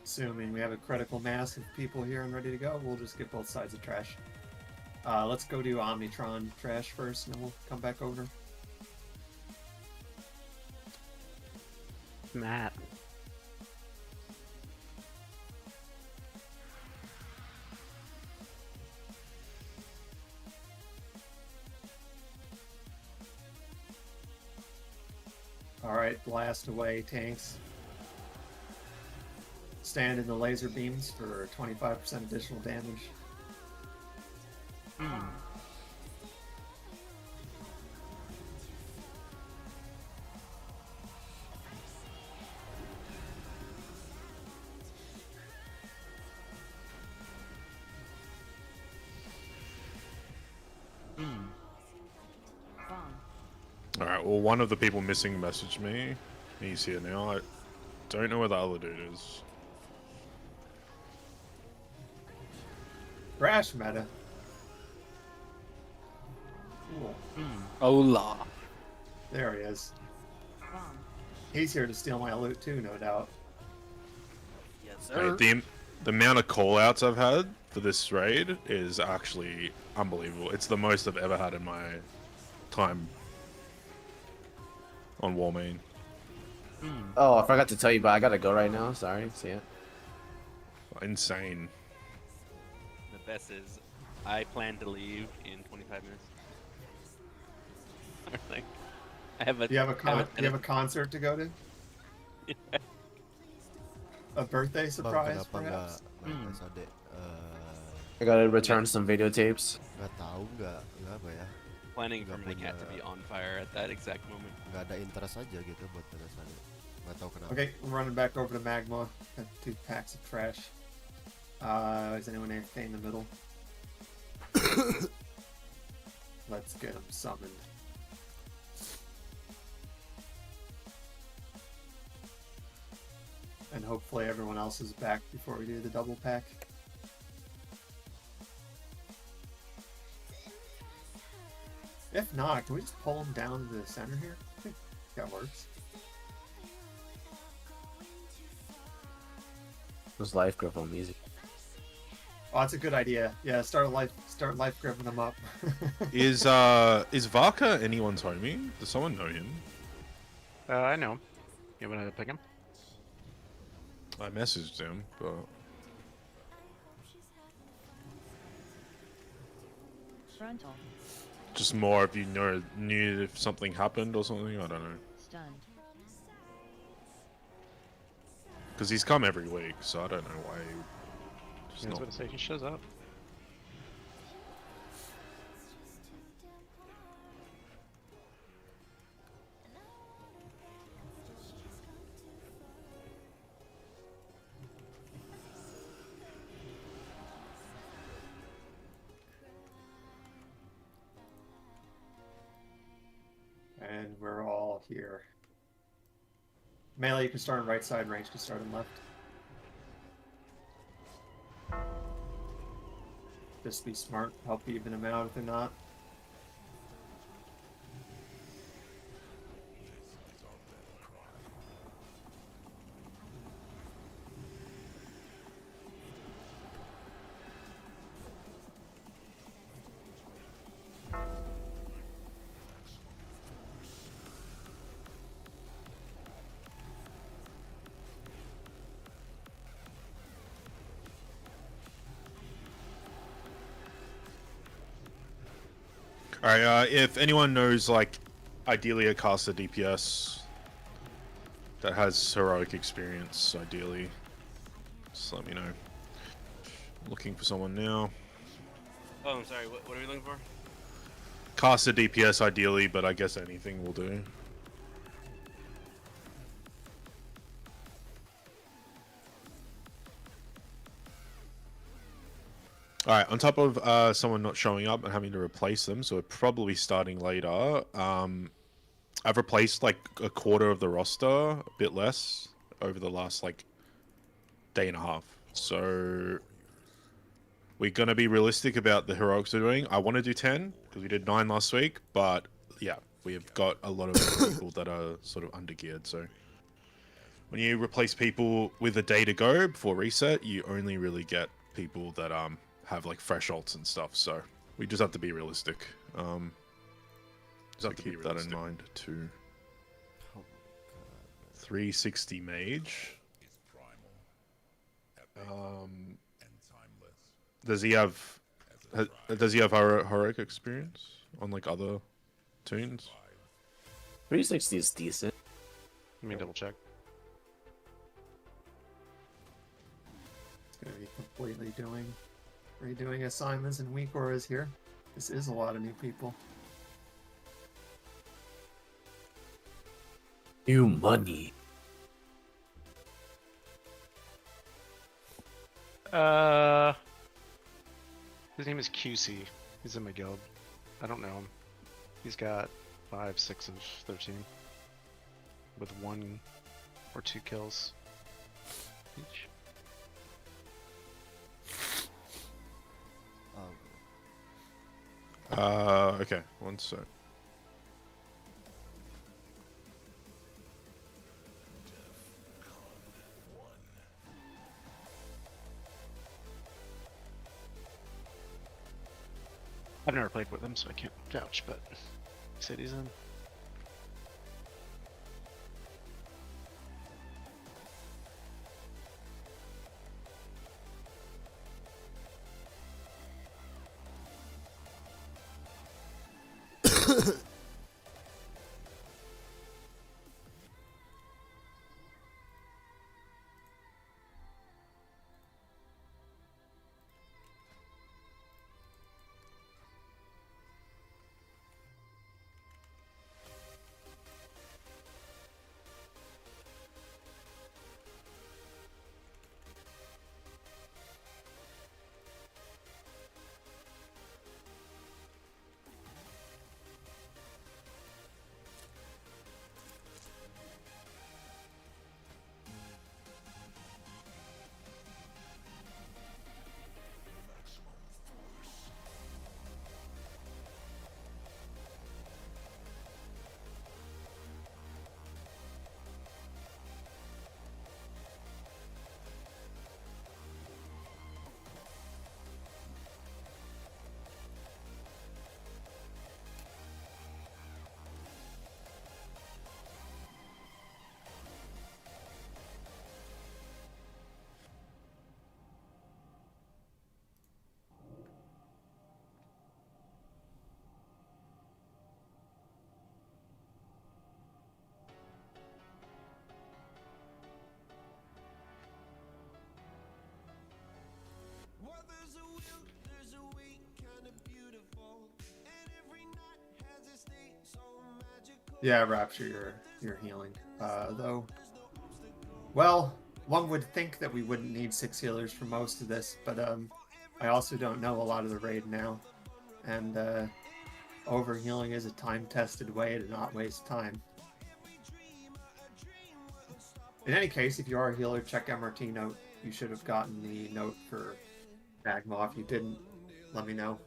Assuming we have a critical mass of people here and ready to go, we'll just get both sides of trash. Let's go do Omnitron trash first, and then we'll come back over. Matt. Alright, blast away, tanks. Stand in the laser beams for 25% additional damage. Alright, well, one of the people missing messaged me. He's here now. I don't know where the other dude is. Crash meta. Cool. Hola. There he is. He's here to steal my loot too, no doubt. Yes, Right, the amount of callouts I've had for this raid is actually unbelievable. It's the most I've ever had in my time on Warmane. Oh, I forgot to tell you, but I gotta go right now. Sorry. See ya. Insane. The best is, I plan to leave in 25 minutes. Like, I have a. Do you have a concert to go to? A birthday surprise, perhaps? I gotta return some videotapes. Nggak tahu, nggak apa ya. Planning for my cat to be on fire at that exact moment. Nggak ada interest aja gitu buat kesana. Nggak tahu kenapa. Okay, we're running back over to Magmaw. Got 2 packs of trash. Is anyone anything in the middle? Let's get them summoned. And hopefully everyone else is back before we do the double pack. If not, can we just pull them down to the center here? I think that works. Those life grip on easy. Oh, that's a good idea. Yeah, start life gripping them up. Is Varka anyone's homie? Does someone know him? I know him. You want to pick him? I messaged him, but Frontal. just more if you knew if something happened or something. I don't know. Stunned. Because he's come every week, so I don't know why. Just I was not... going to say, he shows up. And we're all here. Melee, you can start on right side, range can start on left. Just be smart, help even them out if they're not. Alright, if anyone knows, like, ideally a caster DPS that has heroic experience, ideally, just let me know. Looking for someone now. Oh, I'm sorry. What are we looking for? Caster DPS ideally, but I guess anything will do. Alright, on top of someone not showing up and having to replace them, so we're probably starting later. I've replaced like a quarter of the roster, a bit less, over the last like day and a half. So we're going to be realistic about the heroics we're doing. I want to do 10, because we did 9 last week, but yeah, we've got a lot of people that are sort of under geared, so when you replace people with a day to go before reset, you only really get people that have like fresh ults and stuff. So we just have to be realistic. Just have to keep that in mind too. Oh my god. 360 mage. Does he have heroic experience on like other toons? 360 is decent. Let me double check. It's gonna be completely redoing assignments and weak auras here. This is a lot of new people. New money. His name is QC. He's in my guild. I don't know him. He's got 5, 6 of 13. With 1 or 2 kills each. Okay, one sec. I've never played with him, so I can't vouch, but he said he's in. Yeah, Rapture, you're healing. Though, well, one would think that we wouldn't need 6 healers for most of this, but I also don't know a lot of the raid now, and overhealing is a time-tested way to not waste time. In any case, if you are a healer, check MRT note. You should have gotten the note for Magmaw. If you didn't, let me know.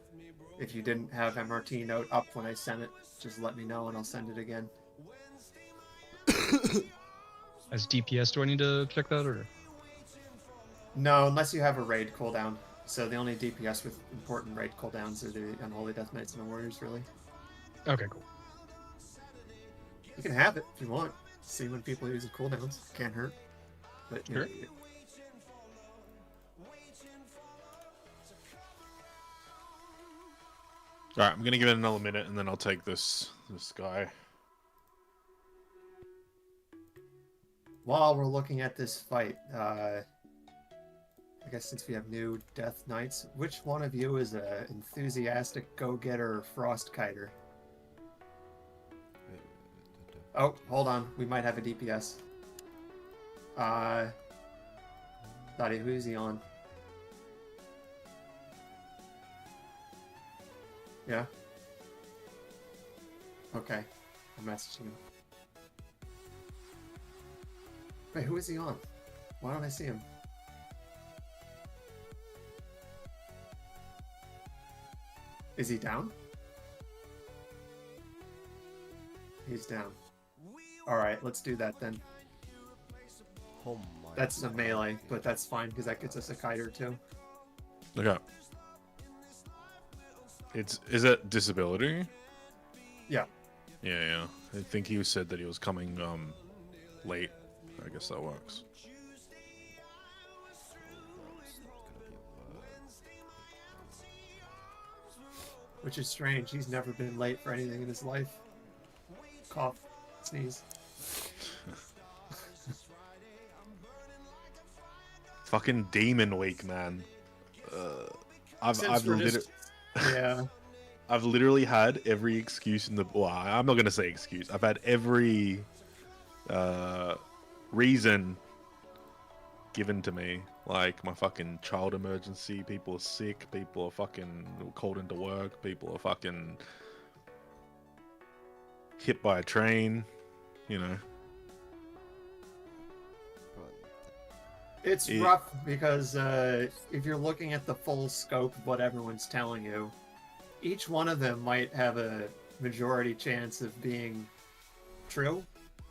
If you didn't have MRT note up when I sent it, just let me know and I'll send it again. As DPS, do I need to check that, or? No, unless you have a raid cooldown. So the only DPS with important raid cooldowns are the Unholy Death Knights and the Warriors, really. Okay, cool. You can have it if you want. See when people use the cooldowns. Can't hurt. But, you know, Sure. Alright, I'm gonna give it another minute and then I'll take this guy. While we're looking at this fight, I guess since we have new Death Knights, which one of you is a enthusiastic go-getter or frostkiter? Oh, hold on. We might have a DPS. Thought who's he on? Yeah? Okay. I'm messaging him. Wait, who is he on? Why don't I see him? Is he down? He's down. Alright, let's do that then. Oh my That's a God. melee, but that's fine because that gets us a kiter too. Okay. Is it disability? Yeah. Yeah. I think he said that he was coming late. I guess that works. Which is strange. He's never been late for anything in his life. Cough, sneeze. Fucking Demon Week, man. Since we're just- yeah. I've literally had every excuse in the. Well, I'm not gonna say excuse. I've had every reason given to me. Like my fucking child emergency. People are sick. People are fucking called into work. People are fucking hit by a train. You know. It's rough because if you're looking at the full scope of what everyone's telling you, each one of them might have a majority chance of being true,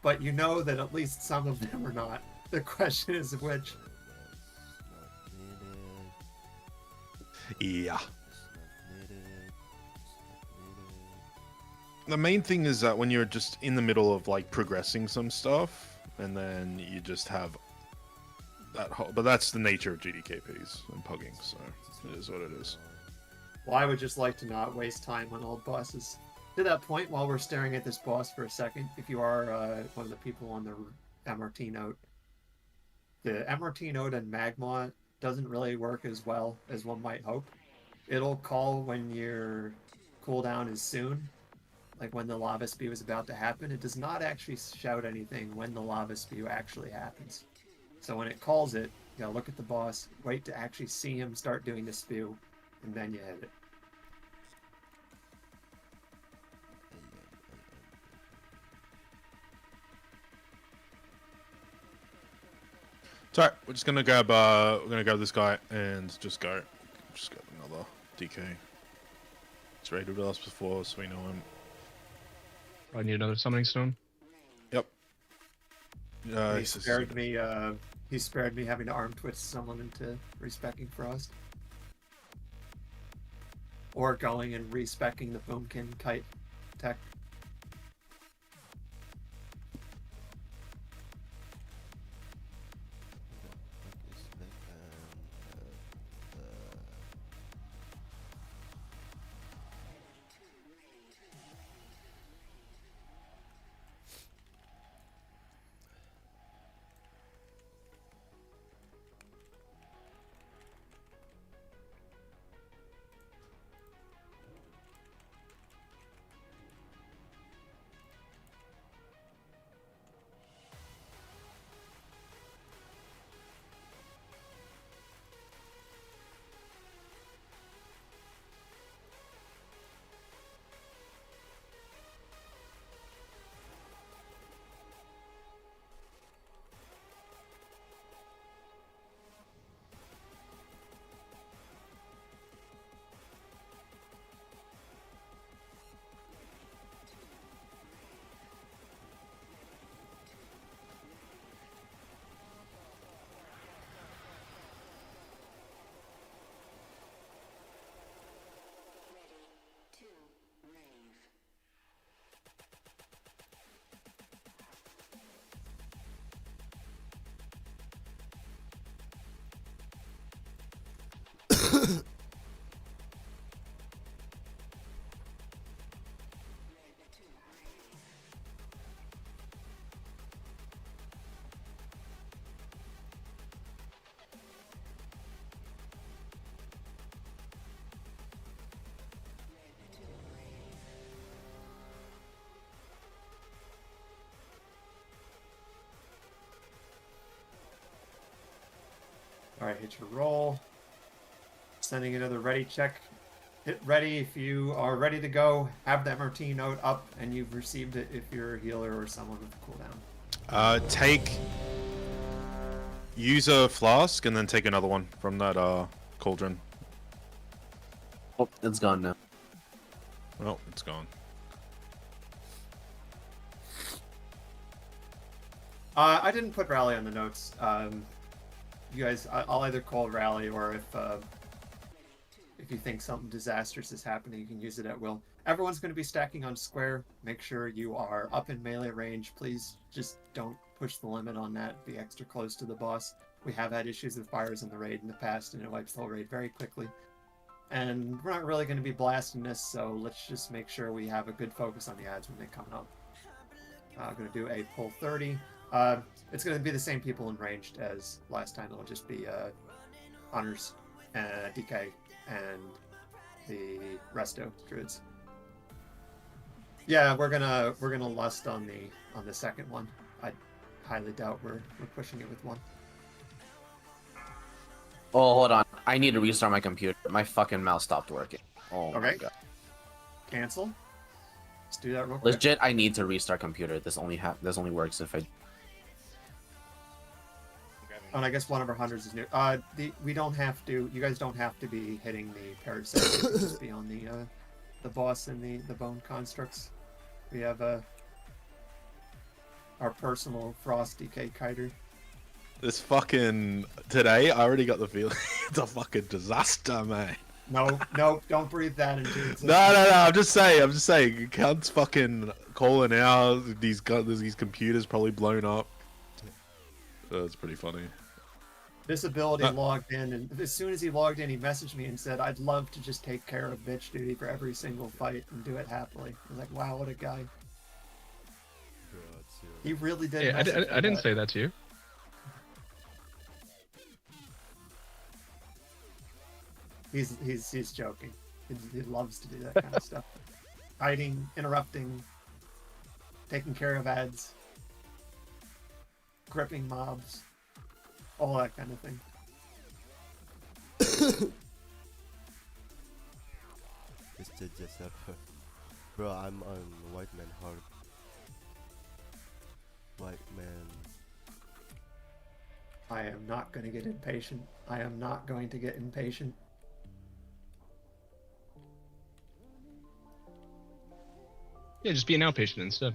but you know that at least some of them are not. The question is which. Yeah. The main thing is that when you're just in the middle of like progressing some stuff, and then you just have that whole. But that's the nature of GDKPs and pugging, so it is what it is. Well, I would just like to not waste time on old bosses. To that point, while we're staring at this boss for a second, if you are one of the people on the MRT note, the MRT note and Magmaw doesn't really work as well as one might hope. It'll call when your cooldown is soon, like when the lava spew is about to happen. It does not actually shout anything when the lava spew actually happens. So when it calls it, you gotta look at the boss, wait to actually see him start doing the spew, and then you hit it. It's alright, we're just gonna grab this guy and just go. Just grab another DK. He's raided with us before, so we know him. I need another summoning stone. Yep. He spared me. He spared me having to arm twist someone into respecking Frost, or going and respecking the Boomkin kite tech. Alright, hit your roll. Sending another ready check. Hit ready if you are ready to go. Have the MRT note up and you've received it if you're a healer or someone with a cooldown. Use a flask and then take another one from that cauldron. Oh, it's gone now. Well, it's gone. I didn't put rally on the notes. You guys, I'll either call rally, or if you think something disastrous is happening, you can use it at will. Everyone's going to be stacking on square. Make sure you are up in melee range. Please just don't push the limit on that. Be extra close to the boss. We have had issues with fires in the raid in the past, and it wipes the whole raid very quickly. And we're not really going to be blasting this, so let's just make sure we have a good focus on the adds when they come up. I'm going to do a pull 30. It's going to be the same people in ranged as last time. It'll just be Honors, DK, and the Resto Druids. Yeah, we're gonna lust on the second one. I highly doubt we're pushing it with one. Oh, hold on. I need to restart my computer. My fucking mouse stopped working. Oh my Okay. god. Cancel. Let's do that real quick. Legit, I need to restart computer. This only works if I. Oh, and I guess one of our hundreds is new. We don't have to. You guys don't have to be hitting the parasite. Just be on the boss and the bone constructs. We have our personal Frost DK kiter. This fucking today, I already got the feeling it's a fucking disaster, man. No, don't breathe that into it. No. I'm just saying. Cunts fucking calling out these computers probably blown up. It's pretty funny. This ability logged in, and as soon as he logged in, he messaged me and said, "I'd love to just take care of bitch duty for every single fight and do it happily." I was like, "Wow, what a guy!" He really did. Yeah, I didn't say that to you. He's joking. He loves to do that kind of stuff. Hiding, interrupting, taking care of ads, gripping mobs, all that kind of thing. Mr. Jessup. Bro, I'm on White Man hard. White Man. I am not going to get impatient. I am not going to get impatient. Yeah, just be an outpatient instead.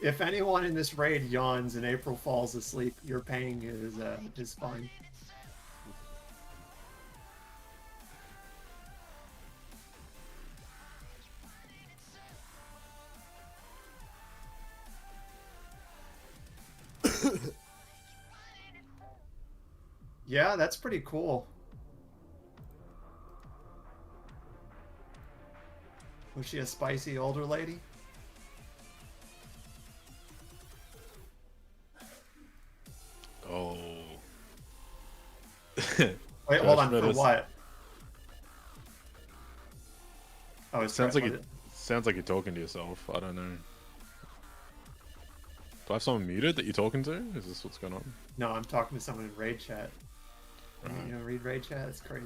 If anyone in this raid yawns and April falls asleep, your paying is fine. Yeah, that's pretty cool. Was she a spicy older lady? Oh. Wait, hold on. For what? Oh, it Sounds like you're talking to yourself. I don't know. Do I have someone muted that you're talking to? Is this what's going on? No, I'm talking to someone in raid chat. Right. You know, read raid chat. It's crazy.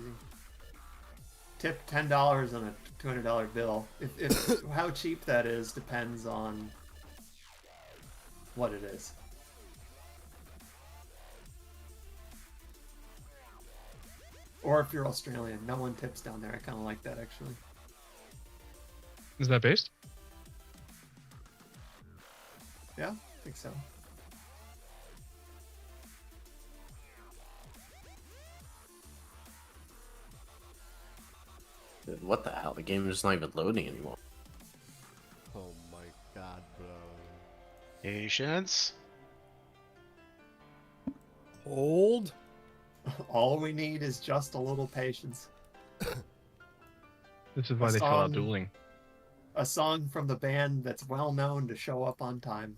Tip $10 on a $200 bill. If how cheap that is depends on what it is. Or if you're Australian, no one tips down there. I kind of like that actually. Is that based? Yeah, I think so. Dude, what the hell? The game is not even loading anymore. Oh my god, bro. Patience. Hold. All we need is just a little patience. This is why they call it dueling. A song from the band that's well known to show up on time.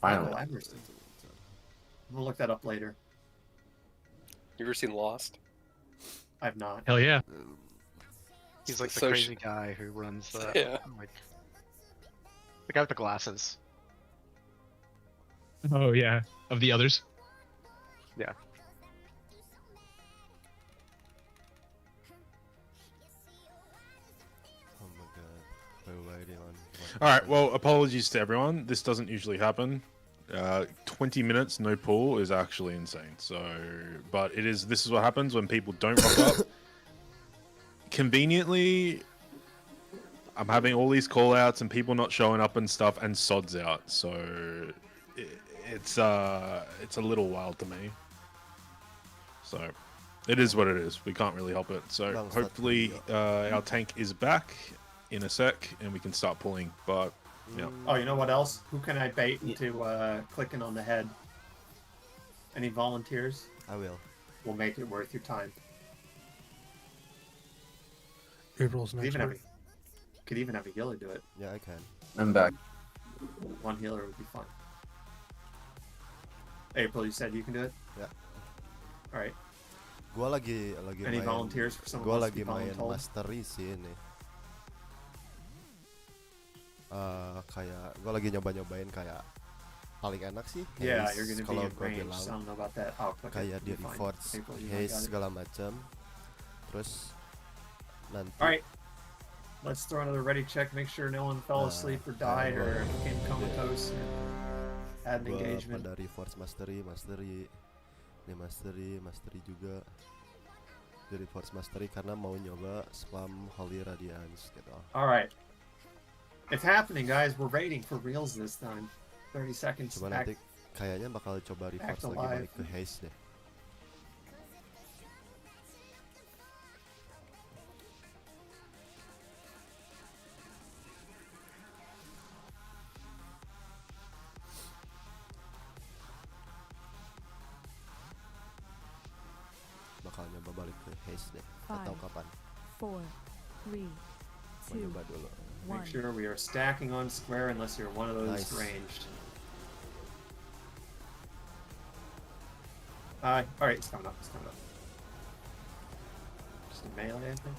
Finally. Michael Emerson. I'm gonna look that up later. You ever seen Lost? I've not. Hell yeah. He's like the So crazy guy who runs Yeah. like the guy with the glasses. Oh yeah. Of the others. Yeah. All right. Well, apologies to everyone. This doesn't usually happen. 20 minutes no pull is actually insane. So, but it is. This is what happens when people don't rock up. Conveniently, I'm having all these call outs and people not showing up and stuff, and sods out. So it's a little wild to me. So it is what it is. We can't really help it. So hopefully our tank is back in a sec and we can start pulling. But yeah. Oh, you know what else? Who can I bait into clicking on the head? Any volunteers? I will. We'll make it worth your time. April's next. Could even have a healer do it. Yeah, I can. I'm back. One healer would be fine. April, you said you can do it? Yeah. Alright. Gua lagi Any main, volunteers for someone gua else to be lagi main voluntold? mastery sih ini. Kayak gua lagi nyobain kayak paling enak sih. Yeah, haze, you're gonna be kalau in gua range. bilang. So I don't know about that. Oh, click Kayak it. dia You're fine. reforce April, you haze got it. segala macam. Terus nanti Alright. Let's throw another ready check. Make sure no one fell asleep or died or became comatose or had an gua engagement. pada reforce mastery, ini mastery juga. Jadi force mastery karena mau nyoba spam Holy Radiance gitu. Alright. It's happening, guys. We're raiding for reals this time. 30 seconds. Coba nanti kayaknya bakal coba reforce lagi balik ke haze deh. Bakal nyoba balik ke haze deh. Atau kapan? 4, 3, 2, Nyoba dulu. Make sure we are stacking on square unless you're one of those Nice. ranged. Alright, it's coming up. Just a melee, I think.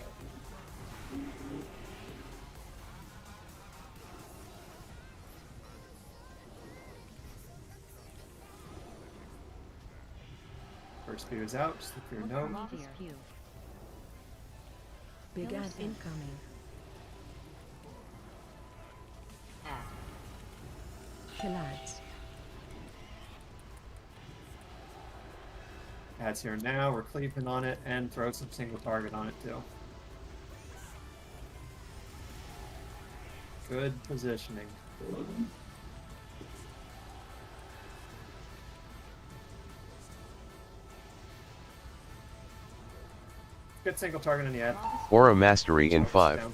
First spear is out, just look for your note. Big ad incoming. Collides. Ad's here now, we're cleaving on it, and throw some single target on it too. Good positioning. Good single target on the ad. Aura Mastery in 5. Down.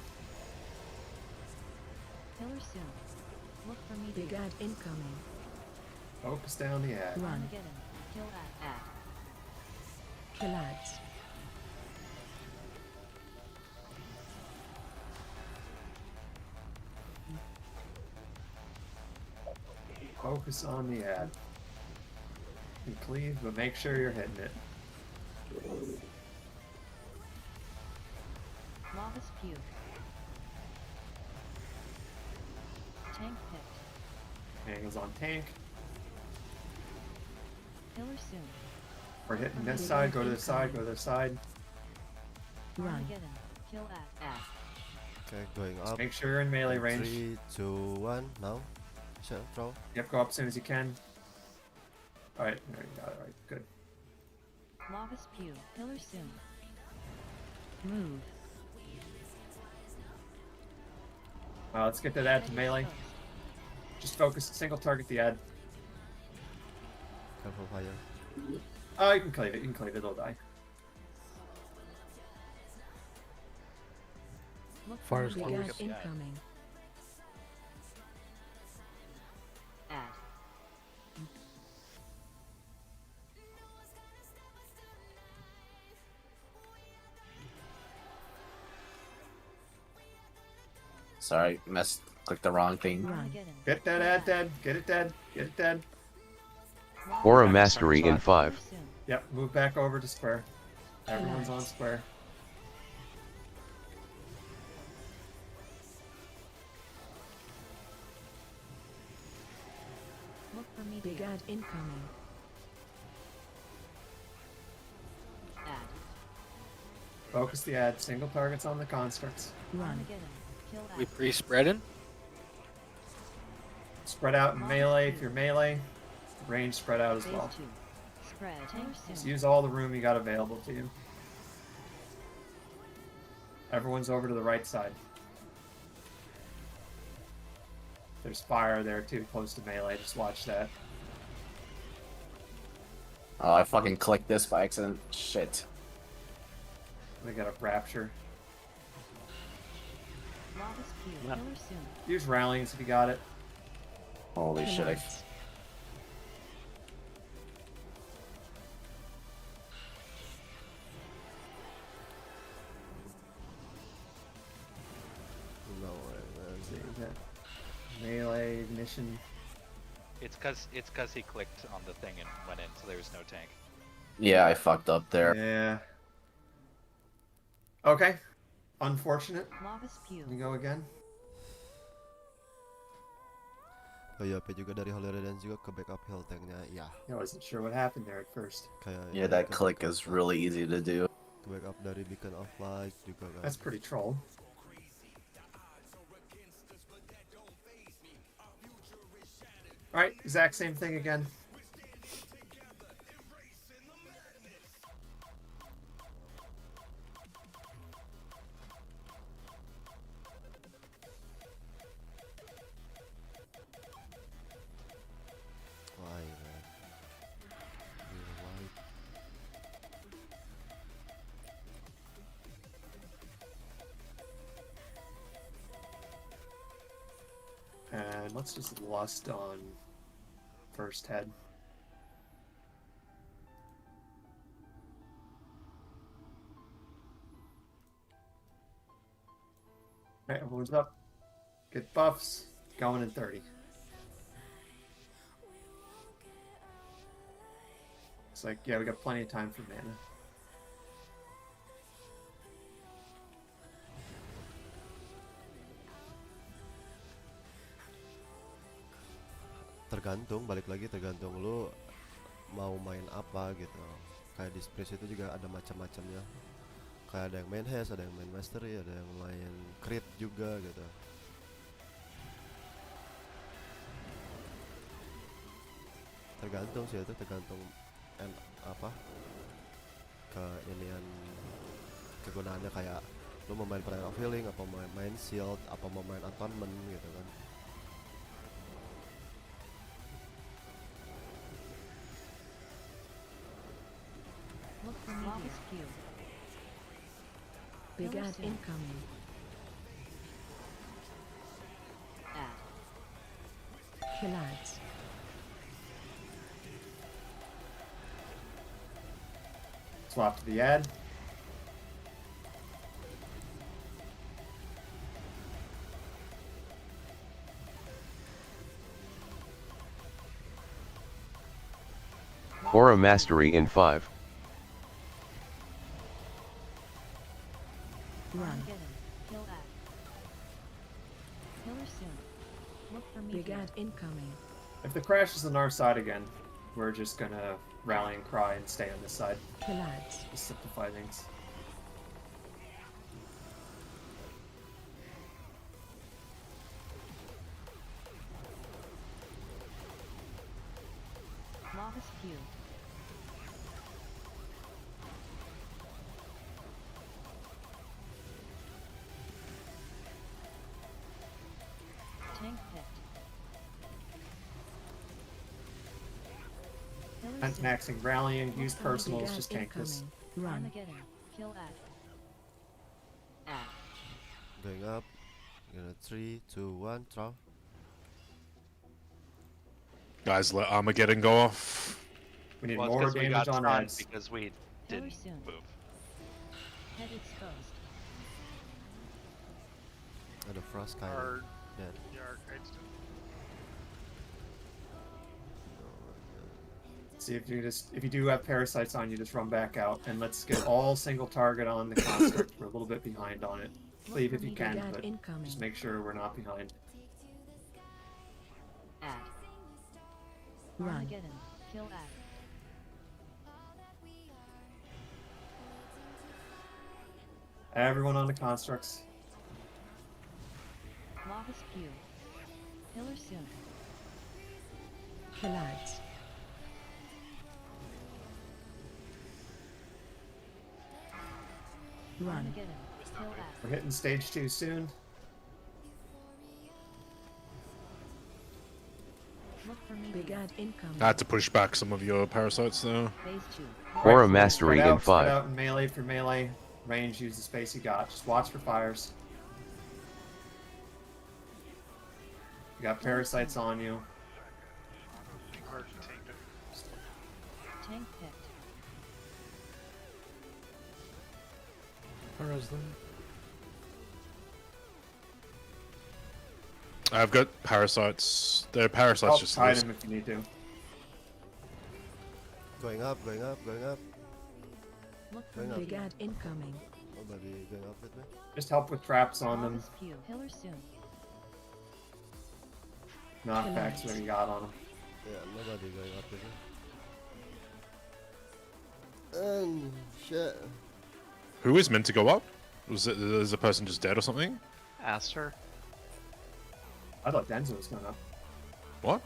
Killer soon. Look for me. Big ad incoming. Focus down the ad. Run. Kill ad. Collides. Focus on the ad. You cleave, but make sure you're hitting it. Novice Pew. Tank picked. Angles on tank. Killer soon. We're hitting this side, go to the side, go to the side. Run. Kill ad. Okay, going up. Make sure you're in melee range. 3, 2, 1, now. Shall throw. Yep, go up as soon as you can. Alright, there you got it, right, good. Novice Pew. Killer soon. Move. Let's get that ad to melee. Just focus, single target the ad. Careful fire. You can cleave it, it'll die. Look Fire's for close. big ad incoming. Ad. Sorry, clicked the wrong thing. Run. Get that ad dead, get it dead, get it dead. Aura Mastery in 5. Yep, move back over to square. Everyone's on square. Look for me. Big ad incoming. Ad. Focus the ad, single targets on the constructs. Run. We pre-spreading? Spread out in melee if you're melee. Range spread out as well. Spread. Just use all the room you got available to you. Everyone's over to the right side. There's fire there too, close to melee. Just watch that. Oh, I fucking clicked this by accident. Shit. We got a rapture. Yeah. Use rallies if you got it. Holy shit. No way, man. Melee ignition. It's cause he clicked on the thing and went in, so there was no tank. Yeah, I fucked up there. Yeah. Okay. Unfortunate. We go again. Oh iya, P juga dari Holera dan juga ke backup heal tanknya, ya. I wasn't sure what happened there at first. Kayak Yeah, that click is really easy to do. Ke backup dari Beacon of Light juga kan. That's pretty troll. Alright, exact same thing again. Why, man? Why? And let's just lust on first head. Alright, everyone's up. Get buffs. Going in 30. It's like, yeah, we got plenty of time for mana. Tergantung, balik lagi tergantung lu mau main apa gitu. Kayak di Space itu juga ada macam-macamnya. Kayak ada yang main haste, ada yang main mastery, ada yang main crit juga gitu. Tergantung sih itu, tergantung apa ke inian kegunaannya, kayak lu mau main Prayer of Healing, apa mau main shield, apa mau main atonement gitu kan. Big ad incoming. Kill ads. Swap to the ad. Aura Mastery in 5. Run. Big ad incoming. If the crash is on our side again, we're just gonna rally and cry and stay on this side. Kill ads. Just simplify things. Novice Q. Tank pit. And maxing rallying, use personals, just tank this. Run. Going up. Gonna 3, 2, 1, throw. Guys, let Armageddon go off. We need Well, more it's 'cause we damage got on stunned ads. because we didn't move. Head exposed. Ada frost kind Our- of. Yeah. Yeah, our kite's still. See if you do have parasites on you, just run back out and let's get all single target on the construct. We're a little bit behind on it. Leave if you can, but just make sure we're not behind. Ad. Run. Kill ad. Everyone on the constructs. Novice Q. Killer soon. Collides. Run. We're hitting stage 2 soon. Big ad incoming. I had to push back some of your parasites though. Aura Right, Mastery spread in out, spread 5. out in melee for melee. Range, use the space you got. Just watch for fires. You got parasites on you. Tank pit. Where is them? I've got parasites. They're parasites Help just hide loose. him if you need to. Going up, going up, going up. Look for Going up. big ad incoming. Nobody going up with me. Just help with traps on them. Pillar soon. Knockbacks where you got on them. Yeah, nobody going up with me. And shit. Who is meant to go up? Is the person just dead or something? Aster. I thought Denzo was going up. What?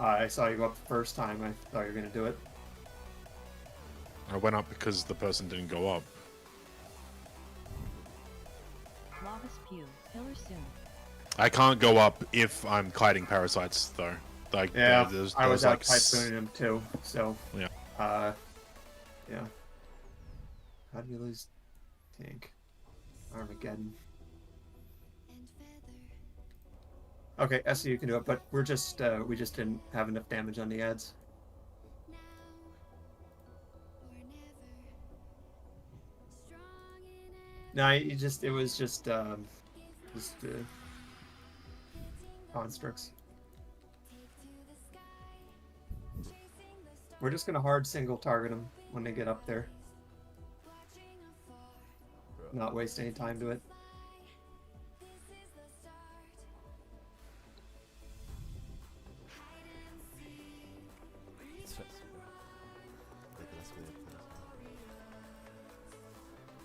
I saw you go up the first time. I thought you were going to do it. I went up because the person didn't go up. Lava spew. Pillar soon. I can't go up if I'm kiting parasites though. Like Yeah, there's I was out like typooning him too. So Yeah. Yeah. How do you lose tank? Armageddon. Okay, SU you can do it, but we just didn't have enough damage on the ads. No, it was just constructs. We're just gonna hard single target them when they get up there. Not waste any time to it.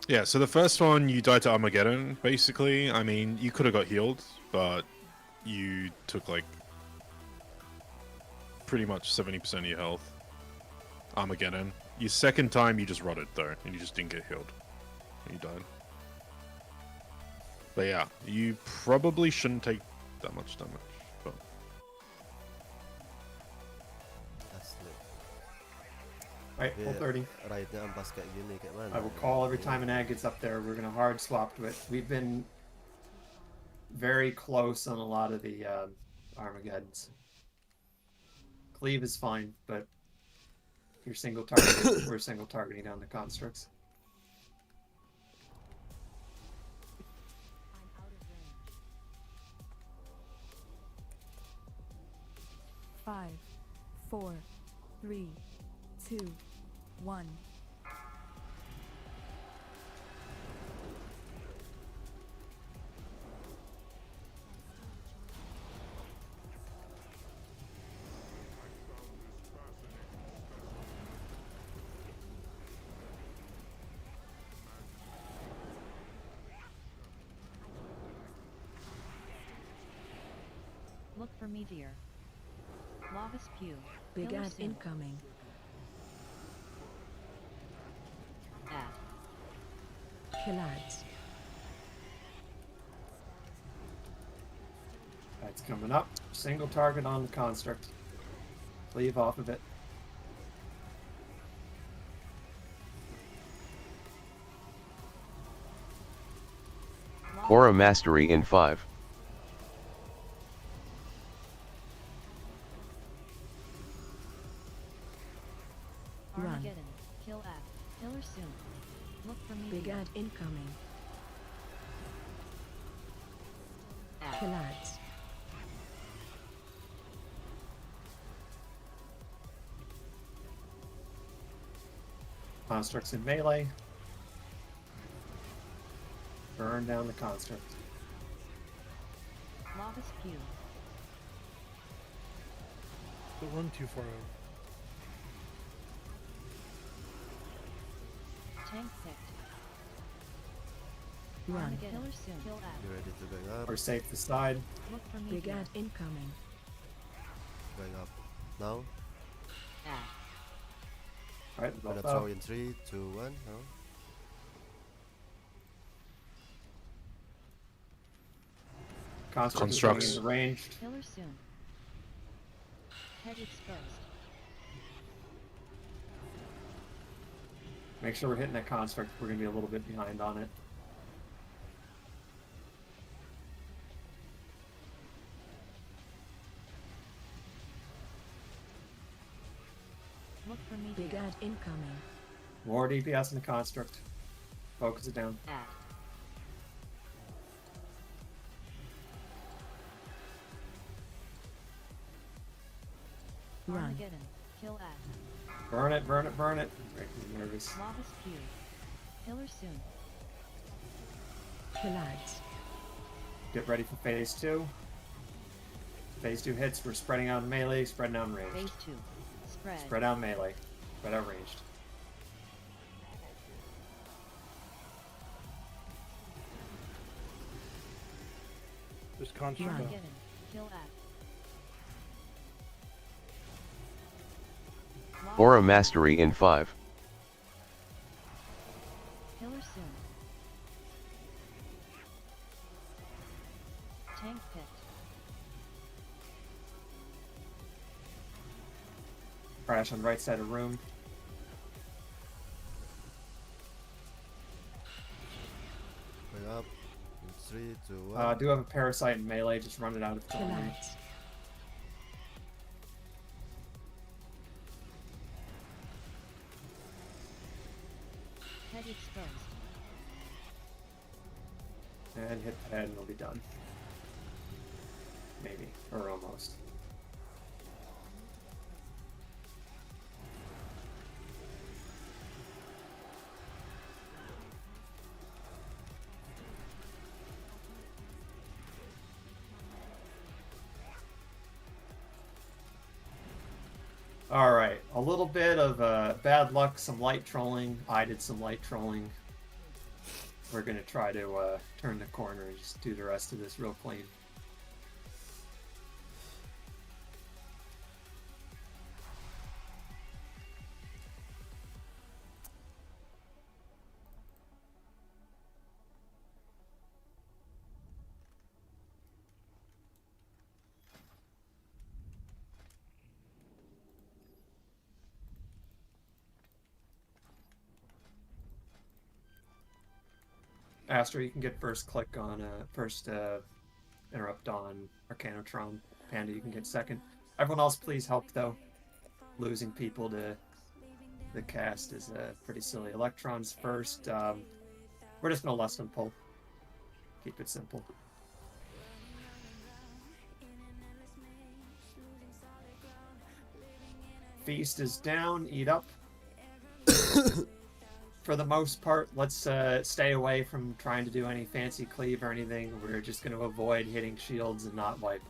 Yeah, so the first one you died to Armageddon, basically. I mean, you could have got healed, but you took like pretty much 70% of your health. Armageddon. Your second time you just rotted though, and you just didn't get healed. You died. But yeah, you probably shouldn't take that much damage. But That's lit. Right, full 30. Right now, I'm basket unique at man. I will call every time an ag gets up there. We're gonna hard swap to it. We've been very close on a lot of the Armageddons. Cleave is fine, but you're single targeting. We're single targeting down the constructs. Five, 4, 3, 2, 1. Look for meteor. Lava spew. Big ad incoming. Collides. That's coming up. Single target on the construct. Cleave off of it. Aura Mastery in 5. Run. Kill F. Killer soon. Look for me. Big ad incoming. Collides. Constructs in melee. Burn down the construct. Lava spew. Don't run too far out. Tank picked. Run. Killer soon. Kill F. You ready to go up? We're safe this side. Look for me. Big ad incoming. Going up. Now. Add. Alright, Gonna both throw up. in 3, 2, 1. No. Construct is going Constructs. into ranged. Killer soon. Head exposed. Make sure we're hitting that construct. We're going to be a little bit behind on it. Look for me. Big ad incoming. More DPS in the construct. Focus it down. Add. Run. Armageddon. Kill act. Burn it, burn it, burn it. Making me nervous. Lava spew. Killer soon. Collides. Get ready for phase 2. Phase 2 hits. We're spreading out in melee, spreading out in ranged. Phase 2. Spread. Spread out melee. Spread out ranged. There's construct. Armageddon. Kill act. Lava Aura spew. Mastery in 5. Killer soon. Tank pit. Crash on the right side of the room. Going up. In 3, 2, 1. Do have a parasite in melee. Just run it out of the room. Collides. Head exposed. And hit the head and it'll be done. Maybe. Or almost. Alright, a little bit of bad luck, some light trolling. I did some light trolling. We're going to try to turn the corner and just do the rest of this real clean. Astra, you can get first click on first interrupt on Arcanotron. Panda, you can get second. Everyone else, please help though. Losing people to the cast is pretty silly. Electrons first. We're just gonna less than pull. Keep it simple. Feast is down. Eat up. For the most part, let's stay away from trying to do any fancy cleave or anything. We're just going to avoid hitting shields and not wipe.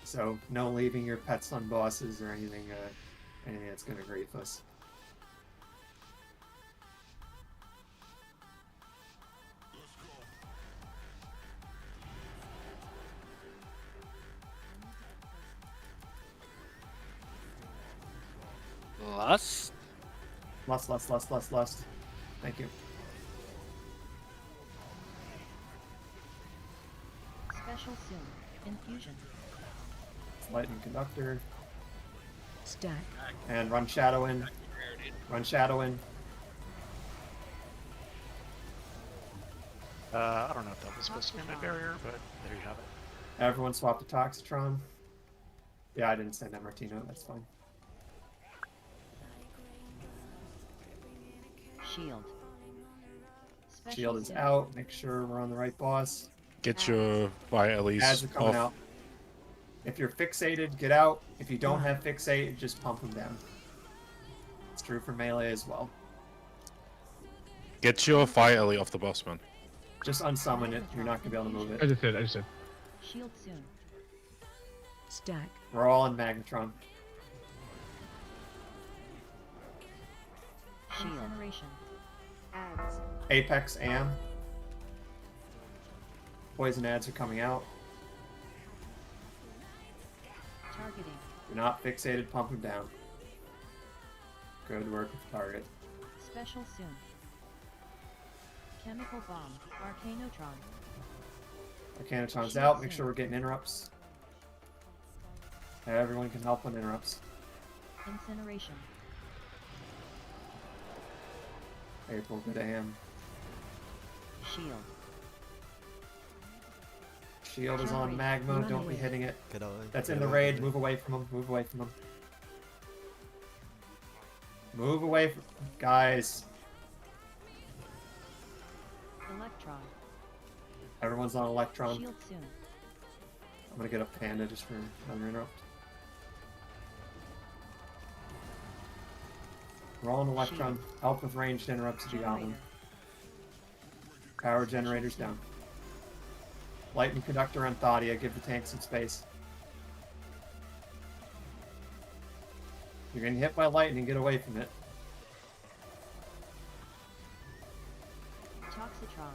So, no leaving your pets on bosses or anything that's going to grief us. Lust? Lust. Thank you. Special soon. Infusion. Lightning Conductor. Stack. And run Shadow in. Run Shadow in. I don't know if that was supposed to be my barrier, but there you have it. Everyone swap to Toxitron. Yeah, I didn't send that Martino. That's fine. Shield. Special Shield is soon. out. Make sure we're on the right boss. Get your Vitalies Ads are coming off. out. If you're fixated, get out. If you don't have fixate, just pump them down. It's true for melee as well. Get your Vitally off the boss, man. Just unsummon it. You're not going to be able to move I it. just did. Shield soon. Stack. We're all in Magmatron. Incineration. Ads. Apex Am. Poison ads are coming out. Targeting. You're not fixated, pump them down. Good work with the target. Special soon. Chemical bomb. Arcanotron. Arcanotron's out. Make sure we're getting interrupts. Everyone can help on interrupts. Incineration. April, good AM. Shield. Shield is on Magma. Don't be hitting it. Get away. That's Get in the away, raid. get Move away from him. Move away from him. Move away from... Guys. Electron. Everyone's on Electron. Shield soon. I'm gonna get a Panda just for another interrupt. We're all on Electron. Help with ranged interrupts if you got them. Power generators down. Lightning Conductor on Thadia. Give the tank some space. You're getting hit by lightning. Get away from it. Toxitron.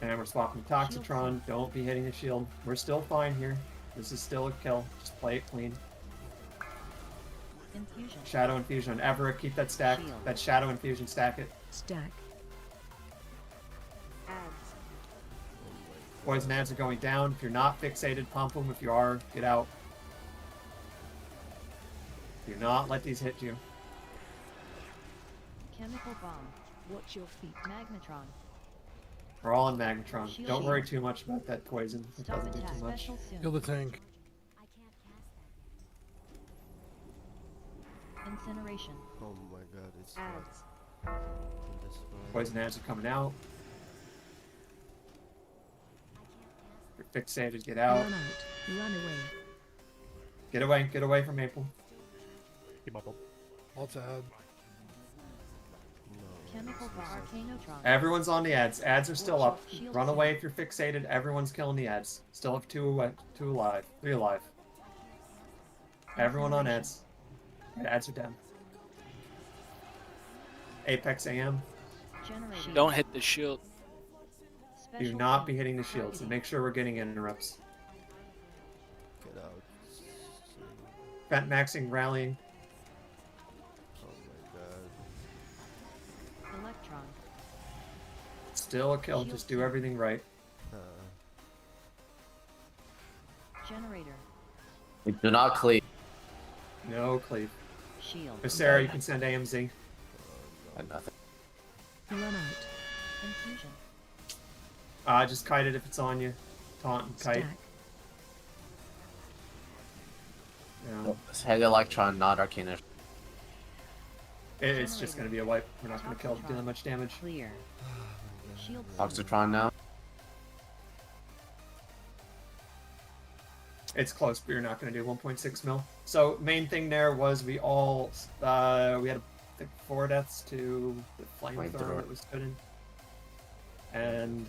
And we're swapping Toxitron. Don't be hitting the shield. We're still fine here. This is still a kill. Just play it clean. Infusion. Shadow Infusion on Everett. Keep that stack. Shield. That Shadow Infusion. Stack it. Stack. Ads. Poison ads are going down. If you're not fixated, pump them. If you are, get out. Do not let these hit you. Chemical bomb. Watch your feet. Magmatron. We're all on Magmatron. Shield. Don't worry too much about that poison. It Stop doesn't do attack. too much. Special soon. Kill the tank. Incineration. Oh my god, it's Ads. this one. Poison ads are coming out. If you're fixated, get out. Run out. Run away. Get away. Get away from April. He bubbled. Alt ad. Chemical bomb. Arcanotron. Everyone's on the ads. Ads are still up. Shield Run soon. away if you're fixated. Everyone's killing the ads. Still have two alive. 3 alive. Everyone on ads. Ads are down. Apex AM. Generation. Don't hit the shield. Do Special not soon. be hitting the shields and make sure we're getting interrupts. Get out. Vent maxing, rallying. Oh my god. Electron. Still a kill. Just do everything right. Generator. Do not cleave. No cleave. Shield. If Sarah, you can send AMZ. And nothing. Run out. Infusion. Just kite it if it's on you. Taunt and kite. Stack. Yeah. Heavy Electron, not Arcanist. It's just going to be a wipe. We're not going to kill do that much damage. Clear. Shield. Oxytron now. It's close, but you're not going to do 1.6 mil. So main thing there was we all we had I think 4 deaths to the flamethrower that was put in, and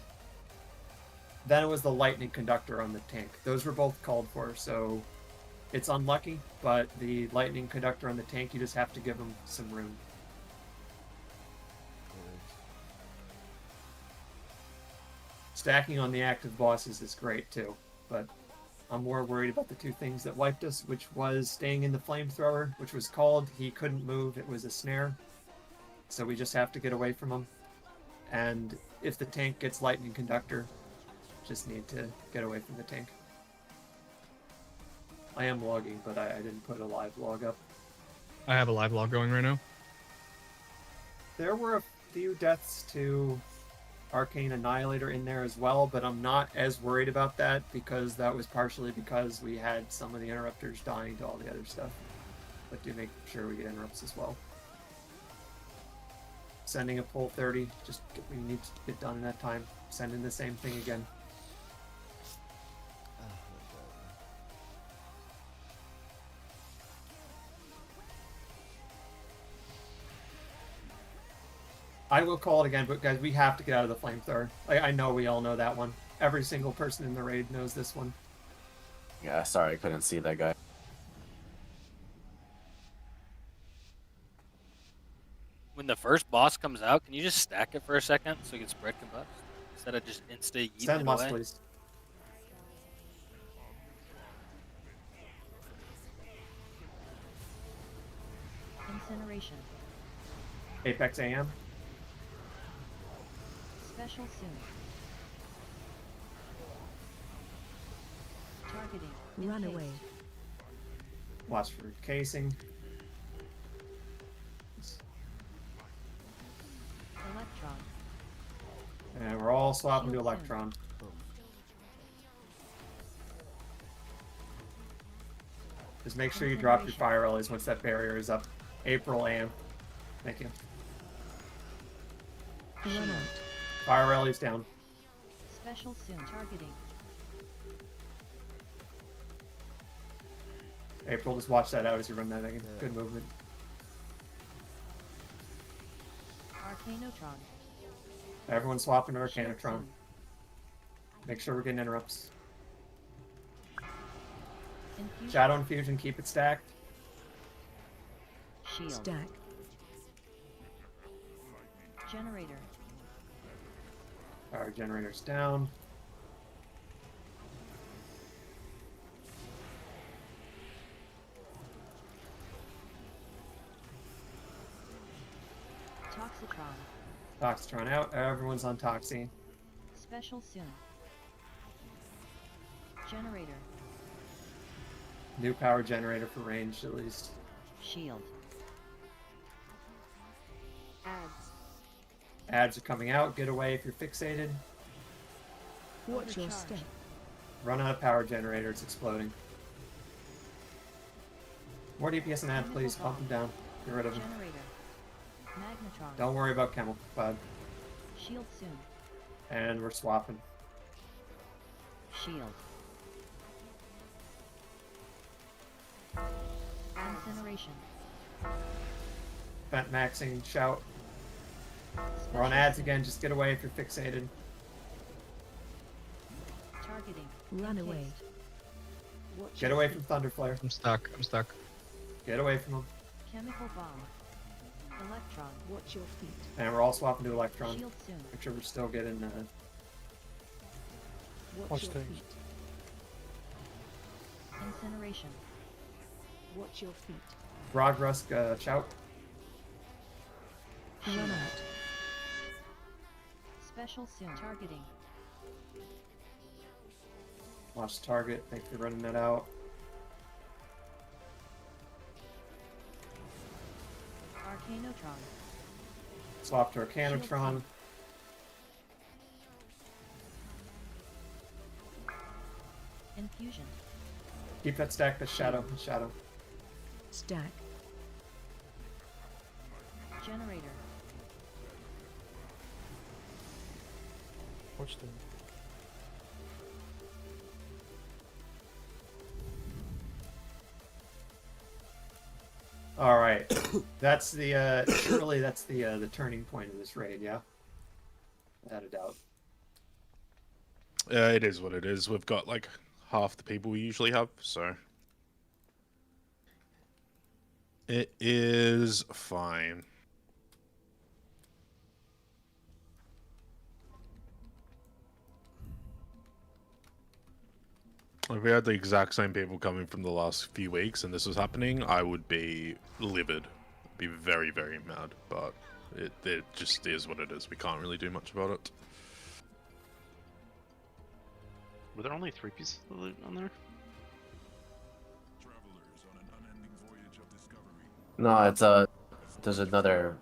then it was the lightning conductor on the tank. Those were both called for, so it's unlucky. But the lightning conductor on the tank, you just have to give them some room. Stacking on the active bosses is great too, but I'm more worried about the 2 things that wiped us, which was staying in the flamethrower, which was called. He couldn't move. It was a snare. So we just have to get away from him. And if the tank gets lightning conductor, just need to get away from the tank. I am logging, but I didn't put a live log up. I have a live log going right now. There were a few deaths to Arcane Annihilator in there as well, but I'm not as worried about that because that was partially because we had some of the interrupters dying to all the other stuff. But do make sure we get interrupts as well. Sending a pull 30, we need to get done in that time. Sending the same thing again. I will call it again, but guys, we have to get out of the flamethrower. I know we all know that one. Every single person in the raid knows this one. Yeah, sorry, I couldn't see that guy. When the first boss comes out, can you just stack it for a second so you can spread combust? Instead of just insta yeeting Send it lust, away. please. Incineration. Apex AM. Special soon. Targeting. Run Encased. away. Watch for casing. Electron. And we're all swapping to Shield soon. Electron. Just make sure you drop your fire rallies once that barrier is up. April AM. Thank you. Run out. Fire rallies down. Special soon. Targeting. April, just watch that out as you run that again. Good movement. Arcanotron. Everyone swapping to Shield Arcanotron. soon. Make sure we're getting interrupts. Infusion. Shadow Infusion, keep it stacked. Shield. Stack. Generator. Power generators down. Toxitron. Toxitron out. Everyone's on Toxie. Special soon. Generator. New power generator for range, at least. Shield. Ads. Ads are coming out. Get away if you're fixated. Watch your Overcharge. step. Run out of power generator. It's exploding. More DPS and ad, please. Pump them down. Get rid of them. Generator. Magnetron. Don't worry about Chemical Cloud. Shield soon. And we're swapping. Shield. Incineration. Vent maxing. Shout. We're on Special ads soon. again. Just get away if you're fixated. Targeting. Run away. Encased. Watch Get your away feet. from Thunderflare. I'm stuck. I'm stuck. Get away from them. Chemical bomb. Electron. Watch your feet. And we're all swapping to Electron. Shield soon. Make sure we're still getting Watch Watch your things. feet. Incineration. Watch your feet. Grog Rusk shout. Run out. Special soon. Targeting. Watch target. Thanks for running that out. Arcanotron. Swap to Arcanotron. Infusion. Keep that stack. The shadow. The shadow. Stack. Generator. Watch things. All right. That's the surely that's the turning point of this raid. Yeah. Without a doubt. It is what it is. We've got like half the people we usually have, so it is fine. If we had the exact same people coming from the last few weeks and this was happening, I would be livid. Be very, very mad, but it just is what it is. We can't really do much about it. Were there only 3 pieces of loot on there? No, it's there's another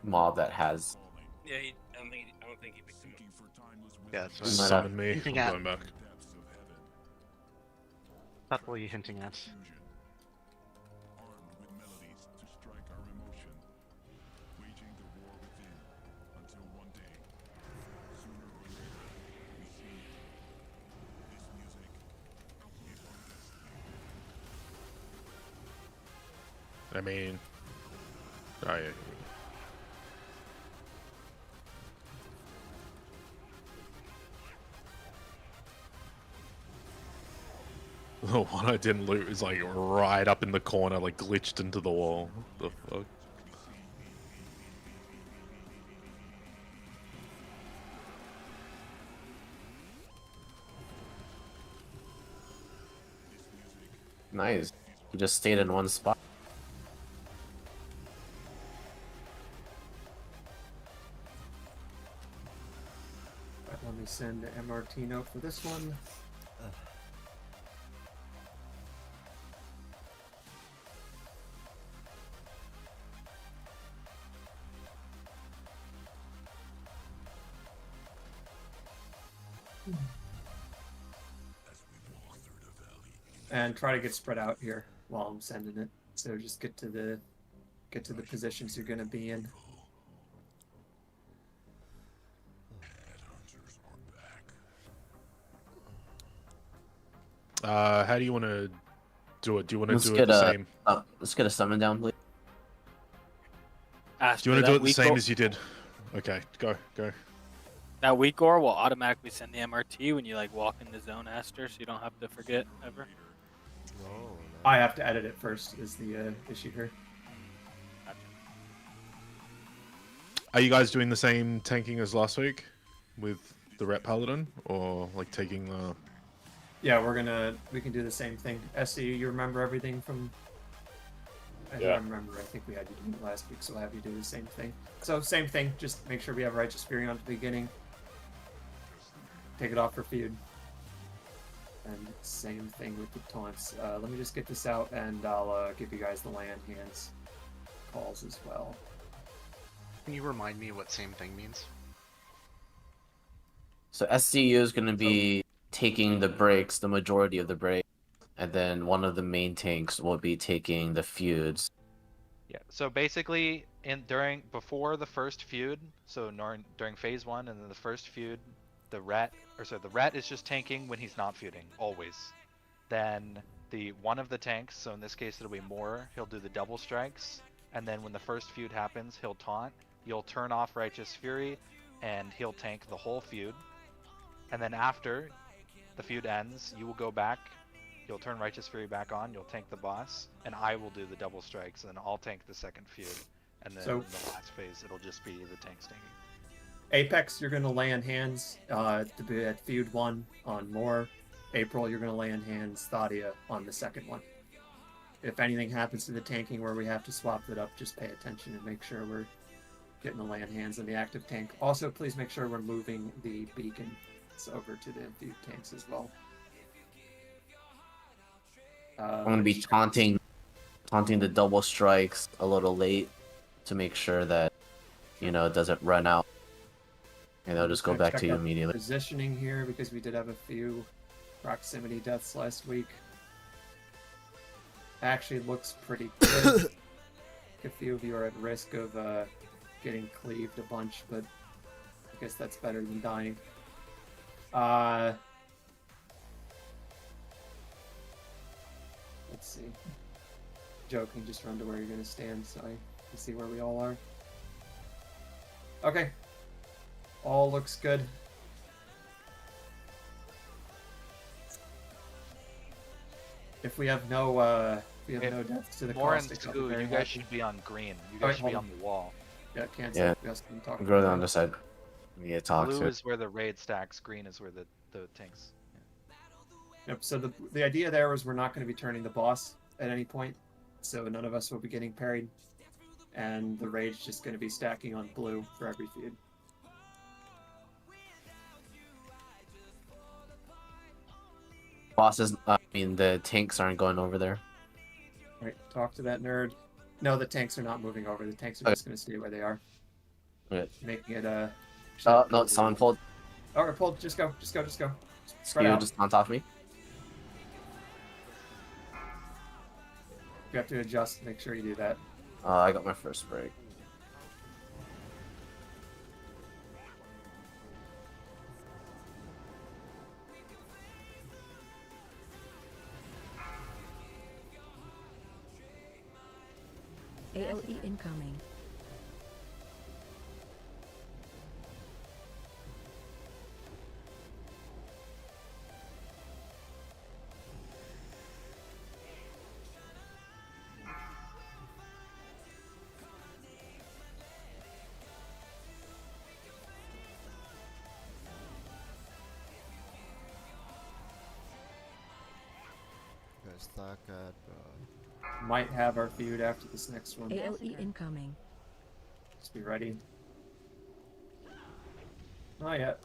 mob that has. Yeah, I don't think he picked him up. Yeah, that's Might what have- Summon me. I'm Hinting at. going back. That's what you're hinting at. I mean, oh yeah. The one I didn't loot is like right up in the corner, like glitched into the wall. What the fuck? Nice. You just stayed in one spot. Right, let me send the MRT note for this one. And try to get spread out here while I'm sending it. So just get to the positions you're gonna be in. How do you want to do it? Do you want to do it the same? Let's get a summon down, please. Do you want to do it the same as you did? Okay, go. That weak ore will automatically send the MRT when you like walk in the zone, Aster, so you don't have to forget ever. Oh, I have to edit it first, is the issue here. Gotcha. Are you guys doing the same tanking as last week with the Ret Paladin, or like taking the? Yeah, we can do the same thing. SC, you remember everything from? I don't remember. I think we had you do it last week, so I'll have you do the same thing. So same thing. Just make sure we have Righteous Fury on at the beginning. Take it off for feud. And same thing with the taunts. Let me just get this out, and I'll give you guys the land hands calls as well. Can you remind me what same thing means? So SCU is going to be taking the breaks, the majority of the breaks, and then one of the main tanks will be taking the feuds. Yeah. So basically, before the first feud, so during phase 1 and then the first feud, the rat is just tanking when he's not feuding, always. Then one of the tanks, so in this case it'll be Moore, he'll do the double strikes, and then when the first feud happens, he'll taunt. You'll turn off Righteous Fury, and he'll tank the whole feud. And then after the feud ends, you will go back, you'll turn Righteous Fury back on, you'll tank the boss, and I will do the double strikes, and then I'll tank the second feud. And then in the last phase, it'll just be the tanks tanking. Apex, you're going to land hands to be at feud 1 on Moore. April, you're going to land hands Thadia on the second one. If anything happens to the tanking where we have to swap it up, just pay attention and make sure we're getting the land hands in the active tank. Also, please make sure we're moving the beacons over to the feud tanks as well. I'm going to be taunting the double strikes a little late to make sure that, it doesn't run out. And they'll just go back to you immediately. Positioning here, because we did have a few proximity deaths last week. Actually looks pretty good. A few of you are at risk of getting cleaved a bunch, but I guess that's better than dying. Let's see. Joe, can you just run to where you're going to stand so I can see where we all are? Okay. All looks good. If we have no deaths to the caustic, you guys should be on green. You guys should be on the wall. Yeah, cancel. Yeah, go down the side. Yeah, talk Blue to is where the raid stacks. Green is where the tanks. Yeah. Yep. So the idea there was we're not going to be turning the boss at any point, so none of us will be getting parried, and the raid's just going to be stacking on blue for every feud. Bosses, the tanks aren't going over there. All right, talk to that nerd. No, the tanks are not moving over. The tanks are just going to stay where they are. Okay. Making it no, someone pulled. Alright, pulled. Just go. Spread Skew out. just on top of me. You have to adjust. Make sure you do that. I got my first break. ALE incoming. Okay. Stack at Might have our feud after this next one. AOE incoming. Just be ready. Not yet.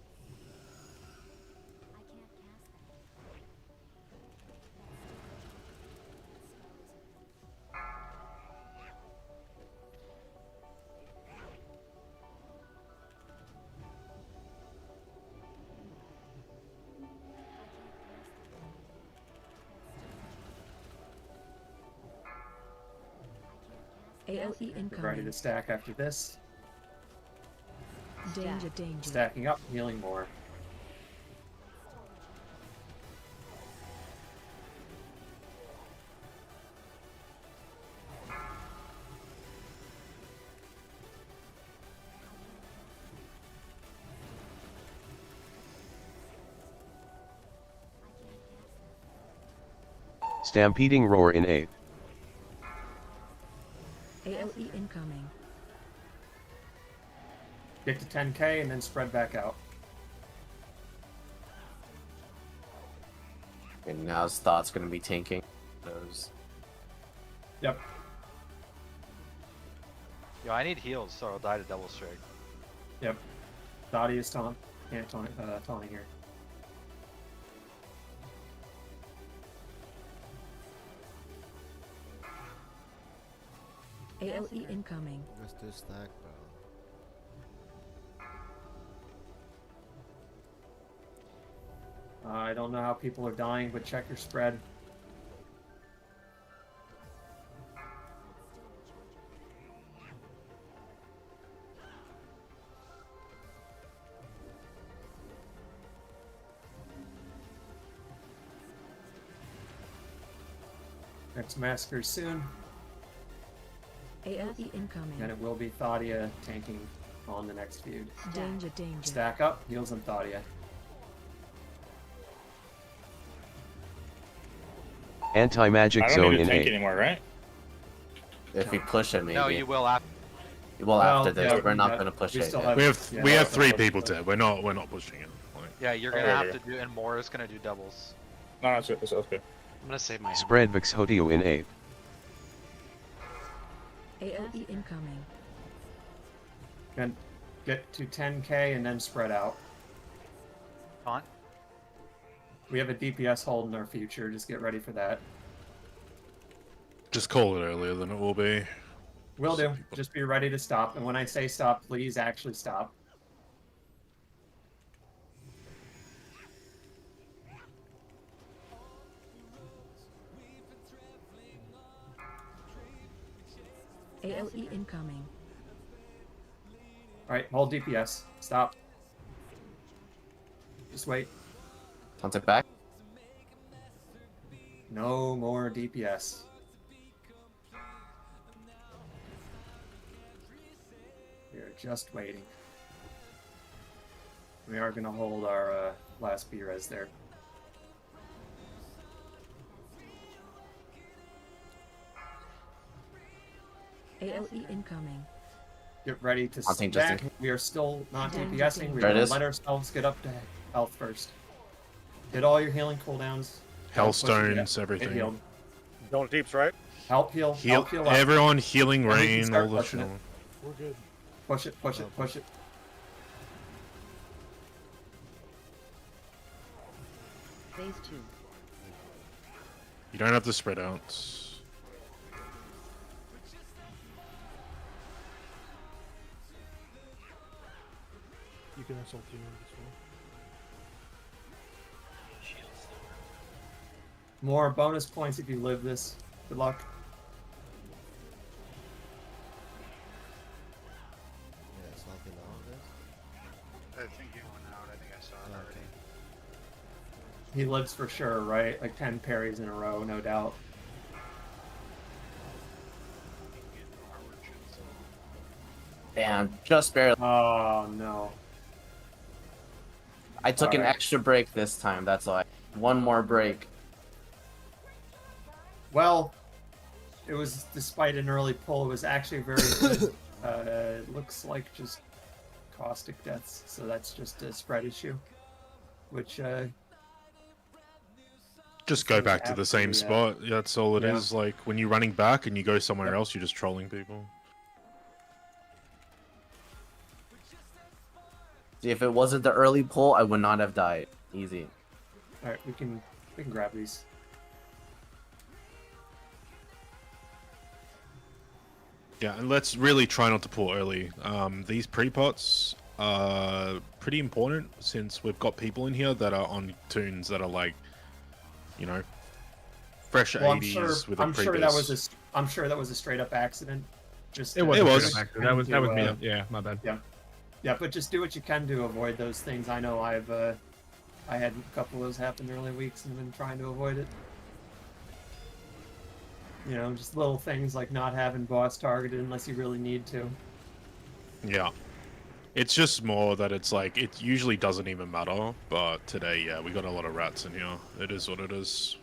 AOE Be ready incoming. to stack after this. Danger, danger. Stacking up, healing more. Stampeding roar in 8th. AOE incoming. Get to 10k and then spread back out. And now his thought's gonna be tanking those. Yep. Yo, I need heals, so I'll die to double strike. Yep. Dottie is taunt. Can't taunting here. AOE incoming. Let's do stack, bro. I don't know how people are dying, but check your spread. Next massacre soon. AOE incoming. And it will be Thadia tanking on the next feud. Danger, danger. Stack up, heals on Thadia. Anti-magic zone in 8th. anymore, right? If we push it, maybe. No, you will after. Well, after this, yeah, we're not yeah, gonna push we it. still yet. have- We have 3 people dead. We're not pushing it. Like, Yeah, you're gonna have to do, and Mora's gonna do doubles. No, it's okay. I'm gonna save my. Spread Vixhotio in 8th. AOE incoming. And get to 10k and then spread out. Taunt. We have a DPS hold in our future, just get ready for that. just call it earlier than it will be. Will do. Just be ready to stop. And when I say stop, please actually stop. AOE incoming. Alright, hold DPS. Stop. Just wait. Taunt it back. No more DPS. We're just waiting. We are going to hold our last B-res there. AOE incoming. Get ready to Hunting stack. just We are still not Damn, DPSing. We're There it going to is. let ourselves get up to health first. Get all your healing cooldowns. Hellstones, Get everything. healed. Going deeps, right? Help heal. Help heal up. Everyone healing And we can rain, start all the pushing shit. it. We're good. Push it, push it, push it. Phase 2. You don't have to spread out. You can assault you as well. More bonus points if you live this. Good luck. Yeah, something all this. I think he went out. I think I saw it already. He lives for sure, right? Like 10 parries in a row, no doubt. Damn, just barely. Oh, no. I took an Alright. extra break this time. That's why. One more break. Well, it was, despite an early pull, it was actually very good. It looks like just caustic deaths, so that's just a spread issue. Which, Just go back to the same After, spot. Yeah, that's all it is. yeah. Like when you're running back and you go somewhere Yep. else, you're just trolling people. See, if it wasn't the early pull, I would not have died. Easy. All right, we can grab these. Yeah, and let's really try not to pull early. These pre-pots are pretty important since we've got people in here that are on toons that are like, you know, fresh Well, 80s with a I'm sure pre-biz. I'm sure that was a straight up accident. Just It was. It a was. straight up accident. That was me. Yeah, my bad. Yeah, but just do what you can to avoid those things. I know I had a couple of those happen early weeks and been trying to avoid it. You know, just little things like not having boss targeted unless you really need to. Yeah. It's just more that it's like, it usually doesn't even matter, but today, yeah, we got a lot of rats in here. It is what it is.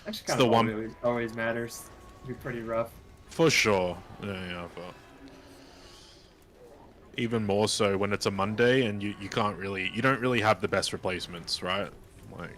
Actually, It's kind the of one always matters. It'd be pretty rough. for sure. Yeah, but even more so when it's a Monday and you don't really have the best replacements, right? Like,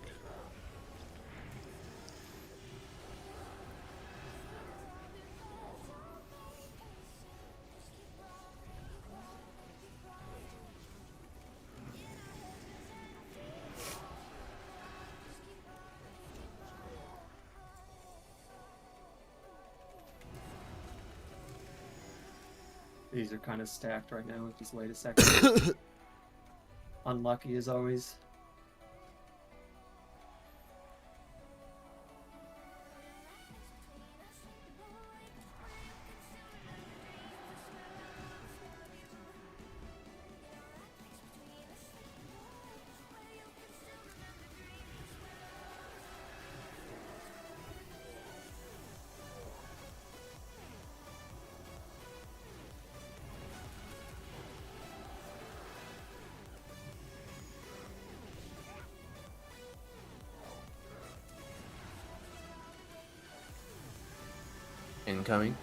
These are kind of stacked right now. Just wait a second. Unlucky as always. Incoming.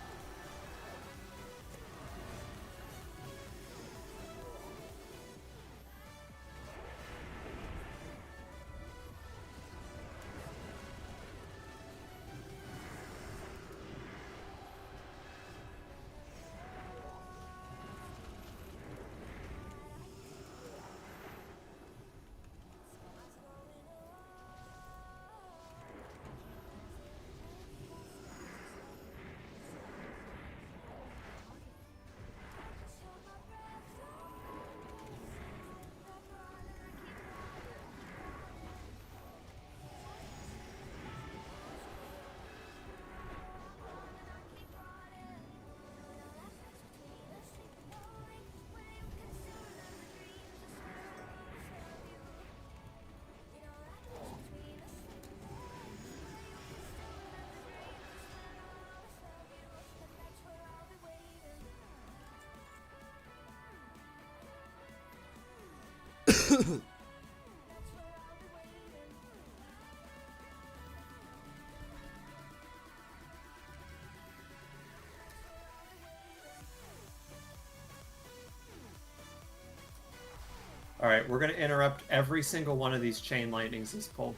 Alright, we're going to interrupt every single one of these chain lightnings this pull.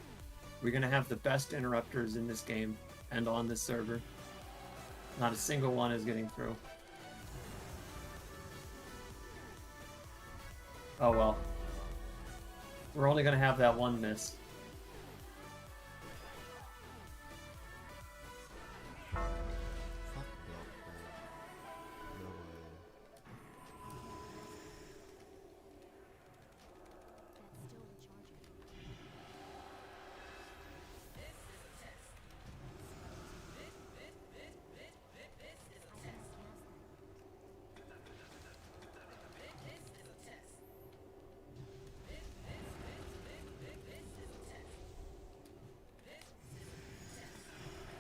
We're going to have the best interrupters in this game and on this server. Not a single one is getting through. Oh well. We're only going to have that one miss.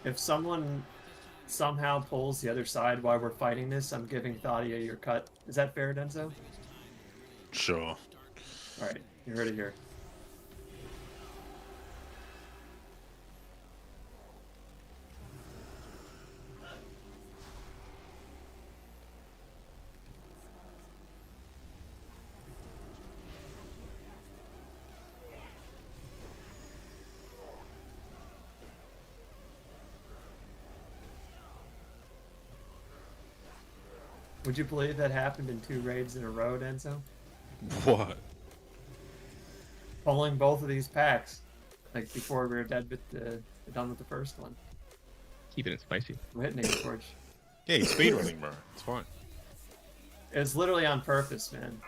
If someone somehow pulls the other side while we're fighting this, I'm giving Thadia your cut. Is that fair, Denzo? sure. Alright, you heard it here. Would you believe that happened in 2 raids in a row, Denso? What? Pulling both of these packs, like before we were done with the first one. Keeping it spicy. We're hitting a torch. Yeah, he's speedrunning, bro. It's fine. It's literally on purpose, man.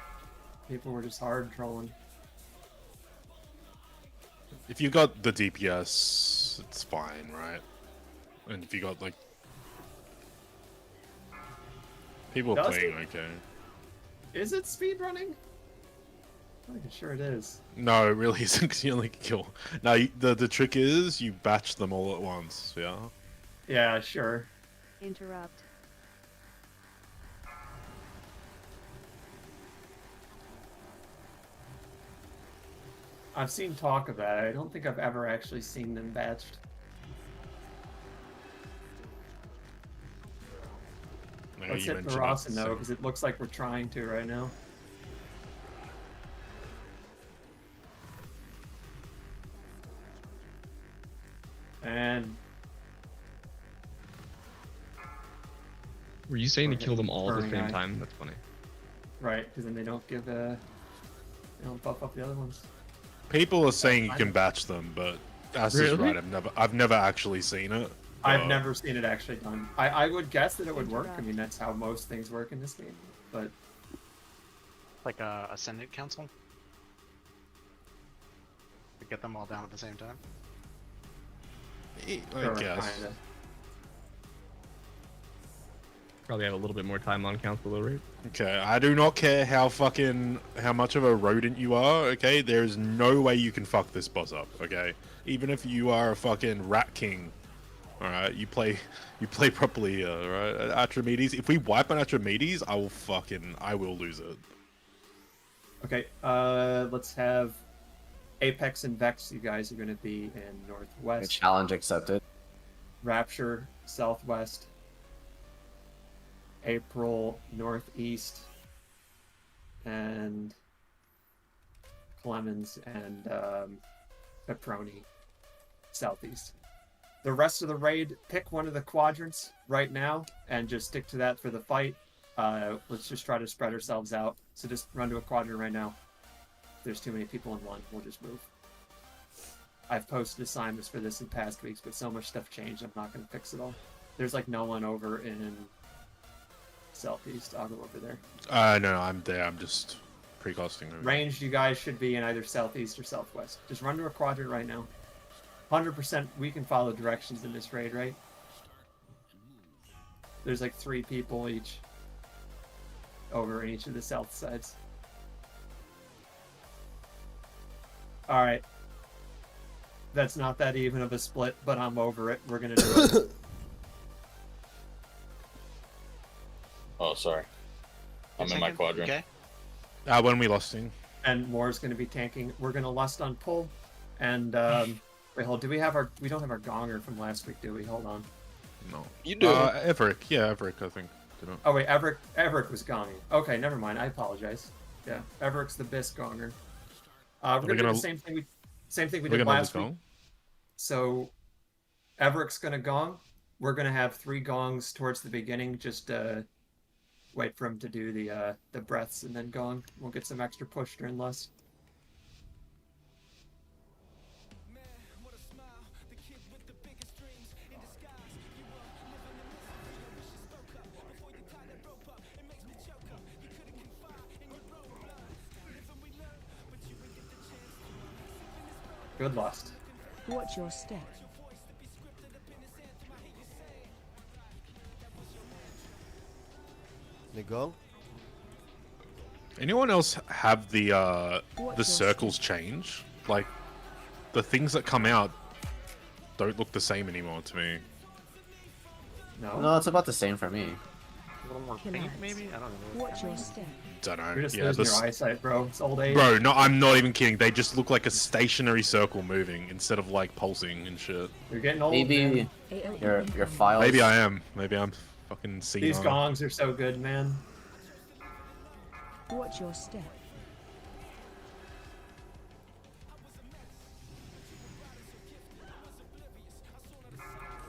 People were just hard trolling. If you got the DPS, it's fine, right? And if you got like people Does playing, it? okay. Is it speedrunning? I'm sure it is. No, it really isn't, because you only kill. No, the trick is you batch them all at once, yeah? Yeah, sure. Interrupt. I've seen talk of that. I don't think I've ever actually seen them batched. I know Let's you hit mentioned Barasa that, though, so- because it looks like we're trying to right now. And Were you saying to Or kill them all at the burning same eye. time? That's funny. right, because then they don't give they don't buff up the other ones. People are saying you can batch them, but that's Really? just right. I've never actually seen it. I've but- never seen it actually done. I would guess that it would work. I mean, that's how most things work in this game. But Like a Senate Council? To get them all down at the same time? I sure, guess. kinda. Probably have a little bit more time on council though, right? Okay, I do not care how much of a rodent you are, okay? There is no way you can fuck this boss up, okay? Even if you are a fucking rat king, alright? You play properly, alright? Atramedes, if we wipe on Atramedes, I will lose it. Okay, let's have Apex and Vex. You guys are going to be in northwest. Challenge accepted. Rapture southwest. April northeast. And Clemens and Peproni southeast. The rest of the raid, pick one of the quadrants right now and just stick to that for the fight. Let's just try to spread ourselves out. So just run to a quadrant right now. If there's too many people in one, we'll just move. I've posted assignments for this in past weeks, but so much stuff changed, I'm not going to fix it all. There's like no one over in southeast. I'll go over there. No, I'm there. I'm just precasting. Ranged, you guys should be in either southeast or southwest. Just run to a quadrant right now. 100% we can follow directions in this raid, right? There's like 3 people each over in each of the south sides. Alright. That's not that even of a split, but I'm over it. We're gonna do it. Oh, sorry. I'm in my quadrant. Okay. When we lost him. And Moore's gonna be tanking. We're gonna lust on pull. And wait, hold. Do we have our? We don't have our gonger from last week, do we? Hold on. No. You do. Everick. Yeah, Everick, I think. Didn't. Oh wait, Everick was gonging. Okay, never mind. I apologize. Yeah, Everick's the Biss gonger. We're gonna do the same thing we did last week. So, Everick's gonna gong. We're gonna have 3 gongs towards the beginning. Just wait for him to do the breaths and then gong. We'll get some extra push during lust. Good lust. Watch your step. Nigong? Anyone else have the your circles change? Like, the things that come out don't look the same anymore to me. No, it's about the same for me. A little more pink, maybe? I don't know. Watch your step. Don't know. You're just Yeah, losing this- your eyesight, bro. It's old age. Bro, no, I'm not even kidding. They just look like a stationary circle moving instead of like pulsing and shit. You're getting old. Maybe man. your files. Maybe I am. Maybe I'm fucking seeing. These gongs are so good, man. Watch your step.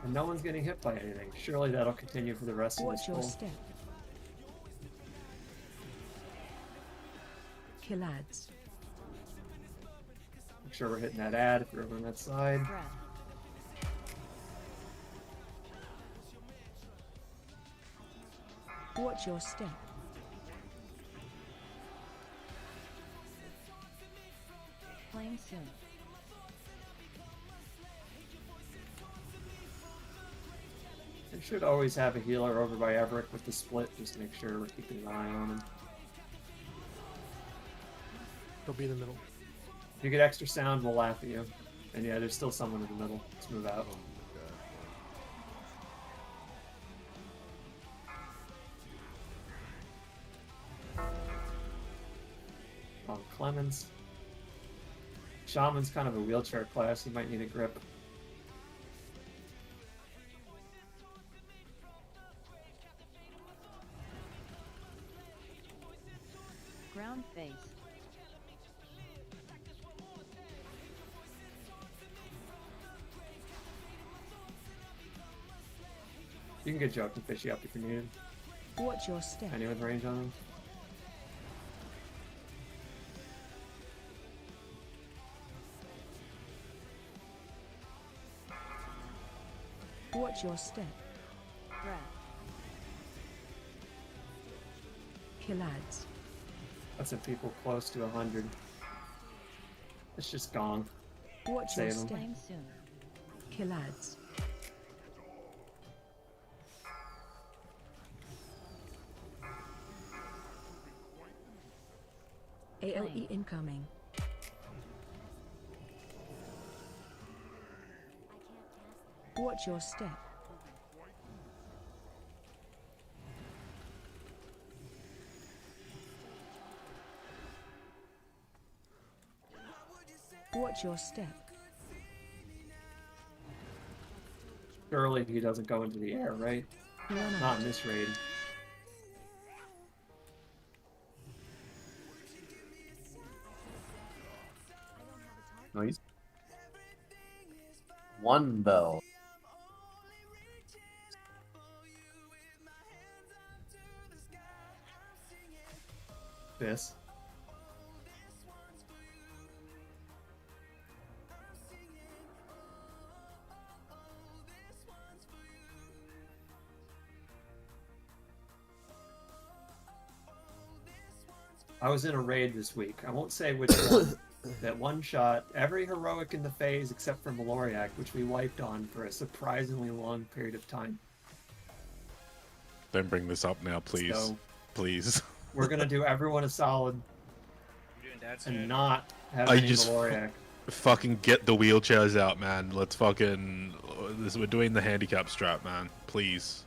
And no one's getting hit by anything. Surely that'll continue for the rest of this Watch your poll. step. Kill ads. Make sure we're hitting that ad if we're over on that side. Breath. Watch your step. Flame soon. They should always have a healer over by Everett with the split, just to make sure we're keeping an eye on him. Don't be in the middle. If you get extra sound, we'll laugh at you. And yeah, there's still someone in the middle. Let's move out. Oh, Clemens. Shaman's kind of a wheelchair class. He might need a grip. Ground face. You can get Joke and Fishy up if you need him. Watch your step. Anyone with range on him? Watch your step. Breath. Kill ads. That's in people close to 100. It's just gone. Watch your Save him. step. Flame soon. Kill ads. AOE incoming. Watch your step. Watch your step. Surely he doesn't go into the air, right? Not in this raid. Noise. One bell. This. I was in a raid this week. I won't say which one. That one shot every heroic in the phase except for Maloriak, which we wiped on for a surprisingly long period of time. Don't bring this up now, please. So, please. We're gonna do everyone a solid and not have I any just Maloriak. fucking get the wheelchairs out, man. Let's fucking... We're doing the handicap strap, man. Please.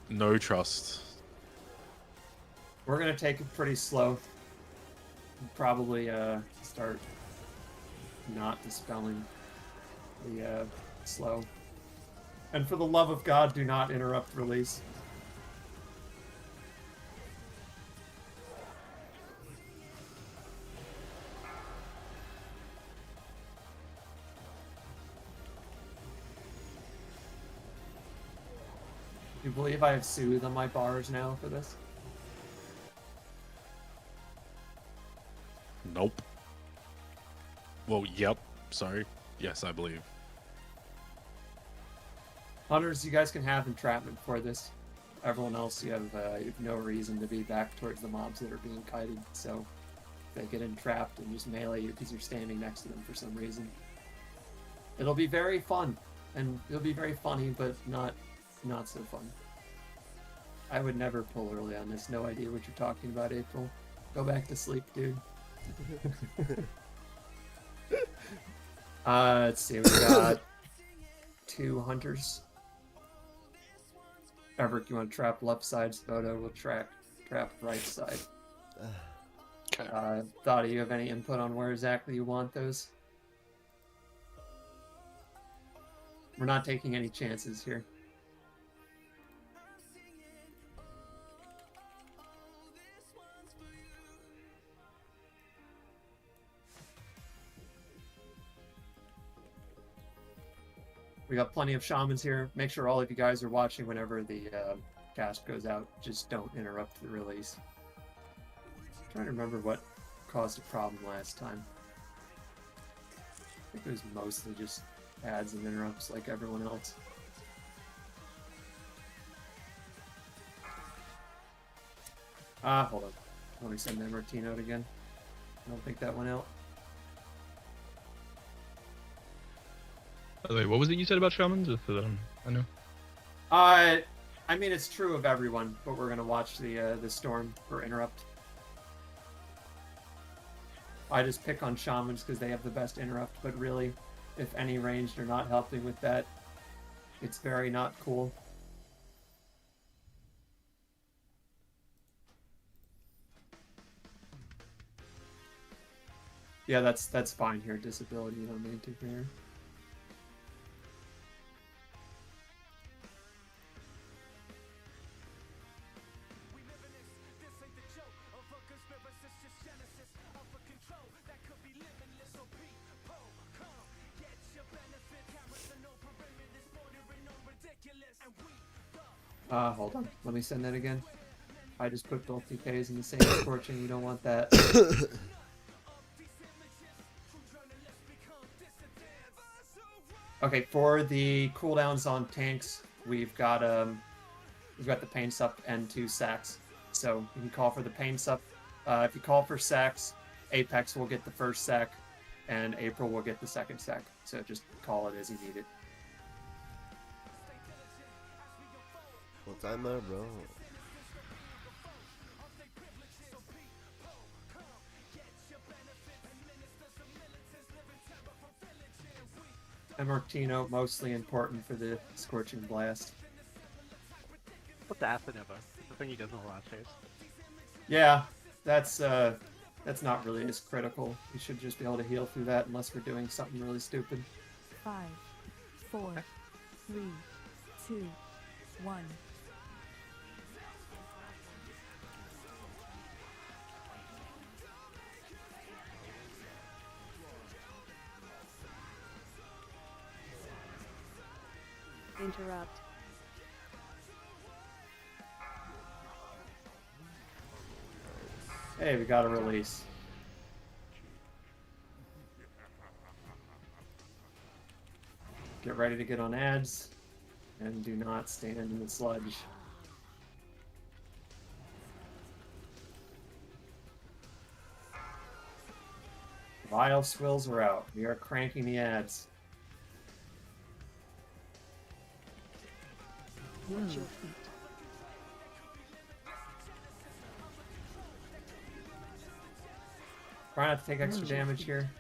No trust. We're gonna take it pretty slow. Probably start not dispelling the slow. And for the love of God, do not interrupt release. Do you believe I have Soothe on my bars now for this? Nope. Well, yep. Sorry. Yes, I believe. Hunters, you guys can have entrapment for this. Everyone else, you have no reason to be back towards the mobs that are being kited, so if they get entrapped and just melee you because you're standing next to them for some reason. It'll be very fun, and it'll be very funny, but not so fun. I would never pull early on this. No idea what you're talking about, April. Go back to sleep, dude. Let's see, we got 2 hunters. Everett, you want to trap left side, Spodo will trap right side. Okay. Thought, you have any input on where exactly you want those? We're not taking any chances here. We got plenty of shamans here. Make sure all of you guys are watching whenever the cast goes out. Just don't interrupt the release. trying to remember what caused a problem last time. I think it was mostly just ads and interrupts like everyone else. Hold on. Let me send the MRT note again. I don't think that went out. By the way, what was it you said about shamans? Just so that I know. I mean, it's true of everyone, but we're gonna watch the storm for interrupt. I just pick on shamans because they have the best interrupt, but really, if any ranged are not helping with that, it's very not cool. Yeah, that's fine here. Disability, you don't need to here. Hold on. Let me send that again. I just put both DKs in the same scorching. You don't want that. Okay, for the cooldowns on tanks, we've got the pain sup and 2 sacks. So you can call for the pain sup. If you call for sacks, Apex will get the first sack, and April will get the second sack. So just call it as you need it. What time there, bro? Amortino, mostly important for the Scorching Blast. What's the Asinova? The thing he does in the last phase. Yeah, that's not really as critical. We should just be able to heal through that unless we're doing something really stupid. 5, 4, 3, 2, 1. Interrupt. Hey, we got a release. Get ready to get on ads, and do not stand in the sludge. Vile swills are out. We are cranking the ads. Watch your feet. Try not to take extra damage here.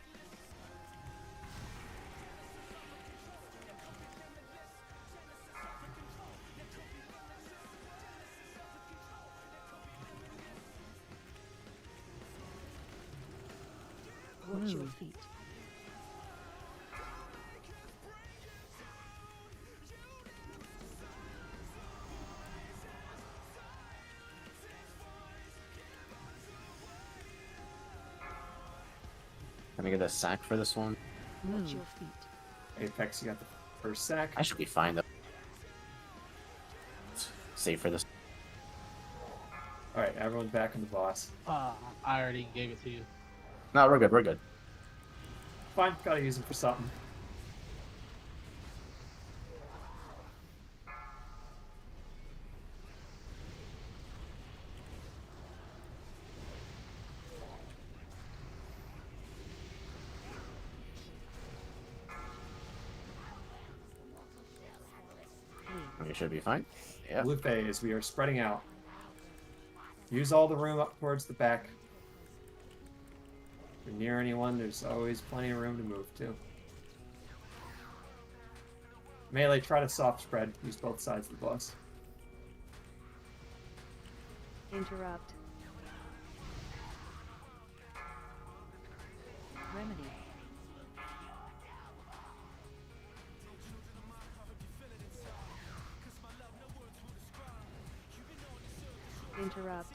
Watch your feet. Can I get a sack for this one? Watch your feet. Apex, you got the first sack. I should be fine though. Save for this. Alright, everyone's back in the boss. I already gave it to you. No, we're good, we're good. Fine, gotta use them for something. We should be fine. Yeah. Blue phase, we are spreading out. Use all the room up towards the back. If you're near anyone, there's always plenty of room to move to. Melee, try to soft spread. Use both sides of the boss. Interrupt. Remedy. Interrupt.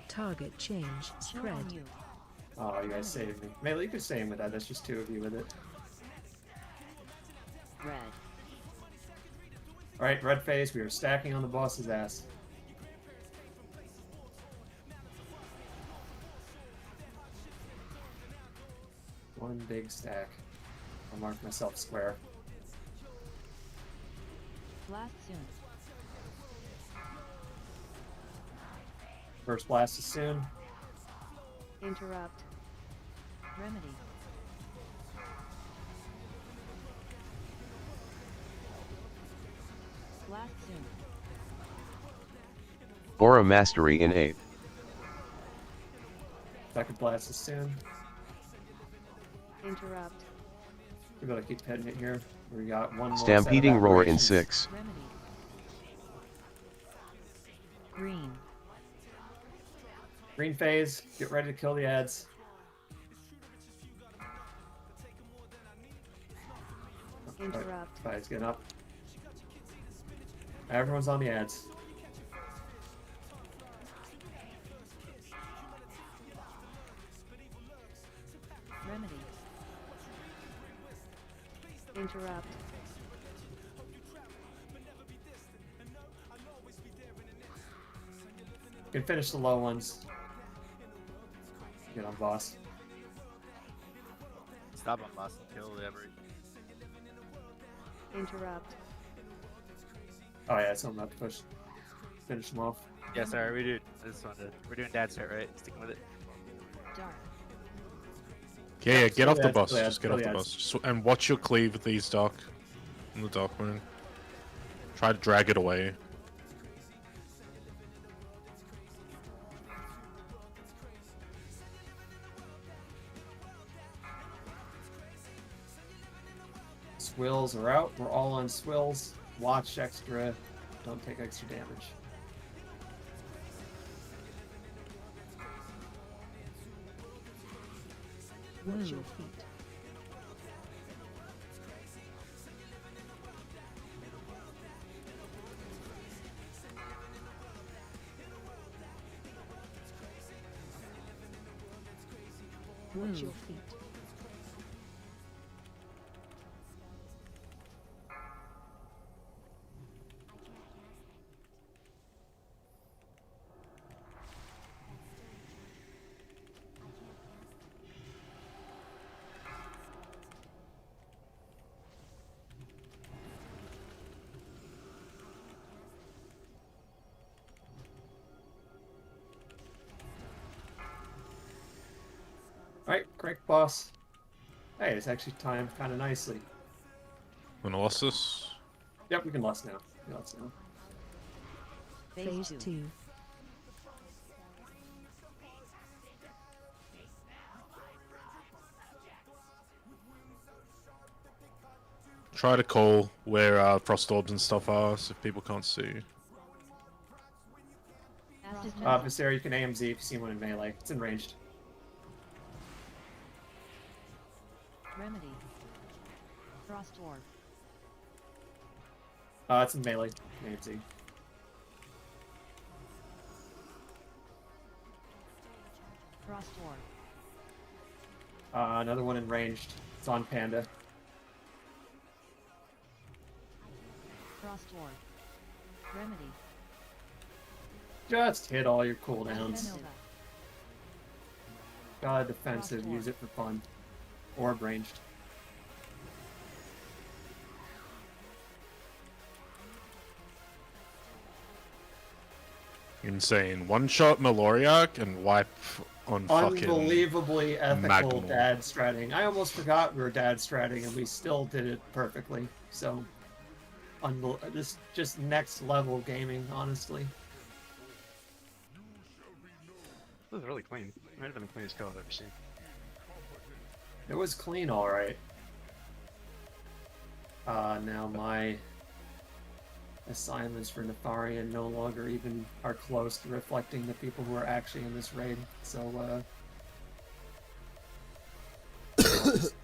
Target change. Spread. Oh, you guys saved me. Melee, you could save him with that. That's just 2 of you with it. Red. Alright, red phase, we are stacking on the boss's ass. One big stack. I'll mark myself square. Blast soon. First blast is soon. Interrupt. Remedy. Blast soon. Aura Mastery in 8. Second blast is soon. Interrupt. We gotta keep hitting it here. We got one more Stampeding set of Roar in aberrations. 6. Remedy. Green. Green phase, get ready to kill the ads. Interrupt. Guys, get up. Everyone's on the ads. Remedy. Interrupt. You can finish the low ones. Get on boss. Stop on boss and kill every. Interrupt. Oh yeah, something not to push. Finish them off. Yeah, sorry, we do this one. We're doing dad start, right? Sticking with it. Dark. Yeah, get off the ads, boss. kill the Just ads, get kill off the the ads. boss. And watch your cleave with these dark. In the dark moon. Try to drag it away. Swills are out. We're all on swills. Watch extra. Don't take extra damage. Watch your feet. Watch your feet. Alright, correct boss. Hey, it's actually timed kind of nicely. Wanna lost this? Yep, we can lust now. We can lust now. Phase 2. Try to call where frost orbs and stuff are, so people can't see. This area you can AMZ if you see one in melee. It's in ranged. Remedy. Frost Orb. It's in melee. AMZ. Frost Orb. Another one in ranged. It's on Panda. Frost Orb. Remedy. Just hit all your cooldowns. Nova. Got a defensive, use it for fun. Orb ranged. Insane. One shot Maloriak and wipe on fucking Unbelievably ethical Magmaw. dad stratting. I almost forgot we were dad stratting and we still did it perfectly. So, just next level gaming, honestly. This is really clean. Might have been the cleanest kill I've ever seen. It was clean, alright. Now my assignments for Nefarian no longer even are close to reflecting the people who are actually in this raid. So, I'll just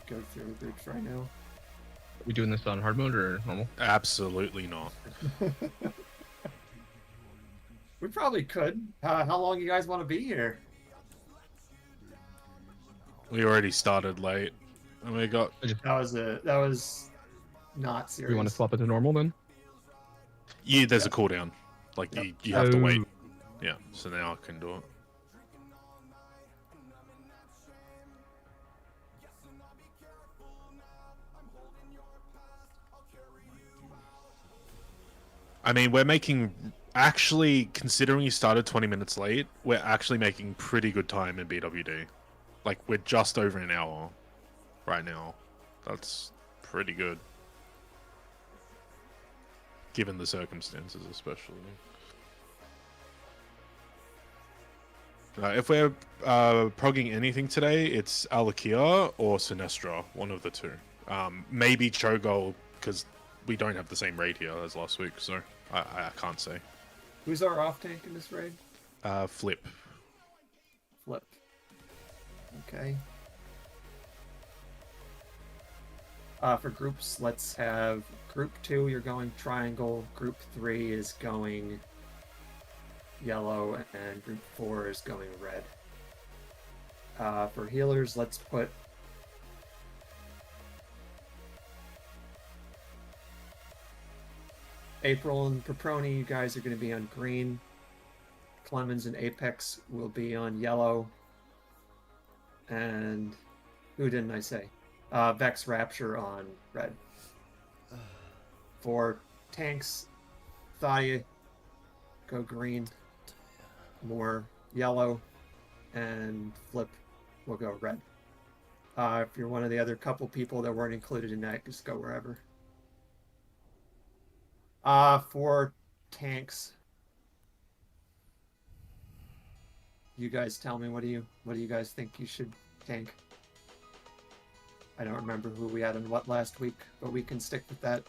go through the groups right now. Are we doing this on hard mode or normal? Absolutely not. We probably could. How long you guys want to be here? We already started late. And we got... That was not serious. We want to swap it to normal then? There's a cooldown. Like Yep. you have to wait. Oh. Yeah. So now I can do it. I mean, we're making, actually, considering you started 20 minutes late, we're actually making pretty good time in BWD. Like, we're just over an hour right now. That's pretty good. Given the circumstances, especially. If we're progging anything today, it's Alakia or Sinestra, one of the two. Maybe Cho'Gall, because we don't have the same raid here as last week, so I can't say. Who's our off tank in this raid? Flip. Flip. Okay. For groups, let's have group 2, you're going triangle, group 3 is going yellow, and group 4 is going red. For healers, let's put April and Paproni, you guys are going to be on green. Clemens and Apex will be on yellow. And who didn't I say? Vex Rapture on red. For tanks, Thadia, go green. More yellow. And Flip will go red. If you're one of the other couple people that weren't included in that, just go wherever. For tanks, you guys tell me, what do you guys think you should tank? I don't remember who we had on what last week, but we can stick with that.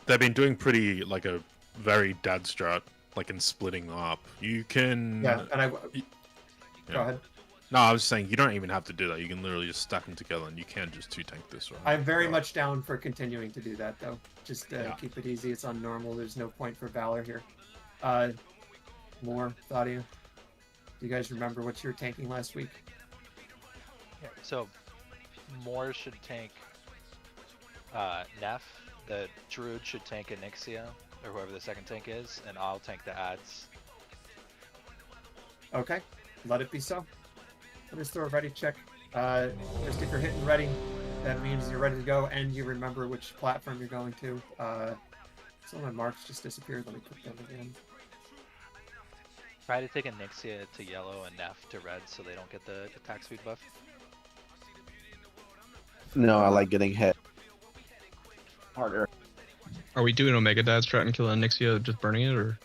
They've been doing pretty, like, a very dad strat, like, in splitting up. You can... Yeah, and Go ahead. No, I was saying, you don't even have to do that. You can literally just stack them together, and you can just 2-tank this, right? I'm very much down for continuing to do that, though. Just keep it easy. It's on normal. There's no point for Valor here. More, Thadia. Do you guys remember what you were tanking last week? Yeah, so, Moore should tank Nef. The Druid should tank Onyxia, or whoever the second tank is, and I'll tank the ads. Okay, let it be so. Let us throw a ready check. Just if you're hitting ready, that means you're ready to go and you remember which platform you're going to. Some of my marks just disappeared. Let me put them again. Try to take Onyxia to yellow and Nef to red so they don't get the attack speed buff. No, I like getting hit harder. Are we doing Omega Dad strat and killing Nixia, just burning it, or?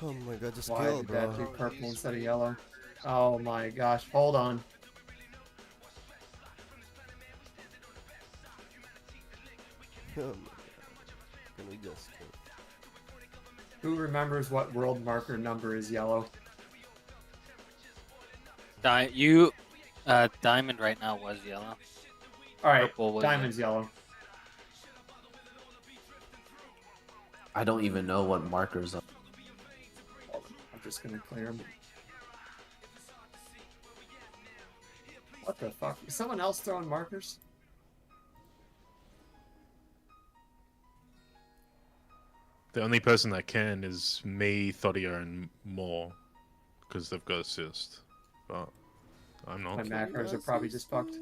Oh my god, just Why kill, did bro. that do purple instead of yellow? Oh my gosh, hold on. Oh my god. Can we just kill? Who remembers what world marker number is yellow? Diamond right now was yellow. Alright, Purple was diamond's yellow. I don't even know what markers are. I'm just gonna clear them. What the fuck? Is someone else throwing markers? The only person that can is me, Thodia, and Moore, because they've got assist. But I'm not. My macros are probably just fucked.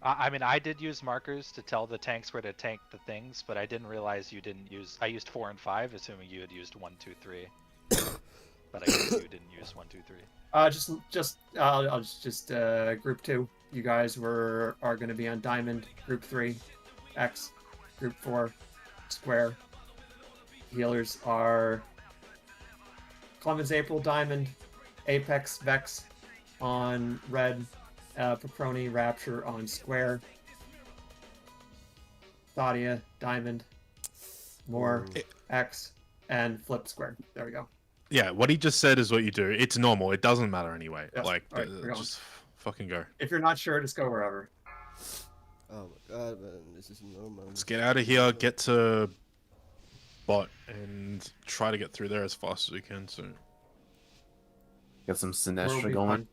I mean, I did use markers to tell the tanks where to tank the things, but I didn't realize you didn't use... I used 4 and 5, assuming you had used 1, 2, 3. But I guess you didn't use 1, 2, 3. I'll just group 2. You guys are going to be on diamond. Group 3, X. Group 4, square. Healers are Clemens, April, diamond. Apex, Vex on red. Paproni, Rapture on square. Thadia, diamond. More, X, and flip square. There we go. Yeah, what he just said is what you do. It's normal. It doesn't matter anyway. Yes. Like, All right, we're going. just fucking go. If you're not sure, just go wherever. Oh my god, man, this is normal. Let's get out of here, get to bot, and try to get through there as fast as we can soon. Get some Where will Sinestra we going. find-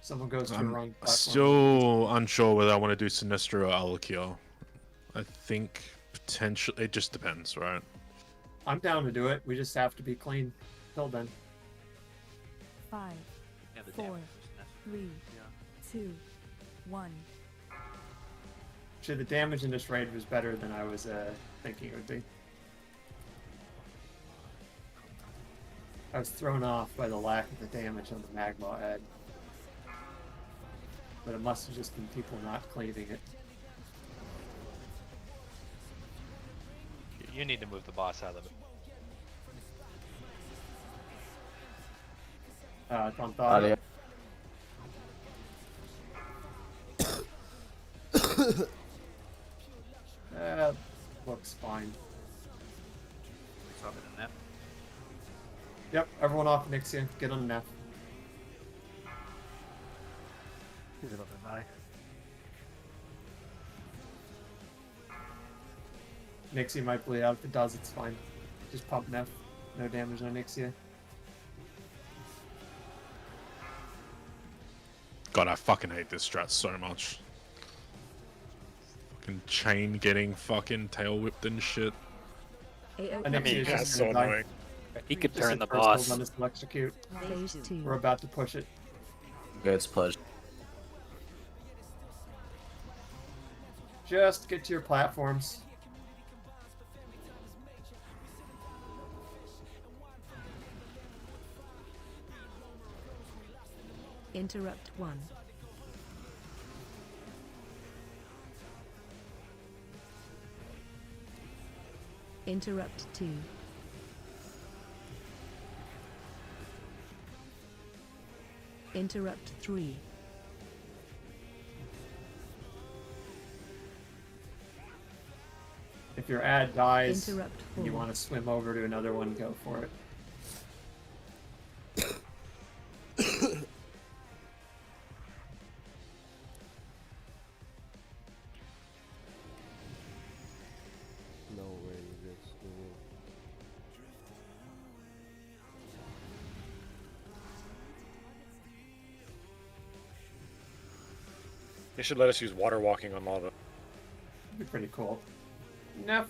Someone goes to a I'm wrong platform. still unsure whether I want to do Sinestra or Alakia. I think potentially it just depends, right? I'm down to do it. We just have to be clean till then. 5, Yeah, the 4, damage. 3, 2, 1. Actually, the damage in this raid was better than I was thinking it would be. I was thrown off by the lack of the damage on the Magmaw ad. But it must have just been people not cleaving it. You need to move the boss out of it. Don't thought. yeah. Looks fine. Stop it in that. Yep, everyone off Nixia. Get on the Nef. He's about to die. Nixia might bleed out. If it does, it's fine. Just pop Nef. No damage on Nixia. God, I fucking hate this strat so much. Fucking chain getting fucking tail whipped and shit. And Nixia is yeah, just so gonna die. annoying. He could Just turn hit the first hold boss. on this electrocute. Phase 2. We're about to push it. Okay, it's push. Just get to your platforms. Interrupt 1. Interrupt 2. Interrupt 3. If your ad dies Interrupt and you 4. want to swim over to another one, go for it. No way, that's no way. They should let us use water walking on lava. That'd be pretty cool. Nef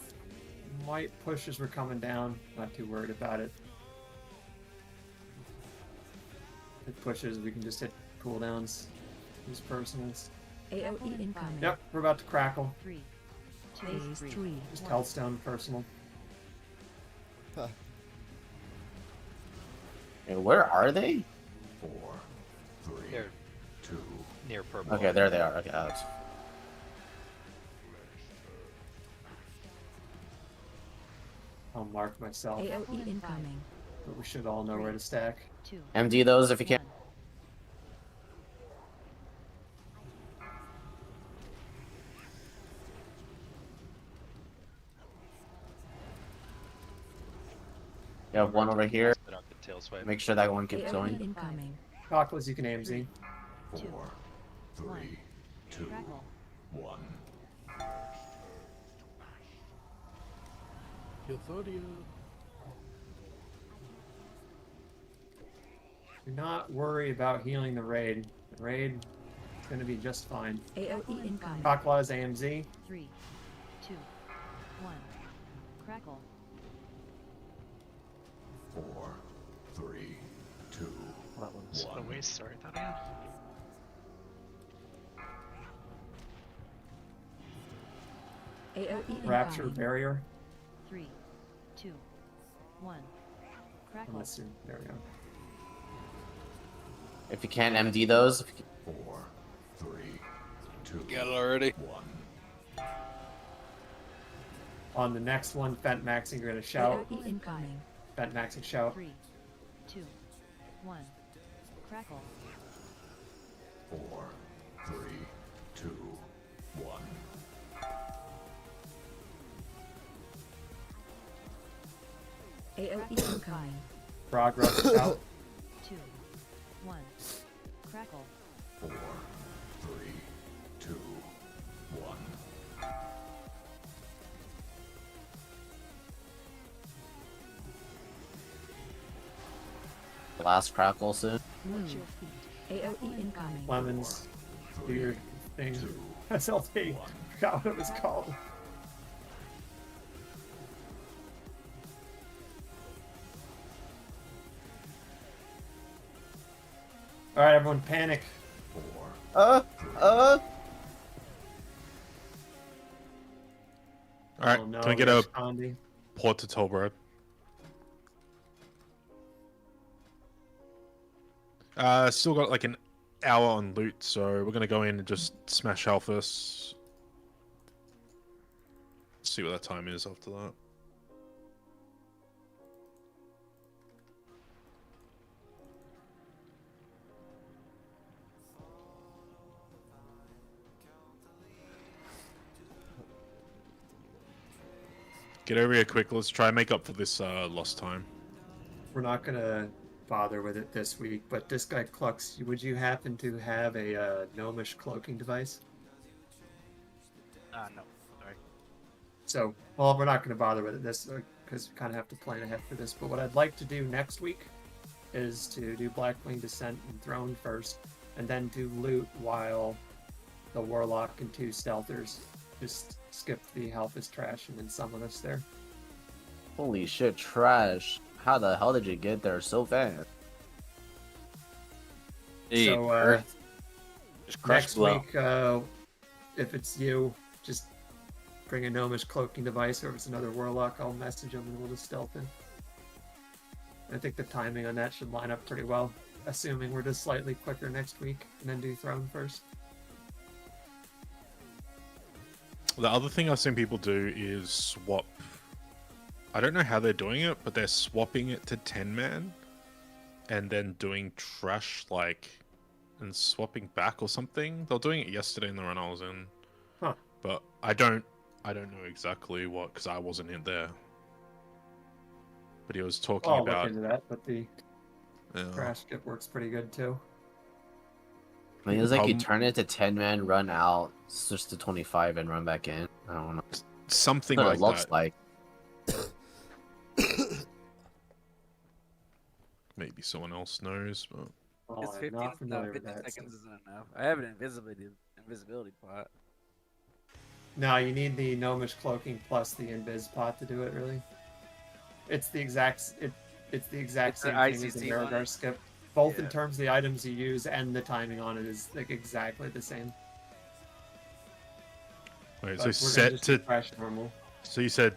might push as we're coming down. Not too worried about it. If it pushes, we can just hit cooldowns. Use personals. AOE incoming. Yep, we're about to crackle. 3, 2, Phase 3. Just Hellstone personal. Hey, where are they? 4, 3, They're 2. near purple. Okay, there they are. Okay, Alex. I'll mark myself. AOE incoming. But we should all know where to stack. 2. MD those if you can. You have one over here. Spit out the tail swipe. Make sure that one keeps AOE going. incoming. Cockles, you can AMZ. 4, 3, 2, Crackle. 1. Do not worry about healing the raid. The raid is going to be just fine. AOE incoming. Cocklaws AMZ. 3, 2, 1. Crackle. 4, 3, 2, That one's a 1. waste. Sorry, Paladin. AOE Rapture incoming. barrier. 3, 2, 1. Crackle. Let's see. There we go. If you can't MD those, if you can... 4, 3, 2, Got it already. 1. On the next one, Fent Maxing, you're going to shout. AOE incoming. Fent Maxing, shout. 3, 2, 1. Crackle. 4, 3, 2, 1. AOE incoming. Progress, shout. 2, 1. Crackle. 4, 3, 2, 1. Last crackle soon. Watch Move. your feet. AOE incoming. Lemons, do your thing. SLT. Forgot what it was called. Alright, everyone, panic. Alright, Oh, no, can we get a Andy. port to Tolbro? Still got like an hour on loot, so we're gonna go in and just smash Alphas. See what that time is after that. Get over here quick. Let's try and make up for this lost time. We're not gonna bother with it this week, but this guy Clux, would you happen to have a gnomish cloaking device? No. Sorry. So, well, we're not gonna bother with it this because we kind of have to plan ahead for this. But what I'd like to do next week is to do Blackwing Descent and Throne first, and then do loot while the Warlock and 2 Stealthers just skip the Halphus trash and then summon us there. Holy shit, trash. How the hell did you get there so fast? So, just crush next blow. week, if it's you, just bring a gnomish cloaking device, or if it's another Warlock, I'll message them and we'll just stealth in. I think the timing on that should line up pretty well, assuming we're just slightly quicker next week, and then do Throne first. The other thing I've seen people do is swap. I don't know how they're doing it, but they're swapping it to 10-man and then doing trash and swapping back or something. They were doing it yesterday in the run I was in. Huh. But I don't know exactly what, because I wasn't in there. But he was talking I'll about look into that, but the trash skip works pretty good too. I mean, it's like you turn it to 10-man, run out, switch to 25, and run back in. I don't know. Something That's like what it looks that. like. Maybe someone else knows, but Oh, It's I'm 15, not familiar no, with 15 that. seconds isn't enough. I have an invisibility pot. No, you need the gnomish cloaking plus the invis pot to do it. Really, it's the exact it's the exact It's the same thing as the ICC one? Miragar skip. Both in Yeah. terms of the items you use and the timing on it is like exactly the same. wait, But so we're gonna set just do to. crash normal. So you said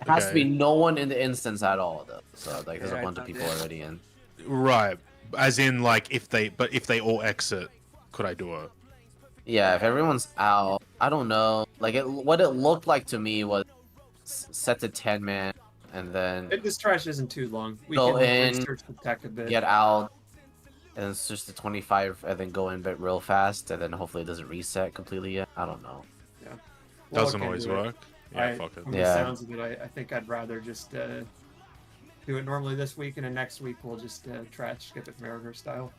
It has to be Okay. no one in the instance at all, though. So, like, there's Yeah, a bunch of it's people not already in. right, as in like if they all exit, could I do it? Yeah, if everyone's out, I don't know. Like, what it looked like to me was set to 10-man, and then This trash isn't too long. We Go can in, research the tech a bit. get out, and then switch to 25, and then go in but real fast, and then hopefully it doesn't reset completely yet. I don't know. Yeah. We'll Doesn't look always into it. work. Yeah, fuck it. From the Yeah. sounds of it, I think I'd rather just do it normally this week, and then next week we'll just trash skip it Miragar style.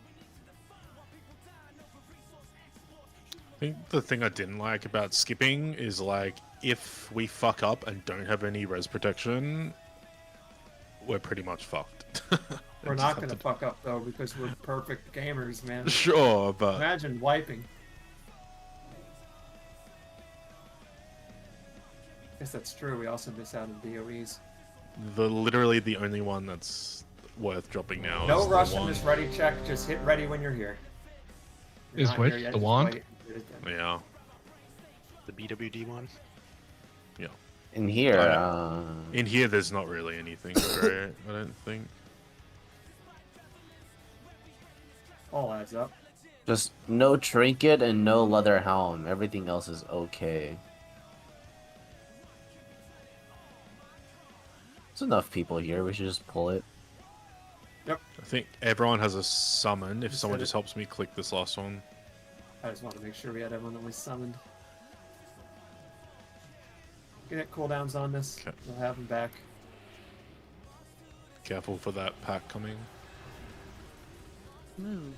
I think the thing I didn't like about skipping is like if we fuck up and don't have any res protection, we're pretty much fucked. We're not going to fuck up though because we're perfect gamers, man. Sure, but Imagine wiping. Guess that's true. We also miss out on DOEs. literally the only one that's worth dropping now No is rush the in one. this ready check. Just hit ready when you're here. You're Is not which? here yet, The just wand? wait and get it done. Yeah. The BWD one. Yeah. In here, In here, there's not really anything great, I don't think. All adds up. just no trinket and no leather helm. Everything else is okay. There's enough people here. We should just pull it. Yep. I think everyone has a summon. If Just someone hit just it. helps me click this last one. I just want to make sure we had everyone that was summoned. Get cooldowns on this. Okay. We'll have them back. Careful for that pack coming. Move.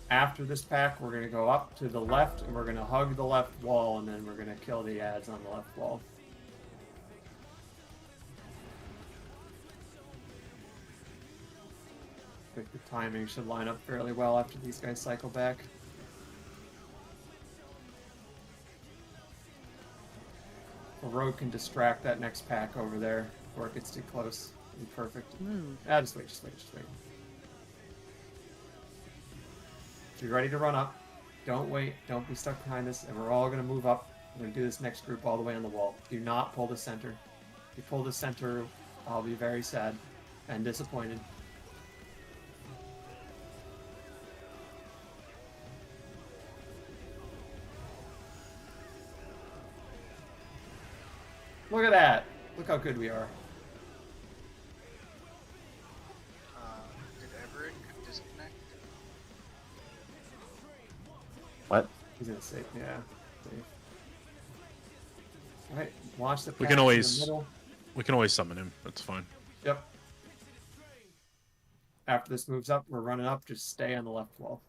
After this pack, we're going to go up to the left, and we're going to hug the left wall, and then we're going to kill the ads on the left wall. I think the timing should line up fairly well after these guys cycle back. The rogue can distract that next pack over there before it gets too close. Be perfect. Just wait, just wait, just wait. So you're ready to run up. Don't wait. Don't be stuck behind us. And we're all going to move up. We're going to do this next group all the way on the wall. Do not pull the center. If you pull the center, I'll be very sad and disappointed. Look at that. Look how good we are. Did Everett disconnect? What? He's gonna save. Yeah. Save. All right. Watch the. We can pack in the always middle. summon him. That's fine. Yep. After this moves up, we're running up. Just stay on the left wall.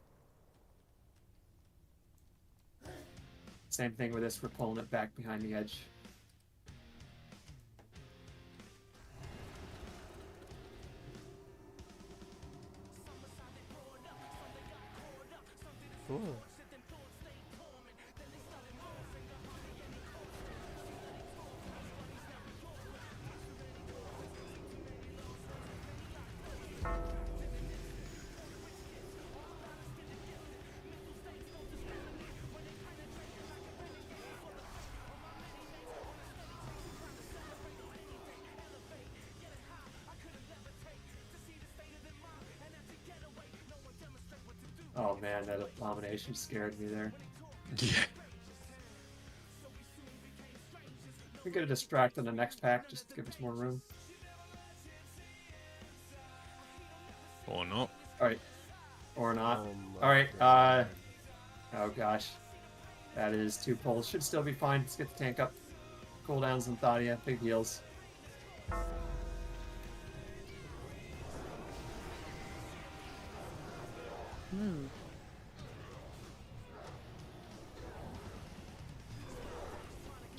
Same thing with this. We're pulling it back behind the edge. Cool. Oh man, that abomination scared me there. Yeah. We get a distract on the next pack just to give us more room. Or not. Alright. Or not. Oh Alright, oh gosh. That is 2 pulls. Should still be fine. Let's get the tank up. Cooldowns and Thadia. Big heals.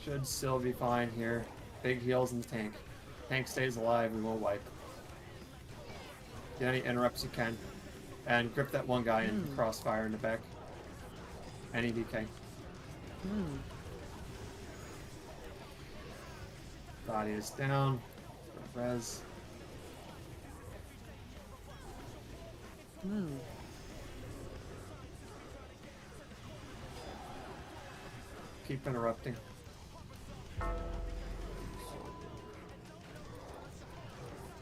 Should still be fine here. Big heals in the tank. Tank stays alive, we won't wipe. Get any interrupts you can. And grip that one guy in crossfire in the back. Any DK. Body is down. Res. Keep interrupting.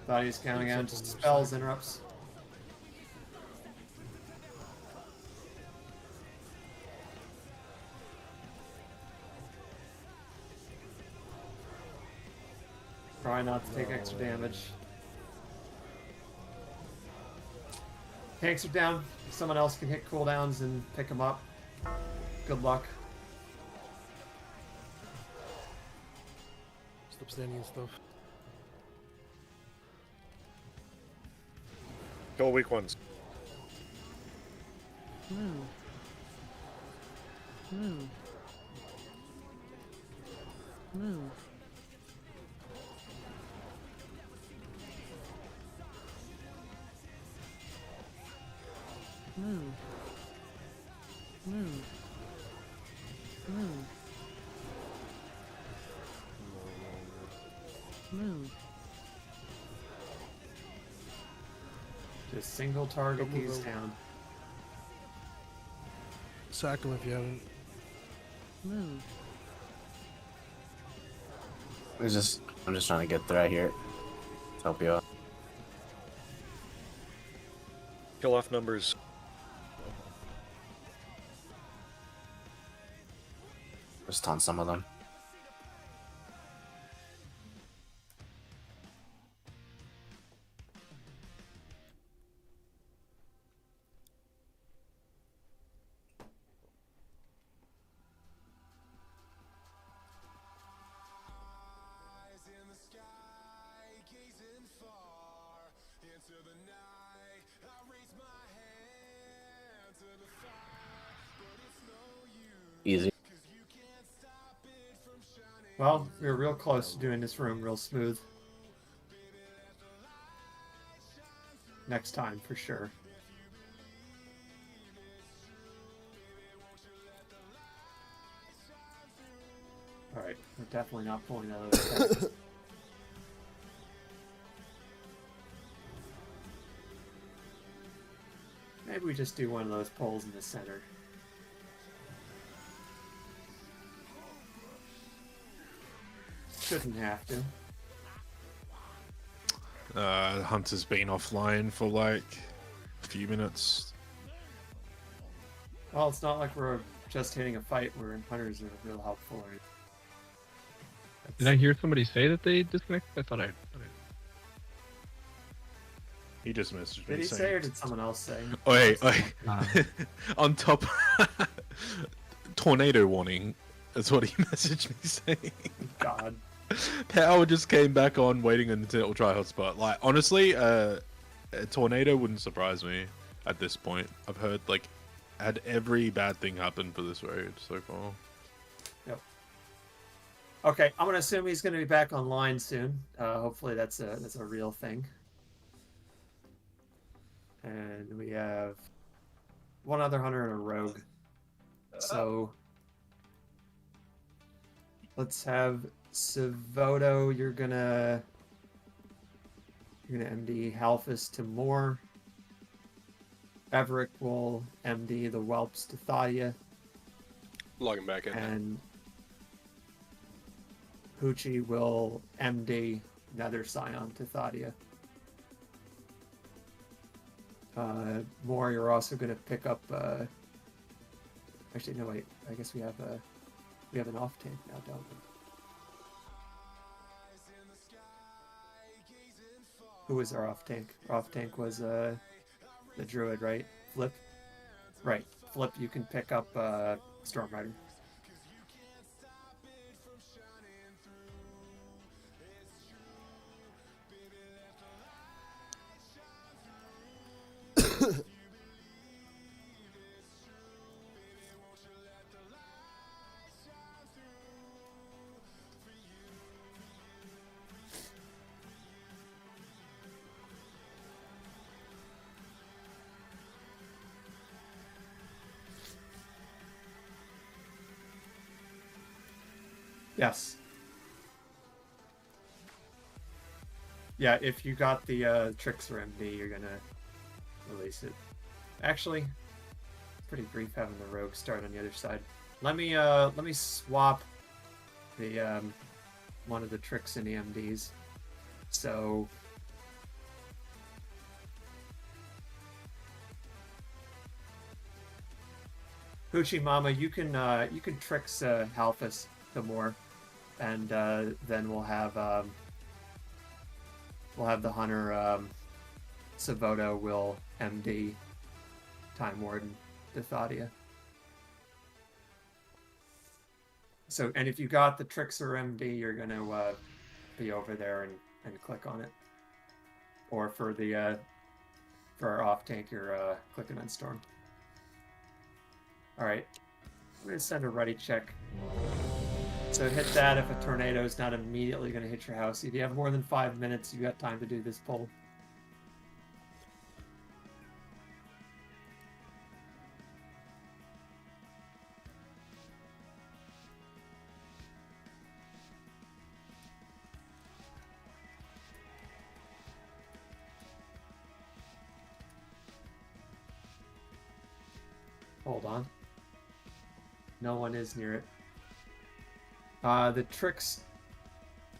Body's counting out, just spells, interrupts. Try not to take extra damage. Tanks are down. Someone else can hit cooldowns and pick them up. Good luck. Stop standing and stuff. Kill weak ones. Just single target these down. Sack them if you haven't. I'm just trying to get through here. Help you out. Kill off numbers. Just taunt some of them. Easy. Well, we were real close to doing this room real smooth. next time for sure. Alright, we're definitely not pulling that other attack. Maybe we just do one of those pulls in the center. Shouldn't have to. Hunter's been offline for like a few minutes. Well, it's not like we're just hitting a fight where hunters are real helpful. Did I hear somebody say that they disconnected? I thought I. He just messaged me. Did he saying- say or did someone else say? Oh, hey, on top, tornado warning. That's what he messaged me saying. God. Power just came back on, waiting until it'll try hotspot. Like honestly, a tornado wouldn't surprise me at this point. I've heard like had every bad thing happen for this raid so far. Yep. Okay, I'm gonna assume he's gonna be back online soon. Hopefully that's a real thing. And we have one other hunter and a rogue. So let's have Savoto. You're gonna MD Halphus to Moore. Everick will MD the Whelps to Thadia. Logging back in. And Hoochie will MD Nether Scion to Thadia. Moore, you're also going to pick up. Actually, no, wait. I guess we have an off tank now, don't we? Who was our off tank? Our off tank was the druid, right? Flip. Right, Flip. You can pick up Storm Rider. Yes. Yeah, if you got the Trickster MD, you're gonna release it. Actually, it's pretty brief having the Rogue start on the other side. Let me swap the one of the tricks in the MDs. So Hoochie Mama, you can tricks Halphus to Moore, and then we'll have the hunter Savoto will MD Time Warden to Thadia. So, and if you got the Trickster MD, you're gonna be over there and click on it. Or for the for our off tank, you're clicking on Storm. All right, I'm gonna send a ready check. So hit that if a tornado is not immediately going to hit your house. If you have more than 5 minutes, you got time to do this pull. Hold on. No one is near it. The tricks,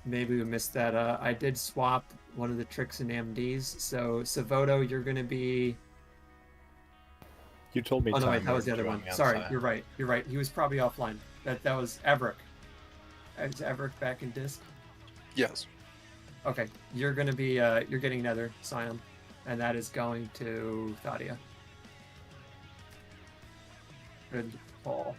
maybe we missed that. I did swap one of the tricks in MDs. So Savoto, you're gonna be. You told me. Oh no, wait, that was the other one. Sorry, you're right. You're right. He was probably offline. That was Everick. Is Everick back in disc? Yes. Okay, you're gonna be. You're getting another Scion, and that is going to Thadia. Good call.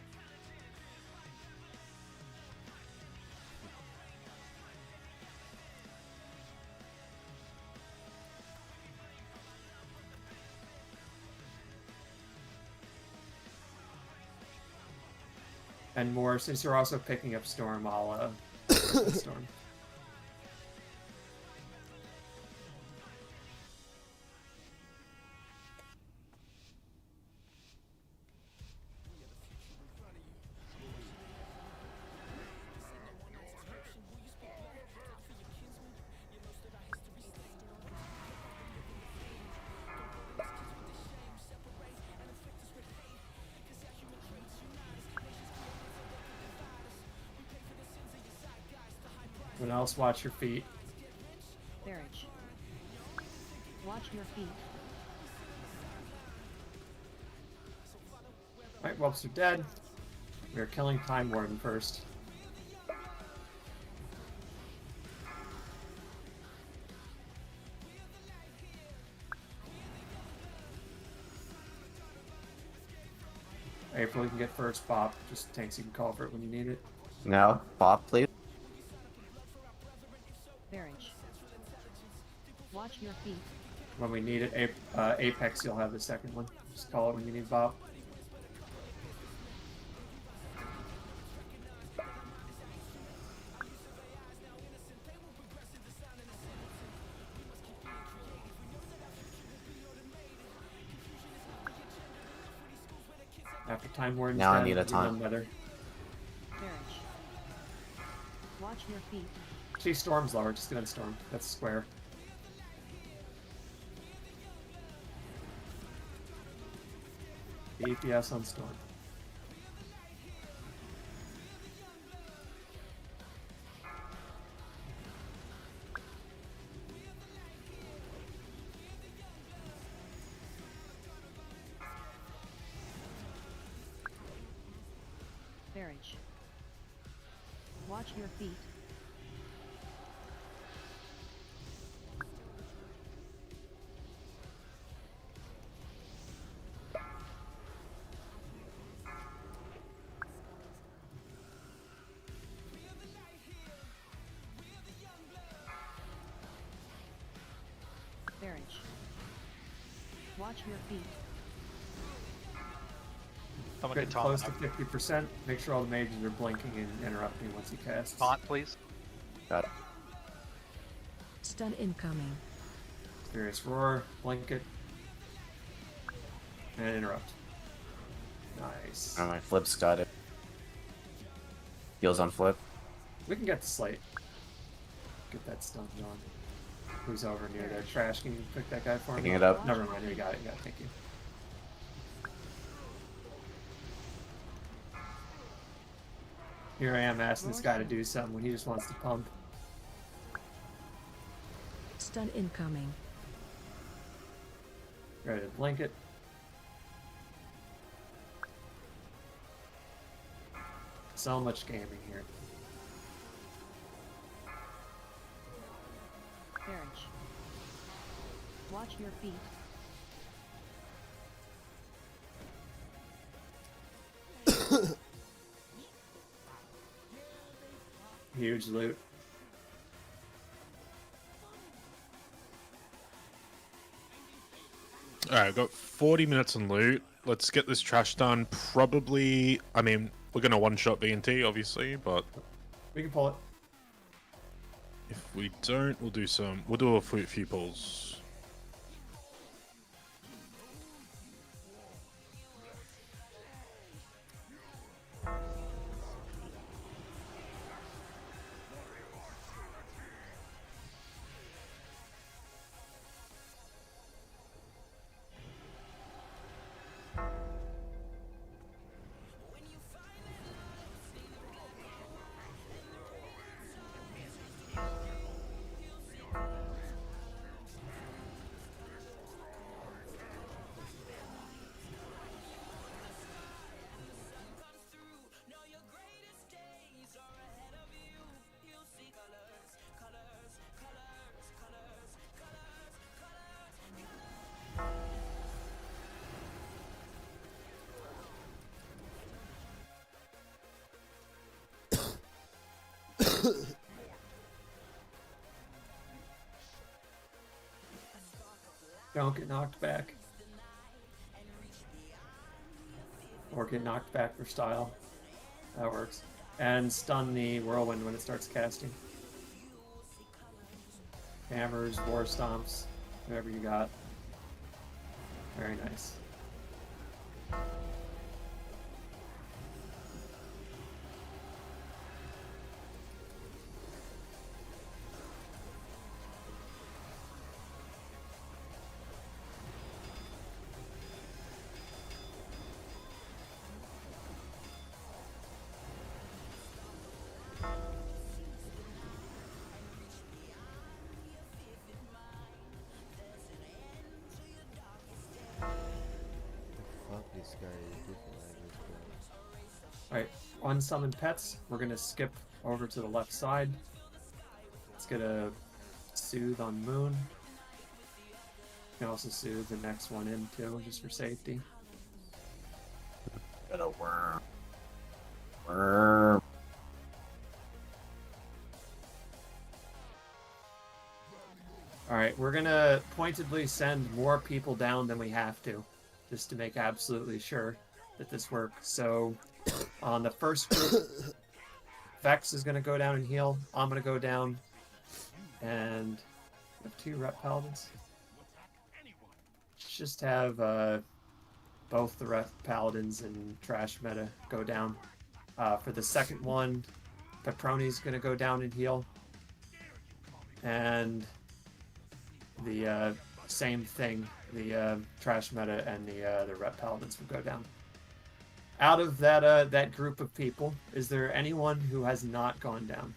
And more, since you're also picking up Storm, I'll Storm. else, watch your feet. Barrage. Watch your feet. Alright, whelps are dead. We are killing Time Warden first. April, you can get first pop. Just tanks you can call for it when you need it. Now, pop, please. Barrage. Watch your feet. When we need it, Apex, you'll have the second one. Just call it when you need Bob. After Time Warden's Now I dead, need a you time. run better. Barrage. Watch your feet. She storms lower, just get unstormed. That's square. DPS on storm. Barrage. Watch your feet. Barrage. Watch your feet. Someone Getting get taunt. close to 50%. Make sure all the mages are blinking and interrupting once he casts. Taunt, please. Got it. Stun incoming. Furious Roar, blink it, and interrupt. Nice. My flip's got it. Heals on flip. We can get the slate. Get that stun on. Who's over near there? Trash, can you pick that guy for me? Picking it up. Never mind, you got it. Yeah, thank you. Here I am asking this guy to do something when he just wants to pump. Stun incoming. Ready to blink it. So much gaming here. Barrage. Watch your feet. Huge loot. Alright, got 40 minutes on loot. Let's get this trash done. Probably, I mean, we're gonna one-shot B&T, obviously, but We can pull it. if we don't, we'll do a few pulls. Don't get knocked back. Or get knocked back for style. That works. And stun the whirlwind when it starts casting. Hammers, war stomps, whatever you got. Very nice. this guy give me aggro spells. Alright, unsummon pets. We're gonna skip over to the left side. Let's get a Soothe on Moon. You can also soothe the next one in too, just for safety. Got a worm. Worm. Alright, we're gonna pointedly send more people down than we have to, just to make absolutely sure that this works. So, on the first group, Vex is gonna go down and heal. I'm gonna go down, and we have 2 Rep Paladins. Let's just have both the Rep Paladins and Trash Meta go down. For the second one, Peproni's gonna go down and heal, and the same thing, the Trash Meta and the Rep Paladins will go down. Out of that group of people, is there anyone who has not gone down?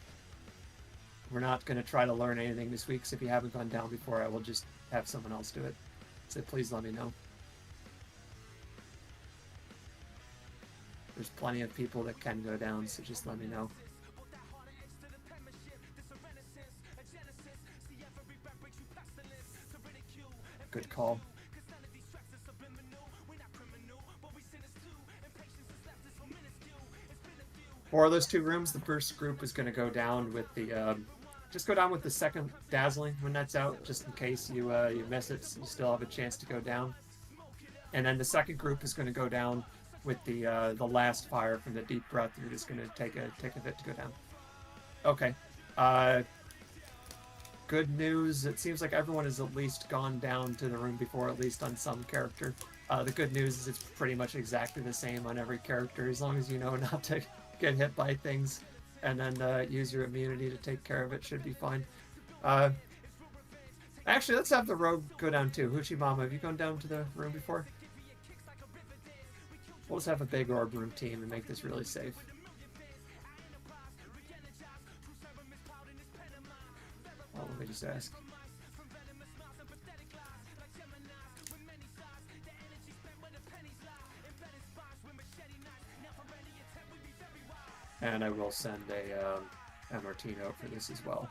We're not going to try to learn anything this week, so if you haven't gone down before, I will just have someone else do it. So please let me know. There's plenty of people that can go down, so just let me know. Good call. For those 2 rooms, the first group is going to go down with the just go down with the second Dazzling when that's out, just in case you you miss it, so you still have a chance to go down. And then the second group is going to go down with the last fire from the Deep Breath. You're just going to take a bit to go down. Okay. Good news, it seems like everyone has at least gone down to the room before, at least on some character. The good news is it's pretty much exactly the same on every character, as long as you know not to get hit by things, and then use your immunity to take care of it, should be fine. Actually, let's have the rogue go down too. Huchimama, have you gone down to the room before? We'll just have a big orb room team and make this really safe. Oh, let me just ask. And I will send a MRT note for this as well.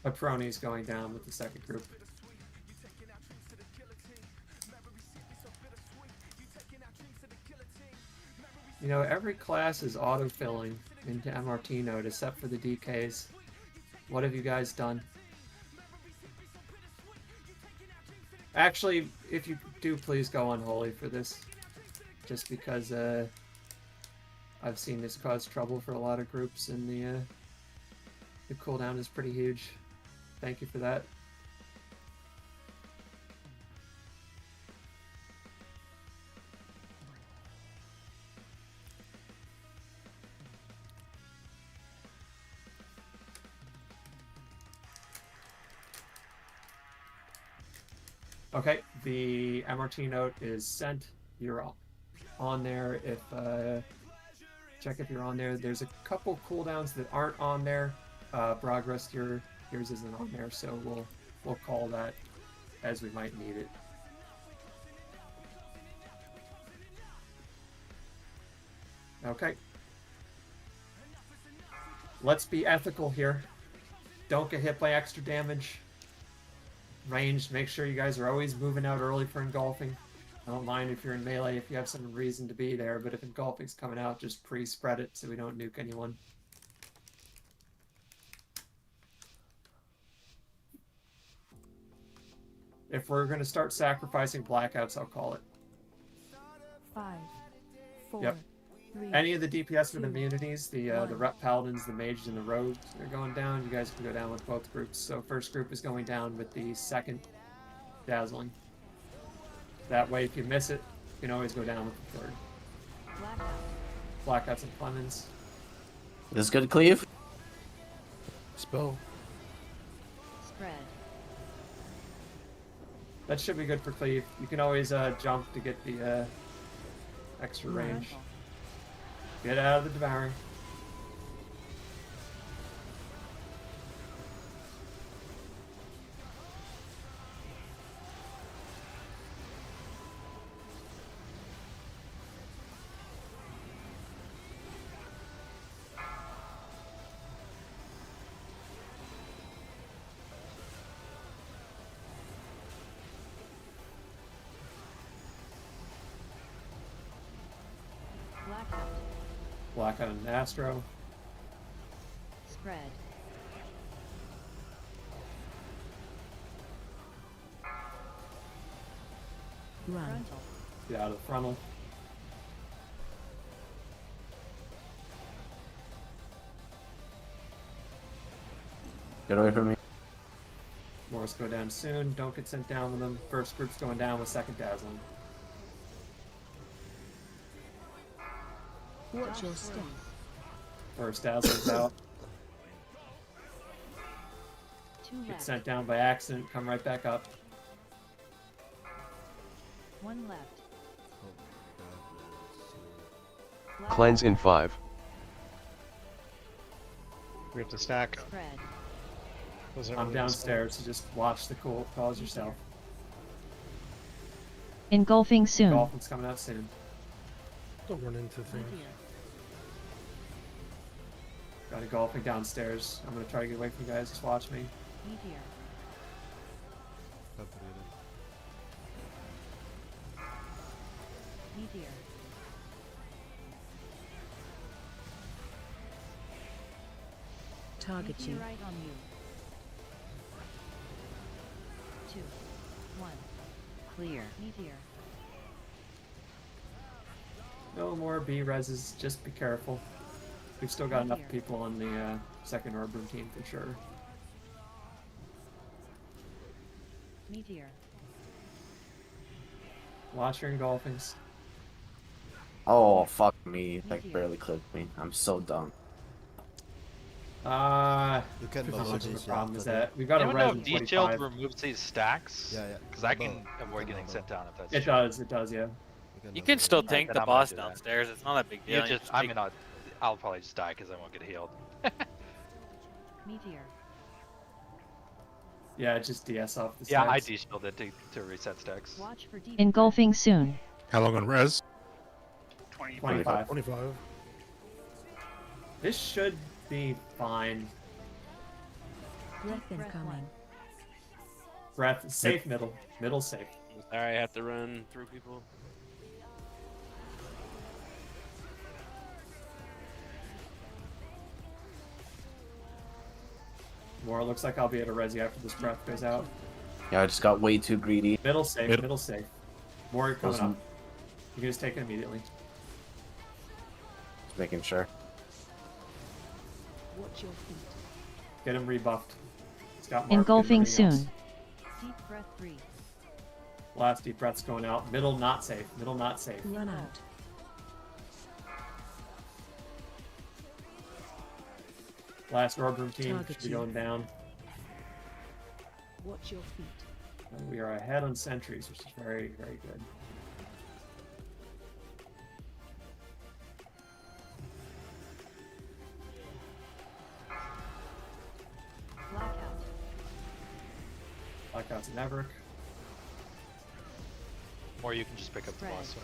Aproni's going down with the second group. You know, every class is auto-filling into MRT node except for the DKs. What have you guys done? Actually, if you do, please go unholy for this. Just because I've seen this cause trouble for a lot of groups, and the cooldown is pretty huge. Thank you for that. Okay, the MRT note is sent. You're on there. If check if you're on there. There's a couple cooldowns that aren't on there. Progress, yours isn't on there, so we'll call that as we might need it. Okay. Let's be ethical here. Don't get hit by extra damage. Ranged, make sure you guys are always moving out early for engulfing. I don't mind if you're in melee if you have some reason to be there, but if engulfing's coming out, just pre-spread it so we don't nuke anyone. If we're going to start sacrificing blackouts, I'll call it. 5, 4, yep. 3, Any of the DPS with 2, immunities, the Rep Paladins, the Mages, and the Rogues are going down. You guys can go down with both groups. So first group is going down with the second Dazzling. That way, if you miss it, you can always go down with the third. Blackouts and Clemens. This is good, Cleve. Spell. Spread. That should be good for cleave. You can always jump to get the extra range. Get out of the devouring. Blackout and Astro. Spread. Run. Frontal. Get out of the frontal. Get away from me. Morris go down soon. Don't get sent down with them. First group's going down with second dazzling. Watch your step. First dazzling's out. Get sent down by accident. Come right back up. One left. Cleanse in 5. We have to stack. Spread. I'm downstairs, so just watch the calls yourself. Engulfing soon. Engulfing's coming out soon. Don't run into things. Got engulfing downstairs. I'm gonna try to get away from you guys. Just watch me. Meteor. Meteor. Target you. Right on you. 2, 1. Clear. Meteor. No more B reses. Just be careful. We've still got enough people on the second orb room team for sure. Meteor. Watch your engulfings. Oh, fuck me. Like, barely clipped me. I'm so dumb. You can how much of a this, problem yeah, is that? We've got a Anyone know res if in D-Shield 25. removes these stacks? Yeah, yeah. Because I can Bow. avoid You getting can sent down if that's It true. does, yeah. You can still Then tank the I'm gonna boss do that. downstairs. It's not that big deal. You just, I mean, I'll probably just die because I won't get healed. Meteor. Yeah, just DS off the Yeah, I stacks. D-shielded to reset stacks. Watch for engulfing soon. How long on res? 25. 25. This should be fine. Breath incoming. Breath safe middle. Middle safe. Sorry, I have to run through people. More looks like I'll be at a resi after this breath goes out. Yeah, I just got way too greedy. Middle safe, middle safe. More coming up. You can just take it immediately. Just making sure. Watch your feet. Get him rebuffed. It's got Mark Engulfing and everything soon. else. Deep breath 3. Last deep breath's going out. Middle not safe. Middle not safe. Run out. Last orb room team Target should be you. going down. Watch your feet. And we are ahead on sentries, which is very, very good. Blackout. Blackout's an Everick. Or you can just pick up the boss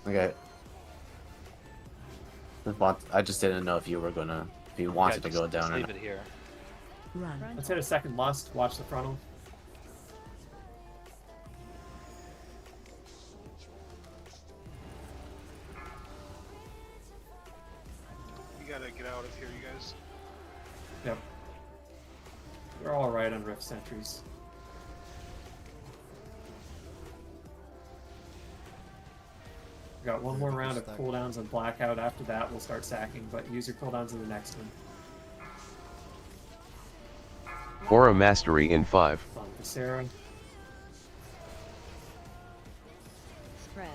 whenever. Okay. I just didn't know if you were gonna, if you wanted to go down just or leave not. it here. Run. Let's hit a second lust. Watch the frontal. You gotta get out of here, you guys. Yep. We're all right on Rift sentries. We got one more round of cooldowns on Blackout. After that, we'll start sacking, but use your cooldowns in the next one. Aura Mastery in 5. On Sarah. Spread.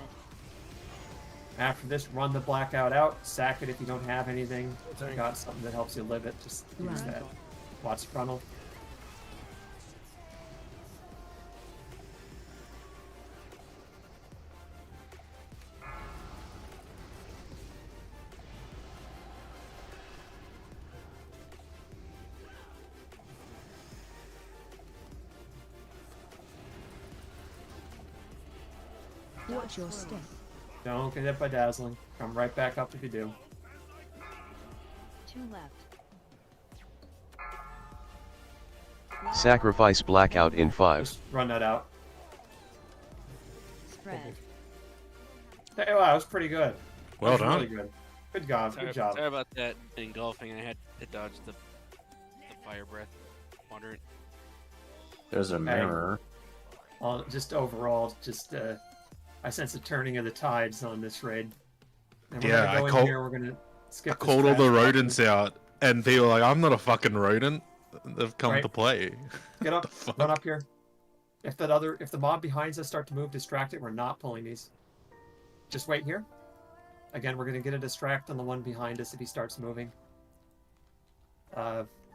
After this, run the Blackout out. Sack it if you don't have anything. If you got something that helps you live it, just use that. Watch the frontal. Watch your step. Don't get hit by dazzling. Come right back up if you do. 2 left. Sacrifice blackout in 5. Just run that out. Spread. Hey, wow, that was pretty good. Well That was done. Really good. Good job. Sorry, Good job. sorry about that engulfing. I had to dodge the fire breath. Wandering. There's a mirror. Well, just overall, just I sense a turning of the tides on this raid. And we're Yeah, gonna go I in called- here. We're gonna skip. I called all the rodents out, and they were like, "I'm not a fucking rodent." They've come Right. to play. Get up. Run up here. If the mob behind us start to move, distract it. We're not pulling these. Just wait here. Again, we're gonna get a distract on the one behind us if he starts moving.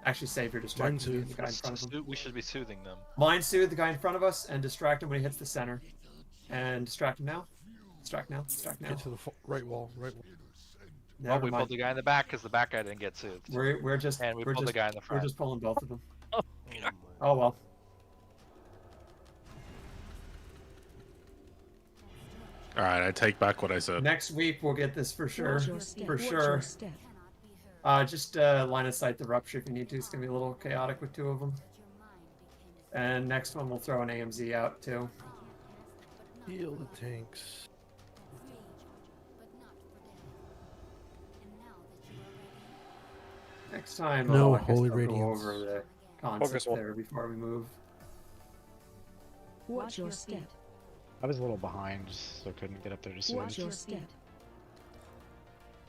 Actually, save your distract. The guy in front of him. We should be soothing them. Mind soothe the guy in front of us and distract him when he hits the center. And distract him now. Distract now. Distract now. Get to the right wall. Right wall. Well, Never we mind. pulled the guy in the back because the back guy didn't get soothed. We're just and we we're pulled just, the guy in the front. We're just pulling both of them. Oh, Oh well. All right, I take back what I said. Next week we'll get this for sure. Watch your step. For Watch sure. your step. Just line of sight the rupture if you need to. It's gonna be a little chaotic with 2 of them. And next one we'll throw an AMZ out too. Heal the tanks. Next time, No I guess holy I'll go radiance. over the Focus concept one. there before we move. Watch your step. I was a little behind, so I couldn't get up there to see. Watch your step.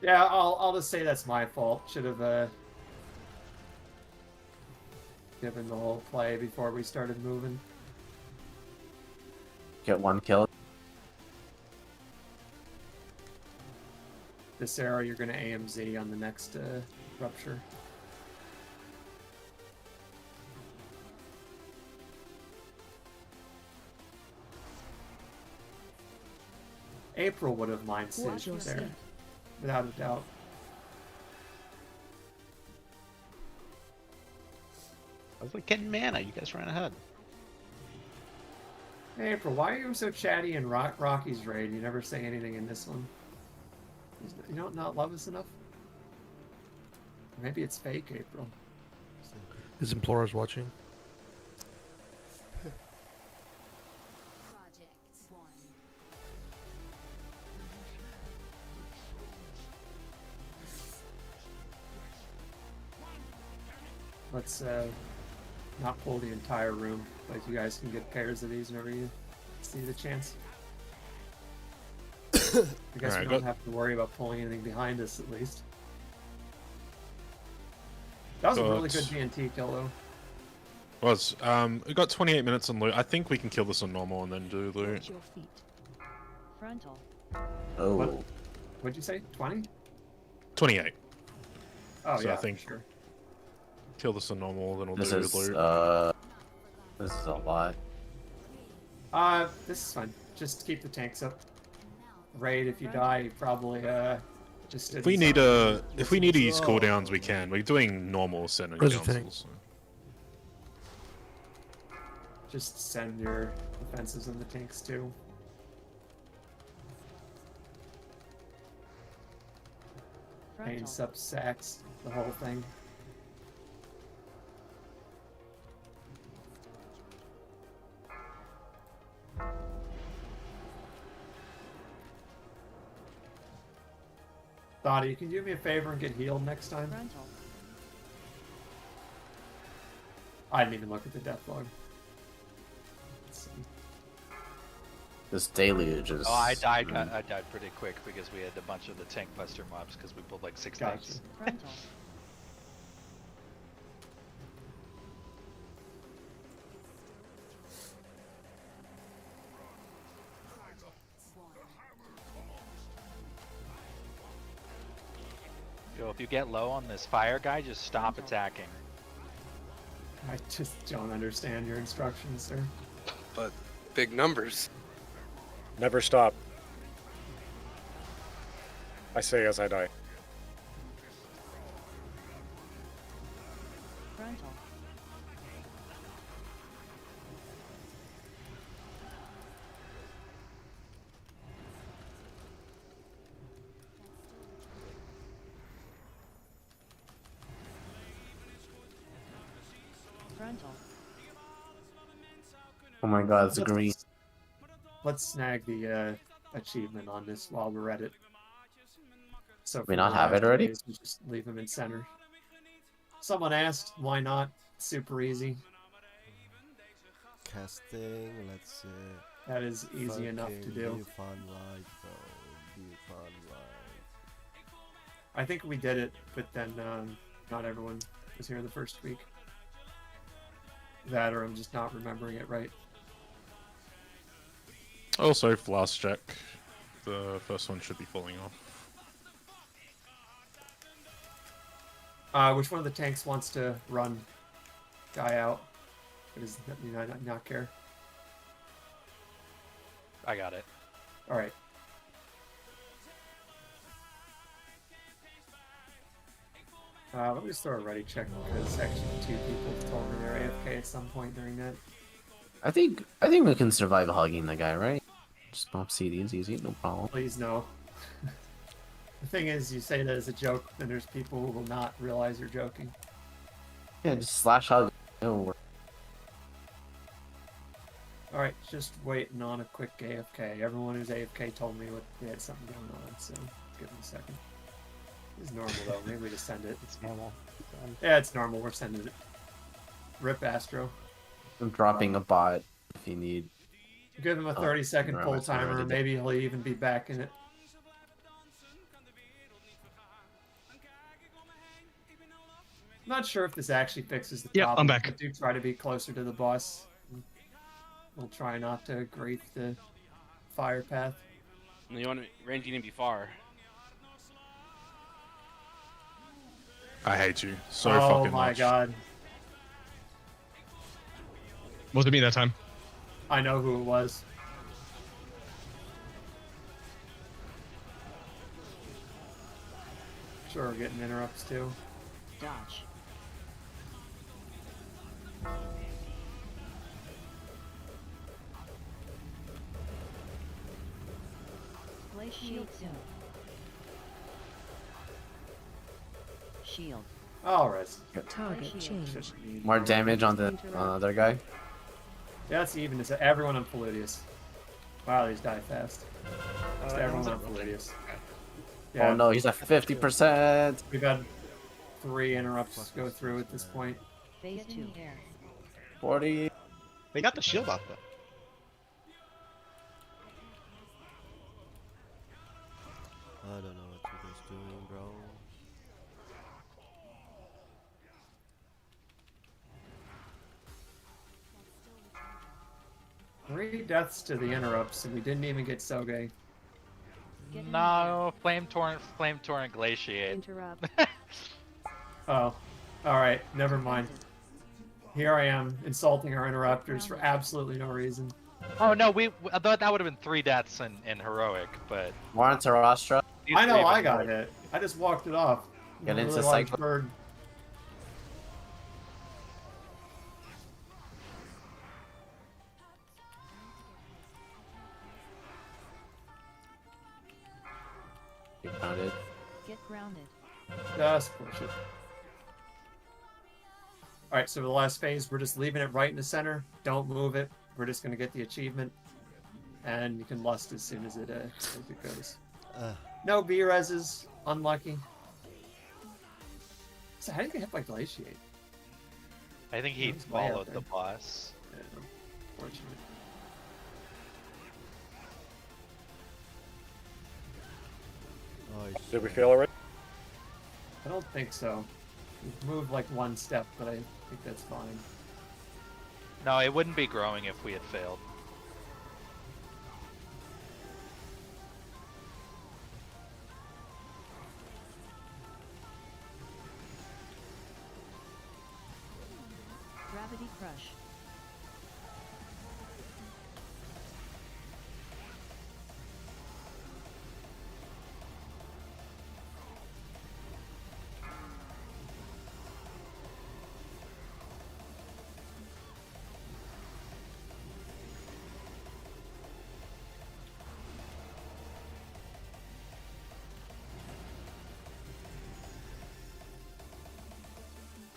Yeah, I'll just say that's my fault. Should have given the whole play before we started moving. Get 1 kill. This arrow you're gonna AMZ on the next rupture. April would have mind Watch your soothed there, step. without a doubt. I was like getting mana. You guys ran ahead. Hey, April, why are you so chatty in Rocky's raid? You never say anything in this one. You don't not love us enough? Maybe it's fake, April. Is Implorers watching? Let's not pull the entire room, but you guys can get pairs of these whenever you see the chance. I guess Alright, we don't have to worry about pulling anything behind us, at least. That was a really good DNT kill, though. Was we got 28 minutes on loot. I think we can kill this on normal and then do loot. Watch your feet. Frontal. Oh. What'd you say? 20? 28. Oh, So yeah, I think sure. kill this on normal, then we'll This do is loot. this is a lot. This is fine. Just keep the tanks up. Raid, if you die, you probably just. If we need to use cooldowns, we can. We're doing normal center Where's the tank? councils. Just send your defenses in the tanks too. Pain sub sacks, the whole thing. Dottie, can you do me a favor and get healed next time? Frontal. I didn't even look at the death log. Let's see. This deluge is. Oh, I died pretty quick because we had a bunch of the tank buster mobs because we pulled like 6 Gotcha. tanks. Frontal. Yo, if you get low on this fire guy, just stop attacking. I just don't understand your instructions, sir. But big numbers. Never stop. I say as I die. Frontal. Frontal. Oh my god, it's Let's- green. Let's snag the achievement on this while we're at it. So We for not the have last it already? phase, we just leave them in center. Someone asked, why not? Super easy. Casting, let's see. That is easy enough to do. Be fun light, though. Be fun light. I think we did it, but then not everyone was here the first week. That or I'm just not remembering it right. Also, last check. The first one should be falling off. Which one of the tanks wants to run guy out? Or does not care? I got it. Alright. Let me just throw a ready check because actually 2 people told me they're AFK at some point during that. I think we can survive hugging the guy, right? Just bump CDs easy, no problem. Please no. The thing is, you say that as a joke, then there's people who will not realize you're joking. Yeah, just slash hug. It'll work. Alright, just waiting on a quick AFK. Everyone who's AFK told me they had something going on, so give them a second. It's normal though, maybe we just send it. It's normal. Yeah, it's normal, we're sending it. Rip Astro. I'm dropping a bot if you need. Give him a 30-second never pull mind, I already timer, did. maybe he'll even be back in it. I'm not sure if this actually fixes the Yep, problem. I'm back. I do try to be closer to the boss. We'll try not to grief the fire path. You want to range you to be far. I hate you so oh fucking my much. god. Wasn't me that time. I know who it was. Sure, we're getting interrupts too. Dodge. Place shield soon. Shield. Alright. Target change. More damage on the other guy. Yeah, that's even. It's everyone on Paludius. Wow, these die fast. It's everyone on Paludius. Oh no, he's at 50%. We've had 3 interrupts go through at this point. Phase 2 air. 40. They got the shield off though. I don't know what you guys doing, bro. Three deaths to the interrupts, and we didn't even get Soge. No, flame torrent glaciate. Interrupt. Oh, alright, never mind. Here I am, insulting our interrupters for absolutely no reason. Oh no, I thought that would have been 3 deaths in heroic, but More on Tarastra. I know I got hit. I just walked it off. Get A into really large cycle. bird. Get grounded. Get grounded. Just push it. Alright, so for the last phase, we're just leaving it right in the center. Don't move it. We're just going to get the achievement. And you can lust as soon as it goes. No B-reses. Unlucky. So how do you get hit by Glaciate? I think he He's way out followed there. the boss. Yeah, unfortunate. Did we fail already? I don't think so. We've moved like 1 step, but I think that's fine. No, it wouldn't be growing if we had failed. Gravity crush.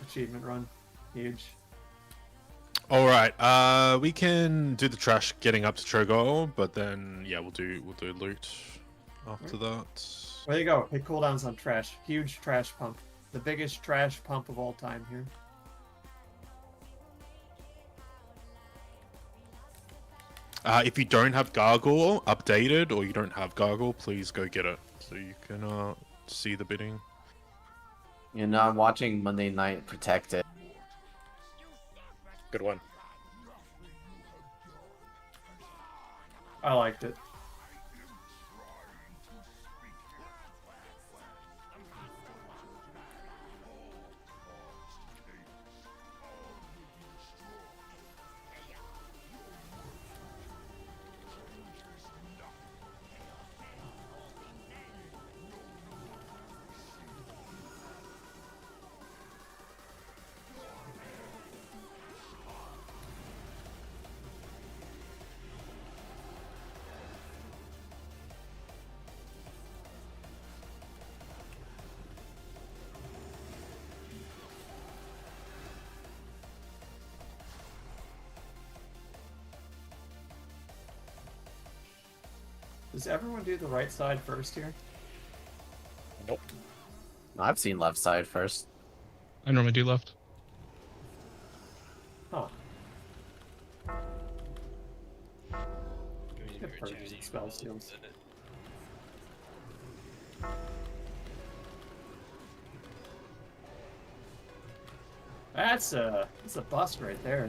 Achievement run. Huge. All right. We can do the trash getting up to Trogol, but then yeah, we'll do loot after that. There you go. Hit cooldowns on trash. Huge trash pump. The biggest trash pump of all time here. If you don't have Gargle updated, or you don't have Gargle, please go get it so you can see the bidding. You know, I'm watching Monday Night Protected. Good one. I liked it. Does everyone do the right side first here? Nope. I've seen left side first. I normally do left. Huh. Good purges and spell seals. That's a bust right there.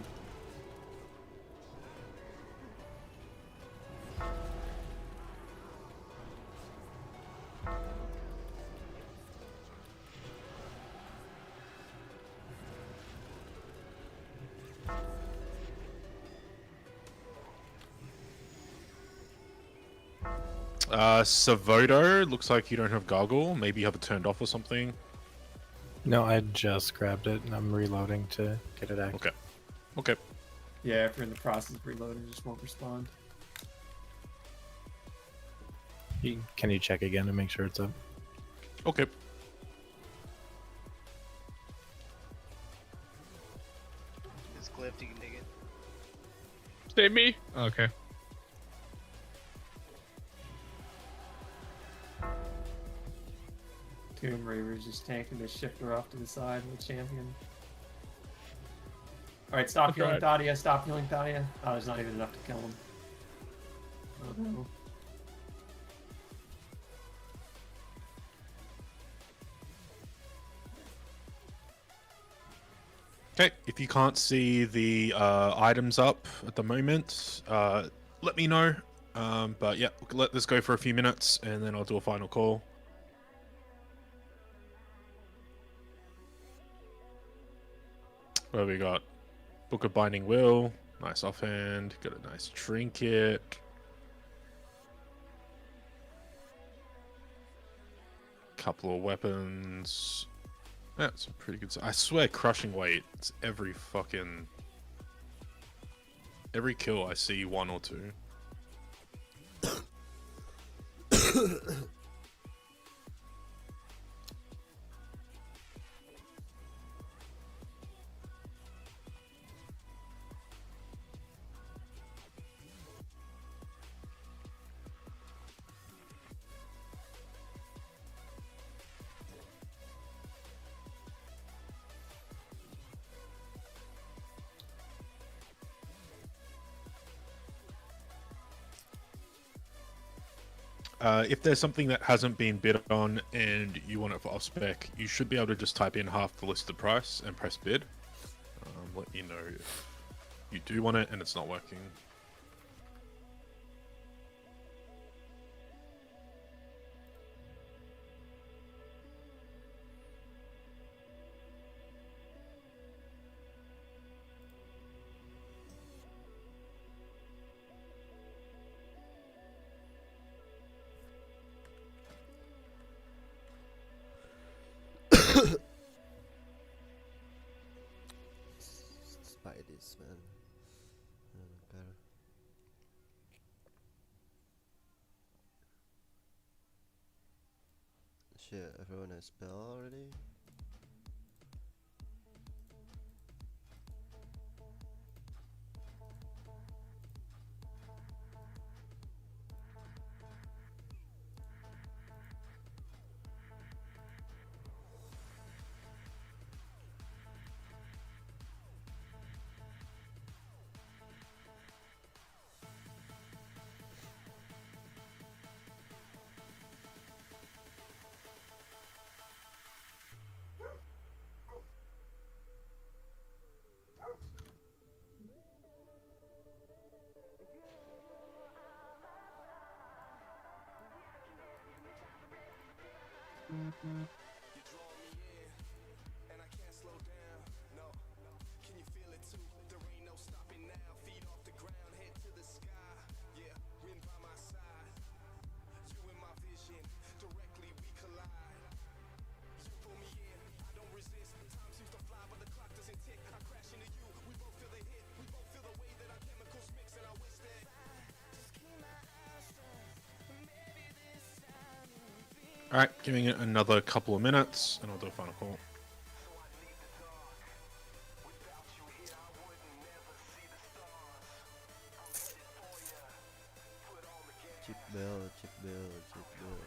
Savodo, looks like you don't have Gargle. Maybe you have it turned off or something. No, I just grabbed it and I'm reloading to get it active. Okay. Okay. Yeah, if you're in the process of reloading, it just won't respond. Can you check again to make sure it's up? Okay. It's clipped, you can dig it. Save me. Okay. Tomb Raver's just tanking the shifter off to the side with champion. Alright, stop healing Thadia, stop healing Thadia. Oh, there's not even enough to kill him. Oh no. Okay, if you can't see the items up at the moment, let me know. But yeah, let this go for a few minutes and then I'll do a final call. What have we got? Book of Binding Will. Nice offhand. Got a nice trinket. Couple of weapons. That's a pretty good. I swear, crushing weight. It's every kill I see one or two. If there's something that hasn't been bid on and you want it for off spec, you should be able to just type in half the listed price and press bid. Let me know if you do want it and it's not working. Spidey's, man. Better. Shit, everyone has spell already? Alright, giving it another couple of minutes, and I'll do a final call. Chip bell, chip bell, chip bell.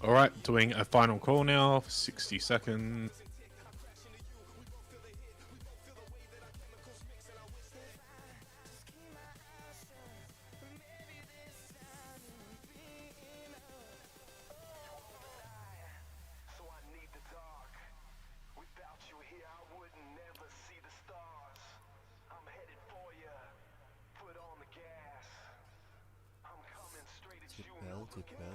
Alright, doing a final call now for 60 seconds. Chip bell, chip bell.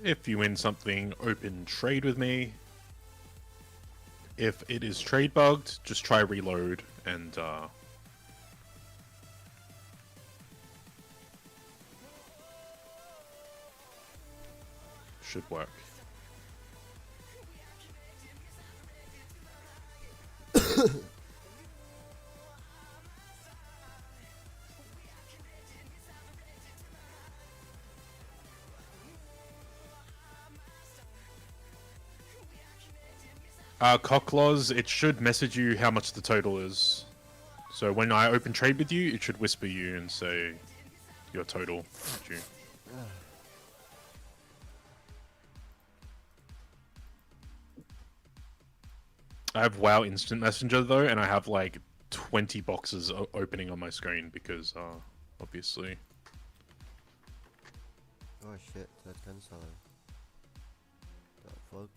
If you win something, open trade with me. If it is trade bugged, just try reload and should work. Cocklaws, it should message you how much the total is. So when I open trade with you, it should whisper you and say your total. I have WoW Instant Messenger though, and I have like 20 boxes opening on my screen because, obviously. Oh shit, that's cancel. The fuck?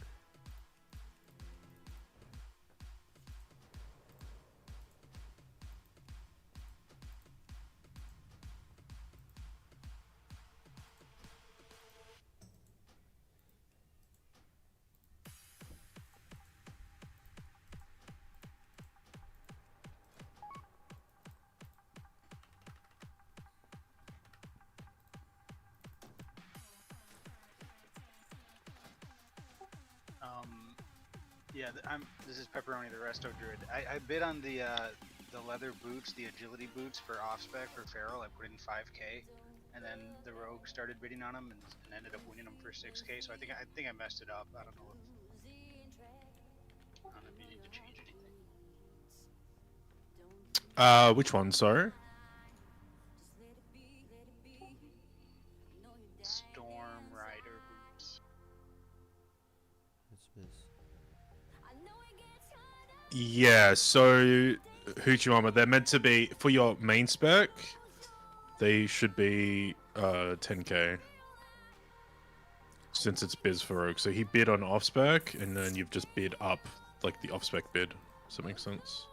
Yeah, this is Pepperoni, the Resto Druid. I bid on the leather boots, the agility boots for off spec for Feral. I put in 5k, and then the Rogue started bidding on them and ended up winning them for 6k. So I think I messed it up. I don't know if you need to change anything. Which one, sorry? Storm Rider boots. What's this? Yeah, so Hoochie Mama, they're meant to be for your main spec. They should be 10k. Since it's biz for Rogue. So he bid on off spec, and then you've just bid up like the off spec bid. Does that make sense?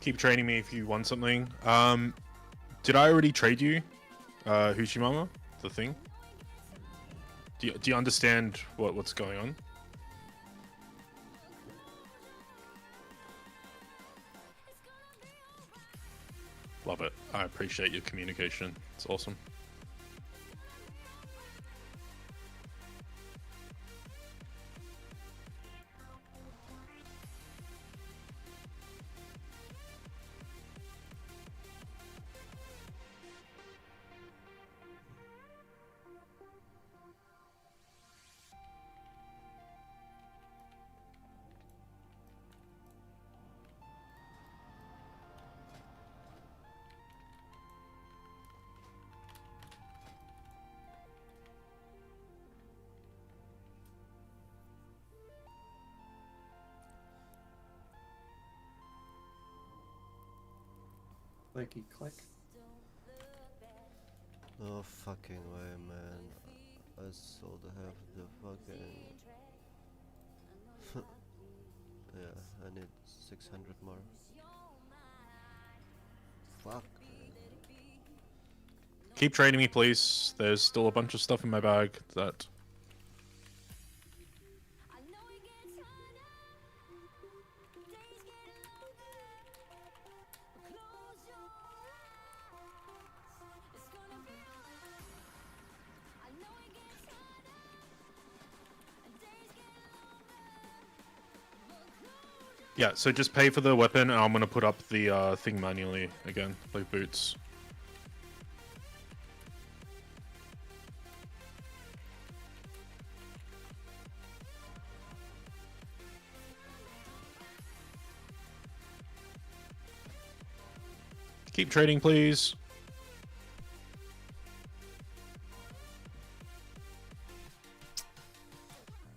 Keep trading me if you want something. Did I already trade you, Hushimama? The thing? Do you understand what's going on? Love it. I appreciate your communication. It's awesome. Clicky click. No fucking way, man. I still have the fucking... yeah, I need 600 more. Fuck. Keep trading me, please. There's still a bunch of stuff in my bag that... Yeah, so just pay for the weapon, and I'm gonna put up the thing manually again, like boots. Keep trading, please.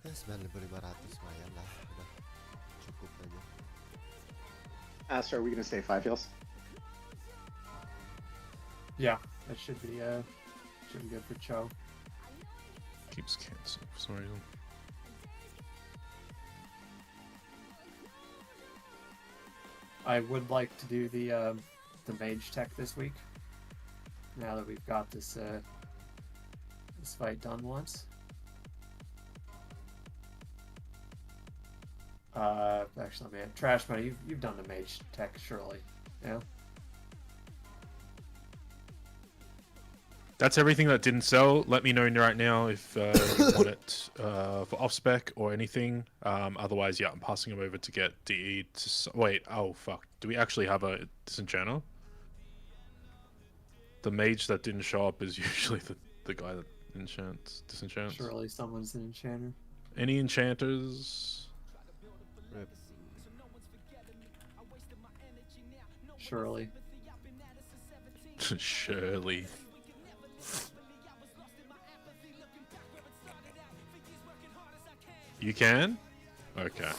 Yes, man, 500 lumayan lah. Cukup aja. Aster, are we gonna stay 5 heals? Yeah, that should be good for Cho. Keeps canceling for some reason. I would like to do the mage tech this week. Now that we've got this this fight done once. Actually, man, Trash Money, you've done the mage tech, surely, yeah? That's everything that didn't sell. Let me know right now if you want it for off spec or anything. Otherwise, yeah, I'm passing them over to get DE to... Wait, oh fuck. Do we actually have a disenchanter? The mage that didn't show up is usually the guy that disenchants. Surely someone's an enchanter. Any enchanters? Rip. Surely. Surely. You can? Okay.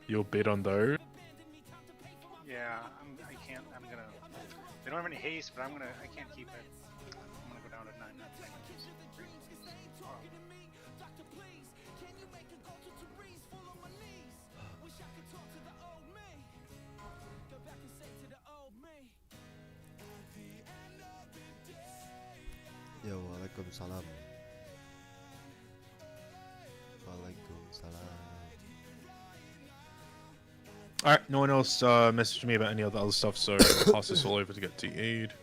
You'll bid on those? Yeah, I can't. I'm gonna. They don't have any haste, but I can't keep it. I'm gonna go down to 9 seconds. Yo, waalaikumsalam. Alright, no one else messaged me about any of the other stuff, so I'll pass this all over to get TE'd.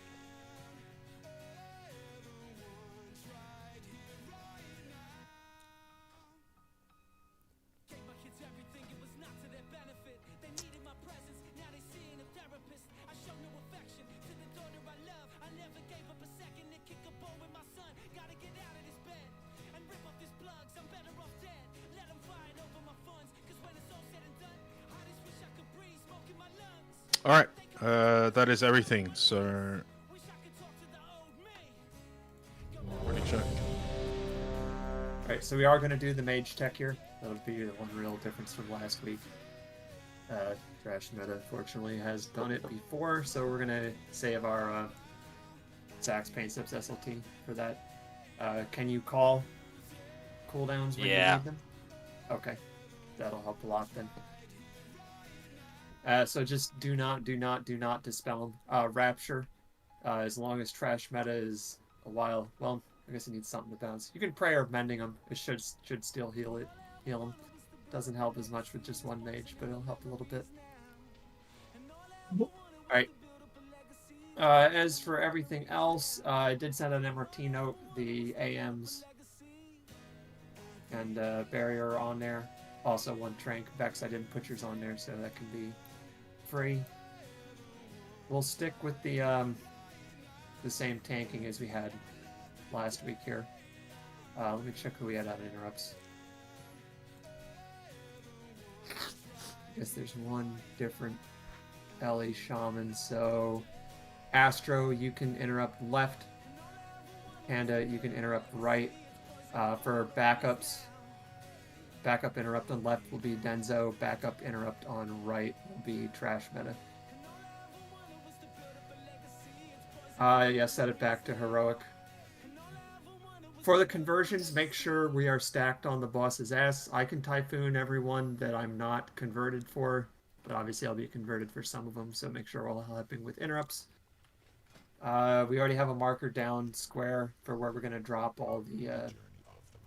Alright, that is everything, so... Already checked. Alright, so we are going to do the mage tech here. That'll be the one real difference from last week. Trash Meta, fortunately, has done it before, so we're going to save our Sax Paint Sips SLT for that. Can you call cooldowns when you need them? Okay, that'll help a lot then. So just do not dispel them. Rapture, as long as Trash Meta is a while. Well, I guess it needs something to bounce. You can Prayer of Mending them. It should still heal them. Doesn't help as much with just one mage, but it'll help a little bit. Alright. As for everything else, I did send an MRT note. The AMs and Barrier are on there. Also one Trank. Vex, I didn't put yours on there, so that can be free. We'll stick with the same tanking as we had last week here. Let me check who we had on interrupts. I guess there's one different LE Shaman, so Astro, you can interrupt left, Panda, you can interrupt right. For backups, backup interrupt on left will be Denzo, backup interrupt on right will be Trash Meta. Yeah, set it back to Heroic. For the conversions, make sure we are stacked on the boss's ass. I can Typhoon everyone that I'm not converted for, but obviously I'll be converted for some of them, so make sure we're all helping with interrupts. We already have a marker down square for where we're going to drop all the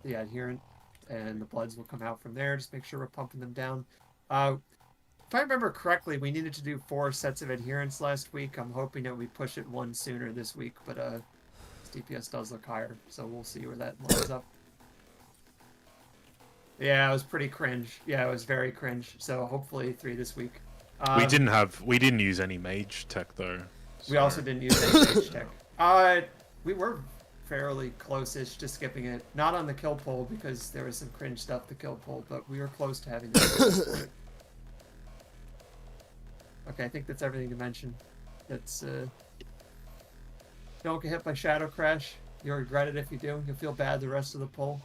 adherent, and the bloods will come out from there. Just make sure we're pumping them down. If I remember correctly, we needed to do 4 sets of adherents last week. I'm hoping that we push it one sooner this week, but DPS does look higher, so we'll see where that lines up. Yeah, it was pretty cringe. Yeah, it was very cringe. So hopefully 3 this week. We didn't use any mage tech though. We also didn't use any mage tech. We were fairly close-ish to skipping it. Not on the kill poll because there was some cringe stuff to kill poll, but we were close to having that. Okay, I think that's everything to mention. That's don't get hit by Shadow Crash. You'll regret it if you do. You'll feel bad the rest of the poll.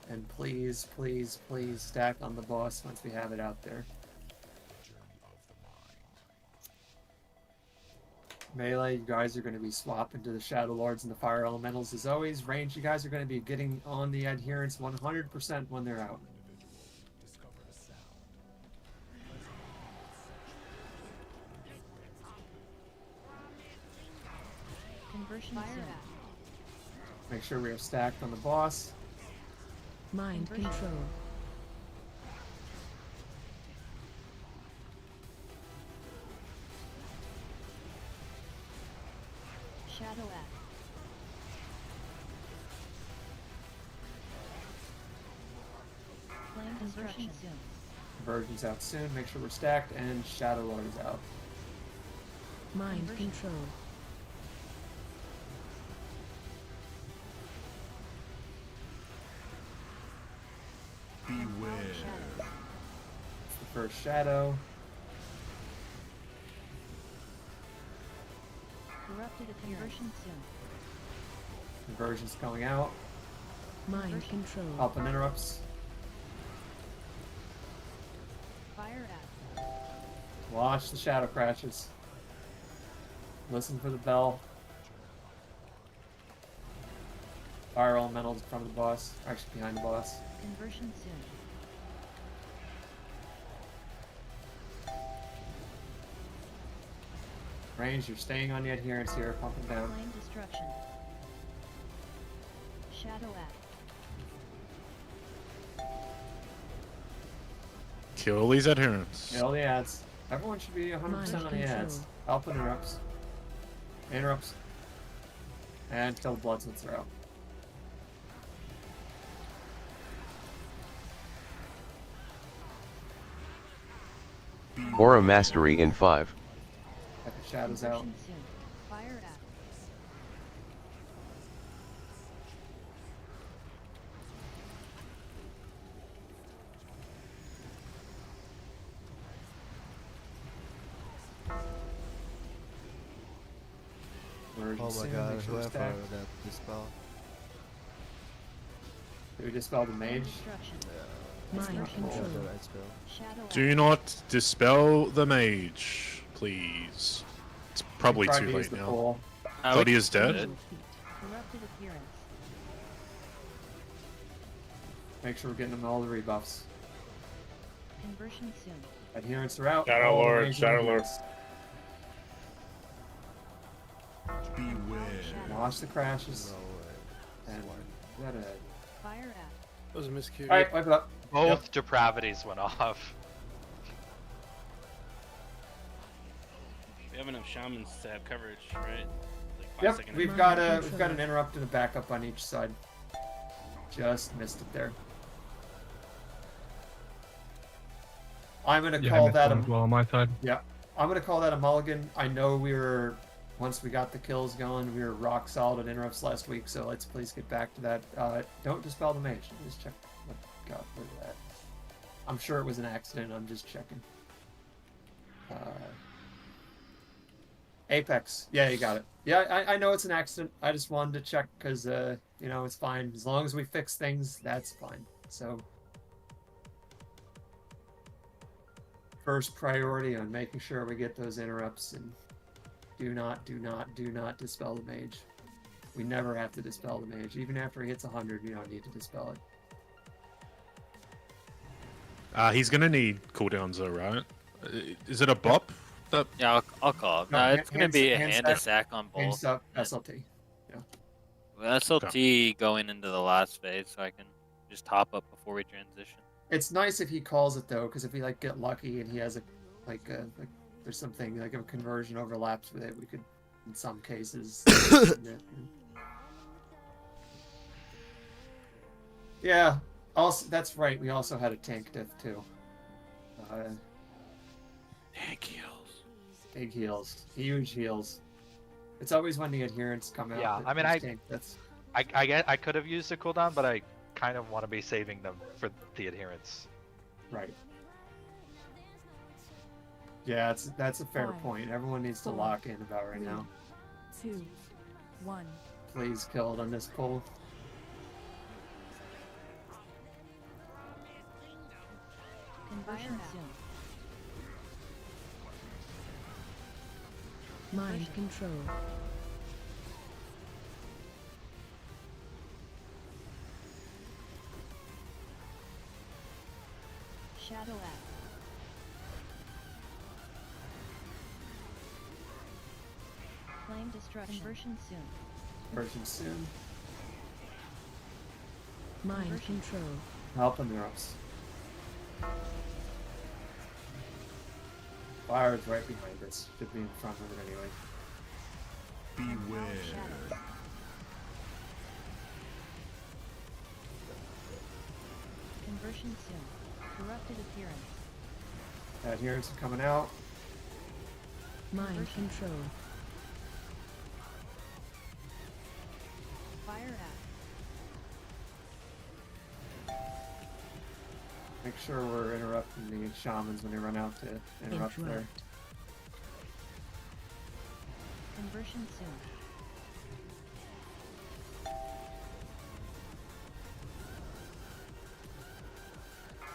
And please, please, please stack on the boss once we have it out there. Melee, you guys are going to be swapping to the Shadow Lords and the Fire Elementals as always. Range, you guys are going to be getting on the adherents 100% when they're out. Conversion soon. Make sure we are stacked on the boss. Mind control. Shadow Act. Flame conversion soon. Conversion's out soon. Make sure we're stacked, and Shadow Lord is out. Mind control. Beware. It's the first shadow. Corrupted conversion soon. Conversion's coming out. Mind control. Up and interrupts. Fire Act. Watch the shadow crashes. Listen for the bell. Fire elementals in front of the boss. Actually behind the boss. Conversion soon. Range, you're staying on the adherence here, pumping down. Flame destruction. Shadow act. Kill these adherents. Kill the ads. Everyone should be 100% on the ads. Alpha interrupts. Interrupts. And kill the Bloodsmiths are out. Aura Mastery in 5. Got the shadows out. Fire act. Oh my god, whoever that dispel. Do we dispel the mage? Mind control. Do not dispel the mage, please. It's probably Tried too to use late the now. pool. Thought he is dead. Corrupted appearance. Make sure we're getting them all the rebuffs. Conversion soon. Adherents are out. Shadow All Lord, range Shadow Lord. adherents. Watch the crashes. And that Fire act. That was a miscue. Alright, wipe it up. Both depravities went off. We have enough shamans to have coverage, right? Like 5 Yep, second we've got an interrupt and a backup on each side. Just missed it there. I'm gonna Yeah, I call missed that one a as well on my side. yeah. I'm gonna call that a mulligan. I know we were once we got the kills going, we were rock solid at interrupts last week. So let's please get back to that. Don't dispel the mage. Just check what got rid of that. I'm sure it was an accident. I'm just checking. Apex. Yeah, you got it. Yeah, I know it's an accident. I just wanted to check because, you know, it's fine. As long as we fix things, that's fine. So, first priority on making sure we get those interrupts and do not dispel the mage. We never have to dispel the mage. Even after he hits 100, we don't need to dispel it. He's gonna need cooldowns though, right? Is it a bop? That... Yeah, I'll call it. No, it's gonna be a hand to sack on both. Hands up, SLT. Yeah. Well, SLT going into the last phase, so I can just top up before we transition. It's nice if he calls it though, because if we like get lucky and he has a like there's something like if a conversion overlaps with it, we could in some cases. Yeah. Also, that's right. We also had a tank diff too. Tank heals. Big heals. Huge heals. It's always when the adherents come out. Yeah, that I mean, these tank deaths. I could have used a cooldown, but I kind of want to be saving them for the adherents. Right. Yeah, that's a fair point. Everyone needs to lock in about right now. 2, 1. Please kill it on this pull. Conversion soon. Mind control. Shadow act. Flame destruction. Conversion soon. Version soon. Mind control. Help him, Neurops. Fire is right behind us. Should be in front of it anyway. Beware. Conversion soon. Corrupted appearance. Adherents are coming out. Mind control. Fire act. Make sure we're interrupting the shamans when they run out to interrupt there. Conversion soon.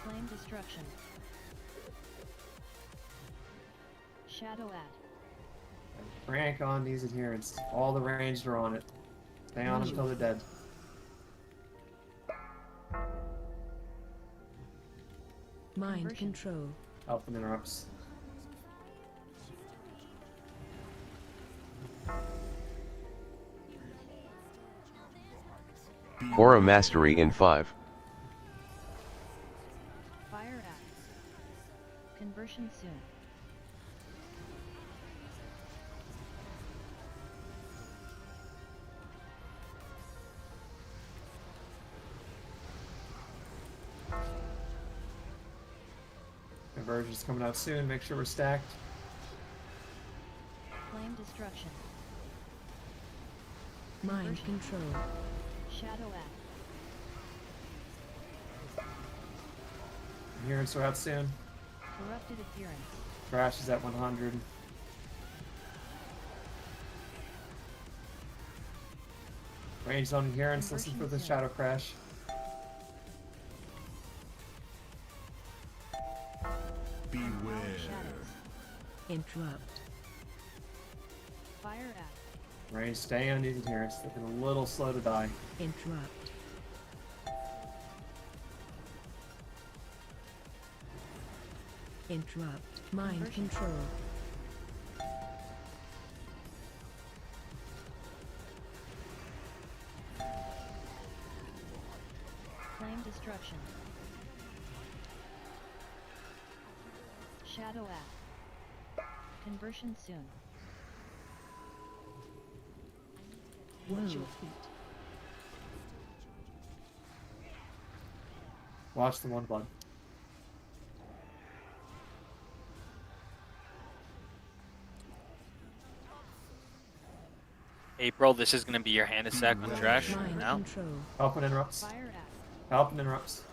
Flame destruction. Shadow act. Crank on these adherents. All the ranged are on it. Stay on them until they're dead. Mind control. Help them interrupts. Aura Mastery in 5. Fire Axe. Conversion soon. Conversion's coming out soon. Make sure we're stacked. Flame Destruction. Mind control. Shadow Axe. Adherence are out soon. Corrupted Appearance. Crash is at 100. Range on adherence. Listen for the shadow crash. Interrupt. Fire Axe. Range stay on these adherence. They've been a little slow to die. Interrupt. Interrupt. Mind control. Flame Destruction. Shadow Axe. Conversion soon. Watch your feet. Watch the one blood. April, this is going to be your hand attack on trash Mind now. control. Help and interrupts. Fire Axe. Help and interrupts.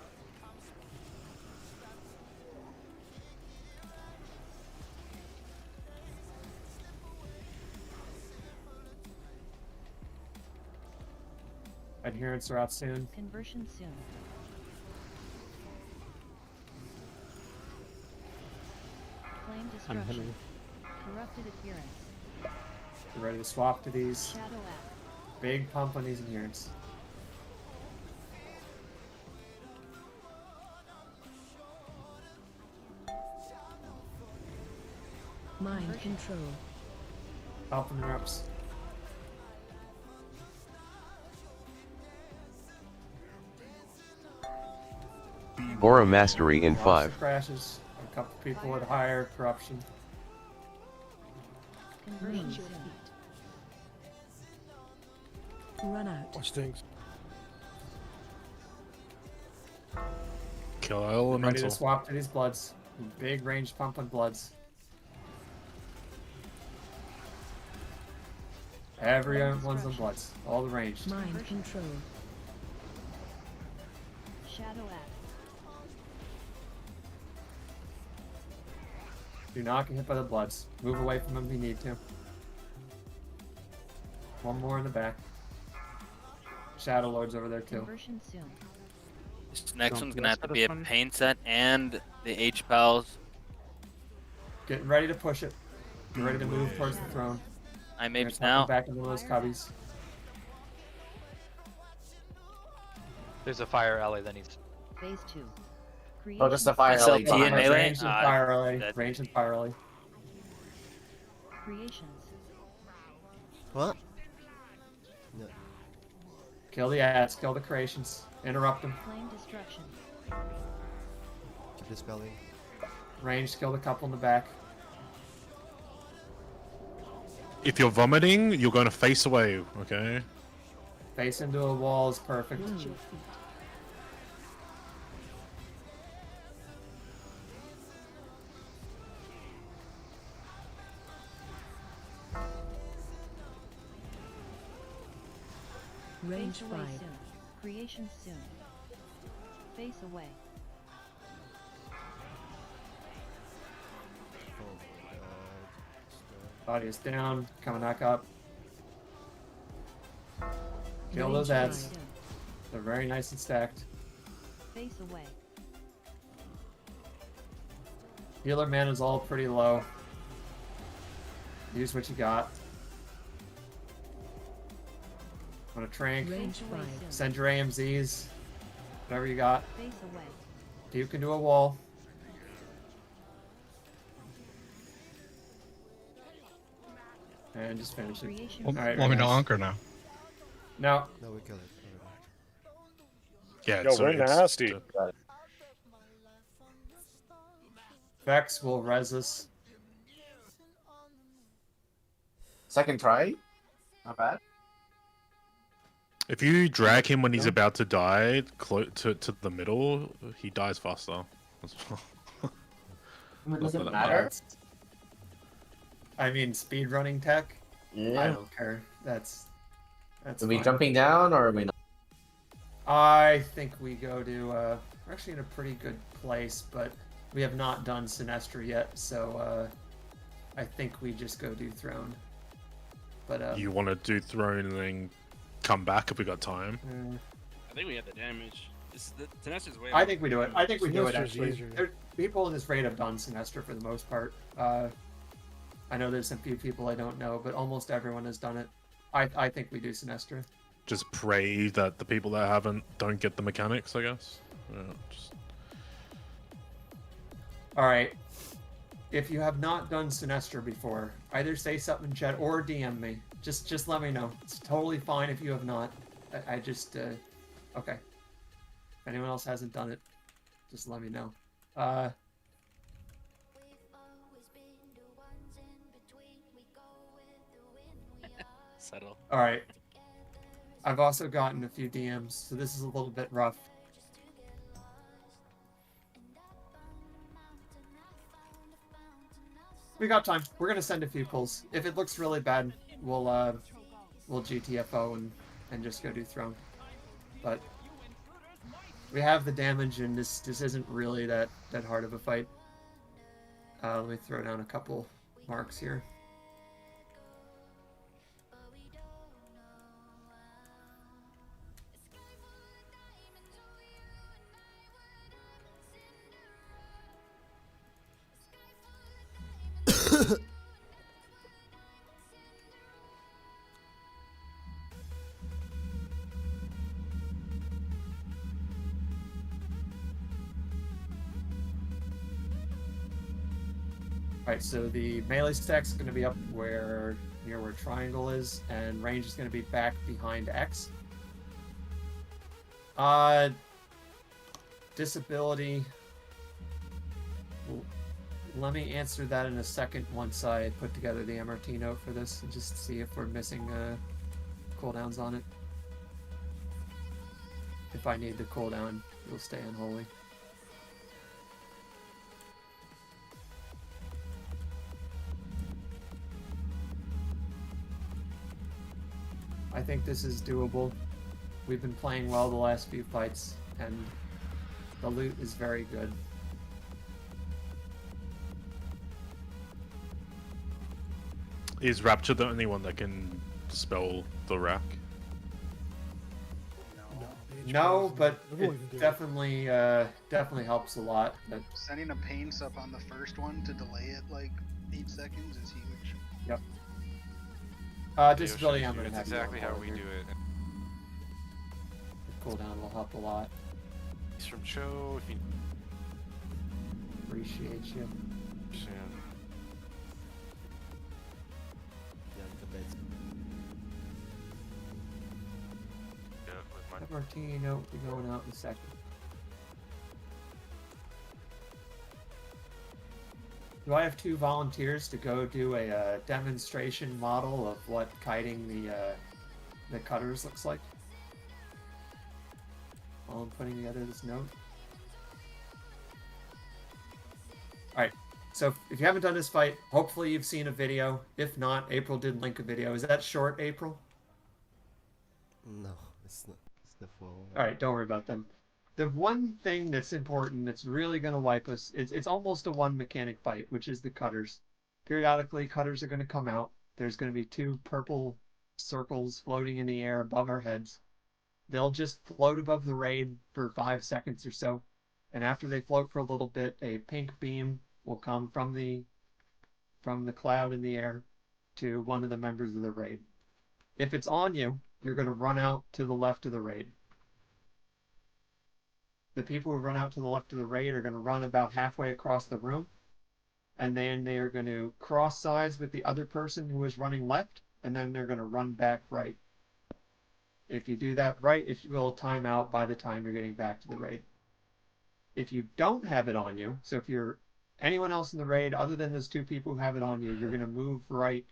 Adherents are out soon. Conversion soon. Flame Destruction. Corrupted Appearance. Get ready to swap to these. Shadow Axe. Big pump on these adherents. Mind control. Help and interrupts. Aura Mastery in Lots 5. of crashes. A couple people with higher corruption. Conversion soon. Run out. Watch things. Kill Ready to elemental. swap to these bloods. Big range pump on bloods. Everyone's on bloods. All the ranged. Mind control. Shadow Axe. Do not get hit by the bloods. Move away from them if you need to. One more in the back. Shadow Lord's over there too. Conversion soon. This next Don't one's going to have to be a one. pain set and the H-Pals. Getting ready to push it. Get ready to move towards the throne. I'm Gonna apes tuck now. them back into those cubbies. There's a fire alley that needs. Phase 2. Oh, just a fire Myself, alley. T and behind us. melee? Range and fire alley. that- Range and fire alley. Creations. What? No. Kill the ads. Kill the creations. Interrupt them. Flame Destruction. Dispelling. Range. Kill the couple in the back. If you're vomiting, you're going to face away, okay? Face into a wall is perfect. Watch your feet. Range Face away 5. soon. Creation soon. Face away. Body is down. Coming back up. Kill Range those ads. five. They're very nice and stacked. Face away. Healer mana's all pretty low. Use what you got. Want a trank? Range Face away 5. soon. Send your AMZs. Whatever you got. Face away. You can do a wall. And just finish it. Creation Want Alright, me to guys. anchor now? No. No, we kill it. Yeah, Yo, we're nasty. Vex will res us. Second try? Not bad. If you drag him when he's about to die to the middle, he dies faster. It doesn't matter. I mean, speedrunning tech. Yeah. I don't care. That's. Are we fine. jumping down or are we not? I think we go to. We're actually in a pretty good place, but we have not done Sinestra yet, so I think we just go do Throne. But you want to do Throne and then come back if we got time? I think we have the damage. Sinestra's way. I think we do it. I think we do it Sinestra's actually. easier. People in this raid have done Sinestra for the most part. I know there's a few people I don't know, but almost everyone has done it. I think we do Sinestra. Just pray that the people that haven't don't get the mechanics, I guess. Yeah, just... Alright. If you have not done Sinestra before, either say something in chat or DM me. Just let me know. It's totally fine if you have not. I just okay. If anyone else hasn't done it, just let me know. Settle. Alright. I've also gotten a few DMs, so this is a little bit rough. We got time. We're gonna send a few pulls. If it looks really bad, we'll GTFO and just go do Throne. But we have the damage, and this isn't really that hard of a fight. Let me throw down a couple marks here. Alright, so the melee stack's going to be up near where triangle is, and range is going to be back behind X. Disability. Let me answer that in a second once I put together the MRT note for this, and just see if we're missing cooldowns on it. If I need the cooldown, it'll stay unholy. I think this is doable. We've been playing well the last few fights, and the loot is very good. Is Rapture the only one that can spell the rack? No, but it definitely helps a lot. But Sending a pain sup on the first one to delay it like 8 seconds is huge. Yep. Disability, I'm gonna have That's exactly how we do it. The cooldown will help a lot. He's from Cho. If you... Appreciate you. Yeah. MRT note will be going out in a second. Do I have 2 volunteers to go do a demonstration model of what kiting the cutters looks like? While I'm putting together this note. Alright, so if you haven't done this fight, hopefully you've seen a video. If not, April did link a video. Is that short, April? No, it's not. It's the full. Alright, don't worry about them. The one thing that's important that's really going to wipe us, it's almost a one mechanic fight, which is the cutters. Periodically, cutters are going to come out. There's going to be 2 purple circles floating in the air above our heads. They'll just float above the raid for 5 seconds or so. And after they float for a little bit, a pink beam will come from the cloud in the air to one of the members of the raid. If it's on you, you're going to run out to the left of the raid. The people who run out to the left of the raid are going to run about halfway across the room, and then they are going to cross sides with the other person who is running left, and then they're going to run back right. If you do that right, it will time out by the time you're getting back to the raid. If you don't have it on you, so if you're anyone else in the raid other than those 2 people who have it on you, you're going to move right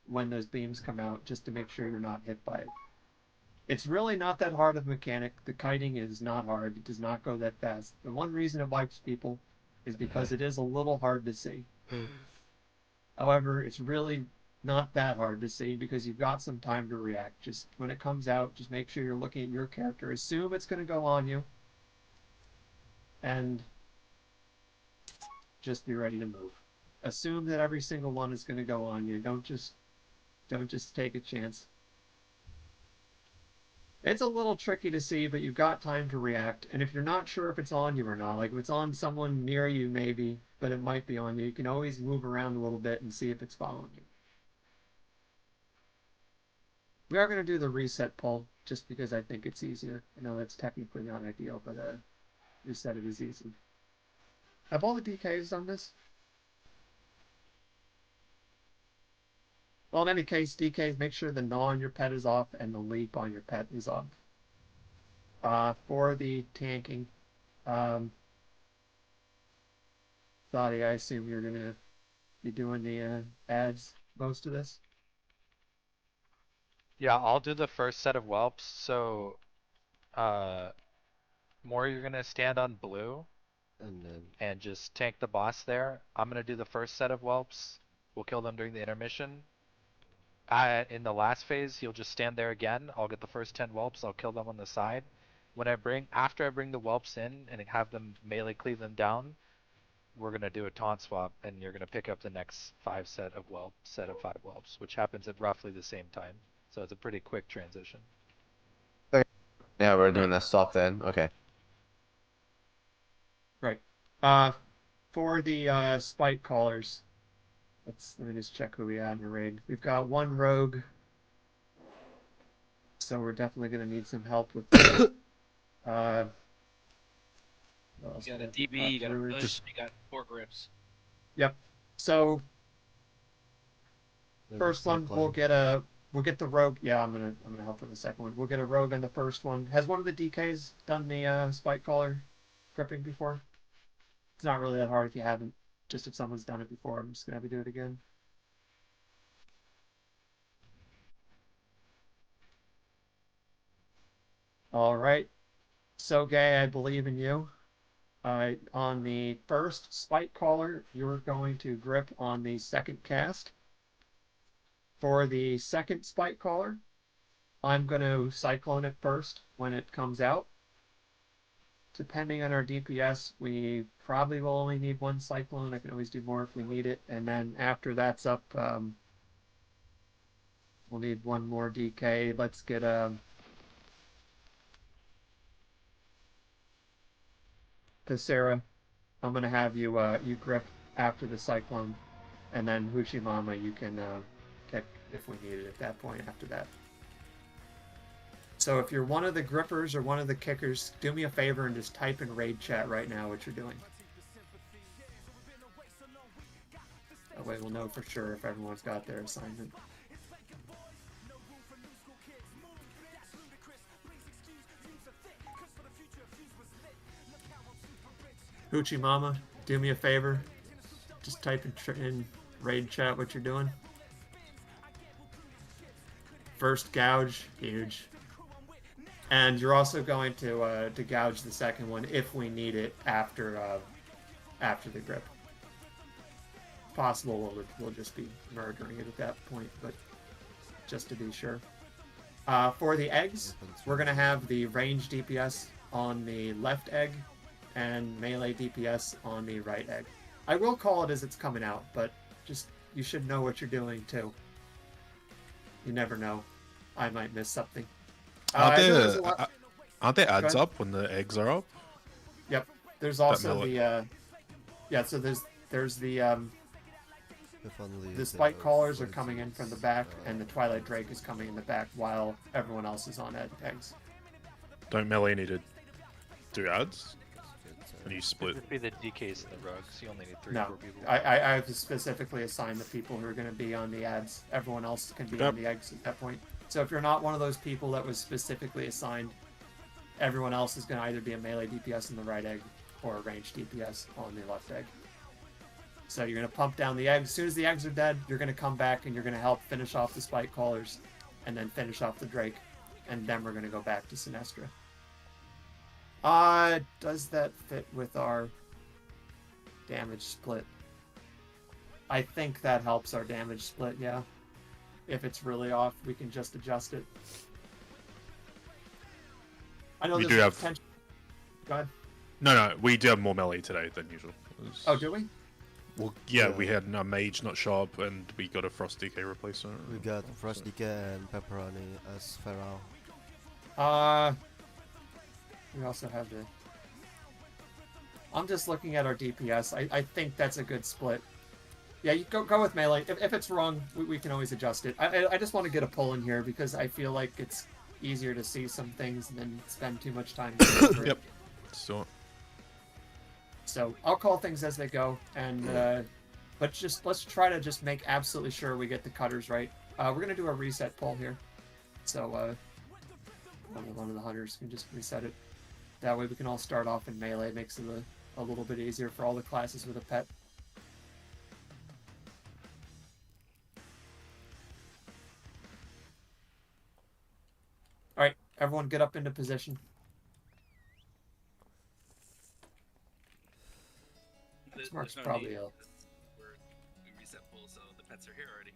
when those beams come out just to make sure you're not hit by it. It's really not that hard of a mechanic. The kiting is not hard. It does not go that fast. The one reason it wipes people is because it is a little hard to see. However, it's really not that hard to see because you've got some time to react. Just when it comes out, just make sure you're looking at your character. Assume it's going to go on you. And just be ready to move. Assume that every single one is going to go on you. Don't just take a chance. It's a little tricky to see, but you've got time to react. And if you're not sure if it's on you or not, like if it's on someone near you maybe, but it might be on you, you can always move around a little bit and see if it's following you. We are going to do the reset poll just because I think it's easier. I know that's technically not ideal, but reset it is easy. Have all the DKs done this? Well, in any case, DKs, make sure the gnaw on your pet is off and the leap on your pet is off. For the tanking, Thoughty, I assume you're going to be doing the ads most of this? Yeah, I'll do the first set of whelps. So, more you're gonna stand on blue, and just tank the boss there. I'm gonna do the first set of whelps. We'll kill them during the intermission. In the last phase, you'll just stand there again. I'll get the first 10 whelps. I'll kill them on the side. After I bring the whelps in and have them melee cleave them down, we're gonna do a taunt swap, and you're gonna pick up the next 5 set of 5 whelps, which happens at roughly the same time. So it's a pretty quick transition. Yeah, we're doing that swap then. Okay. Right. For the spike callers, let me just check who we have in the raid. We've got 1 rogue, so we're definitely going to need some help with that. You got a DB, you got a push, you got 4 grips. Yep. So first one, we'll get the rogue. Yeah, I'm gonna help with the second one. We'll get a rogue on the first one. Has one of the DKs done the spike caller gripping before? It's not really that hard if you haven't. Just if someone's done it before, I'm just gonna have to do it again. All right. So gay, I believe in you. On the first spike caller, you're going to grip on the second cast. For the second spike caller, I'm going to cyclone it first when it comes out. Depending on our DPS, we probably will only need 1 cyclone. I can always do more if we need it. And then after that's up, we'll need 1 more DK. Let's get Sarah. I'm going to have you you grip after the cyclone. And then Hushimama, you can kick if we need it at that point after that. So if you're one of the grippers or one of the kickers, do me a favor and just type in raid chat right now what you're doing. That way we'll know for sure if everyone's got their assignment. Hoochie Mama, do me a favor. Just type in raid chat what you're doing. First gouge, huge. And you're also going to gouge the second one if we need it after the grip. Possible we'll just be murdering it at that point, but just to be sure. For the eggs, we're going to have the range DPS on the left egg and melee DPS on the right egg. I will call it as it's coming out, but just you should know what you're doing too. You never know. I might miss something. Aren't there ads up when the eggs are up? Yep. There's also the so there's the spike callers are coming in from the back, and the Twilight Drake is coming in the back while everyone else is on eggs. Don't melee need to do ads? When you split? It'd be the DKs and the rogues. You only need 3 No, 4 people. I have specifically assigned the people who are going to be on the ads. Everyone else can be on the eggs at that point. So if you're not one of those people that was specifically assigned, everyone else is going to either be a melee DPS in the right egg or a ranged DPS on the left egg. So you're going to pump down the eggs. As soon as the eggs are dead, you're going to come back and you're going to help finish off the spike callers and then finish off the Drake. And then we're going to go back to Sinestra. Does that fit with our damage split? I think that helps our damage split, yeah. If it's really off, we can just adjust it. I know We there's do have- potential. Go ahead. No, we do have more melee today than usual. Oh, do we? Well, yeah, we had a mage not show up, and we got a Frost DK replacement. We got Frost DK and Pepperoni as Feral. We also have the... I'm just looking at our DPS. I think that's a good split. Yeah, you go with melee. If it's wrong, we can always adjust it. I just want to get a pull in here because I feel like it's easier to see some things than spend too much time. Yep. So I'll call things as they go, and let's try to just make absolutely sure we get the cutters right. We're gonna do a reset pull here, so one of the hunters can just reset it. That way we can all start off in melee. It makes it a little bit easier for all the classes with a pet. All right, everyone, get up into position. There's Mark's no probably need. ill. We reset pool, so the pets are here already.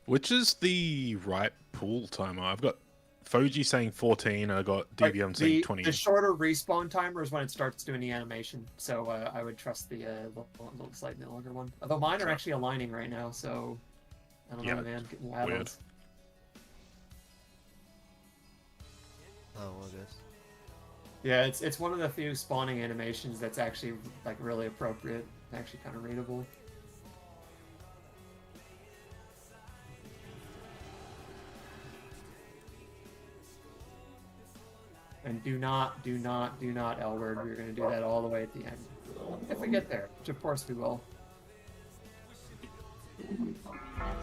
which is the right pool timer? I've got Foji saying 14, and I got DBM saying 20. The shorter respawn timer is when it starts doing the animation, so I would trust the little slightly longer one. Although mine are actually aligning right now, so I don't know, man. Getting wild weird. ones. Oh, I guess. Yeah, it's one of the few spawning animations that's actually like really appropriate, actually kind of readable. And do not L word. We're going to do that all the way at the end. If we get there, which of course we will.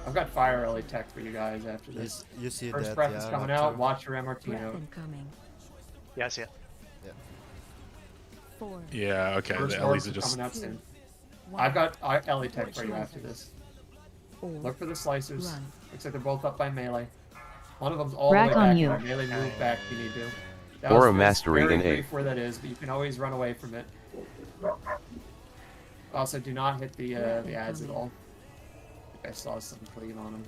I've got fire early tech for you guys after this. You see First that, breath yeah, is coming Raptor? out. Watch your MRT Breath note. incoming. Yeah, I see it. Yeah. 4. Yeah, okay, First the orbs Ellies are just... coming out soon. 1. I've got Ellie tech for you after this. Or Look for the slicers. run. Looks like they're both up by melee. One of them's all Rack the way on back. you. There. Melee move back if you need to. That Or was a mastery very in brief 8. where that is, but you can always run away from it. Also, do not hit the ads at all. I think I saw some cleave on them.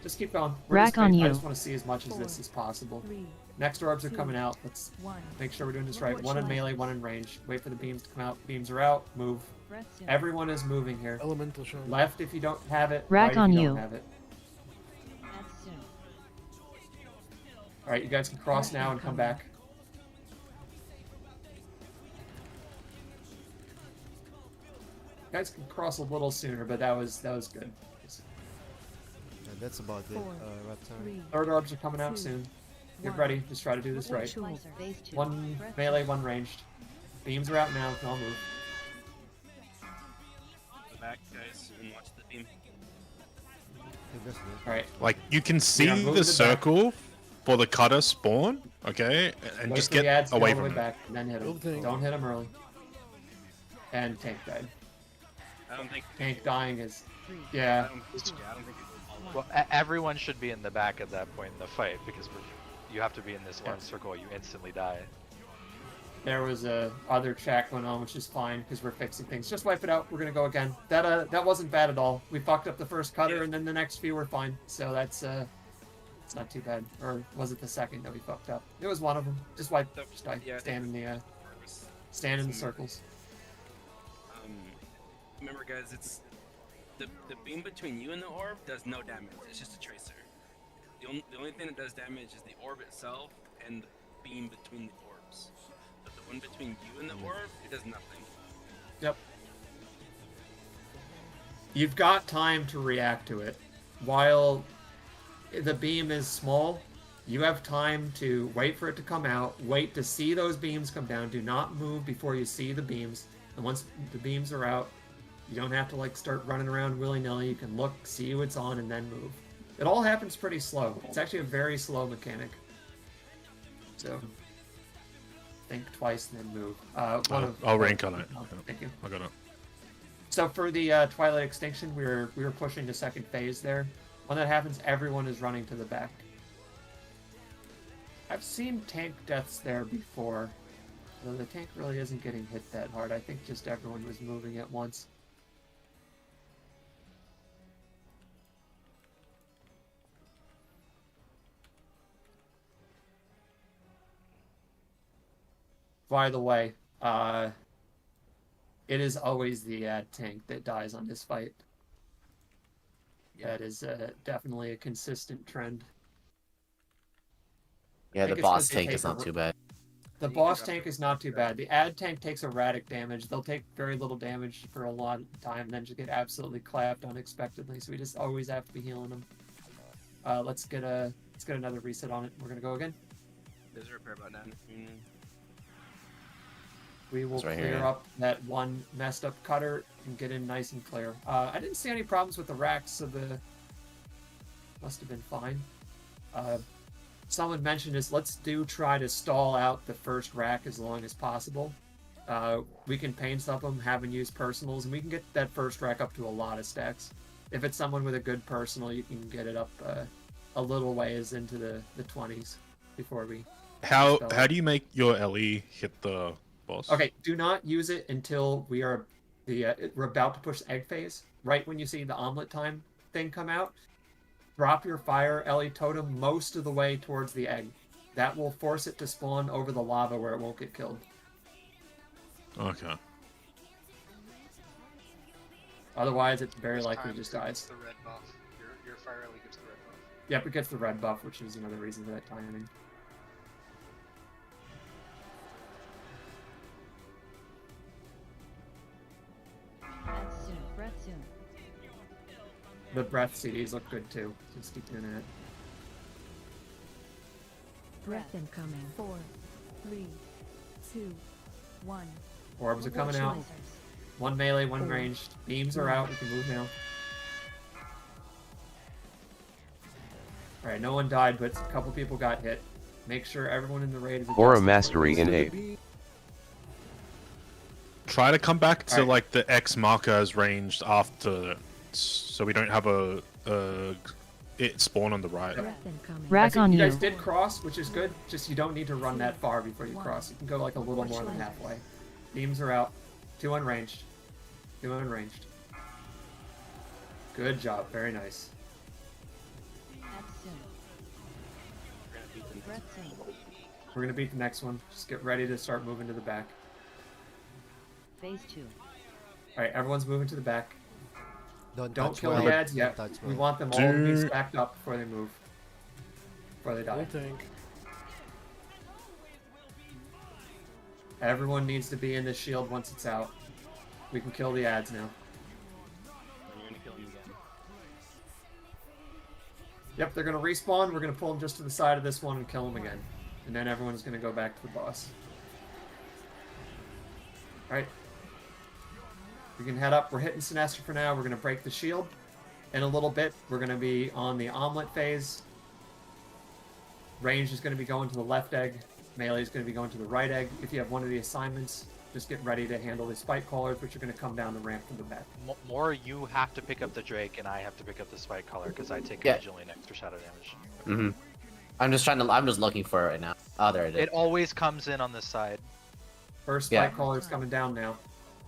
Just keep going. Rack on I you. just want to see as much of this as possible. 3. Next orbs are coming out. Let's 1. make sure we're doing this right. Watch One in lasers. melee, one in range. Wait for the beams to come out. Beams are out. Move. Breath soon. Everyone is moving here. Elemental shot. Left if you don't have it. Rack right on if you you. don't have it. That's soon. All right, you guys can cross now and come back. You guys can cross a little sooner, but that was good. Yeah, that's about it, 4. Raptor. 3. Third orbs are coming out 2, soon. Get 1. ready. Just try to do this right. Choose. Phase 2. One Breath melee, soon. one ranged. Beams are out now. Can all move. Go back, guys, and watch the beam. Yeah, that's it. All right. Like, you can see Yeah, move to the the circle for the cutter spawn, okay? And Wait just for the get ads to go away all the way from it. back, and then hit Build them. tank. Don't hit them early. And tank died. I don't think. Tank dying is, 3. I yeah. don't think. Well, everyone should be in the back at that point in the fight because you have to be in this one circle. You instantly die. There was a other chat going on, which is fine because we're fixing things. Just wipe it out. We're gonna go again. That wasn't bad at all. We fucked up the first cutter, and then the next few were fine. So that's it's not too bad. Or was it the second that we fucked up? It was one of them. Just wipe. Just die. Yeah, Stand in the stand in the circles. Remember, guys, it's the beam between you and the orb does no damage. It's just a tracer. The only thing that does damage is the orb itself and the beam between the orbs. But the one between you and the orb, it does nothing. Yep. You've got time to react to it. While the beam is small, you have time to wait for it to come out, wait to see those beams come down. Do not move before you see the beams. And once the beams are out, You don't have to like start running around willy-nilly. You can look, see what's on, and then move. It all happens pretty slow. It's actually a very slow mechanic. So, think twice and then move. I'll rank on it. Thank you. I got it. So for the Twilight Extinction, we were pushing to second phase there. When that happens, everyone is running to the back. I've seen tank deaths there before, though the tank really isn't getting hit that hard. I think just everyone was moving at once. By the way, it is always the ad tank that dies on this fight. That is definitely a consistent trend. Yeah, the boss tank is not too bad. The boss tank is not too bad. The ad tank takes erratic damage. They'll take very little damage for a lot of time and then just get absolutely clapped unexpectedly. So we just always have to be healing them. Let's get another reset on it. We're gonna go again. There's a repair button. We will right clear here. up that one messed up cutter and get in nice and clear. I didn't see any problems with the racks, so the must have been fine. Someone mentioned this. Let's try to stall out the first rack as long as possible. We can pain stuff them, have them use personals, and we can get that first rack up to a lot of stacks. If it's someone with a good personal, you can get it up a little ways into the 20s before we. How do you make your LE hit the boss? Okay, do not use it until we're about to push egg phase. Right when you see the omelet time thing come out, drop your fire LE totem most of the way towards the egg. That will force it to spawn over the lava where it won't get killed. Okay. Otherwise, it very likely just dies. The red buff. Your fire ellie gets the red buff. Yep, it gets the red buff, which is another reason for that timing. Add soon. Breath soon. The breath CDs look good too. Just keep doing it. Breath incoming. 4, 3, 2, 1. Orbs are coming out. One melee, one ranged. Beams are out. We can move now. Alright, no one died, but a couple people got hit. Make sure everyone in the raid is Aura adjusted Mastery in accordingly. 8. Try to come back to Alright. like the X marker as ranged after, so we don't have it spawn on the right. Breath incoming. I Rack think on you you. guys did cross, which is good. Just you don't need to run that far before you cross. You can go like a little more than halfway. Beams are out. 2 unranged. 2 unranged. Good job. Very nice. Add soon. Breath soon. We're gonna beat the next one. Just get ready to start moving to the back. Phase 2. Alright, everyone's moving to the back. Don't touch kill my- the ads yet. don't touch We my- want them all to be stacked up before they move. Before they die. Everyone needs to be in this shield once it's out. We can kill the ads now. You're gonna kill him again. Yep, they're gonna respawn. We're gonna pull them just to the side of this one and kill them again. And then everyone's gonna go back to the boss. Alright. We can head up. We're hitting Sinestra for now. We're gonna break the shield. In a little bit, we're gonna be on the omelet phase. Range is gonna be going to the left egg. Melee is gonna be going to the right egg. If you have one of the assignments, just get ready to handle the spike callers, which are gonna come down the ramp from the back. More you have to pick up the Drake, and I have to pick up the Spike Collar because I take Yeah. originally an extra shadow damage. Mm-hmm. I'm just looking for it right now. Oh, there it is. It always comes in on this side. First Yeah. spike caller's coming down now.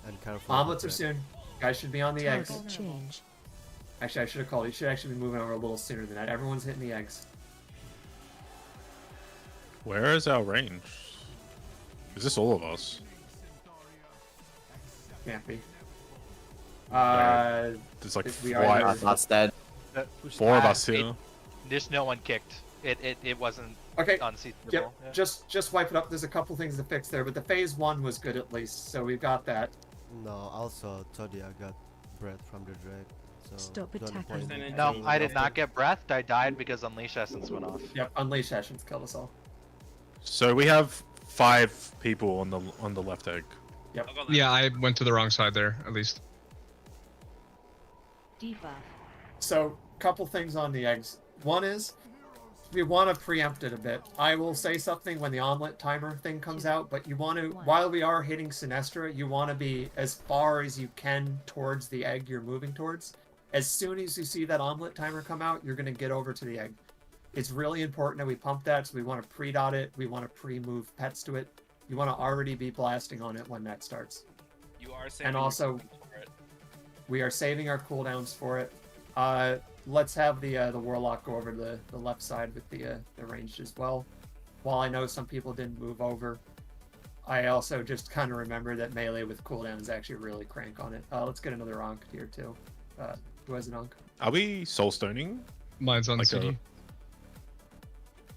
And careful. Omelets are soon. Guys should be on the eggs. Target change. Actually, I should have called. You should actually be moving over a little sooner than that. Everyone's hitting the eggs. Where is our range? Is this all of us? Can't be. There's like we four, are That's dead. four of us here. There's no one kicked. It wasn't Okay. unseatable. Yep. Yeah. Just wipe it up. There's a couple things to fix there, but the phase 1 was good at least, so we've got that. No, also Toddy, I got bread from the Drake. So Stop don't attacking. point No, it. I did not get breathed. I died because Unleash Essence went off. Yep. Unleash Sessions killed us all. So we have 5 people on the left egg. Yep. Yeah, I went to the wrong side there, at least. Debuff. So, couple things on the eggs. One is, we want to preempt it a bit. I will say something when the omelet timer thing comes out, but you want to, while we are hitting Sinestra, you want to be as far as you can towards the egg you're moving towards. As soon as you see that omelet timer come out, you're going to get over to the egg. It's really important that we pump that, so we want to pre-dot it, we want to pre-move pets to it. You want to already be blasting on it when that starts. You are saving And also, for it. we are saving our cooldowns for it. Let's have the Warlock go over to the left side with the ranged as well. While I know some people didn't move over, I also just kind of remember that melee with cooldowns actually really crank on it. Let's get another Ankh here too. Who has an Ankh? Are we soulstoning? Mine's on Like city.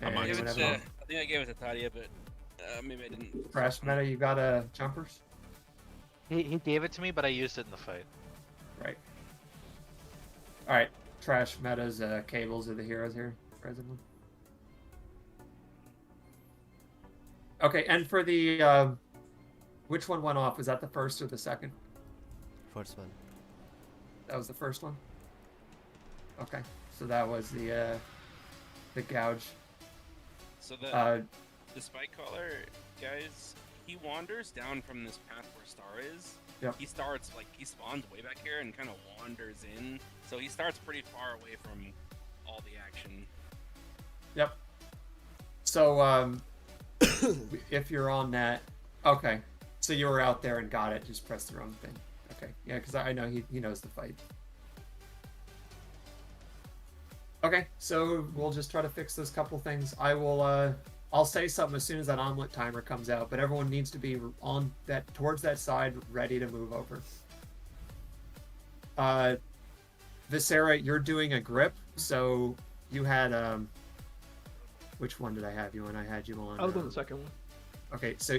Hey, I anyone think have an Ankh? I gave it to Tadia, but maybe I didn't. Crash Meta, you got jumpers? He gave it to me, but I used it in the fight. Right. Alright, Trash Meta's cables are the heroes here, presently. Okay, and for the, which one went off? Was that the first or the second? First one. That was the first one? Okay, so that was the gouge. So the spike caller, guys, he wanders down from this path where Star is. Yep. He starts, like, he spawns way back here and kind of wanders in. So he starts pretty far away from all the action. Yep. So, if you're on that... Okay, so you were out there and got it, just press the wrong thing. Okay, yeah, because I know he knows the fight. Okay, so we'll just try to fix those couple things. I'll say something as soon as that omelet timer comes out, but everyone needs to be on that, towards that side, ready to move over. Viscera, you're doing a grip, so you had, which one did I have you on? I had you on... I was on the second one. Okay, so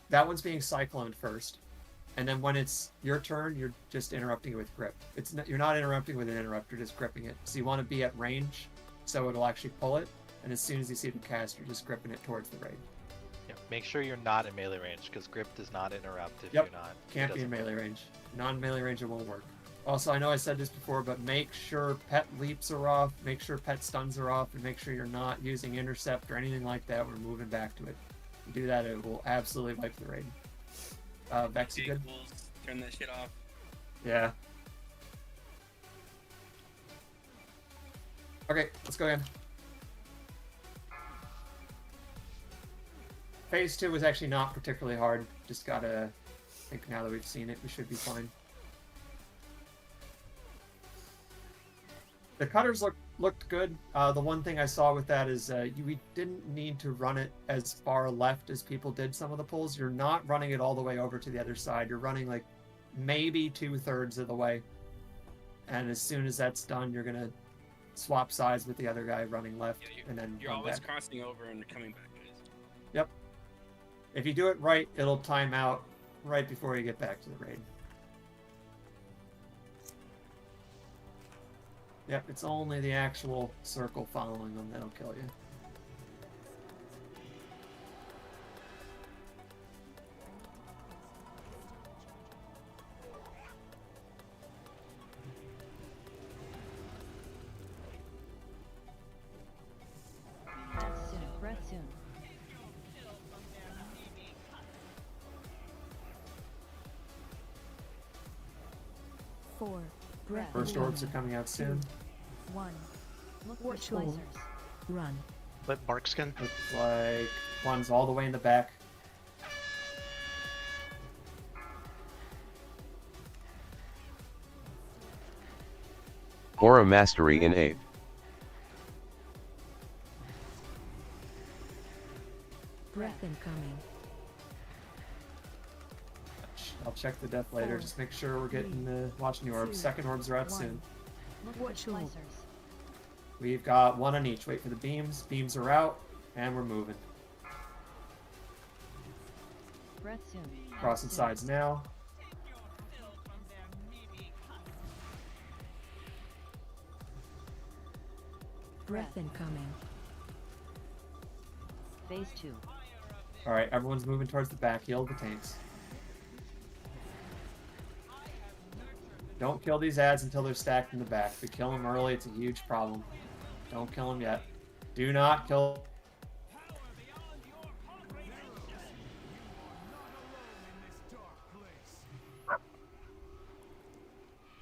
that one's being cycloned first. And then when it's your turn, you're just interrupting it with grip. You're not interrupting with an interrupt, you're just gripping it. So you want to be at range, so it'll actually pull it. And as soon as you see the cast, you're just gripping it towards the raid. Yeah, make sure you're not in melee range, because grip does not interrupt if Yep, you're not. can't be in melee range. Non-melee range, it won't work. Also, I know I said this before, but make sure pet leaps are off, make sure pet stuns are off, and make sure you're not using intercept or anything like that. We're moving back to it. If you do that, it will absolutely wipe the raid. Vex, you good? Turn that shit off. Yeah. Okay, let's go again. Phase 2 was actually not particularly hard. Just gotta think now that we've seen it, we should be fine. The cutters looked good. The one thing I saw with that is we didn't need to run it as far left as people did some of the pulls. You're not running it all the way over to the other side. You're running like maybe 2/3 of the way. And as soon as that's done, you're going to swap sides with the other guy running left, and then You're run always back. crossing over and coming back, guys. Yep. If you do it right, it'll time out right before you get back to the raid. Yep, it's only the actual circle following them that'll kill you. That's soon. Breath soon. Four. Breath. First orbs are coming out soon. 1. Look for slicers. Run. Let Barkskin. Looks like one's all the way in the back. Aura Mastery in 8th. Breath incoming. I'll check the death later. Just make sure we're getting the watching the orbs. Second orbs are out soon. Look for slicers. We've got one on each. Wait for the beams. Beams are out, and we're moving. Breath soon. Crossing sides now. Breath incoming. Phase 2. Alright, everyone's moving towards the back. Heal the tanks. Don't kill these ads until they're stacked in the back. If you kill them early, it's a huge problem. Don't kill them yet. Do not kill.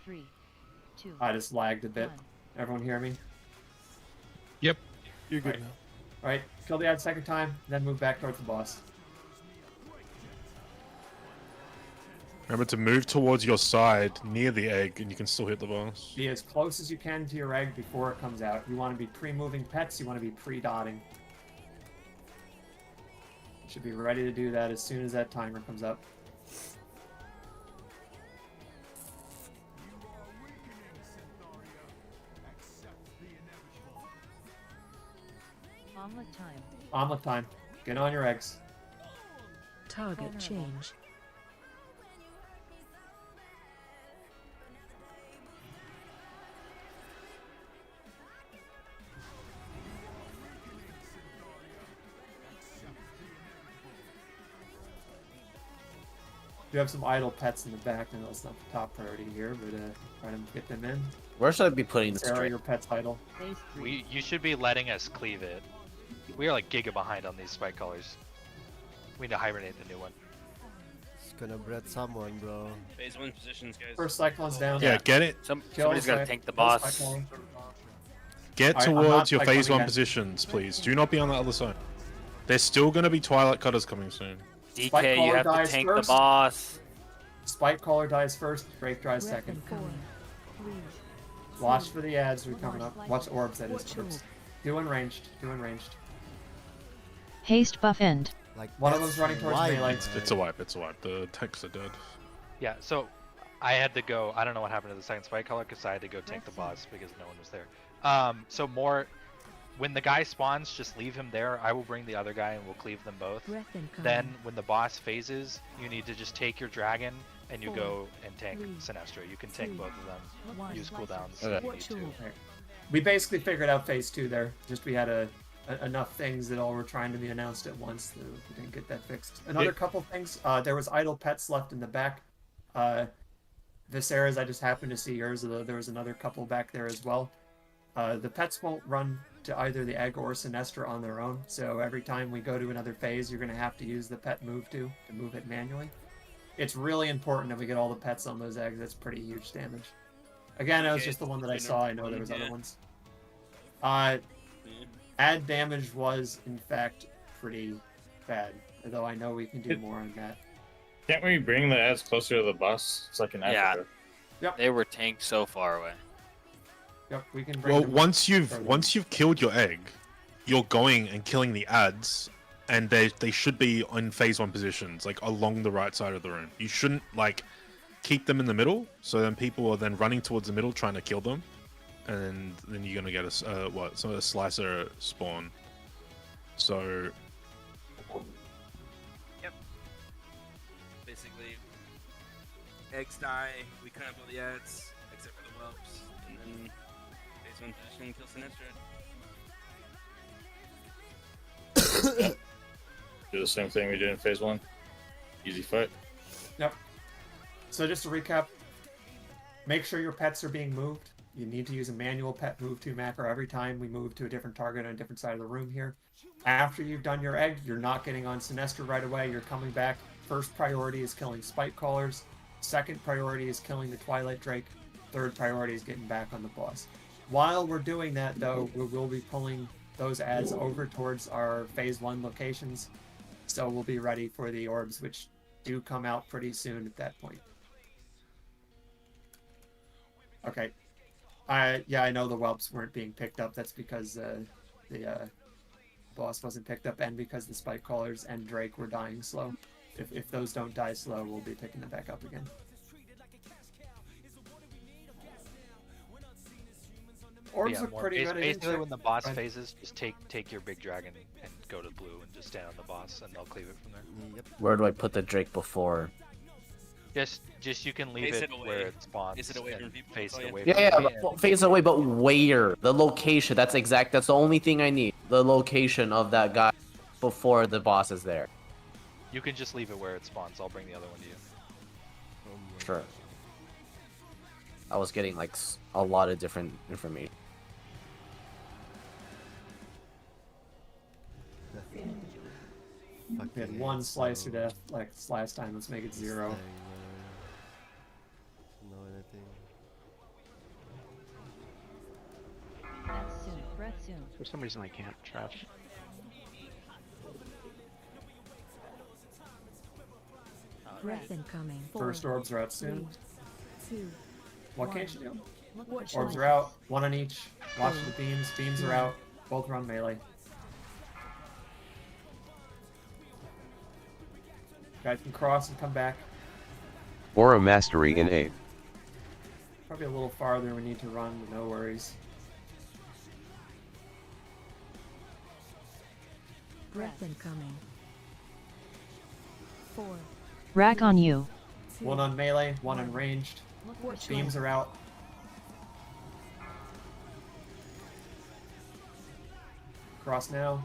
3, 2. I just lagged a bit. Everyone hear me? Yep. You're good Right. now. Alright, kill the ad second time, then move back towards the boss. Remember to move towards your side near the egg, and you can still hit the boss. Be as close as you can to your egg before it comes out. You want to be pre-moving pets, you want to be pre-dotting. You should be ready to do that as soon as that timer comes up. Omelet time. Omelet time. Get on your eggs. Target change. You have some idle pets in the back, and that's not the top priority here, but try to get them in. Where should I be putting this Sarah, string? your pet's idle. You should be letting us cleave it. We are like giga behind on these spike colors. We need to hibernate the new one. It's gonna bread someone, bro. Phase 1 positions, guys. First Cyclone's down. Yeah, get it. Somebody's gotta tank the boss. Get Alright, I'm not towards your cycling phase 1 again. positions, please. Do not be on the other side. There's still going to be Twilight Cutters coming soon. DK, you have to tank the boss. Spike caller dies first, Drake dies second. Watch for the ads who are coming up. Watch orbs, that is. Orbs. Doing ranged. Doing ranged. Haste buff end. Like one of them's running towards melee. It's a wipe, it's a wipe. The tanks are dead. Yeah, so I had to go. I don't know what happened to the second spike color because I had to go tank the boss because no one was there. So more, when the guy spawns, just leave him there. I will bring the other guy and we'll cleave them both. Then when the boss phases, you need to just take your dragon and you go and tank Sinestra. You can tank both of them. Use cooldowns. if you need to. We basically figured out phase 2 there. Just we had enough things that all were trying to be announced at once that we didn't get that fixed. Another couple things. There was idle pets left in the back. Viserys, I just happened to see yours, although there was another couple back there as well. The pets won't run to either the egg or Sinestra on their own, so every time we go to another phase, you're going to have to use the pet move to move it manually. It's really important that we get all the pets on those eggs. That's pretty huge damage. Again, that was just the one that I saw. I know there was other ones. Ad damage was, in fact, pretty bad, although I know we can do more on that. Can't we bring the ads closer to the boss? It's like an Africa. Yep. They were tanked so far away. Yep, we can bring Well, them once you've killed your egg, you're going and killing the ads, and they should be in phase 1 positions, like along the right side of the room. You shouldn't like keep them in the middle, so then people are then running towards the middle trying to kill them, and then you're gonna get a slicer spawn. So Yep. Basically, eggs die, we cut up all the ads, except for the whelps, and then phase 1 position kill Sinestra. Do the same thing we did in phase 1. Easy fight. Yep. So just to recap, make sure your pets are being moved. You need to use a manual pet move to macro every time we move to a different target on a different side of the room here. After you've done your egg, you're not getting on Sinestra right away. You're coming back. First priority is killing spike callers. Second priority is killing the Twilight Drake. Third priority is getting back on the boss. While we're doing that, though, we will be pulling those ads over towards our phase 1 locations. So we'll be ready for the orbs, which do come out pretty soon at that point. Okay. Yeah, I know the whelps weren't being picked up. That's because the boss wasn't picked up, and because the spike callers and Drake were dying slow. If those don't die slow, we'll be picking them back up again. Orbs look pretty good. Basically, when the boss phases, just take your big dragon and go to blue and just stand on the boss, and they'll cleave it from there. Yep. Where do I put the Drake before? Just you can leave it where it spawns. Face it away from people. Face it away. Yeah, from yeah, people. but face away, but where? The location. That's the only thing I need. The location of that guy before the boss is there. You can just leave it where it spawns. I'll bring the other one to you. Sure. I was getting like a lot of different information. We had one slicer death like last time. Let's make it 0. No anything. Breath soon. Breath soon. For some reason I can't trap. Breath incoming. First orbs are out soon. 2. What can't you do? Watch Orbs are light. out. One on each. Watch the beams. Beams are out. Both run melee. Guys can cross and come back. Aura Mastery in 8. Probably a little farther we need to run, but no worries. Breath incoming. 4. Rack on you. One on melee, one on ranged. Watch Beams light. are out. Cross now.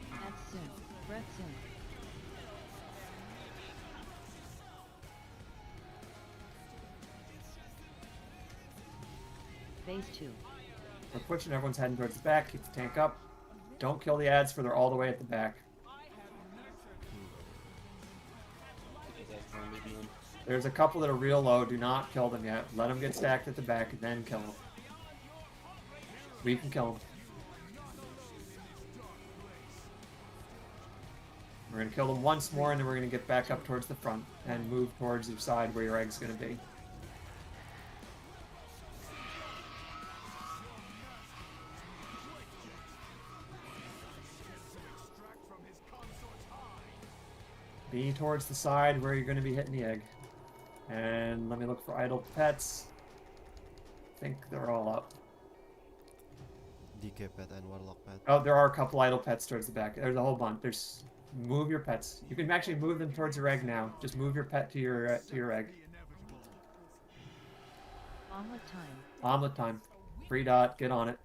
Breath soon. Breath soon. Phase 2. We're pushing, everyone's heading towards the back. Keep the tank up. Don't kill the ads for they're all the way at the back. There's a couple that are real low. Do not kill them yet. Let them get stacked at the back and then kill them. We can kill them. We're going to kill them once more and then we're going to get back up towards the front and move towards your side where your egg's going to be. Be towards the side where you're going to be hitting the egg. And let me look for idle pets. I think they're all up. DK pet and Warlock pet. Oh, there are a couple idle pets towards the back. There's a whole bunch. There's move your pets. You can actually move them towards your egg now. Just move your pet to your egg. Omelet time. Omelet time. Free dot. Get on it.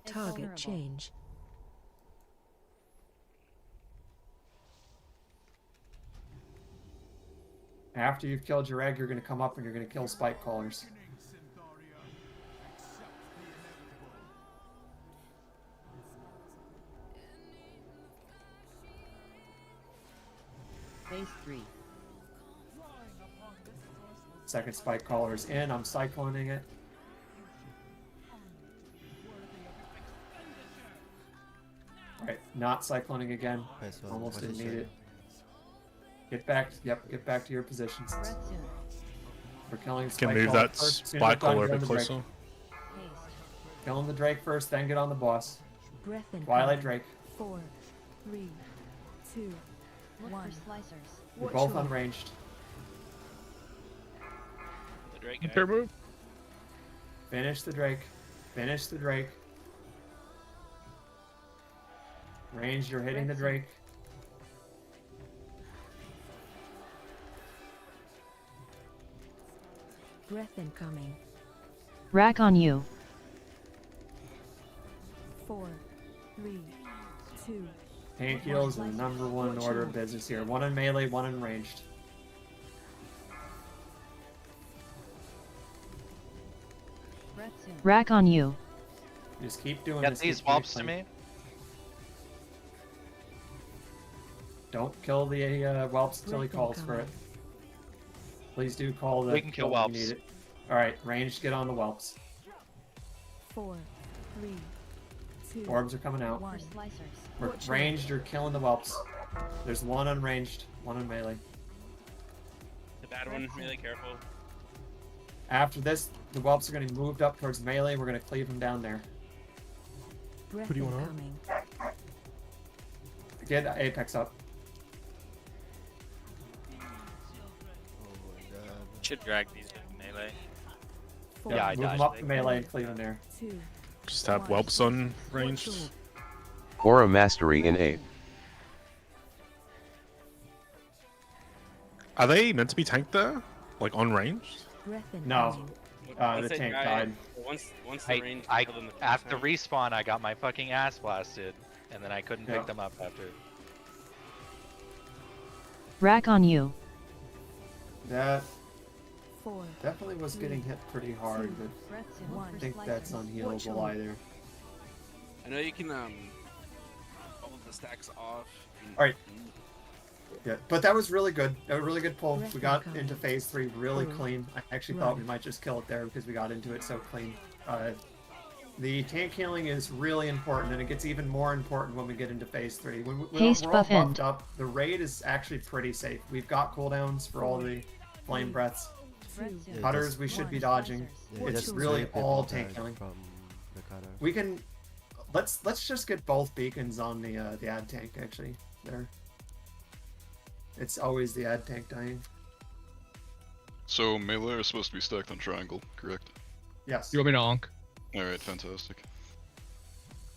Target change. After you've killed your egg, you're going to come up and you're going to kill spike callers. Phase 3. Second spike caller's in. I'm cycloning it. Alright, not cycloning again. Almost didn't need it. Get back, get back to your positions. We're killing Can spike move caller that first. Soon as spike we're done, caller a get on bit the Drake. closer. Killing the Drake first, then get on the boss. Breath incoming. Twilight Drake. 4, 3, 2, Look 1. for slicers. We're Watch both light. unranged. The Drake Fair move. Finish the Drake. Finish the Drake. Range, you're hitting the Drake. Breath incoming. Rack on you. 4, 3, 2. Tank heals are the number one order of business here. One in melee, one in ranged. Breath soon. Rack on you. Just keep doing Get this. these keep doing whelps to it. me. Don't kill the whelps until he calls for it. Please do call the. We can kill when you whelps. need it. All right, ranged. Get on the whelps. 4, 3, 2. Orbs are coming out. One. Slicers. We're ranged. You're killing the whelps. There's one unranged, one in melee. The bad one, really careful. After this, the whelps are going to be moved up towards melee. We're going to cleave them down there. Breath Who do you want incoming. Get Apex up. Should drag these in melee. Yeah, move them up to melee and cleave them there. 2. Just have whelps on ranged. Aura Mastery in 8. Are they meant to be tanked there? Like on ranged? Breath No. incoming. Once The they tank died- died. Once the range I killed them the first at the time. respawn I got my fucking ass blasted, and then I couldn't Yeah. pick them up after. Rack on you. That Definitely was getting hit pretty hard, but I don't think that's unhealable either. I know you can all of the stacks off. Alright. Yeah, but that was really good. A really good pull. We got into phase 3 really clean. I actually thought we might just kill it there because we got into it so clean. The tank healing is really important, and it gets even more important when we get into phase 3. When we're all buffed up, the raid is actually pretty safe. We've got cooldowns for all the flame breaths. Cutters we should be dodging. It's really all tank healing. We can let's just get both beacons on the ad tank actually there. It's always the ad tank dying. So melee are supposed to be stacked on triangle, correct? Yes. You want me to onk? Alright, fantastic.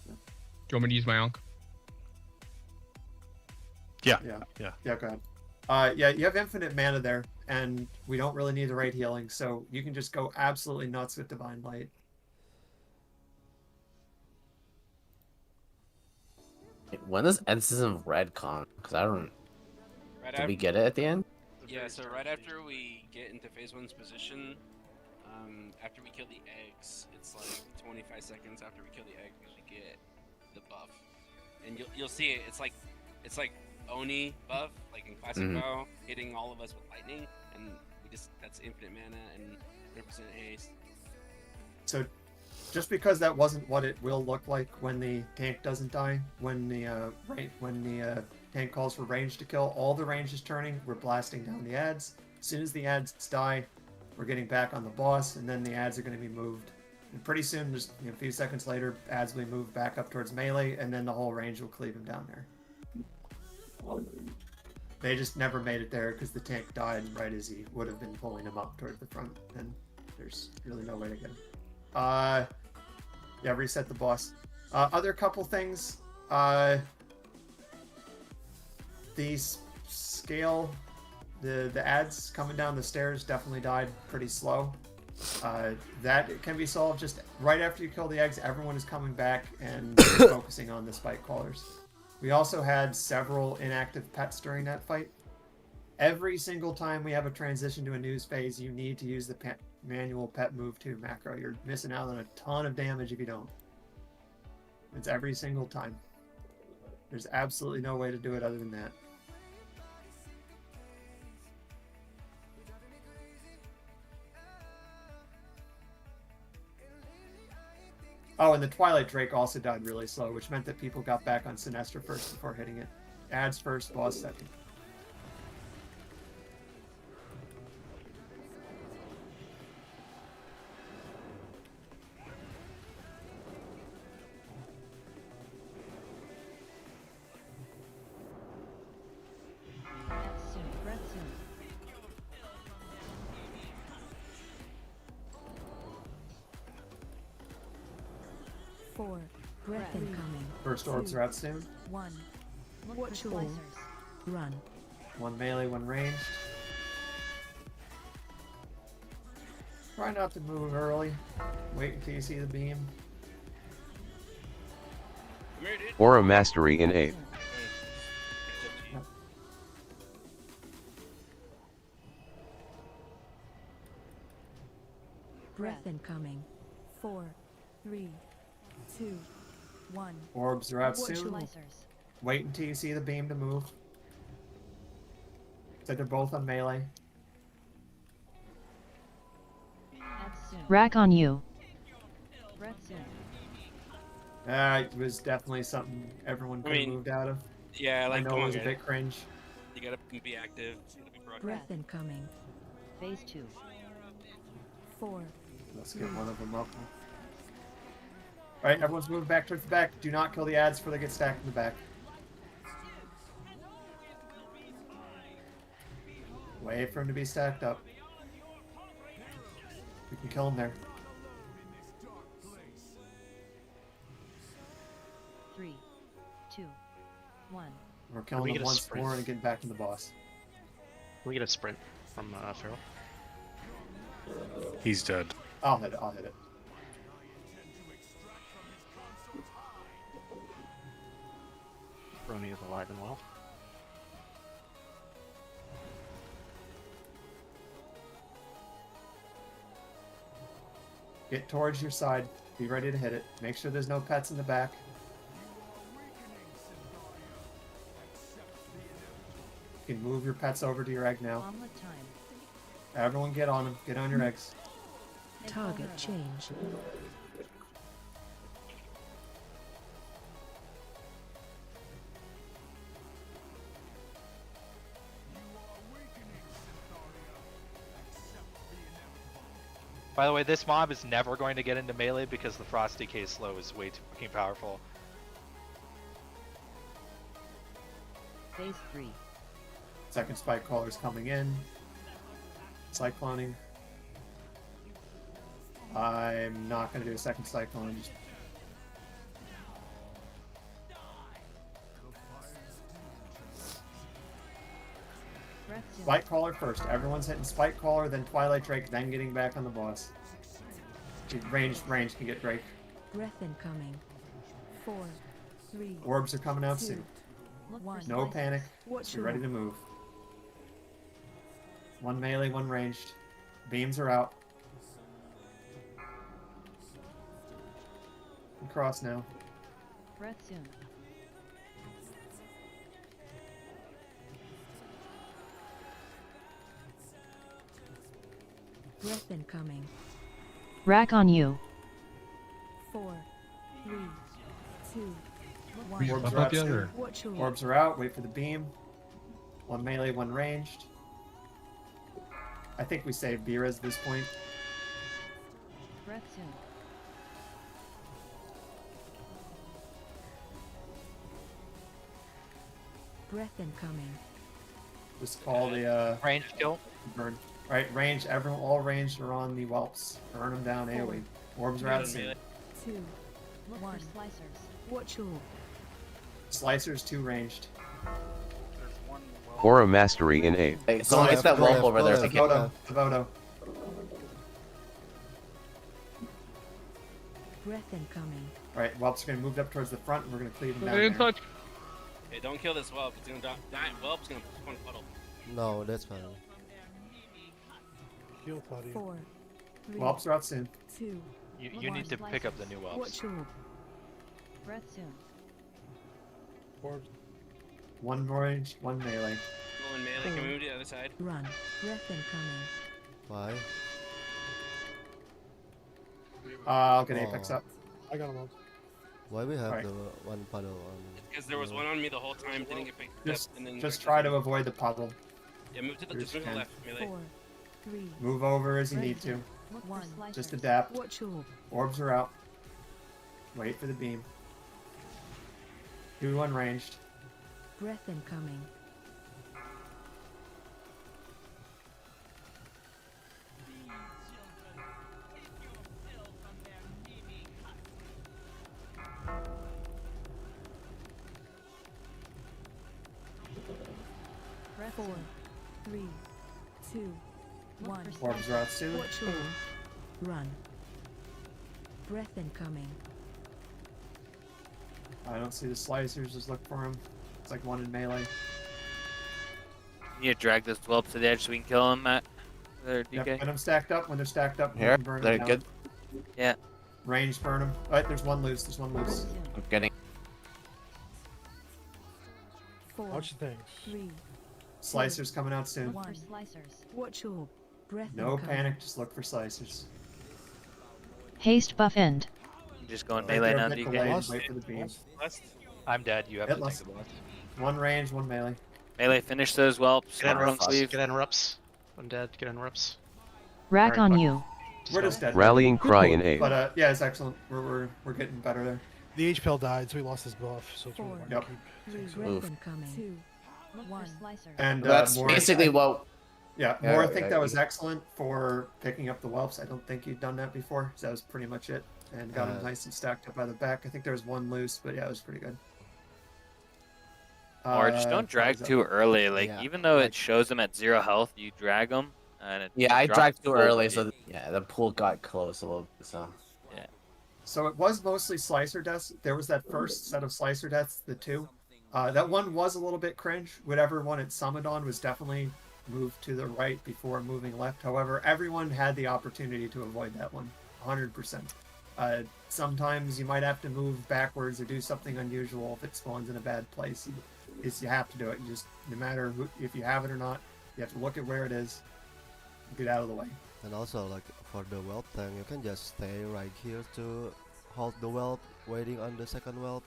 Do you want me to use my onk? Yeah. Yeah, go ahead. Yeah, you have infinite mana there, and we don't really need the raid healing, so you can just go absolutely nuts with Divine Light. When does end season red come? Because I don't. Did we get it at the end? Yeah, so right after we get into phase 1's position, after we kill the eggs, it's like 25 seconds after we kill the eggs, we get the buff, and you'll see it. It's like Oni buff, like in classic WoW, hitting all of us with lightning, and that's infinite mana and 100% haste. So, just because that wasn't what it will look like when the tank doesn't die, when the tank calls for range to kill, all the range is turning. We're blasting down the ads. As soon as the ads die, we're getting back on the boss, and then the ads are going to be moved. And pretty soon, just a few seconds later, ads will be moved back up towards melee, and then the whole range will cleave them down there. They just never made it there because the tank died right as he would have been pulling him up toward the front, and there's really no way to get him. Yeah, reset the boss. Other couple things. These scale, the ads coming down the stairs definitely died pretty slow. That can be solved just right after you kill the eggs. Everyone is coming back and focusing on the spike callers. We also had several inactive pets during that fight. Every single time we have a transition to a news phase, you need to use the manual pet move to macro. You're missing out on a ton of damage if you don't. It's every single time. There's absolutely no way to do it other than that. Oh, and the Twilight Drake also died really slow, which meant that people got back on Sinestra first before hitting it. Ads first, boss second. Breath incoming. First orbs are out soon. 1. Watch for run. 1 melee, 1 ranged. Try not to move early. Wait until you see the beam. Aura Mastery in 8. Breath incoming. 4, 3, 2, 1. Orbs are out soon. Wait until you see the beam to move. So they're both on melee. Rack on you. It was definitely something everyone could have moved out of. Yeah, like I know it was a bit cringe. You gotta be active. You gotta be proactive. Breath incoming. Phase 2. 4. Let's get one of them up. Alright, everyone's moving back towards the back. Do not kill the ads before they get stacked in the back. Wait for them to be stacked up. We can kill them there. 3, 2, 1. We're killing them once more and getting back to the boss. Can we get a sprint from Feral? He's dead. I'll hit it, I'll hit it. Roni is alive and well. Get towards your side. Be ready to hit it. Make sure there's no pets in the back. You can move your pets over to your egg now. Omelet time. Everyone get on them. Get on your eggs. Target change. By the way, this mob is never going to get into melee because the Frost Decay slow is way too fucking powerful. Phase 3. Second spike caller's coming in. Cycloning. I'm not going to do a second cyclone. Just... Spike caller first. Everyone's hitting spike caller, then Twilight Drake, then getting back on the boss. Range can get Drake. Breath incoming. 4, 3. Orbs are coming out 2, soon. 1. No panic. Watch Be ready your- to move. One melee, one ranged. Beams are out. And cross now. Breath soon. Breath incoming. Rack on you. 4, 3, 2, 1. Orbs Up are out yet, soon. or- Watch your- Orbs are out. Wait for the beam. One melee, one ranged. I think we save Beerus at this point. Breath soon. Breath incoming. Just call the range kill. Burn. Alright, range. Everyone, all ranged are on the whelps. Burn them down AoE. Orbs are out soon. 2, Look 1. for slicers. Watch your- Slicers 2 ranged. Aura Mastery in 8th. Hey, someone get that whelp over there. Devoto. Breath incoming. Alright, whelps are going to move up towards the front and we're going to cleave them down Stay in there. touch. Hey, don't kill this whelp. It's gonna die. Whelp's gonna spawn puddle. No, that's fine. Heal party. 4, 3, Whelps are out soon. 2. You need to pick up the new whelps. Watch your- Breath soon. Orbs. One ranged, one melee. Go in melee. Can we move to the other side? Run. Breath incoming. Why? I'll get Apex up. I got him up. Why we have Alright. the one puddle on? Because there was one on me the whole time. Didn't get picked Just, up. And then just try to avoid the puddle. Yeah, move to the, Here's just move to the ten. left. Melee. 4, 3, Move over as you need to. Look for 1. slicers. Just adapt. Watch your- Orbs are out. Wait for the beam. 2 unranged. Breath incoming. Breath 4, soon. 3, 2, 1. Orbs are out soon. Watch your- Run. Breath incoming. I don't see the slicers. Just look for them. It's like one in melee. You need to drag this whelp to the edge so we can kill him, Matt. There, Yep, DK. when I'm stacked up, when they're stacked up, Here, burn they're them down. good. Yeah. Range, burn them. Alright, there's one loose. There's one loose. I'm getting. 4, Watch the things. 3, Slicers coming out soon. Look for slicers. Watch your- Breath No incoming. panic. Just look for slicers. Haste buff end. I'm just going Right melee there, now, hit the DK. lane, wait for the beam. I'm dead. You have Hit to less. take the left. One range, one melee. Melee, finish those whelps. Get in Conclave. rips. Get in rips. I'm dead. Get in rips. Rack Alright, on fuck. you. We're just dead. Rallying Cry in 8th. But yeah, it's excellent. We're getting better there. The H-Pill died, so we lost his buff. So it's really 4, hard Yep. to keep. 3, So- breath Oof. incoming. 2, Look 1. for slicers. And That's more, basically what. Yeah, Yeah, more. I right, think right. that was excellent for picking up the whelps. I don't think you'd done that before. So that was pretty much it. And got them nice and stacked up by the back. I think there was one loose, but yeah, it was pretty good. Or just don't drag too early. Like, Yeah, even though like- it shows them at 0 health, you drag them. And it Yeah, I drops dragged too full early, speed. so yeah, the pool got close a little bit. So So it was mostly slicer deaths. There was that first set of slicer deaths, the 2. That one was a little bit cringe. Whatever one it summoned on was definitely moved to the right before moving left. However, everyone had the opportunity to avoid that one. 100%. Sometimes you might have to move backwards or do something unusual if it spawns in a bad place. You have to do it. Just no matter if you have it or not, you have to look at where it is, get out of the way. And also, like for the whelp tank, you can just stay right here to hold the whelp, waiting on the second whelp,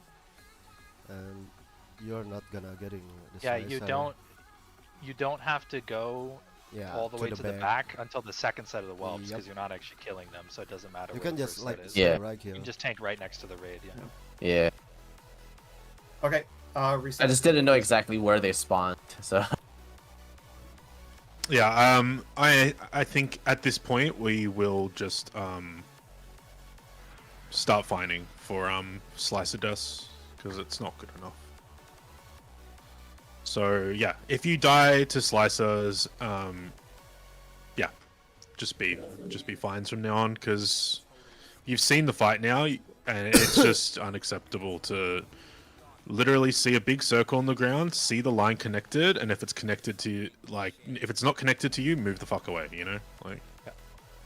and you're not gonna getting the Yeah, slicer. you don't have to go all the way to the back until the second set of the whelps because you're not actually killing them, so it doesn't matter. You where can the just first like set is. stay right here. You can just tank right next to the raid. Yeah. Yeah. Okay. I just didn't know exactly where they spawned, so. Yeah, I think at this point we will just start finding for Slicer Deaths because it's not good enough. So yeah, if you die to Slicers, yeah, just be fines from now on because you've seen the fight now, and it's just unacceptable to literally see a big circle on the ground, see the line connected, and if it's connected to if it's not connected to you, move the fuck away, you know? Like. Yeah.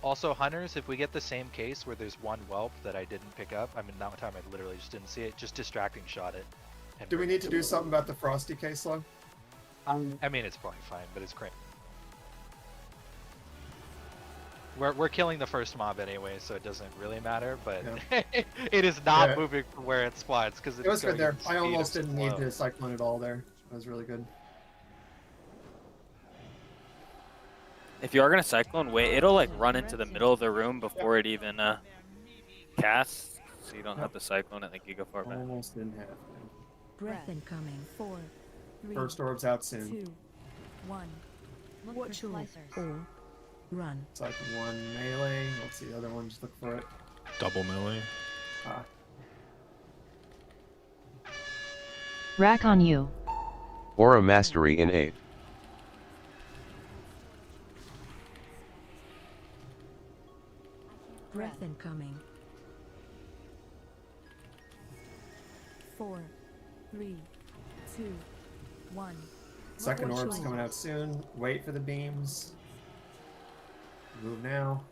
Also, hunters, if we get the same case where there's one whelp that I didn't pick up, I mean, that one time I literally just didn't see it, just distracting shot it. Do we need to do something about the Frosty case log? I mean, it's probably fine, but it's crazy. We're killing the first mob anyway, so it doesn't really matter, but it is not moving from where it spawns because it was good there. I almost didn't need to cyclone at all there. That was really good. If you are gonna cyclone, wait, it'll like run into the middle of the room before it even casts, so you don't have to cyclone it like you go far back. Almost didn't have to. Breath incoming. 4, 3, First orb's out soon. 2, 1. Look Watch for your slicers. or run. Cycle 1 melee. Let's see the other one. Just look for it. Double melee. Rack on you. Aura Mastery in 8. Breath incoming. 4, 3, 2, 1. Second orb's coming out soon. Wait for the beams. Move now.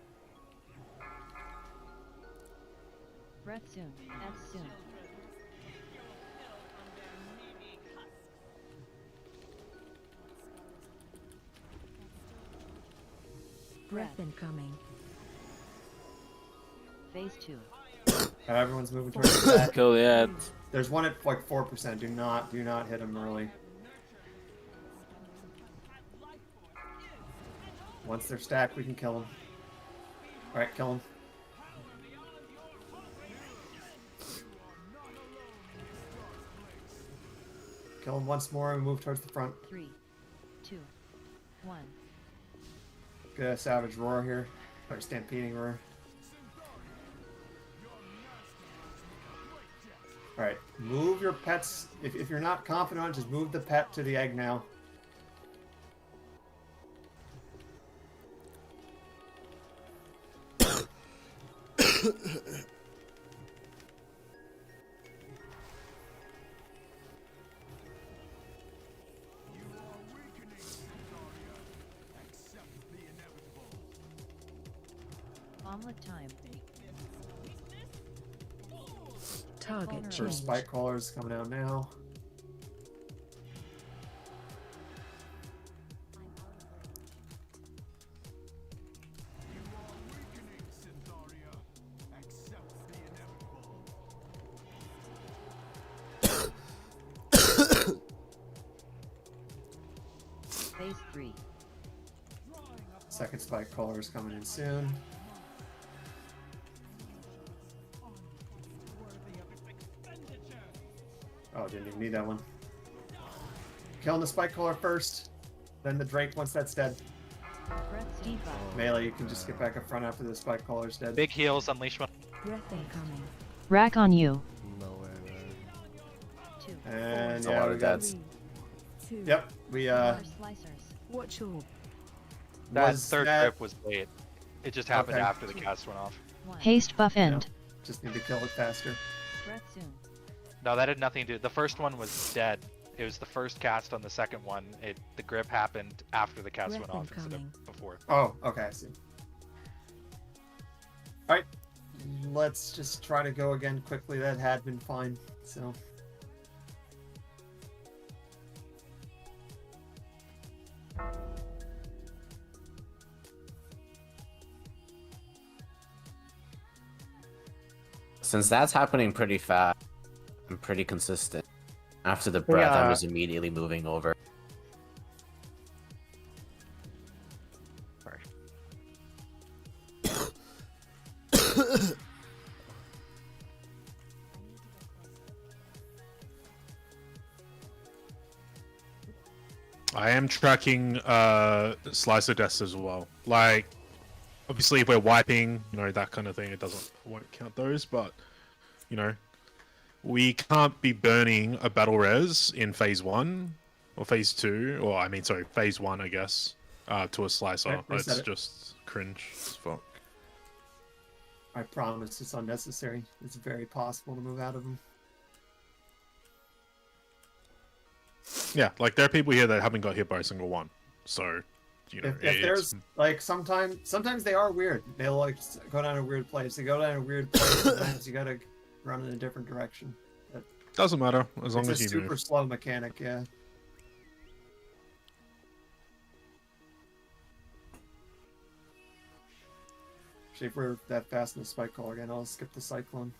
Breath soon. F soon. Breath incoming. Phase 2. Everyone's moving towards the back. Kill the ads. There's one at like 4%. Do not hit him early. Once they're stacked, we can kill them. All right, kill them. Kill them once more and move towards the front. 3, 2, 1. Get a savage roar here, or stampeding roar. All right, move your pets. If you're not confident on it, just move the pet to the egg now. Omelet time. Target First change. spike callers coming out now. Phase 3. Second spike caller is coming in soon. Oh, didn't even need that one. Killing the spike caller first, then the Drake once that's dead. Melee, you can just get back up front after the spike caller's dead. Big heals, unleash one. Breath incoming. Rack on you. And a yeah, lot we of got. deads. Yep, we Watch your That Was third that- grip was late. It just happened Okay. after the cast went off. Haste buff end. Just need to kill it faster. Breath soon. No, that had nothing to do. The first one was dead. It was the first cast on the second one. The grip happened after the cast Breath went off instead incoming. of before. Oh, okay, I see. Alright, let's just try to go again quickly. That had been fine, so. Since that's happening pretty fast and pretty consistent, after the breath, I was immediately moving over. I am tracking slicer deaths as well. Like, obviously, if we're wiping, you know, that kind of thing, won't count those. But, you know, we can't be burning a battle res in phase 1 or phase 2, or I mean, sorry, phase 1, I guess, to a slicer. It's just cringe as fuck. I promise it's unnecessary. It's very possible to move out of them. Yeah, like there are people here that haven't got hit by a single one. So, you know, if there's like sometimes they are weird. They'll like go down a weird place. They go down a weird place. Sometimes you gotta run in a different direction. But doesn't matter as long as you move. It's a super slow mechanic, yeah. Actually, if we're that fast in the spike call again, I'll skip the cyclone.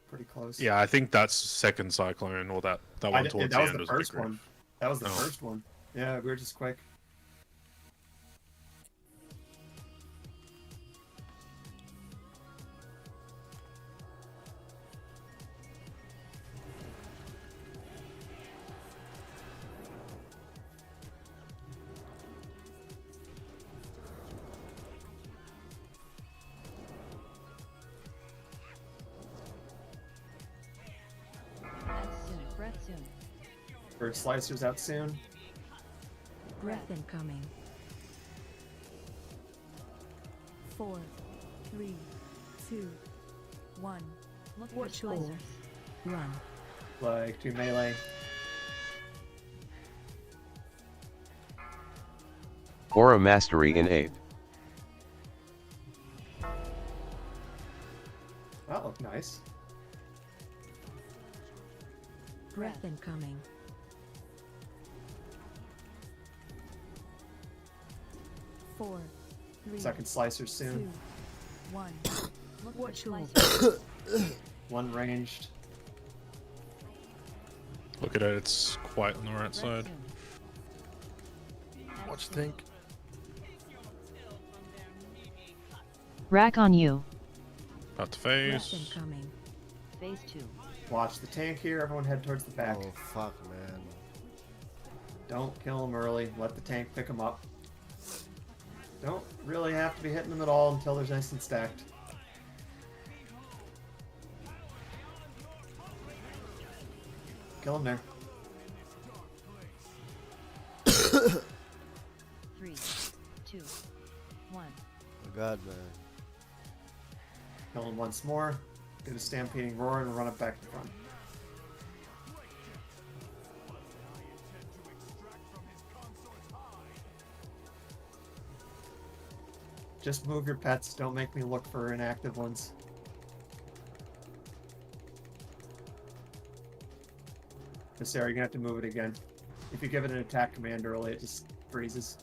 Pretty close. Yeah, I think that's second cyclone or that one towards the end. That was the first one. That was the first one. Yeah, we were just quick. Bird slicers out soon. Breath incoming. 4, 3, 2, 1. Watch all. Run. Like 2 melee. Aura Mastery in 8. That looked nice. Breath incoming. 4, 3, second slicer soon. 2, 1. Watch all. One ranged. Look at it, it's quite on the right side. Watch think. Rack on you. About to phase. Incoming. Phase 2. Watch the tank here. Everyone head towards the back. Oh fuck, man. Don't kill him early. Let the tank pick him up. Don't really have to be hitting them at all until they're nice and stacked. Kill him there. 3, 2, 1. Oh god, man. Kill him once more. Get a stampeding roar and run it back to front. Just move your pets. Don't make me look for inactive ones. This area, you're gonna have to move it again. If you give it an attack command early, it just freezes.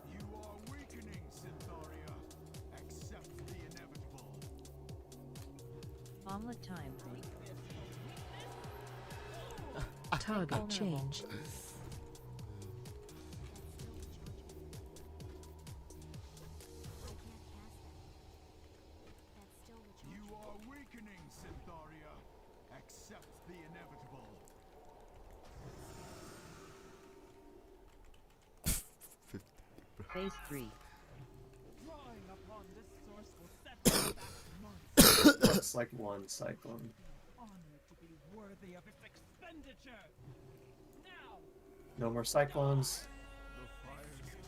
Omelet time. Target change. Phase 3. Looks like one cyclone. No more cyclones.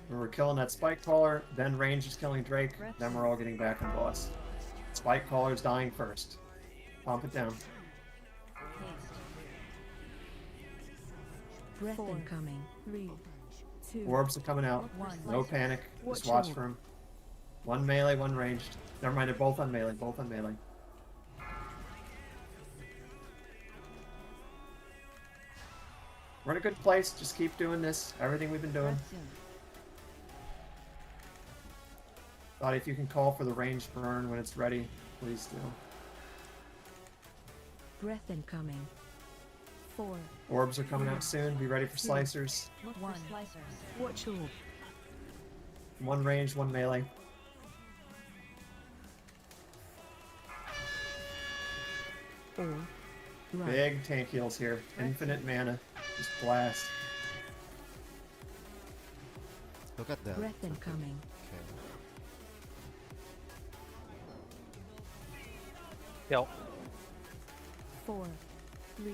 We're killing that spike caller, then range is killing Drake, then we're all getting back on boss. Spike caller's dying first. Pump it down. Breath incoming. 3, 2. Orbs are coming out. No panic. Just watch for him. One melee, one ranged. Never mind, they're both on melee. Both on melee. We're in a good place. Just keep doing this. Everything we've been doing. Breath soon. Thought if you can call for the ranged burn when it's ready, please do. Breath incoming. 4. Orbs are coming out soon. Be ready for slicers. Look for 1. slicers. Watch orb. One range, one melee. All. Run. Big tank heals here. Infinite mana. Just blast. Look at that. Breath incoming. Okay. Yep. 4. 3.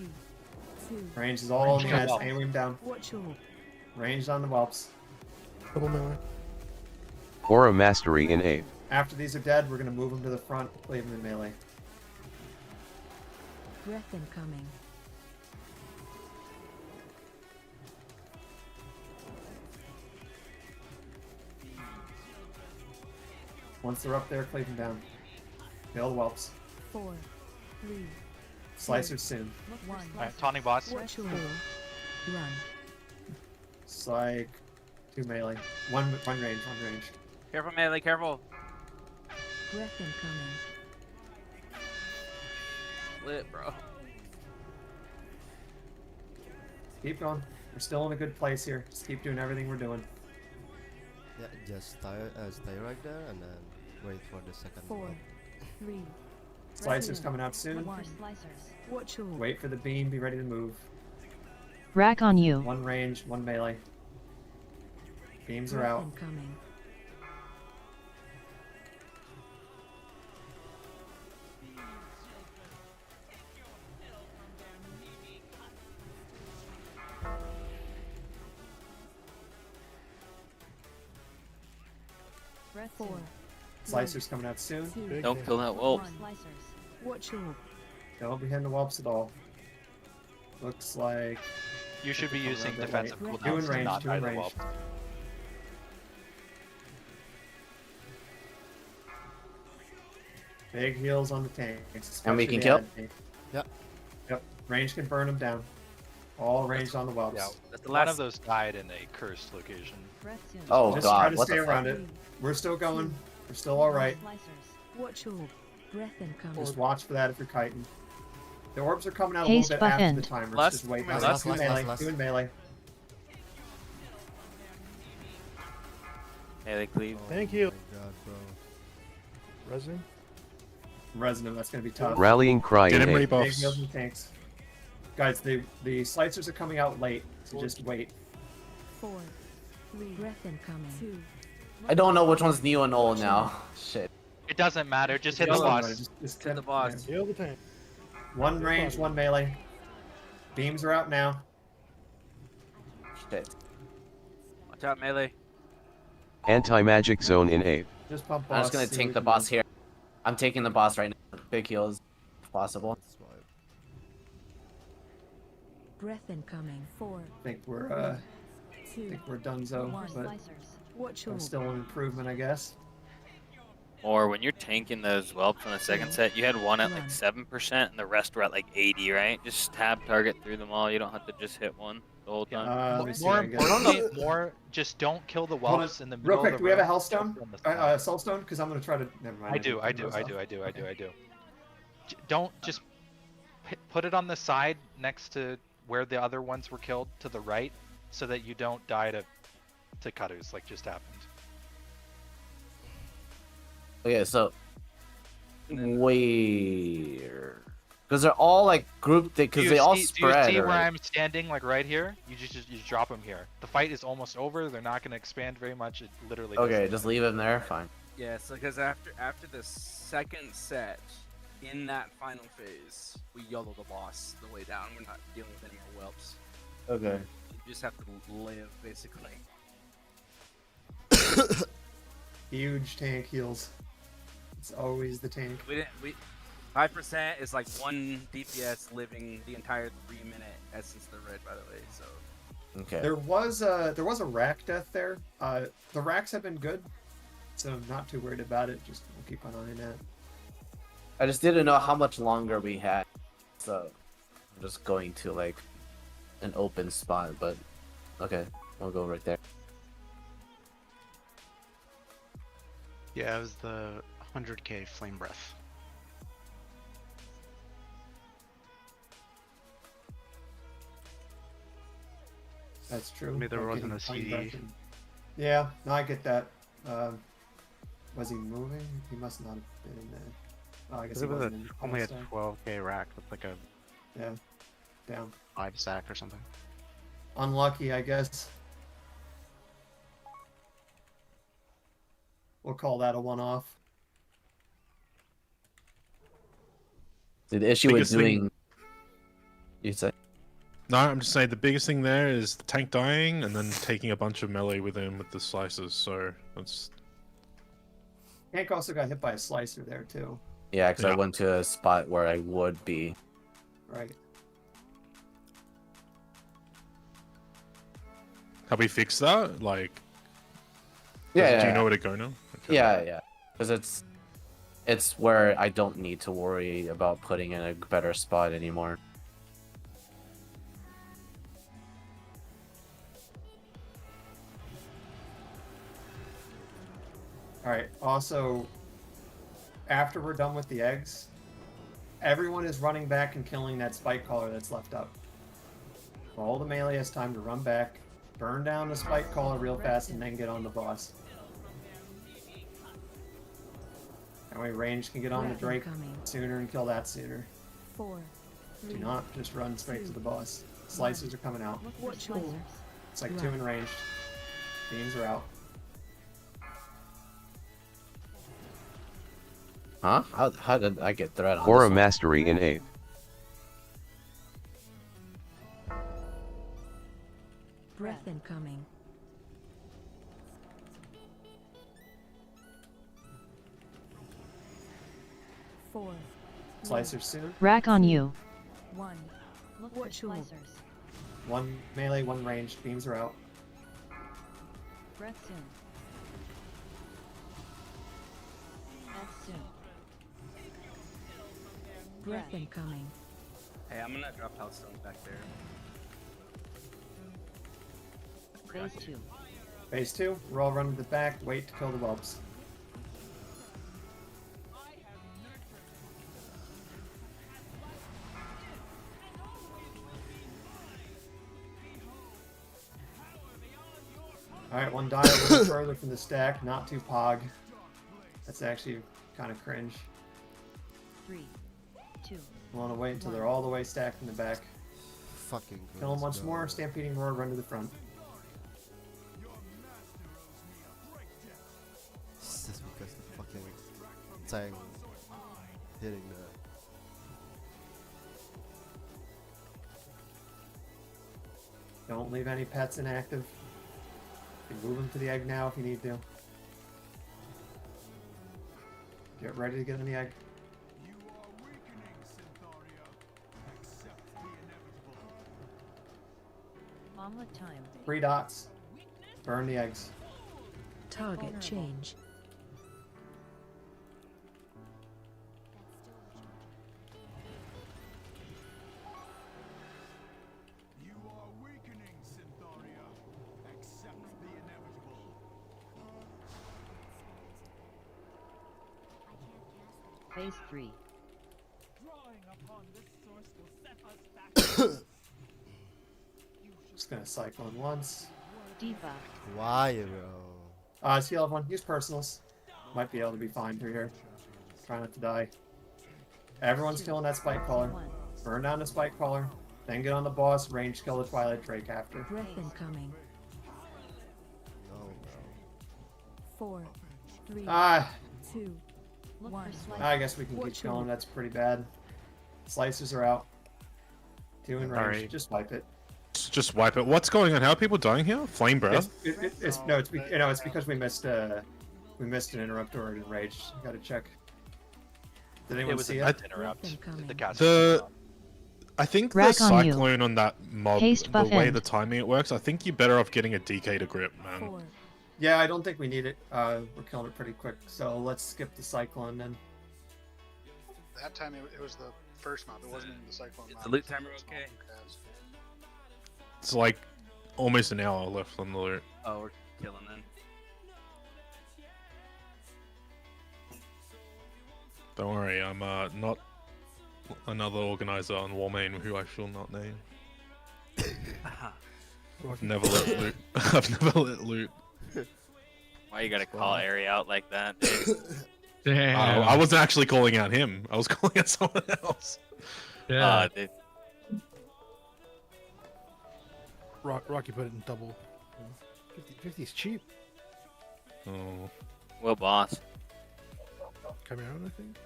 2. Range is all in the Range ass. on Aim him down. Watch orb. Ranged on the whelps. Double melee. Aura Mastery in 8. After these are dead, we're going to move them to the front, leave them in melee. Breath incoming. Once they're up there, cleave them down. Kill the whelps. 4. 3. Slicers soon. Look for 1. Alright, taunting boss. Watch orb. Run. Psych. 2 melee. One range, one ranged. Careful, melee, careful. Breath incoming. Lit, bro. Keep going. We're still in a good place here. Just keep doing everything we're doing. Yeah, just stay right there and then wait for the second 4. one. 3. Slicers coming out soon. Look 1. for slicers. Watch orb. Wait for the beam. Be ready to move. Rack on you. One range, one melee. Beams are Breath out. incoming. Breath 4. soon. Slicers coming out soon. 2. Don't kill that wolf. 1. Slicers. Watch orb. Don't be hitting the whelps at all. Looks like You should be using Around that defensive way. cooldowns Doing to range, not doing die the range. whelp. big heals on the tanks. And we especially can the kill? ad tank. Yep. Yep. Range can burn them down. All ranged on the whelps. Yeah, That's the one last. of those died in a cursed location. Breath soon. Oh Just try god, to what stay the around fuck? it. We're still going. We're still alright. Slicers. Watch orb. Breath incoming. Just watch for that if you're kiting. The orbs are coming out a Haste little bit after button. the timers. Last- Just wait. last- Last, last- melee. last. Doing melee. Melee cleave. Thank you. Oh my god, bro. Resin. Resonant, that's gonna be tough. Rallying Cry Get in him 8. Big rebuffs. heals and tanks. Guys, the slicers are coming out late, so just wait. 4. 3. Breath incoming. 2. I don't know which one's Neo and old now. Shit. It doesn't matter, just hit the Doesn't boss. matter, just Hit the boss. Heal the tank. One range, one melee. Beams are out now. Shit. Watch out, melee. Anti-magic zone in 8. Just pump I'm boss. just gonna see tank what the we can boss do. here. I'm taking the boss right now. Big heals, if possible. That's why. Breath incoming. 4. I think we're 2. donezo, 1. but Slicers. Watch orb. still an improvement, I guess. Or when you're tanking those whelps on the second set, you had one at like Run. 7% and the rest were at like 80, right? Just tab target through them all. You don't have to just hit one the whole time. Let me see. More I guess. importantly, just don't kill the Hold on. whelps in the middle Real quick, of the do we have a room, Hellstone? just on the side. Soulstone? Because I'm gonna try to. Never mind. I do. Don't just put it on the side next to where the other ones were killed to the right, so that you don't die to cutters like just happened. Okay, so where? Because they're all like grouped because they all Do spread. you see where right? I'm standing, like right here? You just drop them here. The fight is almost over. They're not going to expand very much. It literally. Okay, doesn't just matter. leave him there. Fine. Yeah, so because after the second set, in that final phase, we YOLO the boss the way down. We're not dealing with any more whelps. Okay. You just have to live, basically. Huge tank heals. It's always the tank. We 5% is like 1 DPS living the entire 3-minute Essence the Red, by the way. So Okay. There was a rack death there. The racks have been good, so I'm not too worried about it. Just we'll keep on eyeing that. I just didn't know how much longer we had, so I'm just going to like an open spot, but okay, we'll go right there. Yeah, it was the 100k flame breath. That's true. Maybe there Like wasn't getting a flame CD. breath and- Yeah, no, I get that. Was he moving? He must not have been in there. Oh, I guess he It was wasn't in only a last time. 12k rack with like a Yeah, down. 5 sack or something. Unlucky, I guess. We'll call that a one-off. The issue with Biggest thing- doing, you'd say? No, I'm just saying the biggest thing there is the tank dying and then taking a bunch of melee with him with the slices. So that's Tank also got hit by a slicer there too. Yeah, because I Yeah. went to a spot where I would be. Right. have we fixed that? Like, Yeah. do you know where to go now? Okay. Yeah. Because it's where I don't need to worry about putting in a better spot anymore. Alright, also, after we're done with the eggs, everyone is running back and killing that spike caller that's left up. All the melee has time to run back, burn down the spike caller real fast, and then get on the boss. That way range can get on the Drake sooner and kill that sooner. 4, Do not just run straight to the boss. Slicers are coming out. Watch lasers. It's like 2 in range. Beams are out. Huh? How did I get threat on Aura this one? Mastery in 8th. Breath incoming. Four. Slicers soon. Rack on you. 1. Look for Watch your slicers. 1 melee, 1 ranged. Beams are out. Breath soon. Death soon. Breath incoming. Hey, I'm gonna drop health stones back there. Phase 2. Phase 2. We're all running to the back. Wait to kill the whelps. Alright, 1 die a little further from the stack. Not too pog. That's actually kind of cringe. 3, 2. I want to wait until they're all the way stacked in the back. Fucking Kill them once go. more. Stampeding roar. Run to the front. It's just because the fucking tank hitting the. Don't leave any pets inactive. You can move them to the egg now if you need to. Get ready to get in the egg. Omelet time. 3 dots. Burn the eggs. Target change. Phase 3. Just gonna cycle in once. Debuff. Why, bro? Seal of 1. Use personals. Might be able to be fine through here. Try not to die. Everyone's killing that spike caller. Burn down the spike caller. Then get on the boss. Range kill the Twilight Drake after. Breath incoming. No, bro. 4, 3, Ah, 2, Look 1. for slicers. I guess we can keep Watch going. out. That's pretty bad. Slicers are out. 2 in range. Alright. Just wipe it. just wipe it. What's going on? How are people dying here? Flame breath. It's because we missed an interruptor and rage. Gotta check. Did anyone It was see an it? interrupt. Incoming. The cast. I think the Rack on you. cyclone on that mob, Haste the buff way end. the timing it works, I think you're better off getting a DK to grip, man. 4. Yeah, I don't think we need it. We're killing it pretty quick. So let's skip the cyclone then. That time it was the first mob. It wasn't even the cyclone Is mob. the loot It was timer the okay? small It's like almost an hour left on the loot. Oh, we're killing then. Don't worry, I'm not another organizer on Warmane who I shall not name. I've never let loot. I've never let loot. Why you gotta call Ari out like that, dude? Damn. I wasn't actually calling out him. I was calling out someone else. Yeah. Dude. Rocky put it in double. 50 is cheap. Oh. Well, boss. Chimaeron, I think.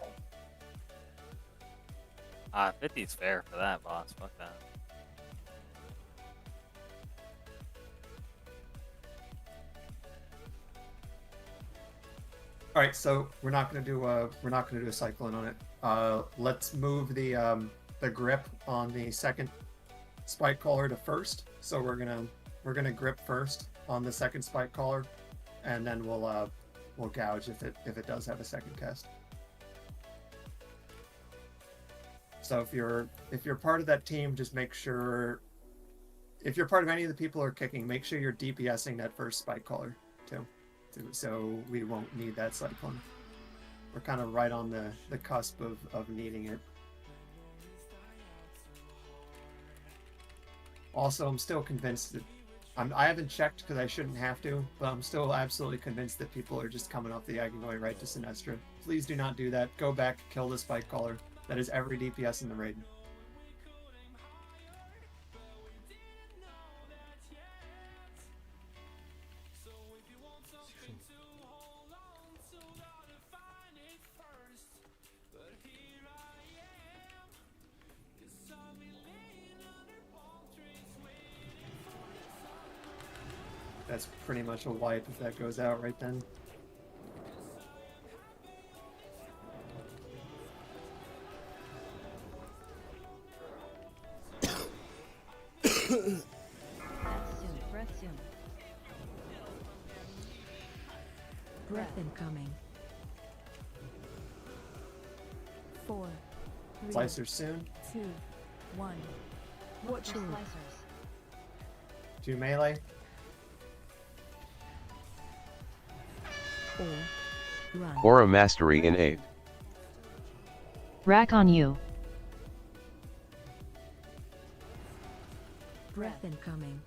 50's fair for that, boss. Fuck that. All right, so we're not gonna do a cyclone on it. Let's move the grip on the second spike caller to first. So we're gonna grip first on the second spike caller, and then we'll gouge if it does have a second cast. So if you're part of that team, just make sure. If you're part of any of the people who are kicking, make sure you're DPSing that first spike caller too, so we won't need that cyclone. We're kind of right on the cusp of needing it. Also, I'm still convinced that I haven't checked because I shouldn't have to, but I'm still absolutely convinced that people are just coming off the egg and going right to Sinestra. Please do not do that. Go back, kill the spike caller. That is every DPS in the raid. That's pretty much a wipe if that goes out right then. Breath soon. Breath incoming. 4, 3, Slicers soon. 2, 1. Watch your Slicers. 2 melee. Or run. Aura Mastery in 8. Rack on you. Breath incoming.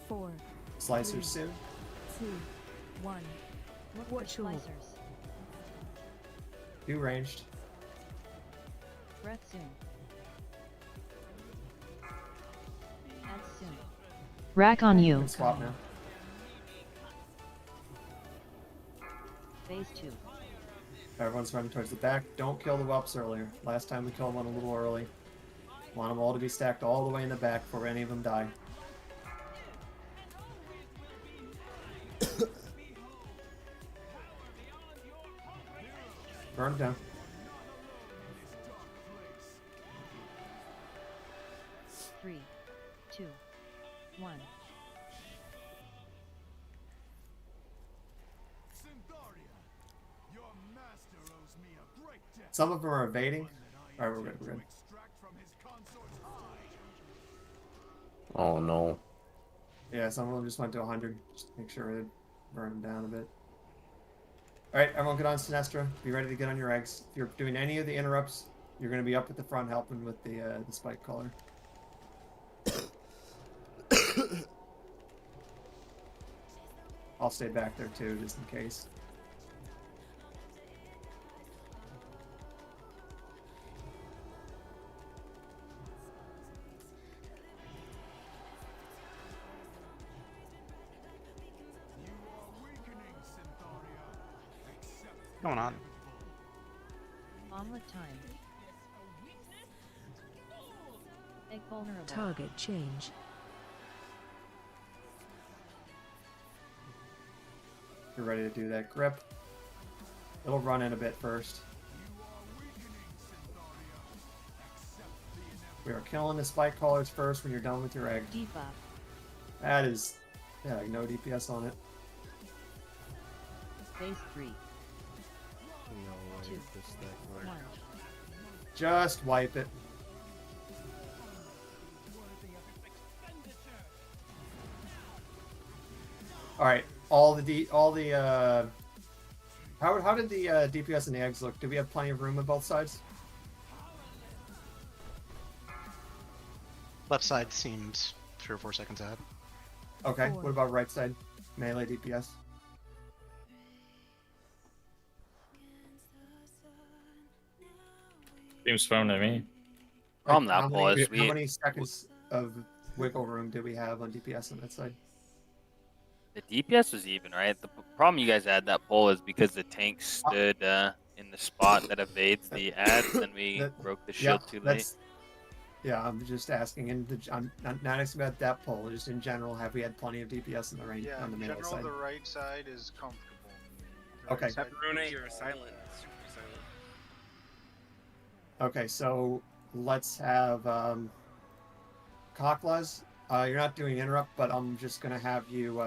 4. Slicers soon. 2, 1. Watch your Slicers. 2 ranged. Breath soon. Add soon. Rack on you. Swap now. Phase 2. Everyone's running towards the back. Don't kill the whelps earlier. Last time we killed one a little early. Want them all to be stacked all the way in the back before any of them die. Burn them down. Three, 2, 1. Some of them are evading. Alright, we're good, we're good. Oh no. Yeah, some of them just went to 100. Just make sure it burn them down a bit. Alright, everyone get on Sinestra. Be ready to get on your eggs. If you're doing any of the interrupts, you're going to be up at the front helping with the spike caller. I'll stay back there too, just in case. What's going on? Omelet time. Egg vulnerable. Target change. You're ready to do that grip. It'll run in a bit first. We are killing the spike callers first when you're done with your egg. Debuff. That is, yeah, no DPS on it. Phase 3. No way, 2, just that 1. Just wipe it. All right, how did the DPS and the eggs look? Did we have plenty of room on both sides? Left side seemed 3 or 4 seconds ahead. Okay, 4. what about right side? Melee DPS? Seems fine to me. Problem How that many- was How we many seconds of wiggle room do we have on DPS on that side? the DPS was even, right? The problem you guys had that poll is because the tank stood in the spot that evades the ads, and we broke the shield too late. Yeah, I'm just asking. I'm not asking about that poll. Just in general, have we had plenty of DPS in the range Yeah, on the in melee general, side? the right side is comfortable. The Okay. right side Pepperoni, you're silent. Super silent. Okay, so let's have Cocklas. You're not doing interrupt, but I'm just gonna have you.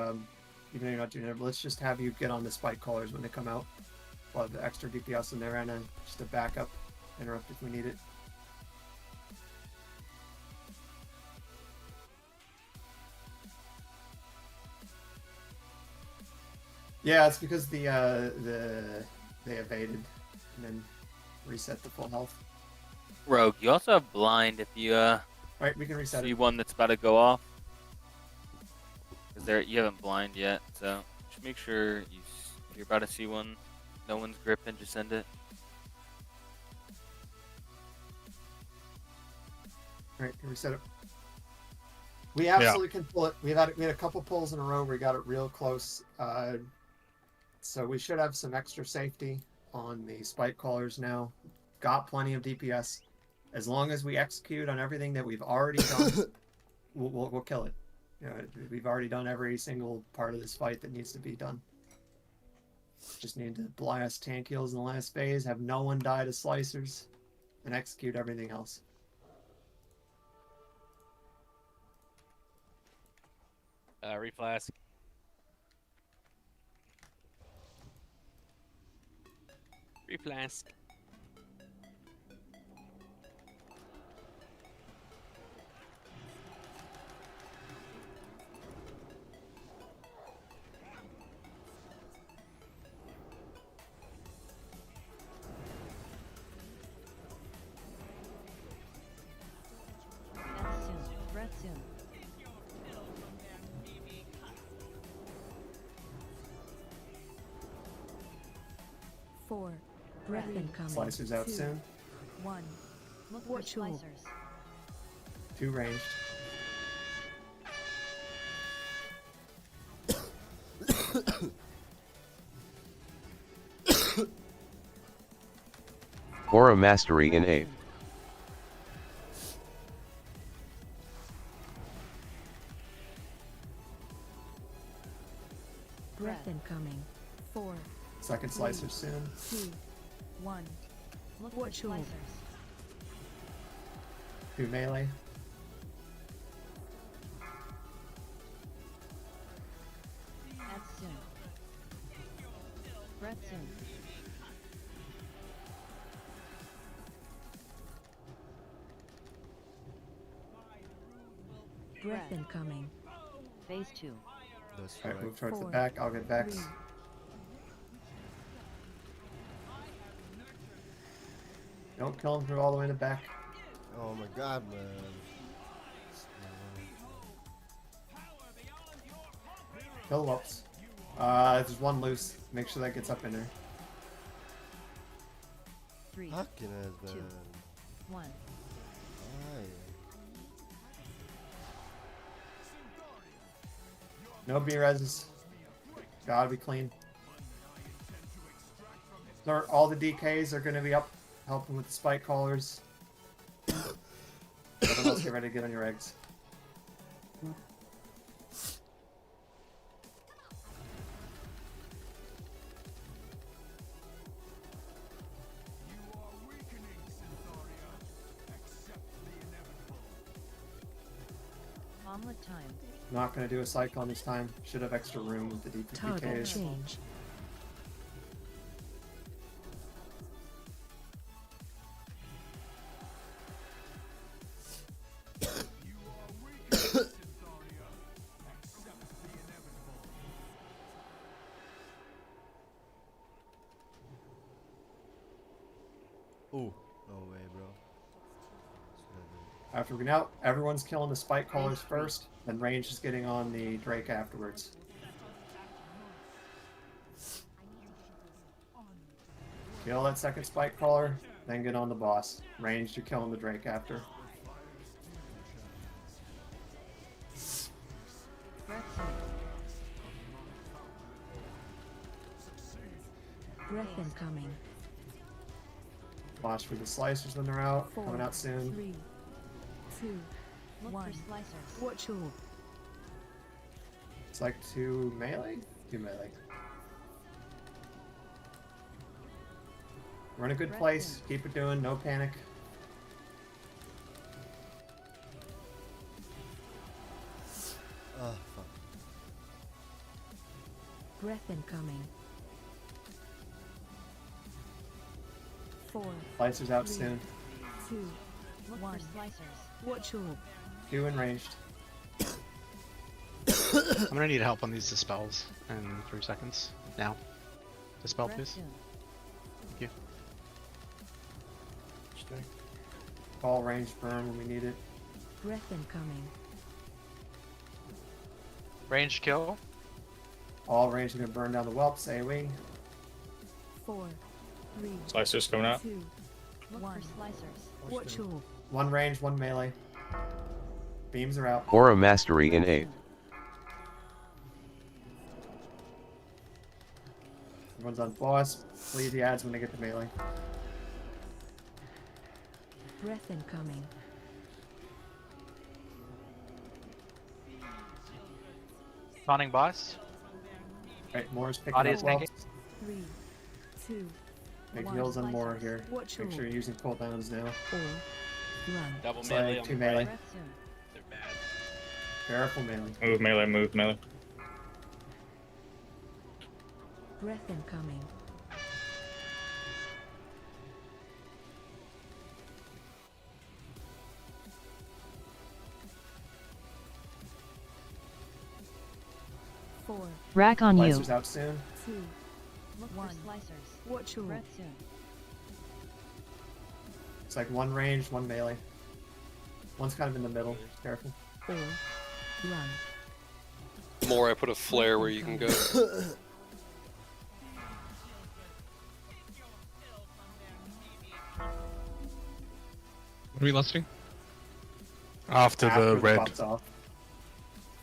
Even though you're not doing interrupt, let's just have you get on the spike callers when they come out. We'll have the extra DPS in there and just a backup interrupt if we need it. Yeah, it's because they evaded and then reset the full health. Rogue, you also have blind if you Right, we can reset see it. one that's about to go off. Cause you haven't blind yet, so just make sure if you're about to see one, no one's gripping, just send it. Alright, can reset it. We absolutely can pull it. We had a couple pulls in a row where we got it real close. So we should have some extra safety on the spike callers now. Got plenty of DPS. As long as we execute on everything that we've already done, we'll kill it. You know, we've already done every single part of this fight that needs to be done. Just need to blast tank heals in the last phase, have no one die to slicers, and execute everything else. Reflask. Reflask. Death soon. Breath soon. Four. Breath incoming. Slicers out 2, soon. 1. Look for Watch out. slicers. 2 ranged. Aura Mastery in 8. Breath incoming. 4. Second slicer soon. 2, 1. Look Watch for out. slicers. 2 melee. Add soon. Breath soon. Breath incoming. Phase 2. That's Alright, right. move towards the 4, back. I'll get Vex. 3. Don't kill him from all the way in the back. Oh my god, man. Kill Whoops. There's one loose. Make sure that gets up in there. 3, Fucking ass, 2, man. 1. Aye. No B-reses. Gotta be clean. So all the DKs are gonna be up, helping with the spike callers. Everyone else get ready to get on your eggs. Omelet time. Not gonna do a cyclone this time. Should have extra room with the Toggle DKs. change. Ooh, no way, bro. After we out, everyone's killing the spike callers first, then range is getting on the Drake afterwards. Kill that second spike caller, then get on the boss. Ranged, you're killing the Drake after. Breath incoming. Watch for the slicers when they're out. 4, Coming out soon. 3, 2, 1. Watch all. It's like 2 melee? 2 melee. We're in a good place. Keep it doing. No panic. Oh, fuck. Breath incoming. 4. Slicers out 3, soon. 2, 1. Watch all. 2 in ranged. I'm gonna need help on these dispels in 3 seconds. Now. Dispel, please. Thank you. All ranged burn when we need it. Breath incoming. Range kill. All ranged are gonna burn down the whelps, AoE. 4, 3, Slicers coming out. 2, 1. Slicers. Watch all. 1 range, 1 melee. Beams are out. Aura Mastery in 8. Everyone's on boss. Leave the ads when they get to melee. Breath incoming. Spawning boss. Right, Moore's picking Body up is tanking. whelps. 3, 2, Make 1. heals on Moore here. Watch Make all. sure you're using cooldowns now. All. Run. Double Slide melee on 2 the melee. right. They're bad. Careful melee. Move melee, move melee. Breath incoming. Four, Rack on you. Slicers out soon. 2, 1. Slicers. Watch all. Breath soon. It's like 1 range, 1 melee. One's kind of in the middle. Careful. All. Run. More, I put a flare where you can go. What are we lusting? After the red. pops off.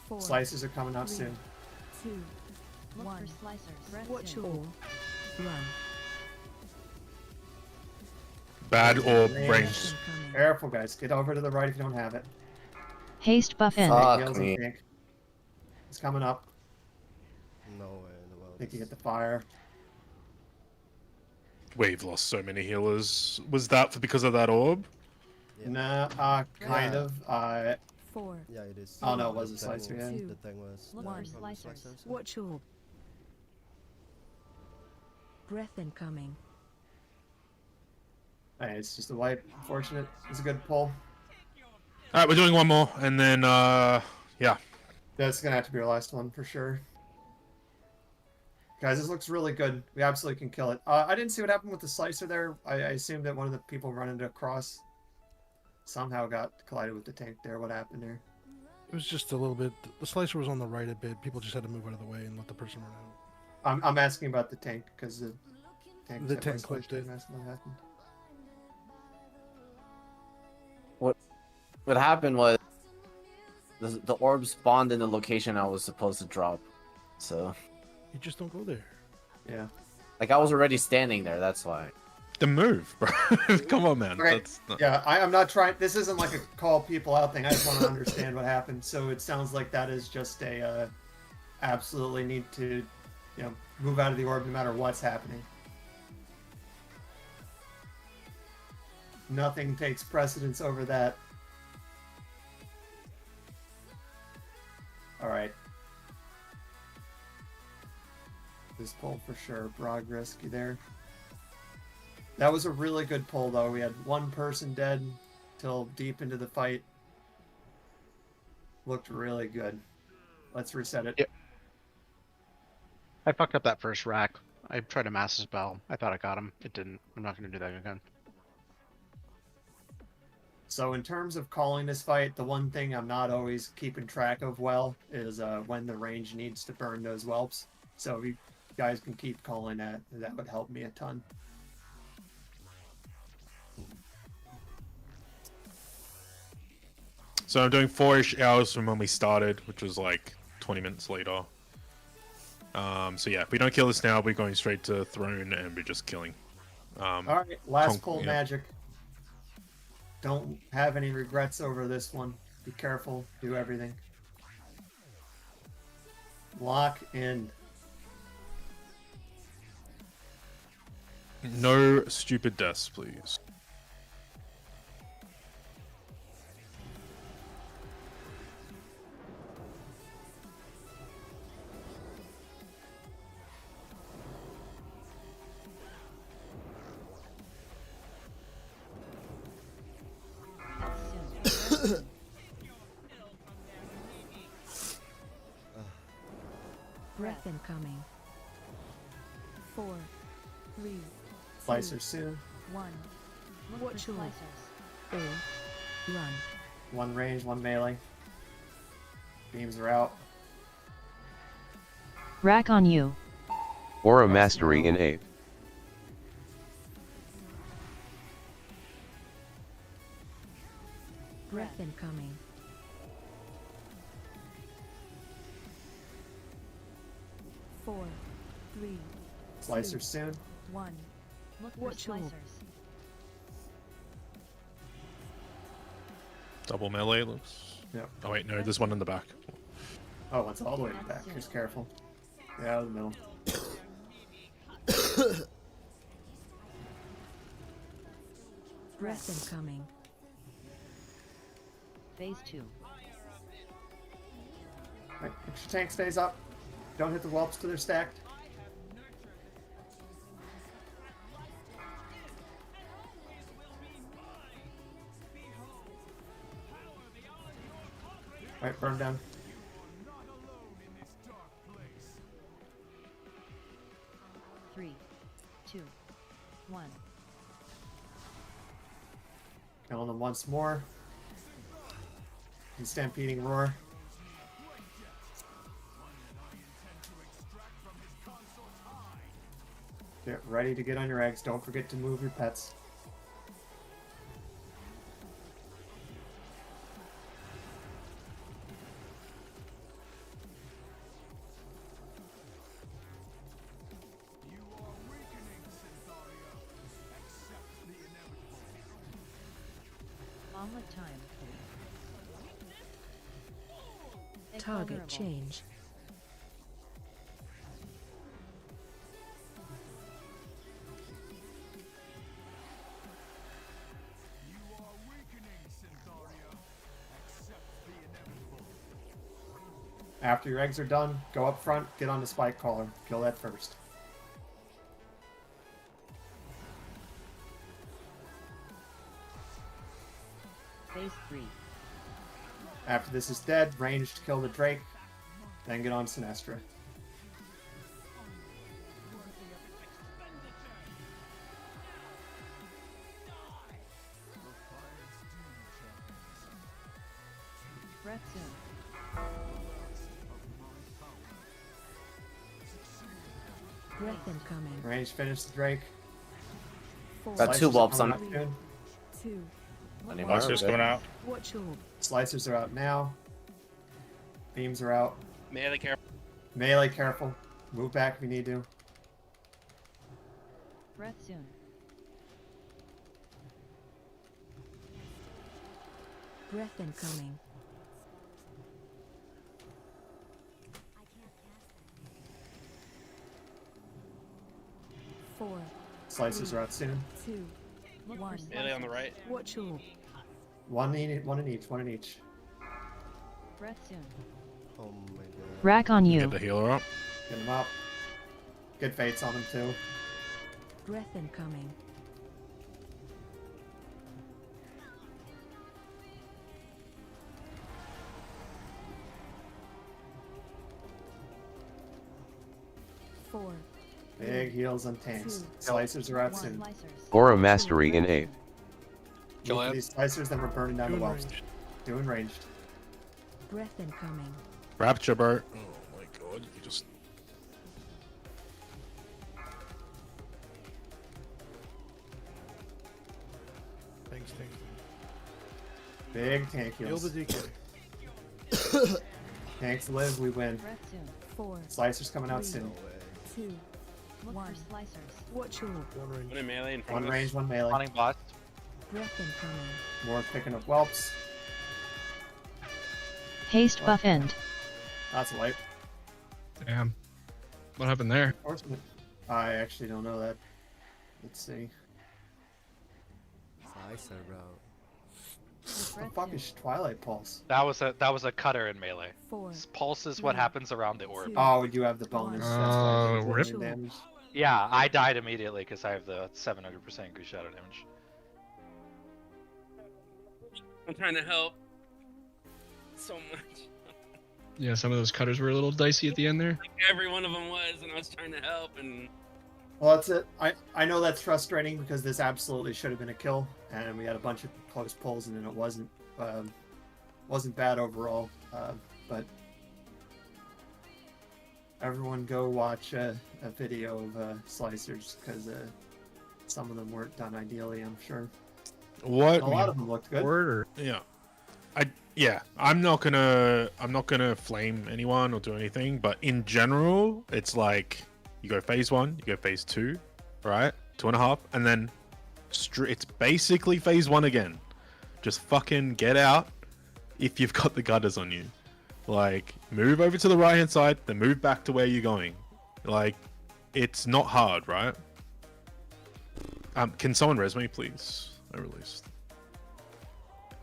4, Slicers are coming out 3, soon. 2, 1. Slicers. Watch all. Run. Bad orb range. Incoming. Careful, guys. Get over to the right if you don't have it. Haste buff in. Fuck Heals and me. tank. It's coming up. No way in the world. I think you get the fire. We've lost so many healers. Was that because of that orb? Nah, kind of. 4. Yeah, it is. Oh no, it was The a thing slicer, was- yeah. The thing was. Look done for from the slicers. Watch all. Breath incoming. Hey, it's just a wipe. Unfortunate. It's a good pull. Alright, we're doing one more, and then, yeah. That's gonna have to be our last one for sure. Guys, this looks really good. We absolutely can kill it. I didn't see what happened with the slicer there. I assumed that one of the people running across somehow got collided with the tank there. What happened there? It was just a little bit. The slicer was on the right a bit. People just had to move out of the way and let the person run out. I'm asking about the tank because the tank. The tank clipped it. What happened? What happened was the orb spawned in the location I was supposed to drop. So, You just don't go there. Yeah. like I was already standing there. That's why. The move, bro. Come on, man. Okay. That's not... Yeah, I'm not trying. This isn't like a call people out thing. I just want to understand what happened. So it sounds like that is just a absolutely need to, move out of the orb no matter what's happening. Nothing takes precedence over that. All right. This pull for sure. Brog risky there. That was a really good pull, though. We had one person dead till deep into the fight. Looked really good. Let's reset it. Yep. I fucked up that first rack. I tried to mass spell. I thought I got him. It didn't. I'm not going to do that again. So in terms of calling this fight, the one thing I'm not always keeping track of well is when the range needs to burn those whelps. So if you guys can keep calling that would help me a ton. So I'm doing 4-ish hours from when we started, which was like 20 minutes later. So yeah, if we don't kill this now, we're going straight to throne and we're just killing. Alright, last pull magic. Don't have any regrets over this one. Be careful, do everything. Lock in. No stupid deaths, please. Breath incoming. 4, 3, Slicer soon. 1. Watch your slicers. Or run. One range, one melee. Beams are out. Rack on you. Aura Mastery in 8. Breath incoming. 4, 3, Slicer soon. 1. Look for Watch your slicers. Double melee looks. Yep. Oh wait, no, there's one in the back. Oh, it's all the way back. Just careful. Yeah, out of the middle. Breath incoming. Phase 2. Right, make sure tank stays up. Don't hit the whelps till they're stacked. Alright, burn down. Three, two, 1. Killing them once more. And stampeding roar. Get ready to get on your eggs. Don't forget to move your pets. Omelet time. Target change. After your eggs are done, go up front, get on the spike collar. Kill that first. Phase 3. After this is dead, ranged, kill the Drake. Then get on Sinestra. Breath soon. Breath incoming. Range, finish the Drake. 4, Got two whelps on it. 2. Slicer's coming out. Watch your Slicers are out now. Beams are out. Melee careful. Melee careful. Move back if you need to. Breath soon. breath incoming. 4. Slices are out soon. 2. 1. Melee on the right. Watch all. One in each. One in each. Breath soon. Oh my god. Rack on you. Get the healer up. Get him up. Good fates on him too. Breath incoming. Four. Big heals and tanks. Slicers are out soon. Aura Mastery in 8. Kill Look at ad. these slicers, then we're burning down the Doing whelps. ranged. Doing ranged. Breath incoming. Rapture, bro. Oh my god, you just. Thanks. Big tank Heal heals. the DK. Tanks live, we win. Breath soon. 4, Slicers coming out 3, soon. 2, Look 1. for slicers. Watch your One range. One in melee in front One of us. range, one melee. Spawning bots. breath incoming. More picking up whelps. Haste buff end. That's a wipe. Damn. What happened there? Horseman. I actually don't know that. Let's see. Slicer, bro. What the fuck is Twilight Pulse? That was a cutter in melee. 4. Pulse is what happens around the orb. Oh, you have the bonus. That's why it's rip. doing damage. Yeah, I died immediately because I have the 700% increased shadow damage. I'm trying to help. So much. Yeah, some of those cutters were a little dicey at the end there. Like every one of them was, and I was trying to help, and Well, that's it. I know that's frustrating because this absolutely should have been a kill, and we had a bunch of close pulls, and then it wasn't bad overall. But everyone go watch a video of slicers because some of them weren't done ideally. I'm sure. What? A lot of them looked good. Or Yeah. I'm not gonna flame anyone or do anything, but in general, it's like you go phase 1, you go phase 2, right? 2.5, and then it's basically phase 1 again. Just fucking get out if you've got the gutters on you. Like, move over to the right hand side, then move back to where you're going. Like, it's not hard, right? Can someone res me, please? I released.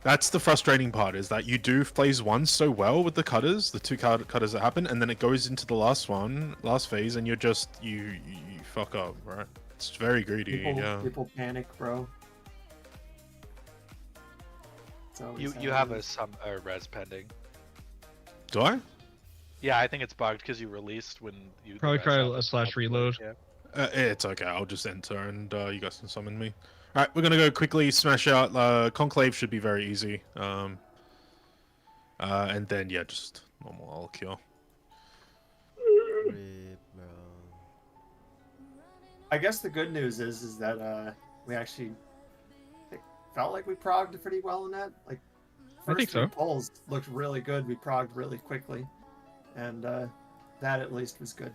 That's the frustrating part, is that you do phase 1 so well with the cutters, the 2 cutters that happen, and then it goes into the last phase, and you're just, you fuck up, right? It's very greedy, yeah. People panic, bro. You have a res pending. Do I? Yeah, I think it's bugged because you released when you probably res try out. a slash reload. Yeah. It's okay, I'll just enter and you guys can summon me. Alright, we're gonna go quickly smash out. Conclave should be very easy. And then, yeah, just normal all kill. Rip, bro. I guess the good news is that we actually felt like we progged pretty well in that. Like, I think first so. 3 pulls looked really good. We progged really quickly, and that at least was good.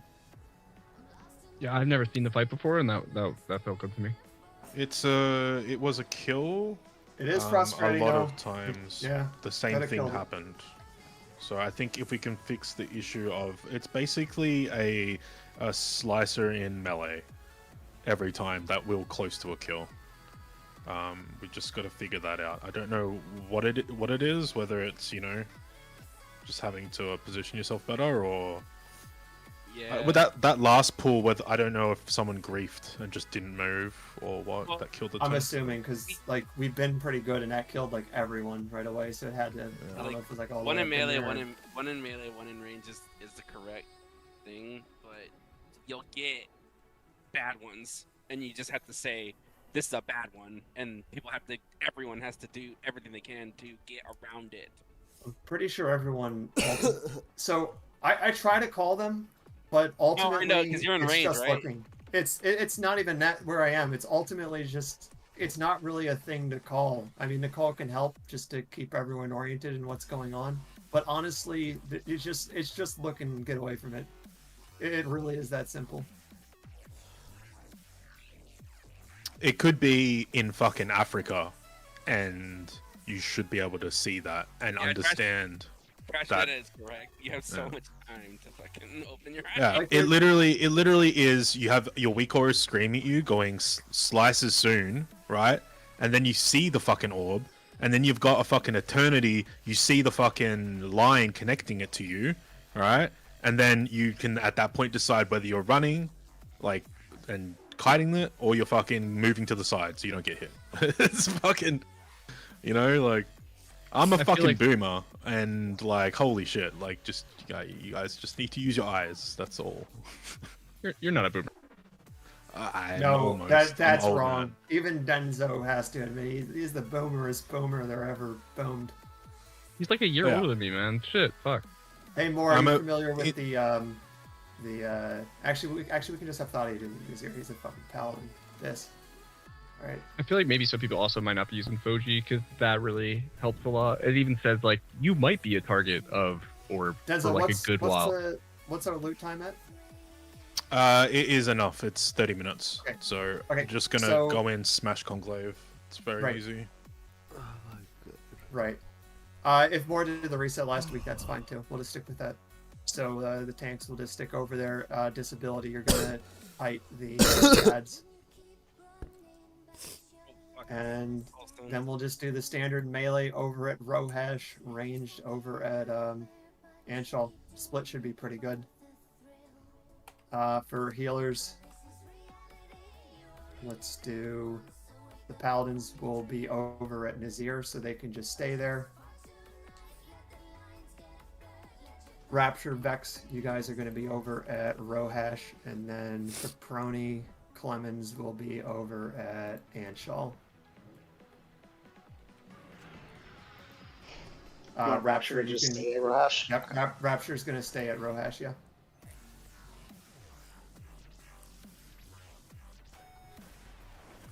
Yeah, I've never seen the fight before, and that felt good to me. It was a kill. It is frustrating. A lot though. of times, Yeah, the same gotta thing kill it. happened. So I think if we can fix the issue of, it's basically a slicer in melee every time that will close to a kill. We just got to figure that out. I don't know what it is, whether it's, you know, just having to position yourself better, or yeah. with that last pull, whether I don't know if someone griefed and just didn't move or what, Well, that killed the I'm team. assuming because like we've been pretty good, and that killed like everyone right away. So it had to. I don't know if it was like all the one way in up melee, there. one in melee, one in range is the correct thing, but you'll get bad ones, and you just have to say this is a bad one, and everyone has to do everything they can to get around it. I'm pretty sure everyone. So I try to call them, but ultimately know, 'cause you're in it's range, just right? looking. It's not even that where I am. It's ultimately just it's not really a thing to call. I mean, the call can help just to keep everyone oriented in what's going on. But honestly, it's just look and get away from it. It really is that simple. It could be in fucking Africa, and you should be able to see that and understand Crash that. Meta is correct. You have so much time to fucking open your eyes. Yeah, it literally is. You have your weak aura scream at you, going slices soon, right? And then you see the fucking orb, and then you've got a fucking eternity. You see the fucking line connecting it to you, right? And then you can at that point decide whether you're running, like, and kiting it, or you're fucking moving to the side so you don't get hit. It's fucking, you know, like, I'm a fucking like... boomer, and like, holy shit, like, just you guys just need to use your eyes. That's all. You're not a boomer. I'm No, almost. that's I'm old, wrong. man. Even Denzo has to admit he's the boomerest boomer there ever boomed. He's like a year Yeah. older than me, man. Shit, fuck. Hey, Moore, are I'm you a- familiar with actually we can just have thought he didn't use here. He's a fucking paladin. This. All right. I feel like maybe some people also might not be using Foji because that really helps a lot. It even says like you might be a target of orb Denzo, for like a good while. What's our loot time at? It is enough. It's 30 minutes. Okay. So Okay, just gonna so- go in, smash Conclave. It's very Right. easy. Right. If Moore did the reset last week, that's fine too. We'll just stick with that. So the tanks will just stick over their disability. You're gonna fight the ads. And then we'll just do the standard melee over at Rohash, ranged over at Anshal. Split should be pretty good. For healers, let's do the Paladins will be over at Nazir, so they can just stay there. Rapture, Vex, you guys are going to be over at Rohash, and then Caproni, Clemens will be over at Anshal. Rapture, you can stay at Rohash. Yep, Rapture's going to stay at Rohash, yeah.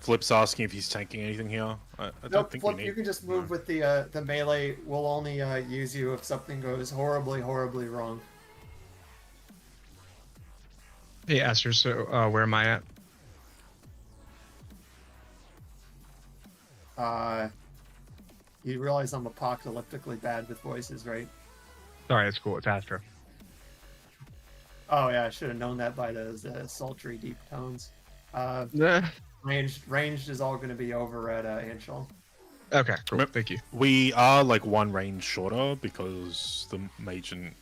Flip's asking if he's tanking anything here. I don't Nope, think Flip, we need. you can just move with the melee. We'll only use you if something goes horribly, horribly wrong. Hey, Aster, so where am I at? You realize I'm apocalyptically bad with voices, right? Sorry, it's cool. It's Astra. Oh yeah, I should have known that by those sultry deep tones. Ranged is all going to be over at Anshal. Okay, cool. Thank you. We are like one range shorter because the mage and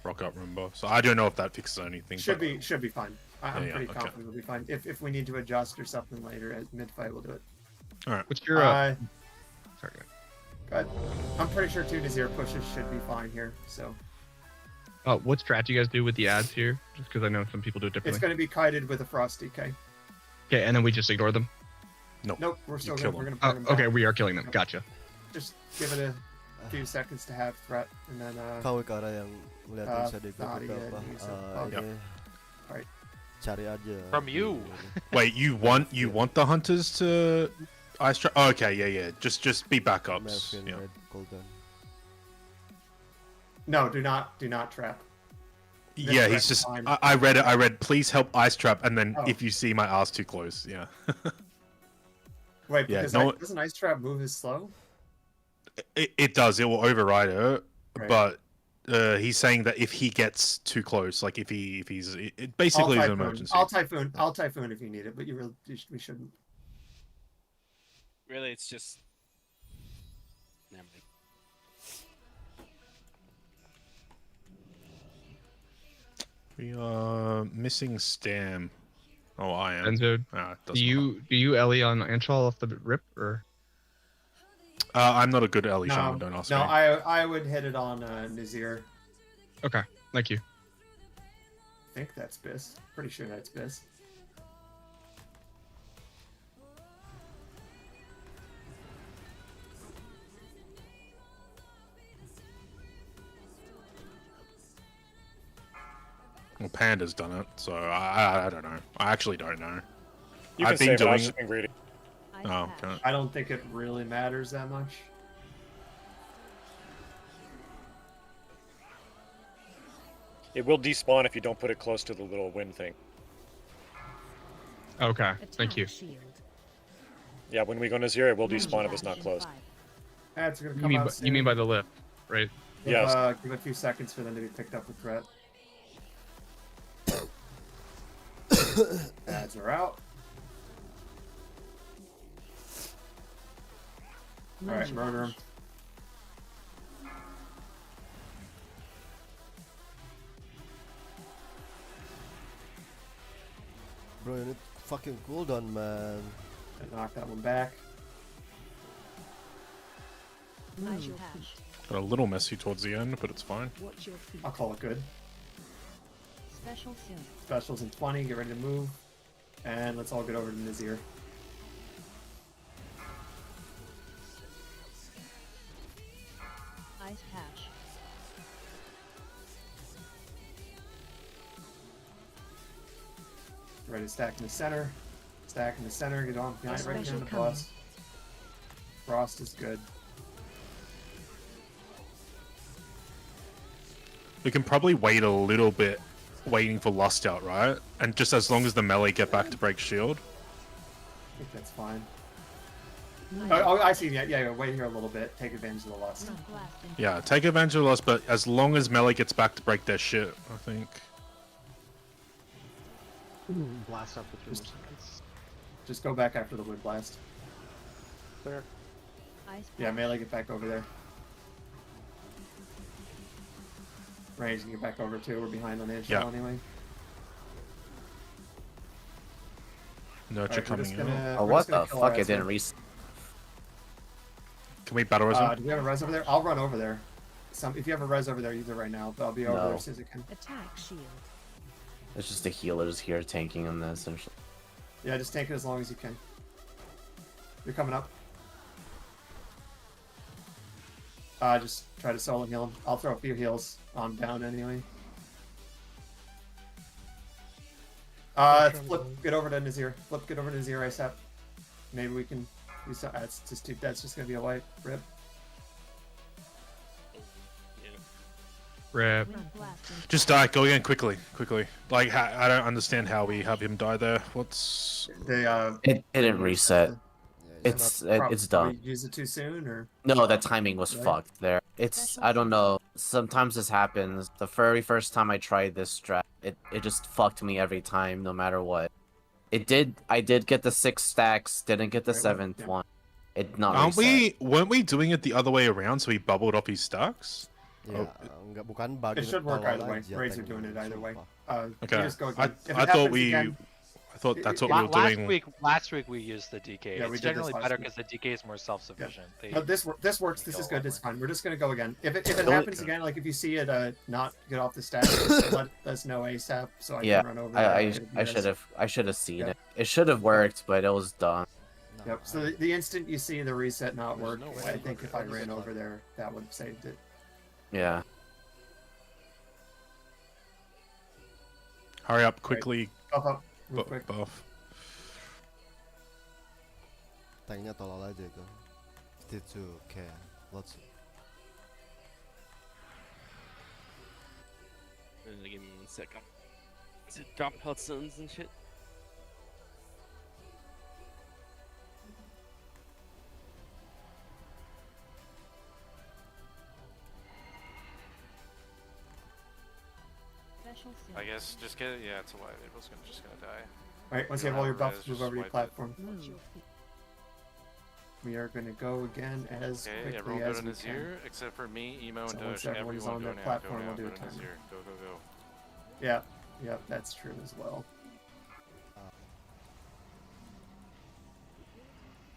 rock up, remember. So I don't know if that fixes anything. Should but... be fine. I'm Yeah, pretty okay. confident we'll be fine. If we need to adjust or something later at mid fight, we'll do it. All right. What's your? Sorry. Go ahead. I'm pretty sure 2 to 0 pushes should be fine here. So What strat do you guys do with the ads here? Just because I know some people do it it's differently. going to be kited with a frost DK. Okay, and then we just ignore them. Nope, we're still kill going to them. bring them Okay, back. we are killing them. Gotcha. Just give it a few seconds to have threat, and then Kau Kara yang ngeliatin saya di grup tadi itu ya, apa? bisa. Ini Alright. cari aja. From you. Wait, you want the hunters to ice trap? Oh, okay, yeah. Just be backups. Melvin, Yeah. Red, Golden. No, do not trap. Yeah, he's just. I read it. I read, please help ice trap, and then Oh. if you see my ass too close, yeah. Wait, Yeah, because no- doesn't ice trap move as slow? It does. It will override it, Right. but he's saying that if he gets too close, like if he's it basically is an emergency. I'll typhoon if you need it, but we shouldn't. Really, it's just. Never mind. We are missing Stam. Oh, I am. Enzo, it doesn't do you Ellie on Anshal off the rip or? I'm not a good Ellie shaman. Don't ask No, me. I would hit it on Nazir. Okay, thank you. I think that's Biss. Pretty sure that's Biss. Well, Panda's done it, so I don't know. I actually don't know. You I've can been save it, I doing was it. just being greedy. Oh, okay. I don't think it really matters that much. It will despawn if you don't put it close to the little wind thing. Okay, thank you. Yeah, when we go to 0, it will despawn if it's not close. Ads are gonna You come mean out you mean by the lift, right? Yes. Give a few seconds for them to be picked up with threat. Ads are out. Alright, murder him. Bro, you need fucking cooldown, man. Knock that one back. Got a little messy towards the end, but it's fine. I'll call it good. Special soon. Specials in 20, get ready to move. And let's all get over to Nazir. Ice patch. Ready to stack in the center. Stack in the center, get on behind right behind the boss. Frost is good. We can probably wait a little bit, waiting for Lust out, right? And just as long as the melee get back to break shield. I think that's fine. Oh, I see. Yeah, wait here a little bit. Take advantage of the Lust. Yeah, take advantage of the Lust, but as long as melee gets back to break their shit, I think. Blast up for 3 more seconds. Just go back after the Wood Blast. Clear. Yeah, melee, get back over there. Range can get back over too. We're behind on the edge anyway. Nurture coming in. Oh, what the fuck? It didn't reset. Can we battle res him? Do we have a res over there? I'll run over there. If you have a res over there, use it right now. But I'll be over there No. as soon as I can. Attack shield. It's just the healers here tanking on this, essentially. Yeah, just tank it as long as you can. You're coming up. Just try to solo heal him. I'll throw a few heals on down anyway. Flip, get over to Nazir. Flip, get over to Nazir ASAP. Maybe we can do some. That's just gonna be a wipe. Rip. Rip. Just die. Go again quickly. Like, I don't understand how we have him die there. What's... It didn't reset. It's done. Use it too soon, or no? The timing was Right. fucked there. I don't know. Sometimes this happens. The very first time I tried this strat, it just fucked me every time, no matter what. I did get the 6 stacks. Didn't get the 7th one. It not. Weren't we doing it the other way around? So he bubbled up his stacks. Yeah, bukan bug. it should work either way. Raids are doing it either way. You Okay. just go I again. If it thought happens we. again- I thought that's what we were doing. Last week we used the DK. Yeah, we It's did this generally last better week. because the DK is more self-sufficient. They- No, this works. This is good. It's fine. We're just gonna go again. If it happens again, like if you see it not get off the stack, just let us know ASAP so I Yeah, can run over. there and get I it. should have seen Yeah. it. It should have worked, but it was done. Yep. So the instant you see the reset not There's work, no way I to think look if at I it. ran over there, that would have saved it. Yeah. Hurry up, quickly. Buff up, real quick. Buff. Tanknya tolol aja itu. Still kayak lots. Give me 1 second. To drop health zones and shit. I guess just get it. Yeah, it's a wipe. April's just gonna die. Alright, once you have all your buffs, move over to your platform. We are going to go again as Okay, quickly everyone go as to we Nazir, can. except for me, Emo, So and once Doge. everyone's Everyone on go their now. platform, Go we'll now. do Go a to timer. Nazir. Go, go, go. Yep, that's true as well.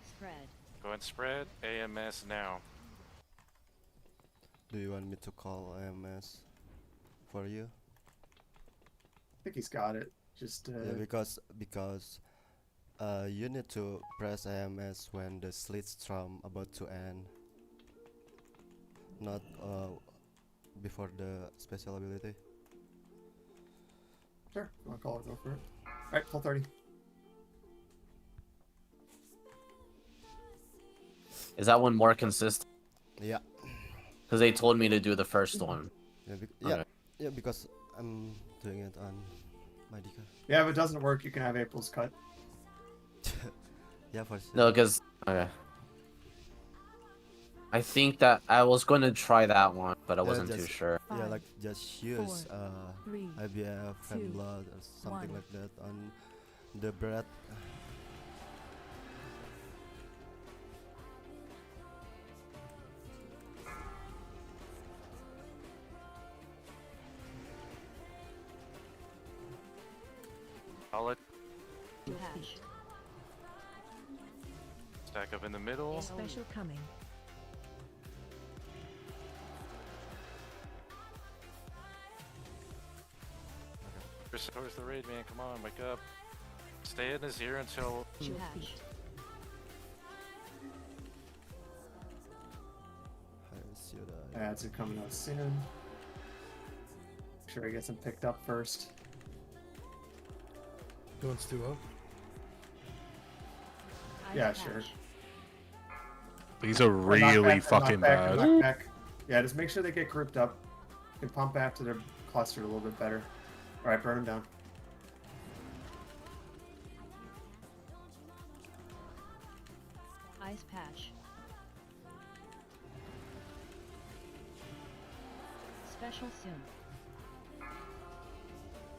Spread. Go and spread AMS now. Do you want me to call AMS for you? I think he's got it. Just Yeah, because you need to press AMS when the Slitstrom about to end, not before the special ability. Sure, I'll call it. Go for it. Alright, full 30. Is that one more consistent? Yeah. Because they told me to do the first one. Yeah, yeah, because I'm doing it on my DK. Yeah, if it doesn't work, you can have April's cut. Yeah, for sure. No, because okay. I think that I was going to try that one, but I wasn't too sure. Yeah, like just use 3, IBF 2, and blood or something 1. like that on the breath. Solid. Hash. Stack up in the middle. Special coming. Where's the raid, man? Come on, wake up. Stay in Nazir until. Patch. Ads are coming out soon. Make sure I get them picked up first. Doing Stu up? Yeah, sure. These are really fucking bad. Back. Yeah, just make sure they get grouped up. You can pump back to their cluster a little bit better. Alright, burn them down. Ice patch. Special soon.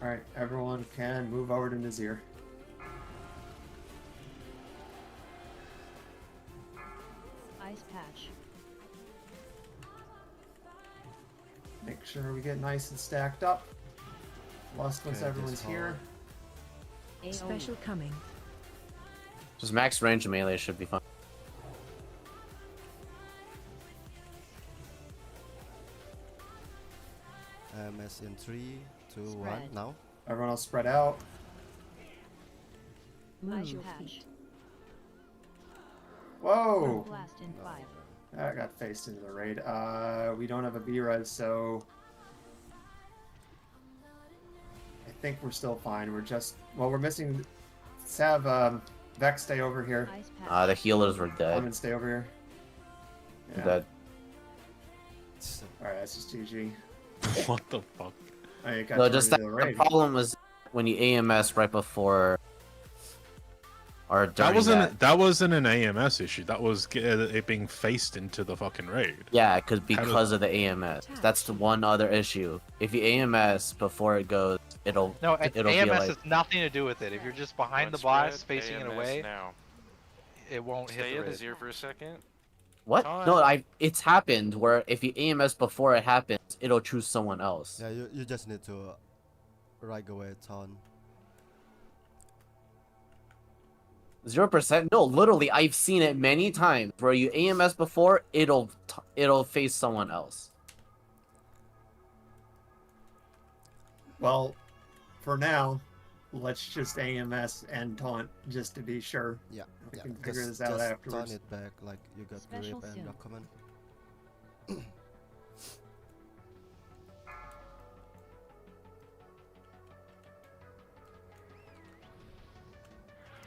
Alright, everyone can move over to Nazir. Ice patch. Make sure we get nice and stacked up. Once Okay, everyone's this here. Special coming. Just max range melee should be fun. MS in 3, 2, 1 Spread. now. Everyone else spread out. Ice patch. Whoa! Blast in 5. I got faced into the raid. We don't have a B-res, so I think we're still fine. We're just, well, we're missing. Let's have Vex stay over here. Ice patch. The healers were dead. Lemon stay over here. Yeah. Dead. Alright, that's just GG. What the fuck? Oh, you got No, turned just into that the the raid. problem was when you AMS right before or during That wasn't an AMS issue. That was it being faced into the fucking raid. Yeah, because of the AMS. That's the one other issue. If you AMS before it goes, it'll No, be AMS like, has nothing to do with it. If you're just behind the One boss, spread, facing it AMS away, now. it won't hit Stay the in raid. Nazir for a second. what? Time. No, it's happened where if you AMS before it happens, it'll choose someone else. Yeah, you just need to right away turn. 0%? No, literally, I've seen it many times where you AMS before, it'll face someone else. Well, for now, let's just AMS and taunt just to be sure. Yeah, We yeah. can figure this out just afterwards. turn it back like you got Special grip and soon. recommend.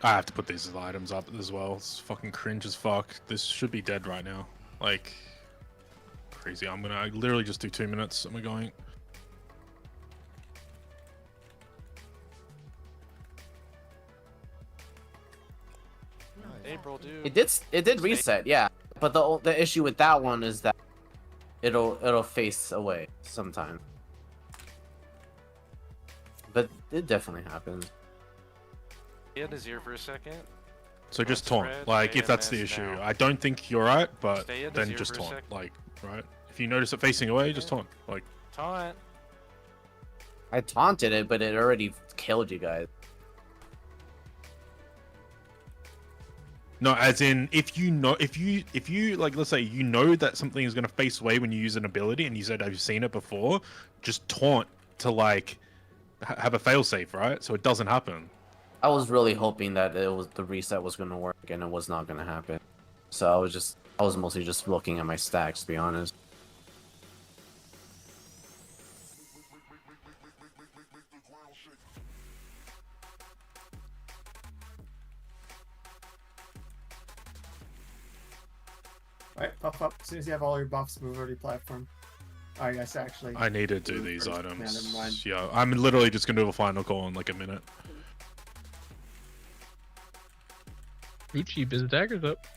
I have to put these items up as well. It's fucking cringe as fuck. This should be dead right now. Like, crazy. I'm gonna literally just do 2 minutes and we're going. April, dude. It did reset, yeah. But the issue with that one is that it'll face away sometime. But it definitely happens. Stay in Nazir for a second. So just One taunt. spread, Like, if that's the AMS issue. now. I don't think you're right, but Stay in then Nazir just for a taunt. sec. Like, right? If you notice it facing away, just taunt. Like, Taunt. I taunted it, but it already killed you guys. no, as in, if you like, let's say you know that something is gonna face away when you use an ability, and you said, "Have you seen it before?" Just taunt to like have a failsafe, right? So it doesn't happen. I was really hoping that the reset was gonna work, and it was not gonna happen. So I was mostly just looking at my stacks, to be honest. Alright, puff up. As soon as you have all your buffs, move over to your platform. I guess actually. I need to do move these first. items. Yeah, never mind. Yeah, I'm literally just gonna do a final call in like a minute. Gucci, his dagger's up.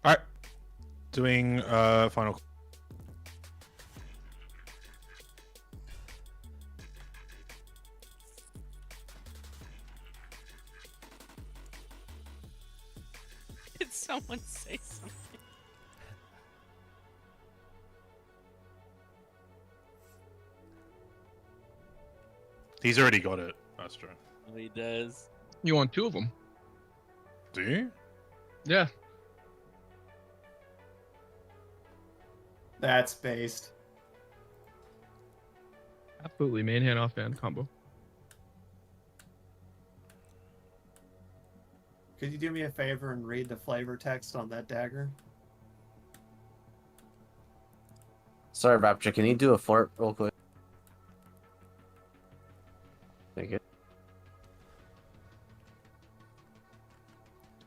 All right. Doing final. Did someone say something? He's already got it. That's true. Oh, he does. You want 2 of them? Do you? Yeah. That's based. Absolutely. Main hand, off hand combo. Could you do me a favor and read the flavor text on that dagger? Sorry, Rapture, can you do a fort real quick? Thank you.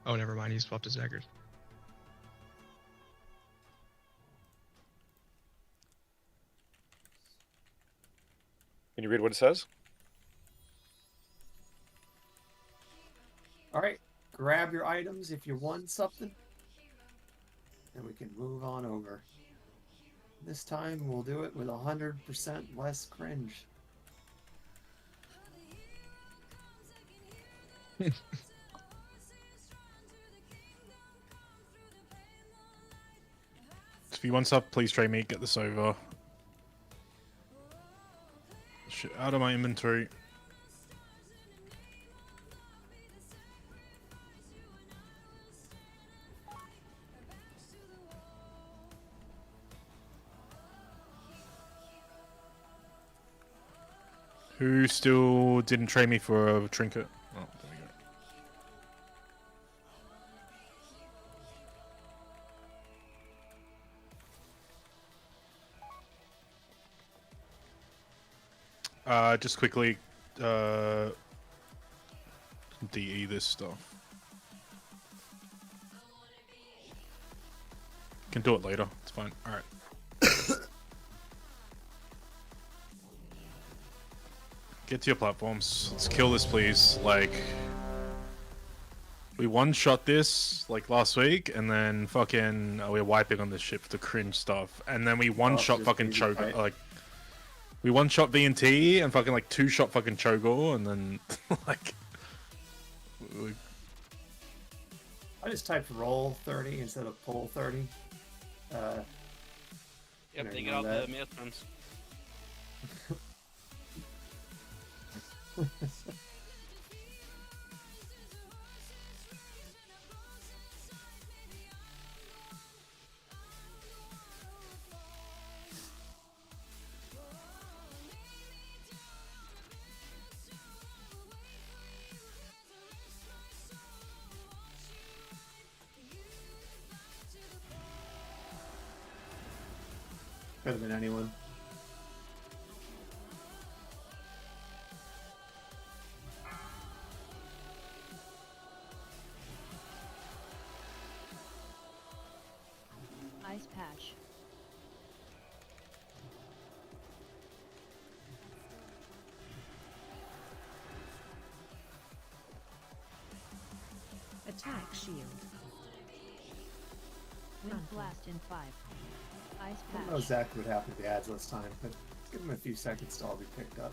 Oh, never mind. He swapped his daggers. Can you read what it says? All right, grab your items if you won something, and we can move on over. This time we'll do it with 100% less cringe. If you want stuff, please trade me. Get this over. Shit out of my inventory. Who still didn't trade me for a trinket? Oh, there we go. Just quickly, DE this stuff. Can do it later. It's fine. All right. Get to your platforms. Let's kill this, please. Like, we one-shot this like last week, and then fucking we're wiping on this shit for the cringe stuff, and then we one-shot fucking Chogo. Like, we one-shot V&T and fucking like two-shot fucking Chogo, and then like. I just typed roll 30 instead of pull 30. Yep, they get all the mailstones. Could have been anyone. Ice patch. Attack shield. Wind blast in 5. Ice I patch. don't know exactly what happened to the ads this time, but give them a few seconds to all be picked up.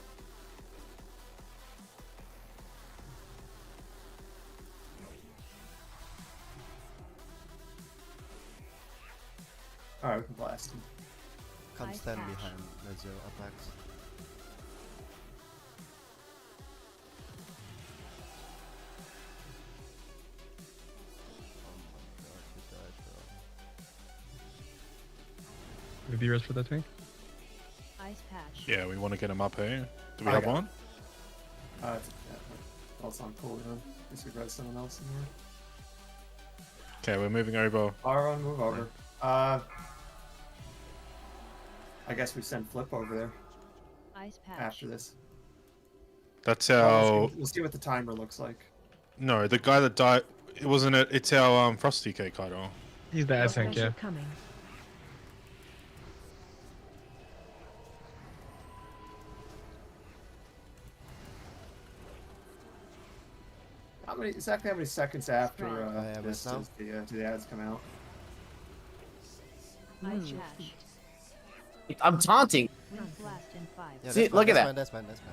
Alright, we can blast them. Come stand behind the zero attacks. Have you res for that tank? Ice patch. Yeah, we want to get him up here. Do we I have got one? Also on cooldown. Guess we got someone else in here. Okay, we're moving over. Aaron, move over. I guess we send Flip over there. Ice patch. After this. That's Well, our. we'll see what the timer looks like. No, the guy that died. It wasn't it. It's our Frosty K Kaido. He's the ad tank, yeah. Coming. How many exactly how many seconds after I have this it now. do the ads come out? Ice patch. I'm taunting. Wind blast in 5. Yeah, See, that's look fine, at that's that. fine, that's fine.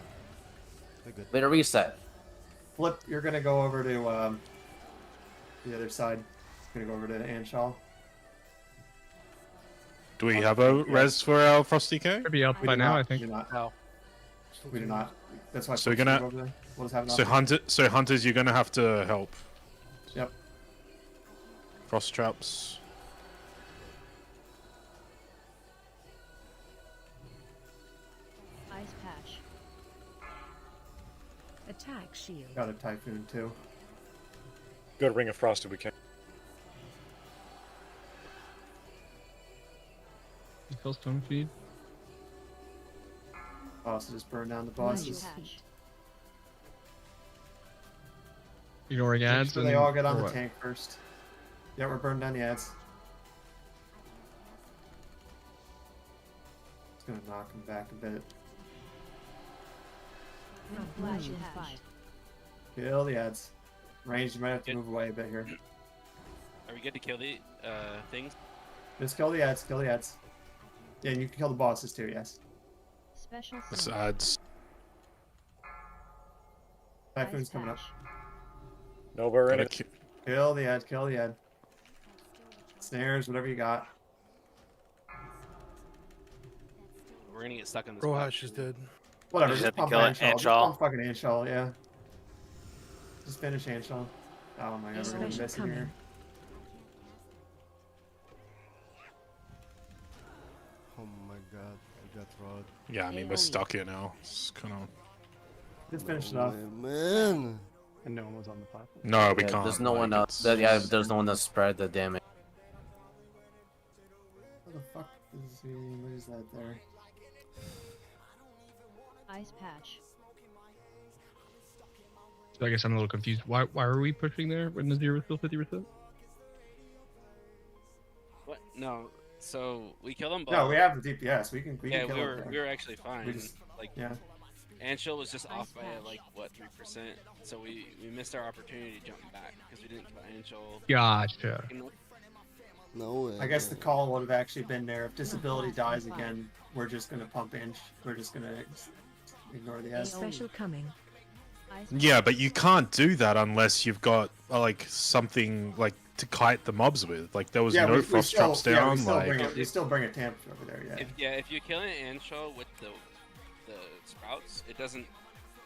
We're good. Later reset. Flip, you're gonna go over to the other side. You're gonna go over to Anshal. Do we have a res for our Frosty K? Should be up We by do now, not, I think. We do not. No. We do not. That's why. So we're Flip's gonna. over there. We'll just have an So option. hunters, you're gonna have to help. Yep. Frost traps. Ice patch. Attack shield. Got a typhoon too. Go to Ring of Frost if we can. Stone feed. Also, just burn down the Ice bosses. patch. Ignoring Make ads. sure and they all get on or the what? tank first. Yeah, we're burning down the ads. Just gonna knock him back a bit. Wind blast in 5. Kill the ads. Range, you might have to move away a bit here. Are we good to kill the things? Just kill the ads, kill the ads. Yeah, and you can kill the bosses too, yes. Special This summon. adds. Typhoon's Ice coming up. patch. No, we're in Gotta it. ki- Kill the ad, kill the ad. Snares, whatever you got. We're gonna get stuck in this. Rohash is dead. Whatever, You just just have to pump kill Anshal. Just Anshal. pump fucking Anshal, yeah. Just finish Anshal. Oh my god, we're gonna Special miss it coming. here. Oh my god, I got rod. Yeah, I mean we're stuck here now. It's kind of. Just finish it off. Man. And no one was on the platform. No, we Yeah, can't. there's no one like, else. it's- Yeah, there's no one to spread the damage. What the fuck is he? What is that there? Ice patch. So I guess I'm a little confused. Why are we pushing there when the 0 is still 50%? What? No. So we kill them both. No, we have the DPS. We can Yeah, kill we it were there. we were actually fine. We just, like yeah. Anshul was just off by like what 3%, so we missed our opportunity to jump back because we didn't kill Anshul. Gotcha. No way. I guess the call would have actually been there. If disability dies again, we're just gonna pump inch. We're just gonna ignore the ads. Special coming. Ice Yeah, but you can't do that unless you've got like something like to kite the mobs with. Like there was Yeah, no we frost still, traps yeah, down. we still like bring it. We still bring a tamp over there. Yeah. If you're killing Anshul with the sprouts, it doesn't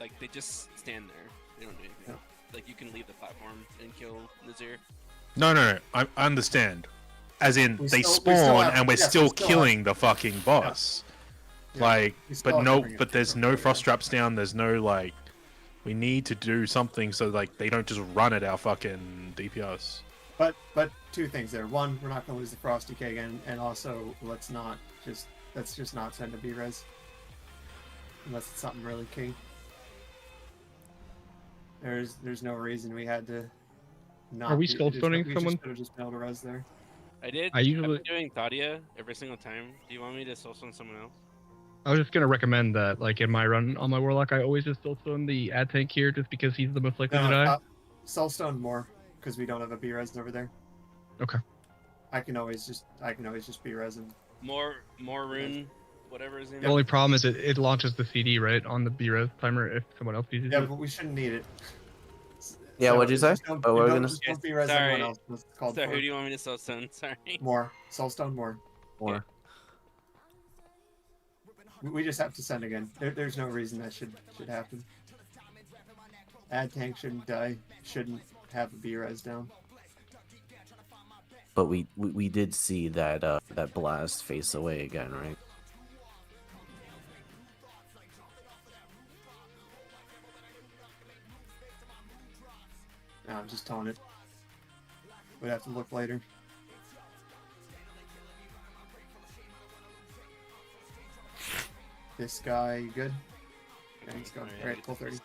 like they just stand there. They don't do anything. Like you can leave the platform and kill Nazir. no. I understand. As in, We they still spawn have- and we're yes, we still still killing the fucking boss. Yeah, Like, we still but have to no, bring it but there's over no there. frost traps down. There's no like. We need to do something so like they don't just run at our fucking DPS. But two things there. One, we're not gonna lose the Frosty K again, and also let's just not send a B-res unless it's something really key. There's no reason we had to not. Are we do- skull just- stoning we someone? Could have just been able to res there. I've usually- been doing Thadia every single time. Do you want me to soulstone someone else? I was just gonna recommend that, like in my run on my Warlock, I always just soulstone the ad tank here, just because he's the most likely to die. Soulstone more because we don't have a B-res over there. Okay. I can always just B-res him. More rune, whatever his name. The only problem is it launches the CD right on the B-res timer if someone else uses Yeah, it. but we shouldn't need it. Yeah, So what'd you say? just don't- Oh, we're don't- gonna- just don't B-res Sorry. everyone else. That's called So for. who do you want me to soulstone? Sorry. More. Soulstone more. More. We just have to send again. There's no reason that should happen. Ad tank shouldn't die. Shouldn't have a B-res down. But we did see that that blast face away again, right? No, I'm just telling it. We'd have to look later. This guy, you good? Okay, he's going. Alright, full 30.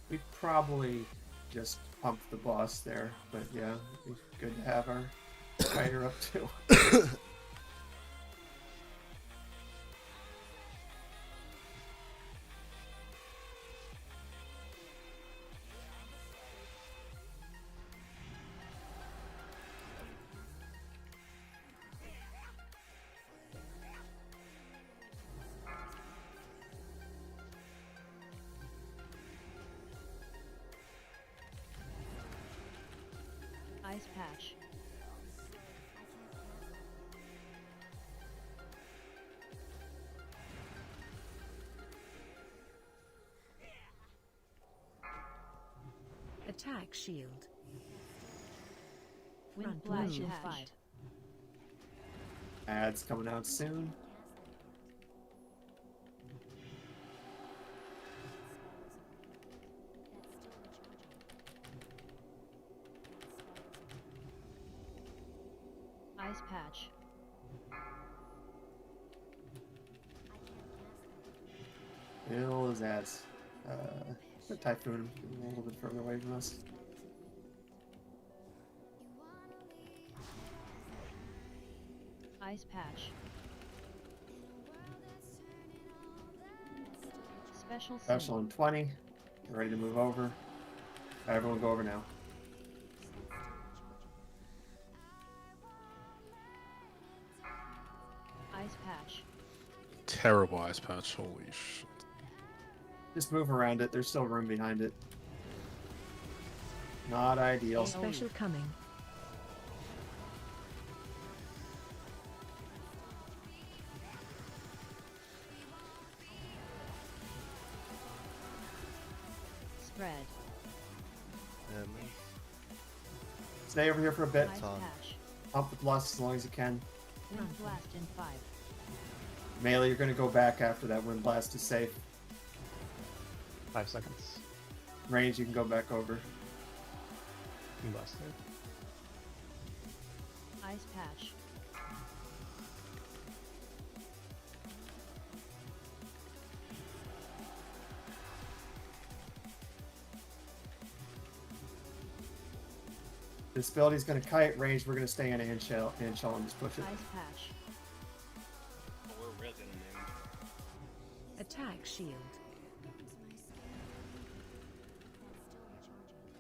We probably just pump the boss there, but yeah, it'd be good to have our fighter up too. Ice patch. Attack shield. Wind Run blast blue patched. Ads coming out soon. Ice patch. Bill is ads. The Typhoon a little bit further away from us. Ice patch. Special Special in 20. We're ready to move over. Everyone go over now. Ice patch. Terrible ice patch. Holy shit. Just move around it. There's still room behind it. Not ideal. Special coming. Spread. Stay over here for a bit. Ice patch. Pump with lust as long as you can. Wind blast in 5. Melee, you're going to go back after that wind blast is safe. 5 seconds. Range, you can go back over. Blast it. Ice patch. This ability's going to kite. Range, we're going to stay in Anshell and just push it. Ice patch. We're resin him. Attack shield.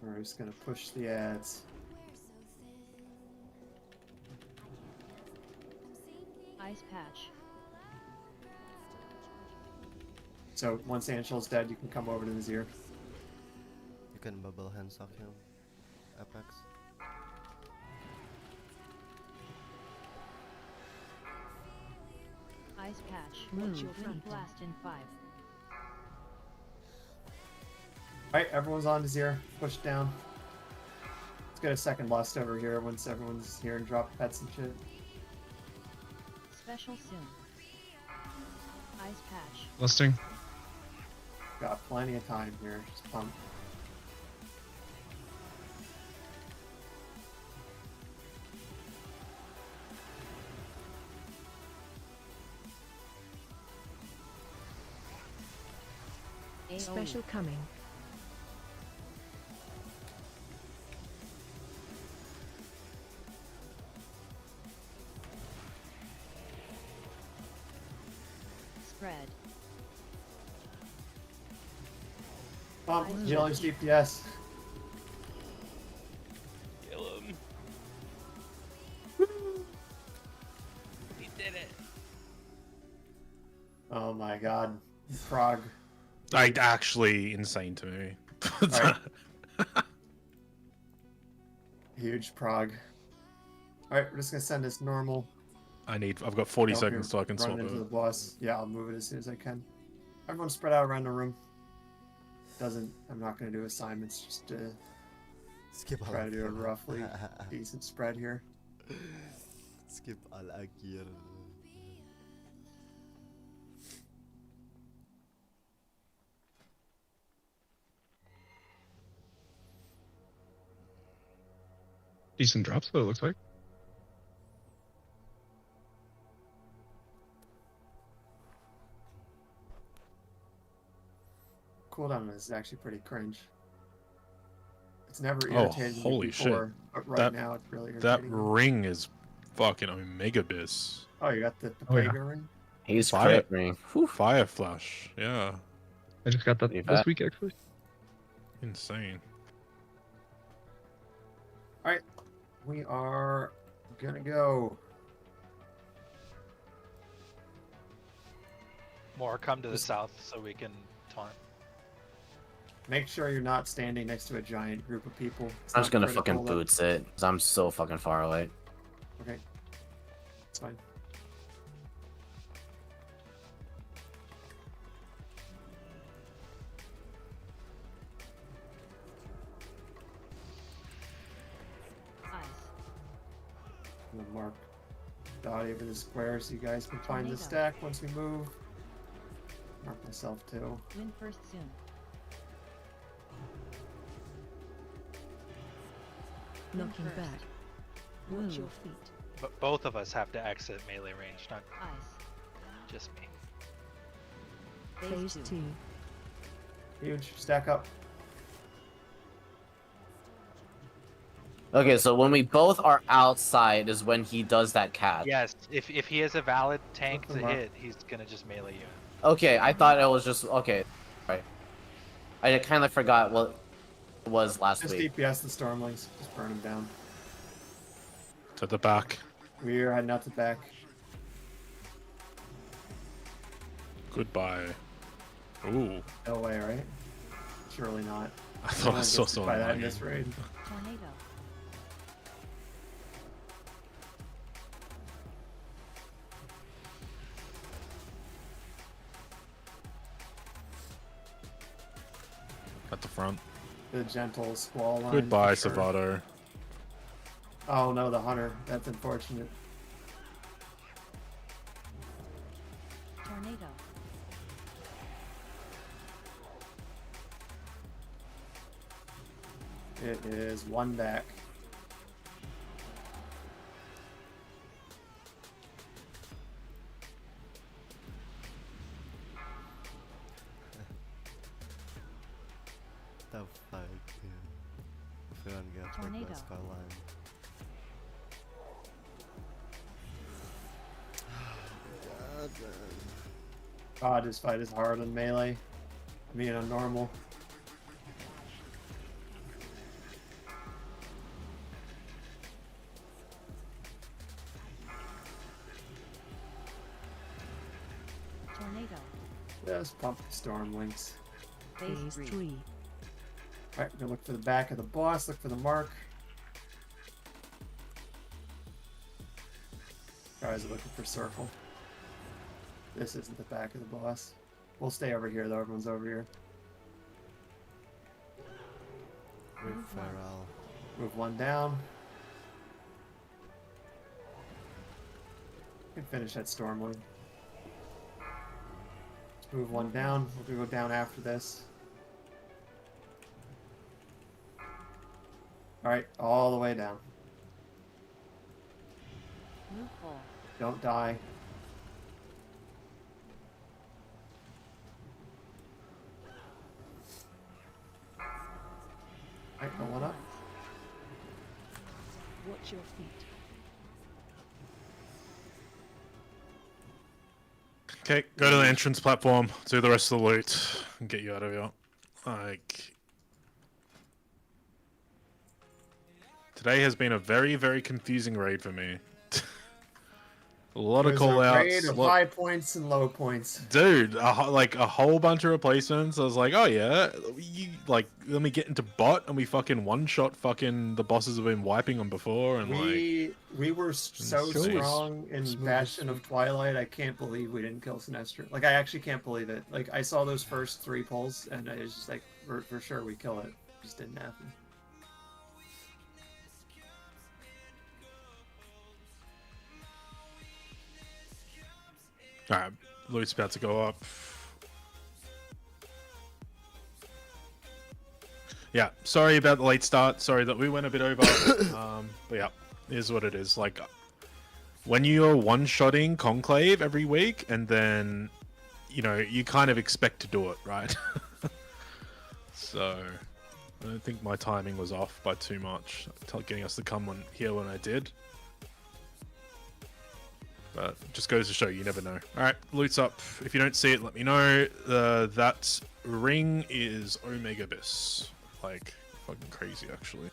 We're just going to push the ads. Ice patch. So once Anshell's dead, you can come over to the Zir. You can bubble hands off him. Apex. Ice patch. Move. Wind blast in 5. Alright, everyone's on to Zir. Push down. Let's get a second lust over here once everyone's here and drop pets and shit. Special soon. Ice patch. Lusting. Got plenty of time here. Just pump. Special coming. Spread. Pump. Jelly's DPS. Kill him. He did it. Oh my god. Frog. Like, actually insane to me. Alright. Huge prog. Alright, we're just gonna send this normal. I've got 40 Help seconds here, so I can run swap into the it. boss. Yeah, I'll move it as soon as I can. Everyone spread out around the room. I'm not gonna do assignments, just to Skip all try to do a Akir. roughly decent spread here. Skip all Akir. Decent drops, though, it looks like. Cooldown is actually pretty cringe. It's never Oh, irritated me holy before, shit. but right That- now it's really That irritating. me. ring is fucking Omegabis. Oh, you got the Oh, yeah. Pega ring? He's Fire, crit ring. Fire Flash, yeah. I just got that Pretty this fat. week, actually. Insane. Alright, we are gonna go. More come to the south so we can taunt. Make sure you're not standing next to a giant group of people. It's I'm not just gonna critical fucking that- boots it, because I'm so fucking far away. Okay. It's fine. I'm gonna mark dot over the square so you guys can find the Tornado. stack once we move. Mark myself too. Wind first soon. Knocking first. back. Watch Move. your feet. But both of us have to exit melee range, not Eyes. just me. Phase 2. Huge. Stack up. Okay, so when we both are outside is when he does that cat. Yes, if he has a valid tank to Nothing wrong. hit, he's gonna just melee you. Okay, I thought it was just okay. Right. I kind of forgot what it was last Just week. DPS the Stormlings. Just burn them down. To the back. We're heading out the back. Goodbye. Ooh. No way, right? Surely not. I thought No I one saw gets hit someone by that in running. this raid. Tornado. At the front. The gentle squall line. Goodbye, for sure. Savato. Oh no, the hunter. That's unfortunate. Tornado. It is one back. The fuck, dude. If we don't get hurt by Tornado. Skyline. God, man. God, this fight is hard on melee. I mean, on normal. Tornado. Just pump the Stormlings. Phase 3. Alright, we're gonna look for the back of the boss, look for the mark. Guys are looking for circle. This isn't the back of the boss. We'll stay over here though, everyone's over here. With Feral. Move one down. You can finish that Stormling. Let's move one down. We'll go down after this. Alright, all the way down. Move full. Don't die. Alright, go one up. Watch your feet. Okay, go to the entrance platform, do the rest of the loot, and get you out of here. Like... Today has been a very, very confusing raid for me. A lot of There's a raid callouts. of high points and low points. Dude, like a whole bunch of replacements. I was like, oh yeah, let me get into bot, and we fucking one-shot fucking the bosses have been wiping them before, and We were so Insane. strong in Bastion of Twilight. I can't believe we didn't kill Sinestra. Like, I actually can't believe it. Like, I saw those first 3 pulls, and I was just like, for sure we kill it. Just didn't happen. Alright, loot's about to go up. Yeah, sorry about the late start. Sorry that we went a bit over. But yeah, it is what it is. Like, when you're one-shotting Conclave every week, and then, you know, you kind of expect to do it, right? So, I don't think my timing was off by too much, getting us to come on here when I did. But just goes to show you never know. Alright, loot's up. If you don't see it, let me know. That ring is Omega Abyss. Like, fucking crazy, actually.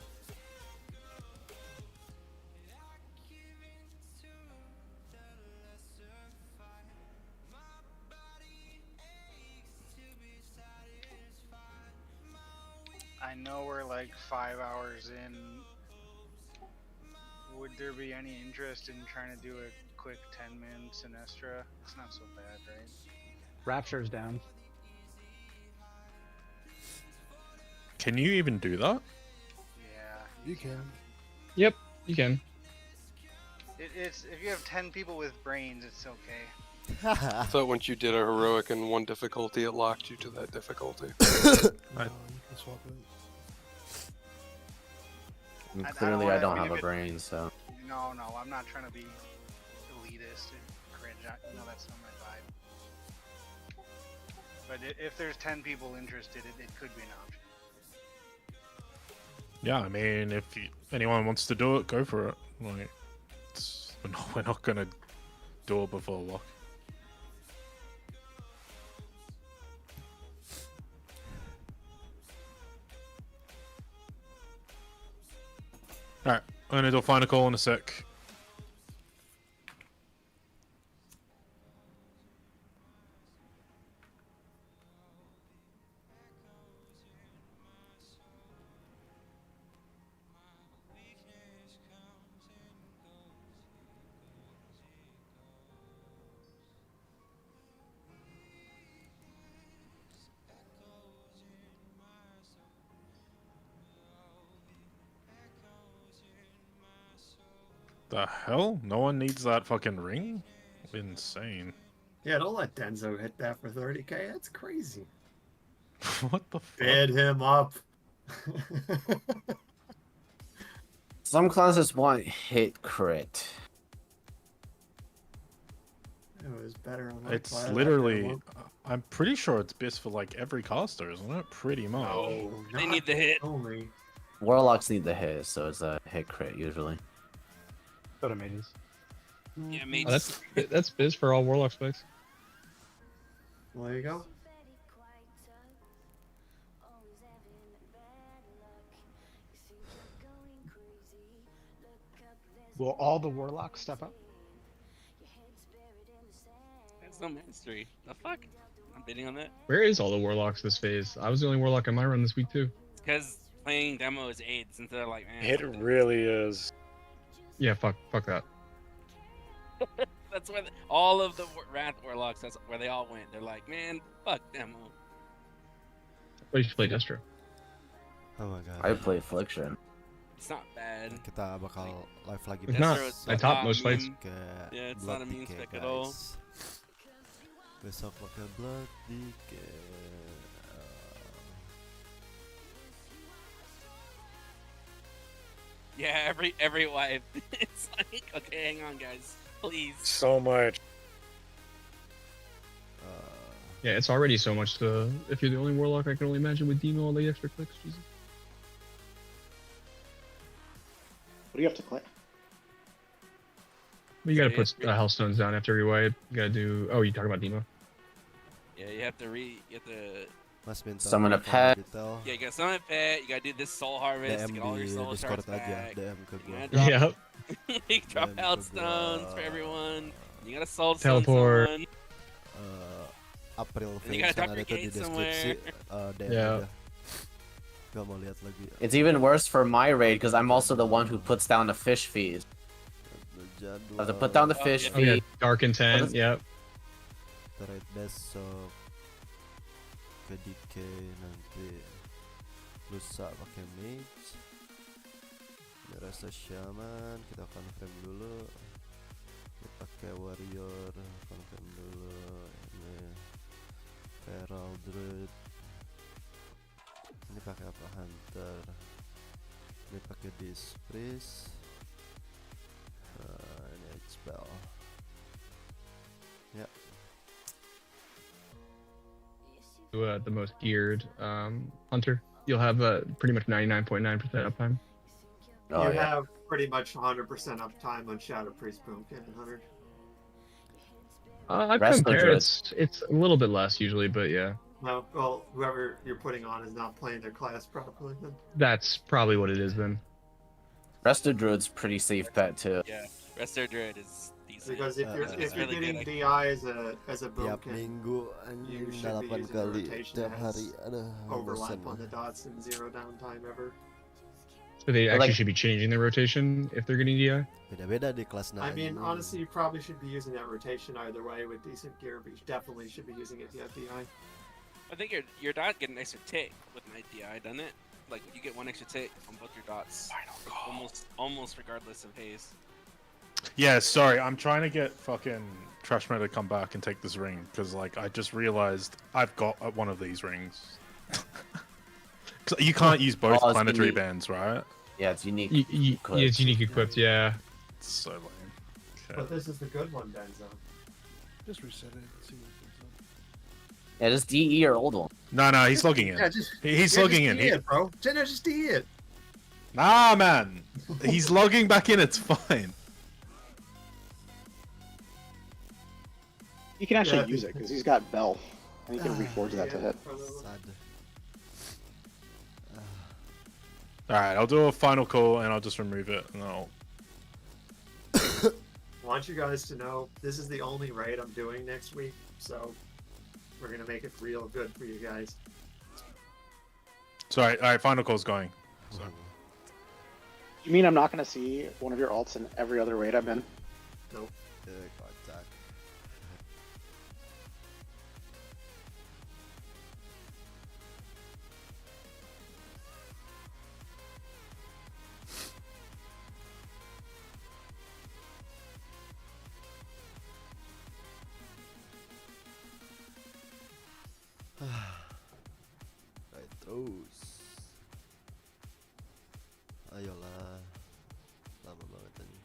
know we're like 5 hours in. Would there be any interest in trying to do a quick 10-min Sinestra? It's not so bad, right? Rapture's down. Can you even do that? Yeah. You can. Yep, you can. It's if you have 10 people with brains, it's okay. I thought once you did a heroic in one difficulty, it locked you to that difficulty. You can swap it. Clearly, I don't have a brain, so. No, I'm not trying to be elitist and cringe. You know, that's not my vibe. But if there's 10 people interested, it could be an option. Yeah, I mean, if anyone wants to do it, go for it. Like, we're not gonna do it before lock. Alright, I'm gonna do a final call in a sec. The hell? No one needs that fucking ring? Insane. Yeah, don't let Denzo hit that for 30k. That's crazy. What the fuck? Bid him up. Some classes want hit crit. It was better on my It's class. literally... I'm pretty sure it's best for like every caster, isn't it? Pretty much. No, They need the hit. Only. Warlocks need the hit, so it's a hit crit usually. Atramedes. Yeah, mate. Oh, that's biz for all Warlock specs. Well, there you go. Will all the warlocks step up? That's no mastery. The fuck? I'm bidding on that. Where is all the Warlocks this phase? I was the only Warlock in my run this week too. It's because playing demo is AIDS, and they're like, man. It really is. Yeah, fuck that. That's where all of the Wrath Warlocks, that's where they all went. They're like, man, fuck demo. Well, you should play Destro. Oh my god. I play Affliction. It's not bad. Kita bakal live lagi. It's not. I top most fights. Yeah, it's not a mean spec at all. Besok pakai blood DK. Yeah, every wife. It's like, okay, hang on, guys, please. So much. Yeah, it's already so much to. If you're the only Warlock, I can only imagine with Demo all the extra clicks. Jesus. What do you have to click? Well, you gotta put Hellstones down after every wipe. You gotta do. Oh, you talking about Demo? Yeah, you have to Summon a pet. Yeah, you gotta summon a pet. You gotta do this soul harvest to get all your soul shards back. DM You drop Hellstones for everyone. You gotta soul Teleport. someone. April And you gotta Veinz yang drop ada your tuh di gate deskripsi. somewhere. DM Yeah. aja. Gak mau lihat lagi. It's even worse for my raid because I'm also the one who puts down the fish fees. I have to put down the fish Oh, yeah. fee. Dark Intent. Yep. Trade besok ke DK nanti lusa pakai mage. Ini rasa shaman kita confirm dulu. Ini pakai warrior confirm dulu. Ini feral druid. Ini pakai apa hunter. Ini pakai dispriest. Ini expel. Ya. The most geared hunter. You'll have pretty much 99.9% uptime. You have pretty much 100% uptime on Shadow Priest, Boomkin, and 100. I compare it's a little bit less usually, but yeah. No, well, whoever you're putting on is not playing their class properly then. That's probably what it is then. Resto Druid's pretty safe bet too. Yeah, Resto Druid is decent. Because if you're really getting good. DI as a Tiap broken, minggu you anjing should be 8 using a kali rotation tiap that has hari. Aduh, overlap bosen on the lah. dots and 0 downtime ever. So they But, actually like- should be changing their rotation if they're getting DI. Beda-beda di kelas I mean, anjing. honestly, you probably should be using that rotation either way with decent gear, but you definitely should be using it if you have DI. I think your dot get an extra tick with an DI, doesn't it? Like you get one extra tick on both your dots. Almost regardless of haze. Yeah, sorry, I'm trying to get fucking Trashman to come back and take this ring because, like, I just realized I've got one of these rings. 'Cause you can't use both Oh, it's planetary unique. bands, right? Yeah, it's unique. Yeah, it's unique equipped. Yeah. It's so lame. Okay. But this is the good one, Benzo. Just reset it. See what comes up. Yeah, just DE your old one. No, he's logging in. Yeah, just He's yeah, logging just in. DE it, bro. Jenna, just DE it. Nah, man. He's logging back in. It's fine. He can actually Yeah. use it because he's got Bell, and he can reforge that to hit. Sad. Alright, I'll do a final call and I'll just remove it. And I'll... I want you guys to know this is the only raid I'm doing next week, so we're gonna make it real good for you guys. Sorry, alright, final call's going. So. You mean I'm not going to see one of your alts in every other raid I'm in? Nope. Kontak. Baik terus. Ayolah. Lama banget ini.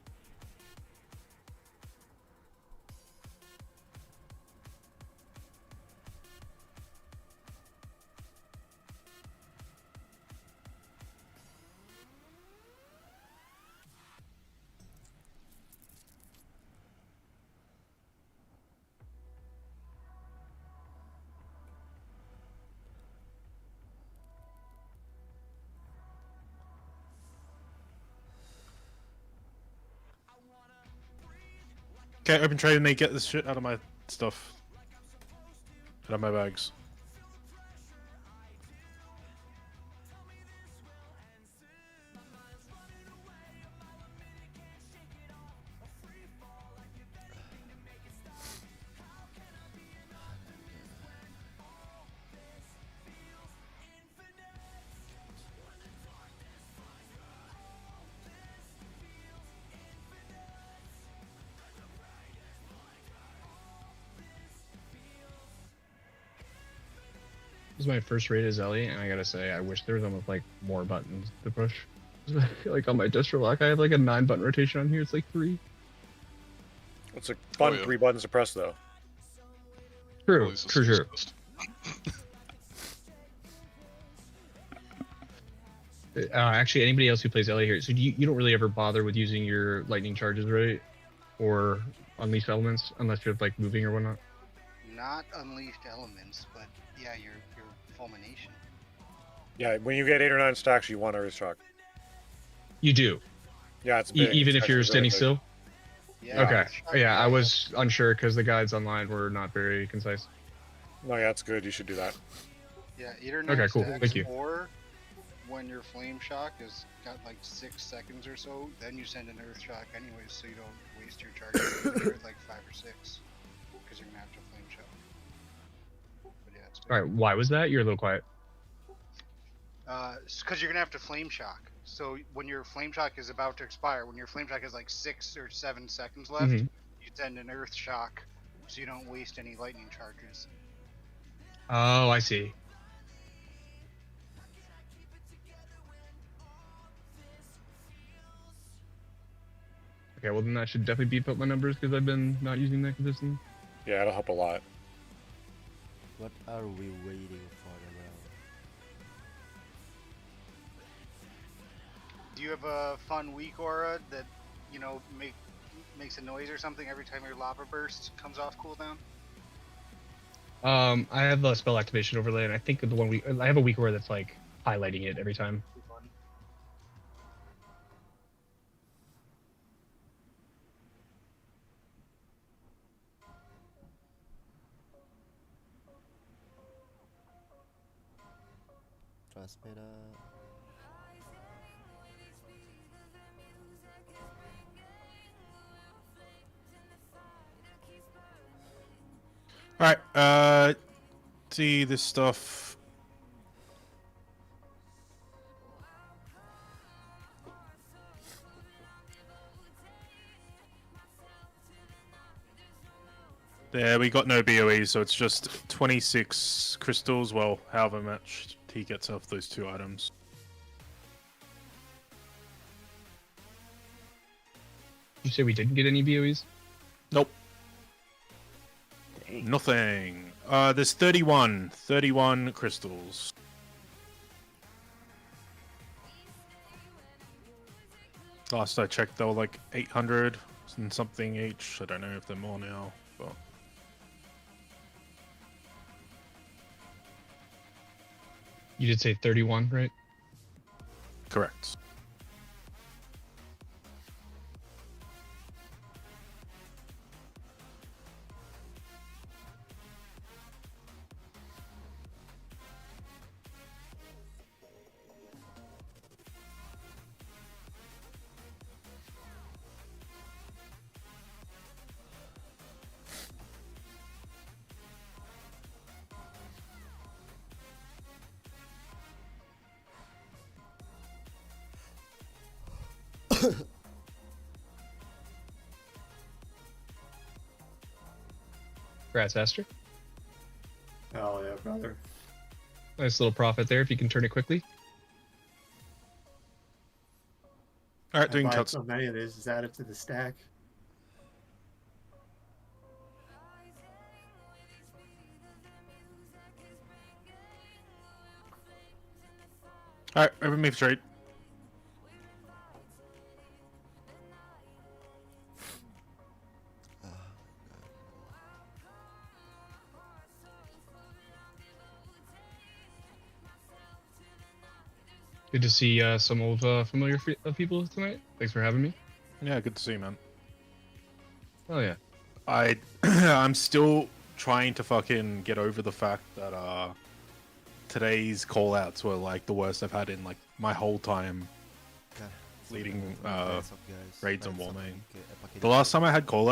Okay, open trade and they get this shit out of my stuff. Out of my bags. This is my first raid as Ellie, and I gotta say, I wish there was almost like more buttons to push. Like on my Destrolock, I have like a 9-button rotation on here. It's like 3. It's a fun yeah. 3 buttons to press though. True, true. Actually, anybody else who plays Ellie here, so you don't really ever bother with using your lightning charges, right? Or unleashed elements, unless you're like moving or whatnot. Not unleashed elements, but yeah, your fulmination. Yeah, when you get 8 or 9 stacks, you want a shock. You do. Yeah, it's big. Even It's if you're actually standing very big. still. Okay. Yeah, I was unsure because the guides online were not very concise. No, yeah, that's good. You should do that. Yeah, 8 or 9 Okay, cool. stacks, Thank you. Or when your flame shock has got like 6 seconds or so, then you send an earth shock anyways, so you don't waste your charges if you're at like 5 or 6, because you're gonna have to flame shock. But yeah, it's All right. Why was that? You're a little quiet. because you're gonna have to flame shock. So when your flame shock is about to expire, when your flame shock has like 6 or 7 seconds left, Mhm. you send an earth shock, so you don't waste any lightning charges. Oh, I see. Okay, well then that should definitely beef up my numbers because I've been not using that consistently. Yeah, it'll help a lot. What are we waiting for around? Do you have a fun weak aura that, you know, makes a noise or something every time your lava burst comes off cooldown? I have a spell activation overlay, and I think the one I have a weak aura that's like highlighting it every time. Trust me na. Alright, see this stuff. There, we got no BOE, so it's just 26 crystals, well, however much he gets off those 2 items. You say we didn't get any BOEs? Nope. Nothing. There's 31 crystals. Last I checked, they were like 800 and something each. I don't know if they're more now, but... You did say 31, right? Correct. Congrats, Esther. Hell yeah, brother. Nice little profit there if you can turn it quickly. Alright, doing buy cuts. so many of these, just add it to the stack. Alright, over me for trade. Good to see some old familiar people tonight. Thanks for having me. Yeah, good to see you, man. Oh yeah. I'm still trying to fucking get over the fact that today's callouts were like the worst I've had in like my whole time leading raids on Warmane. The last time I had callouts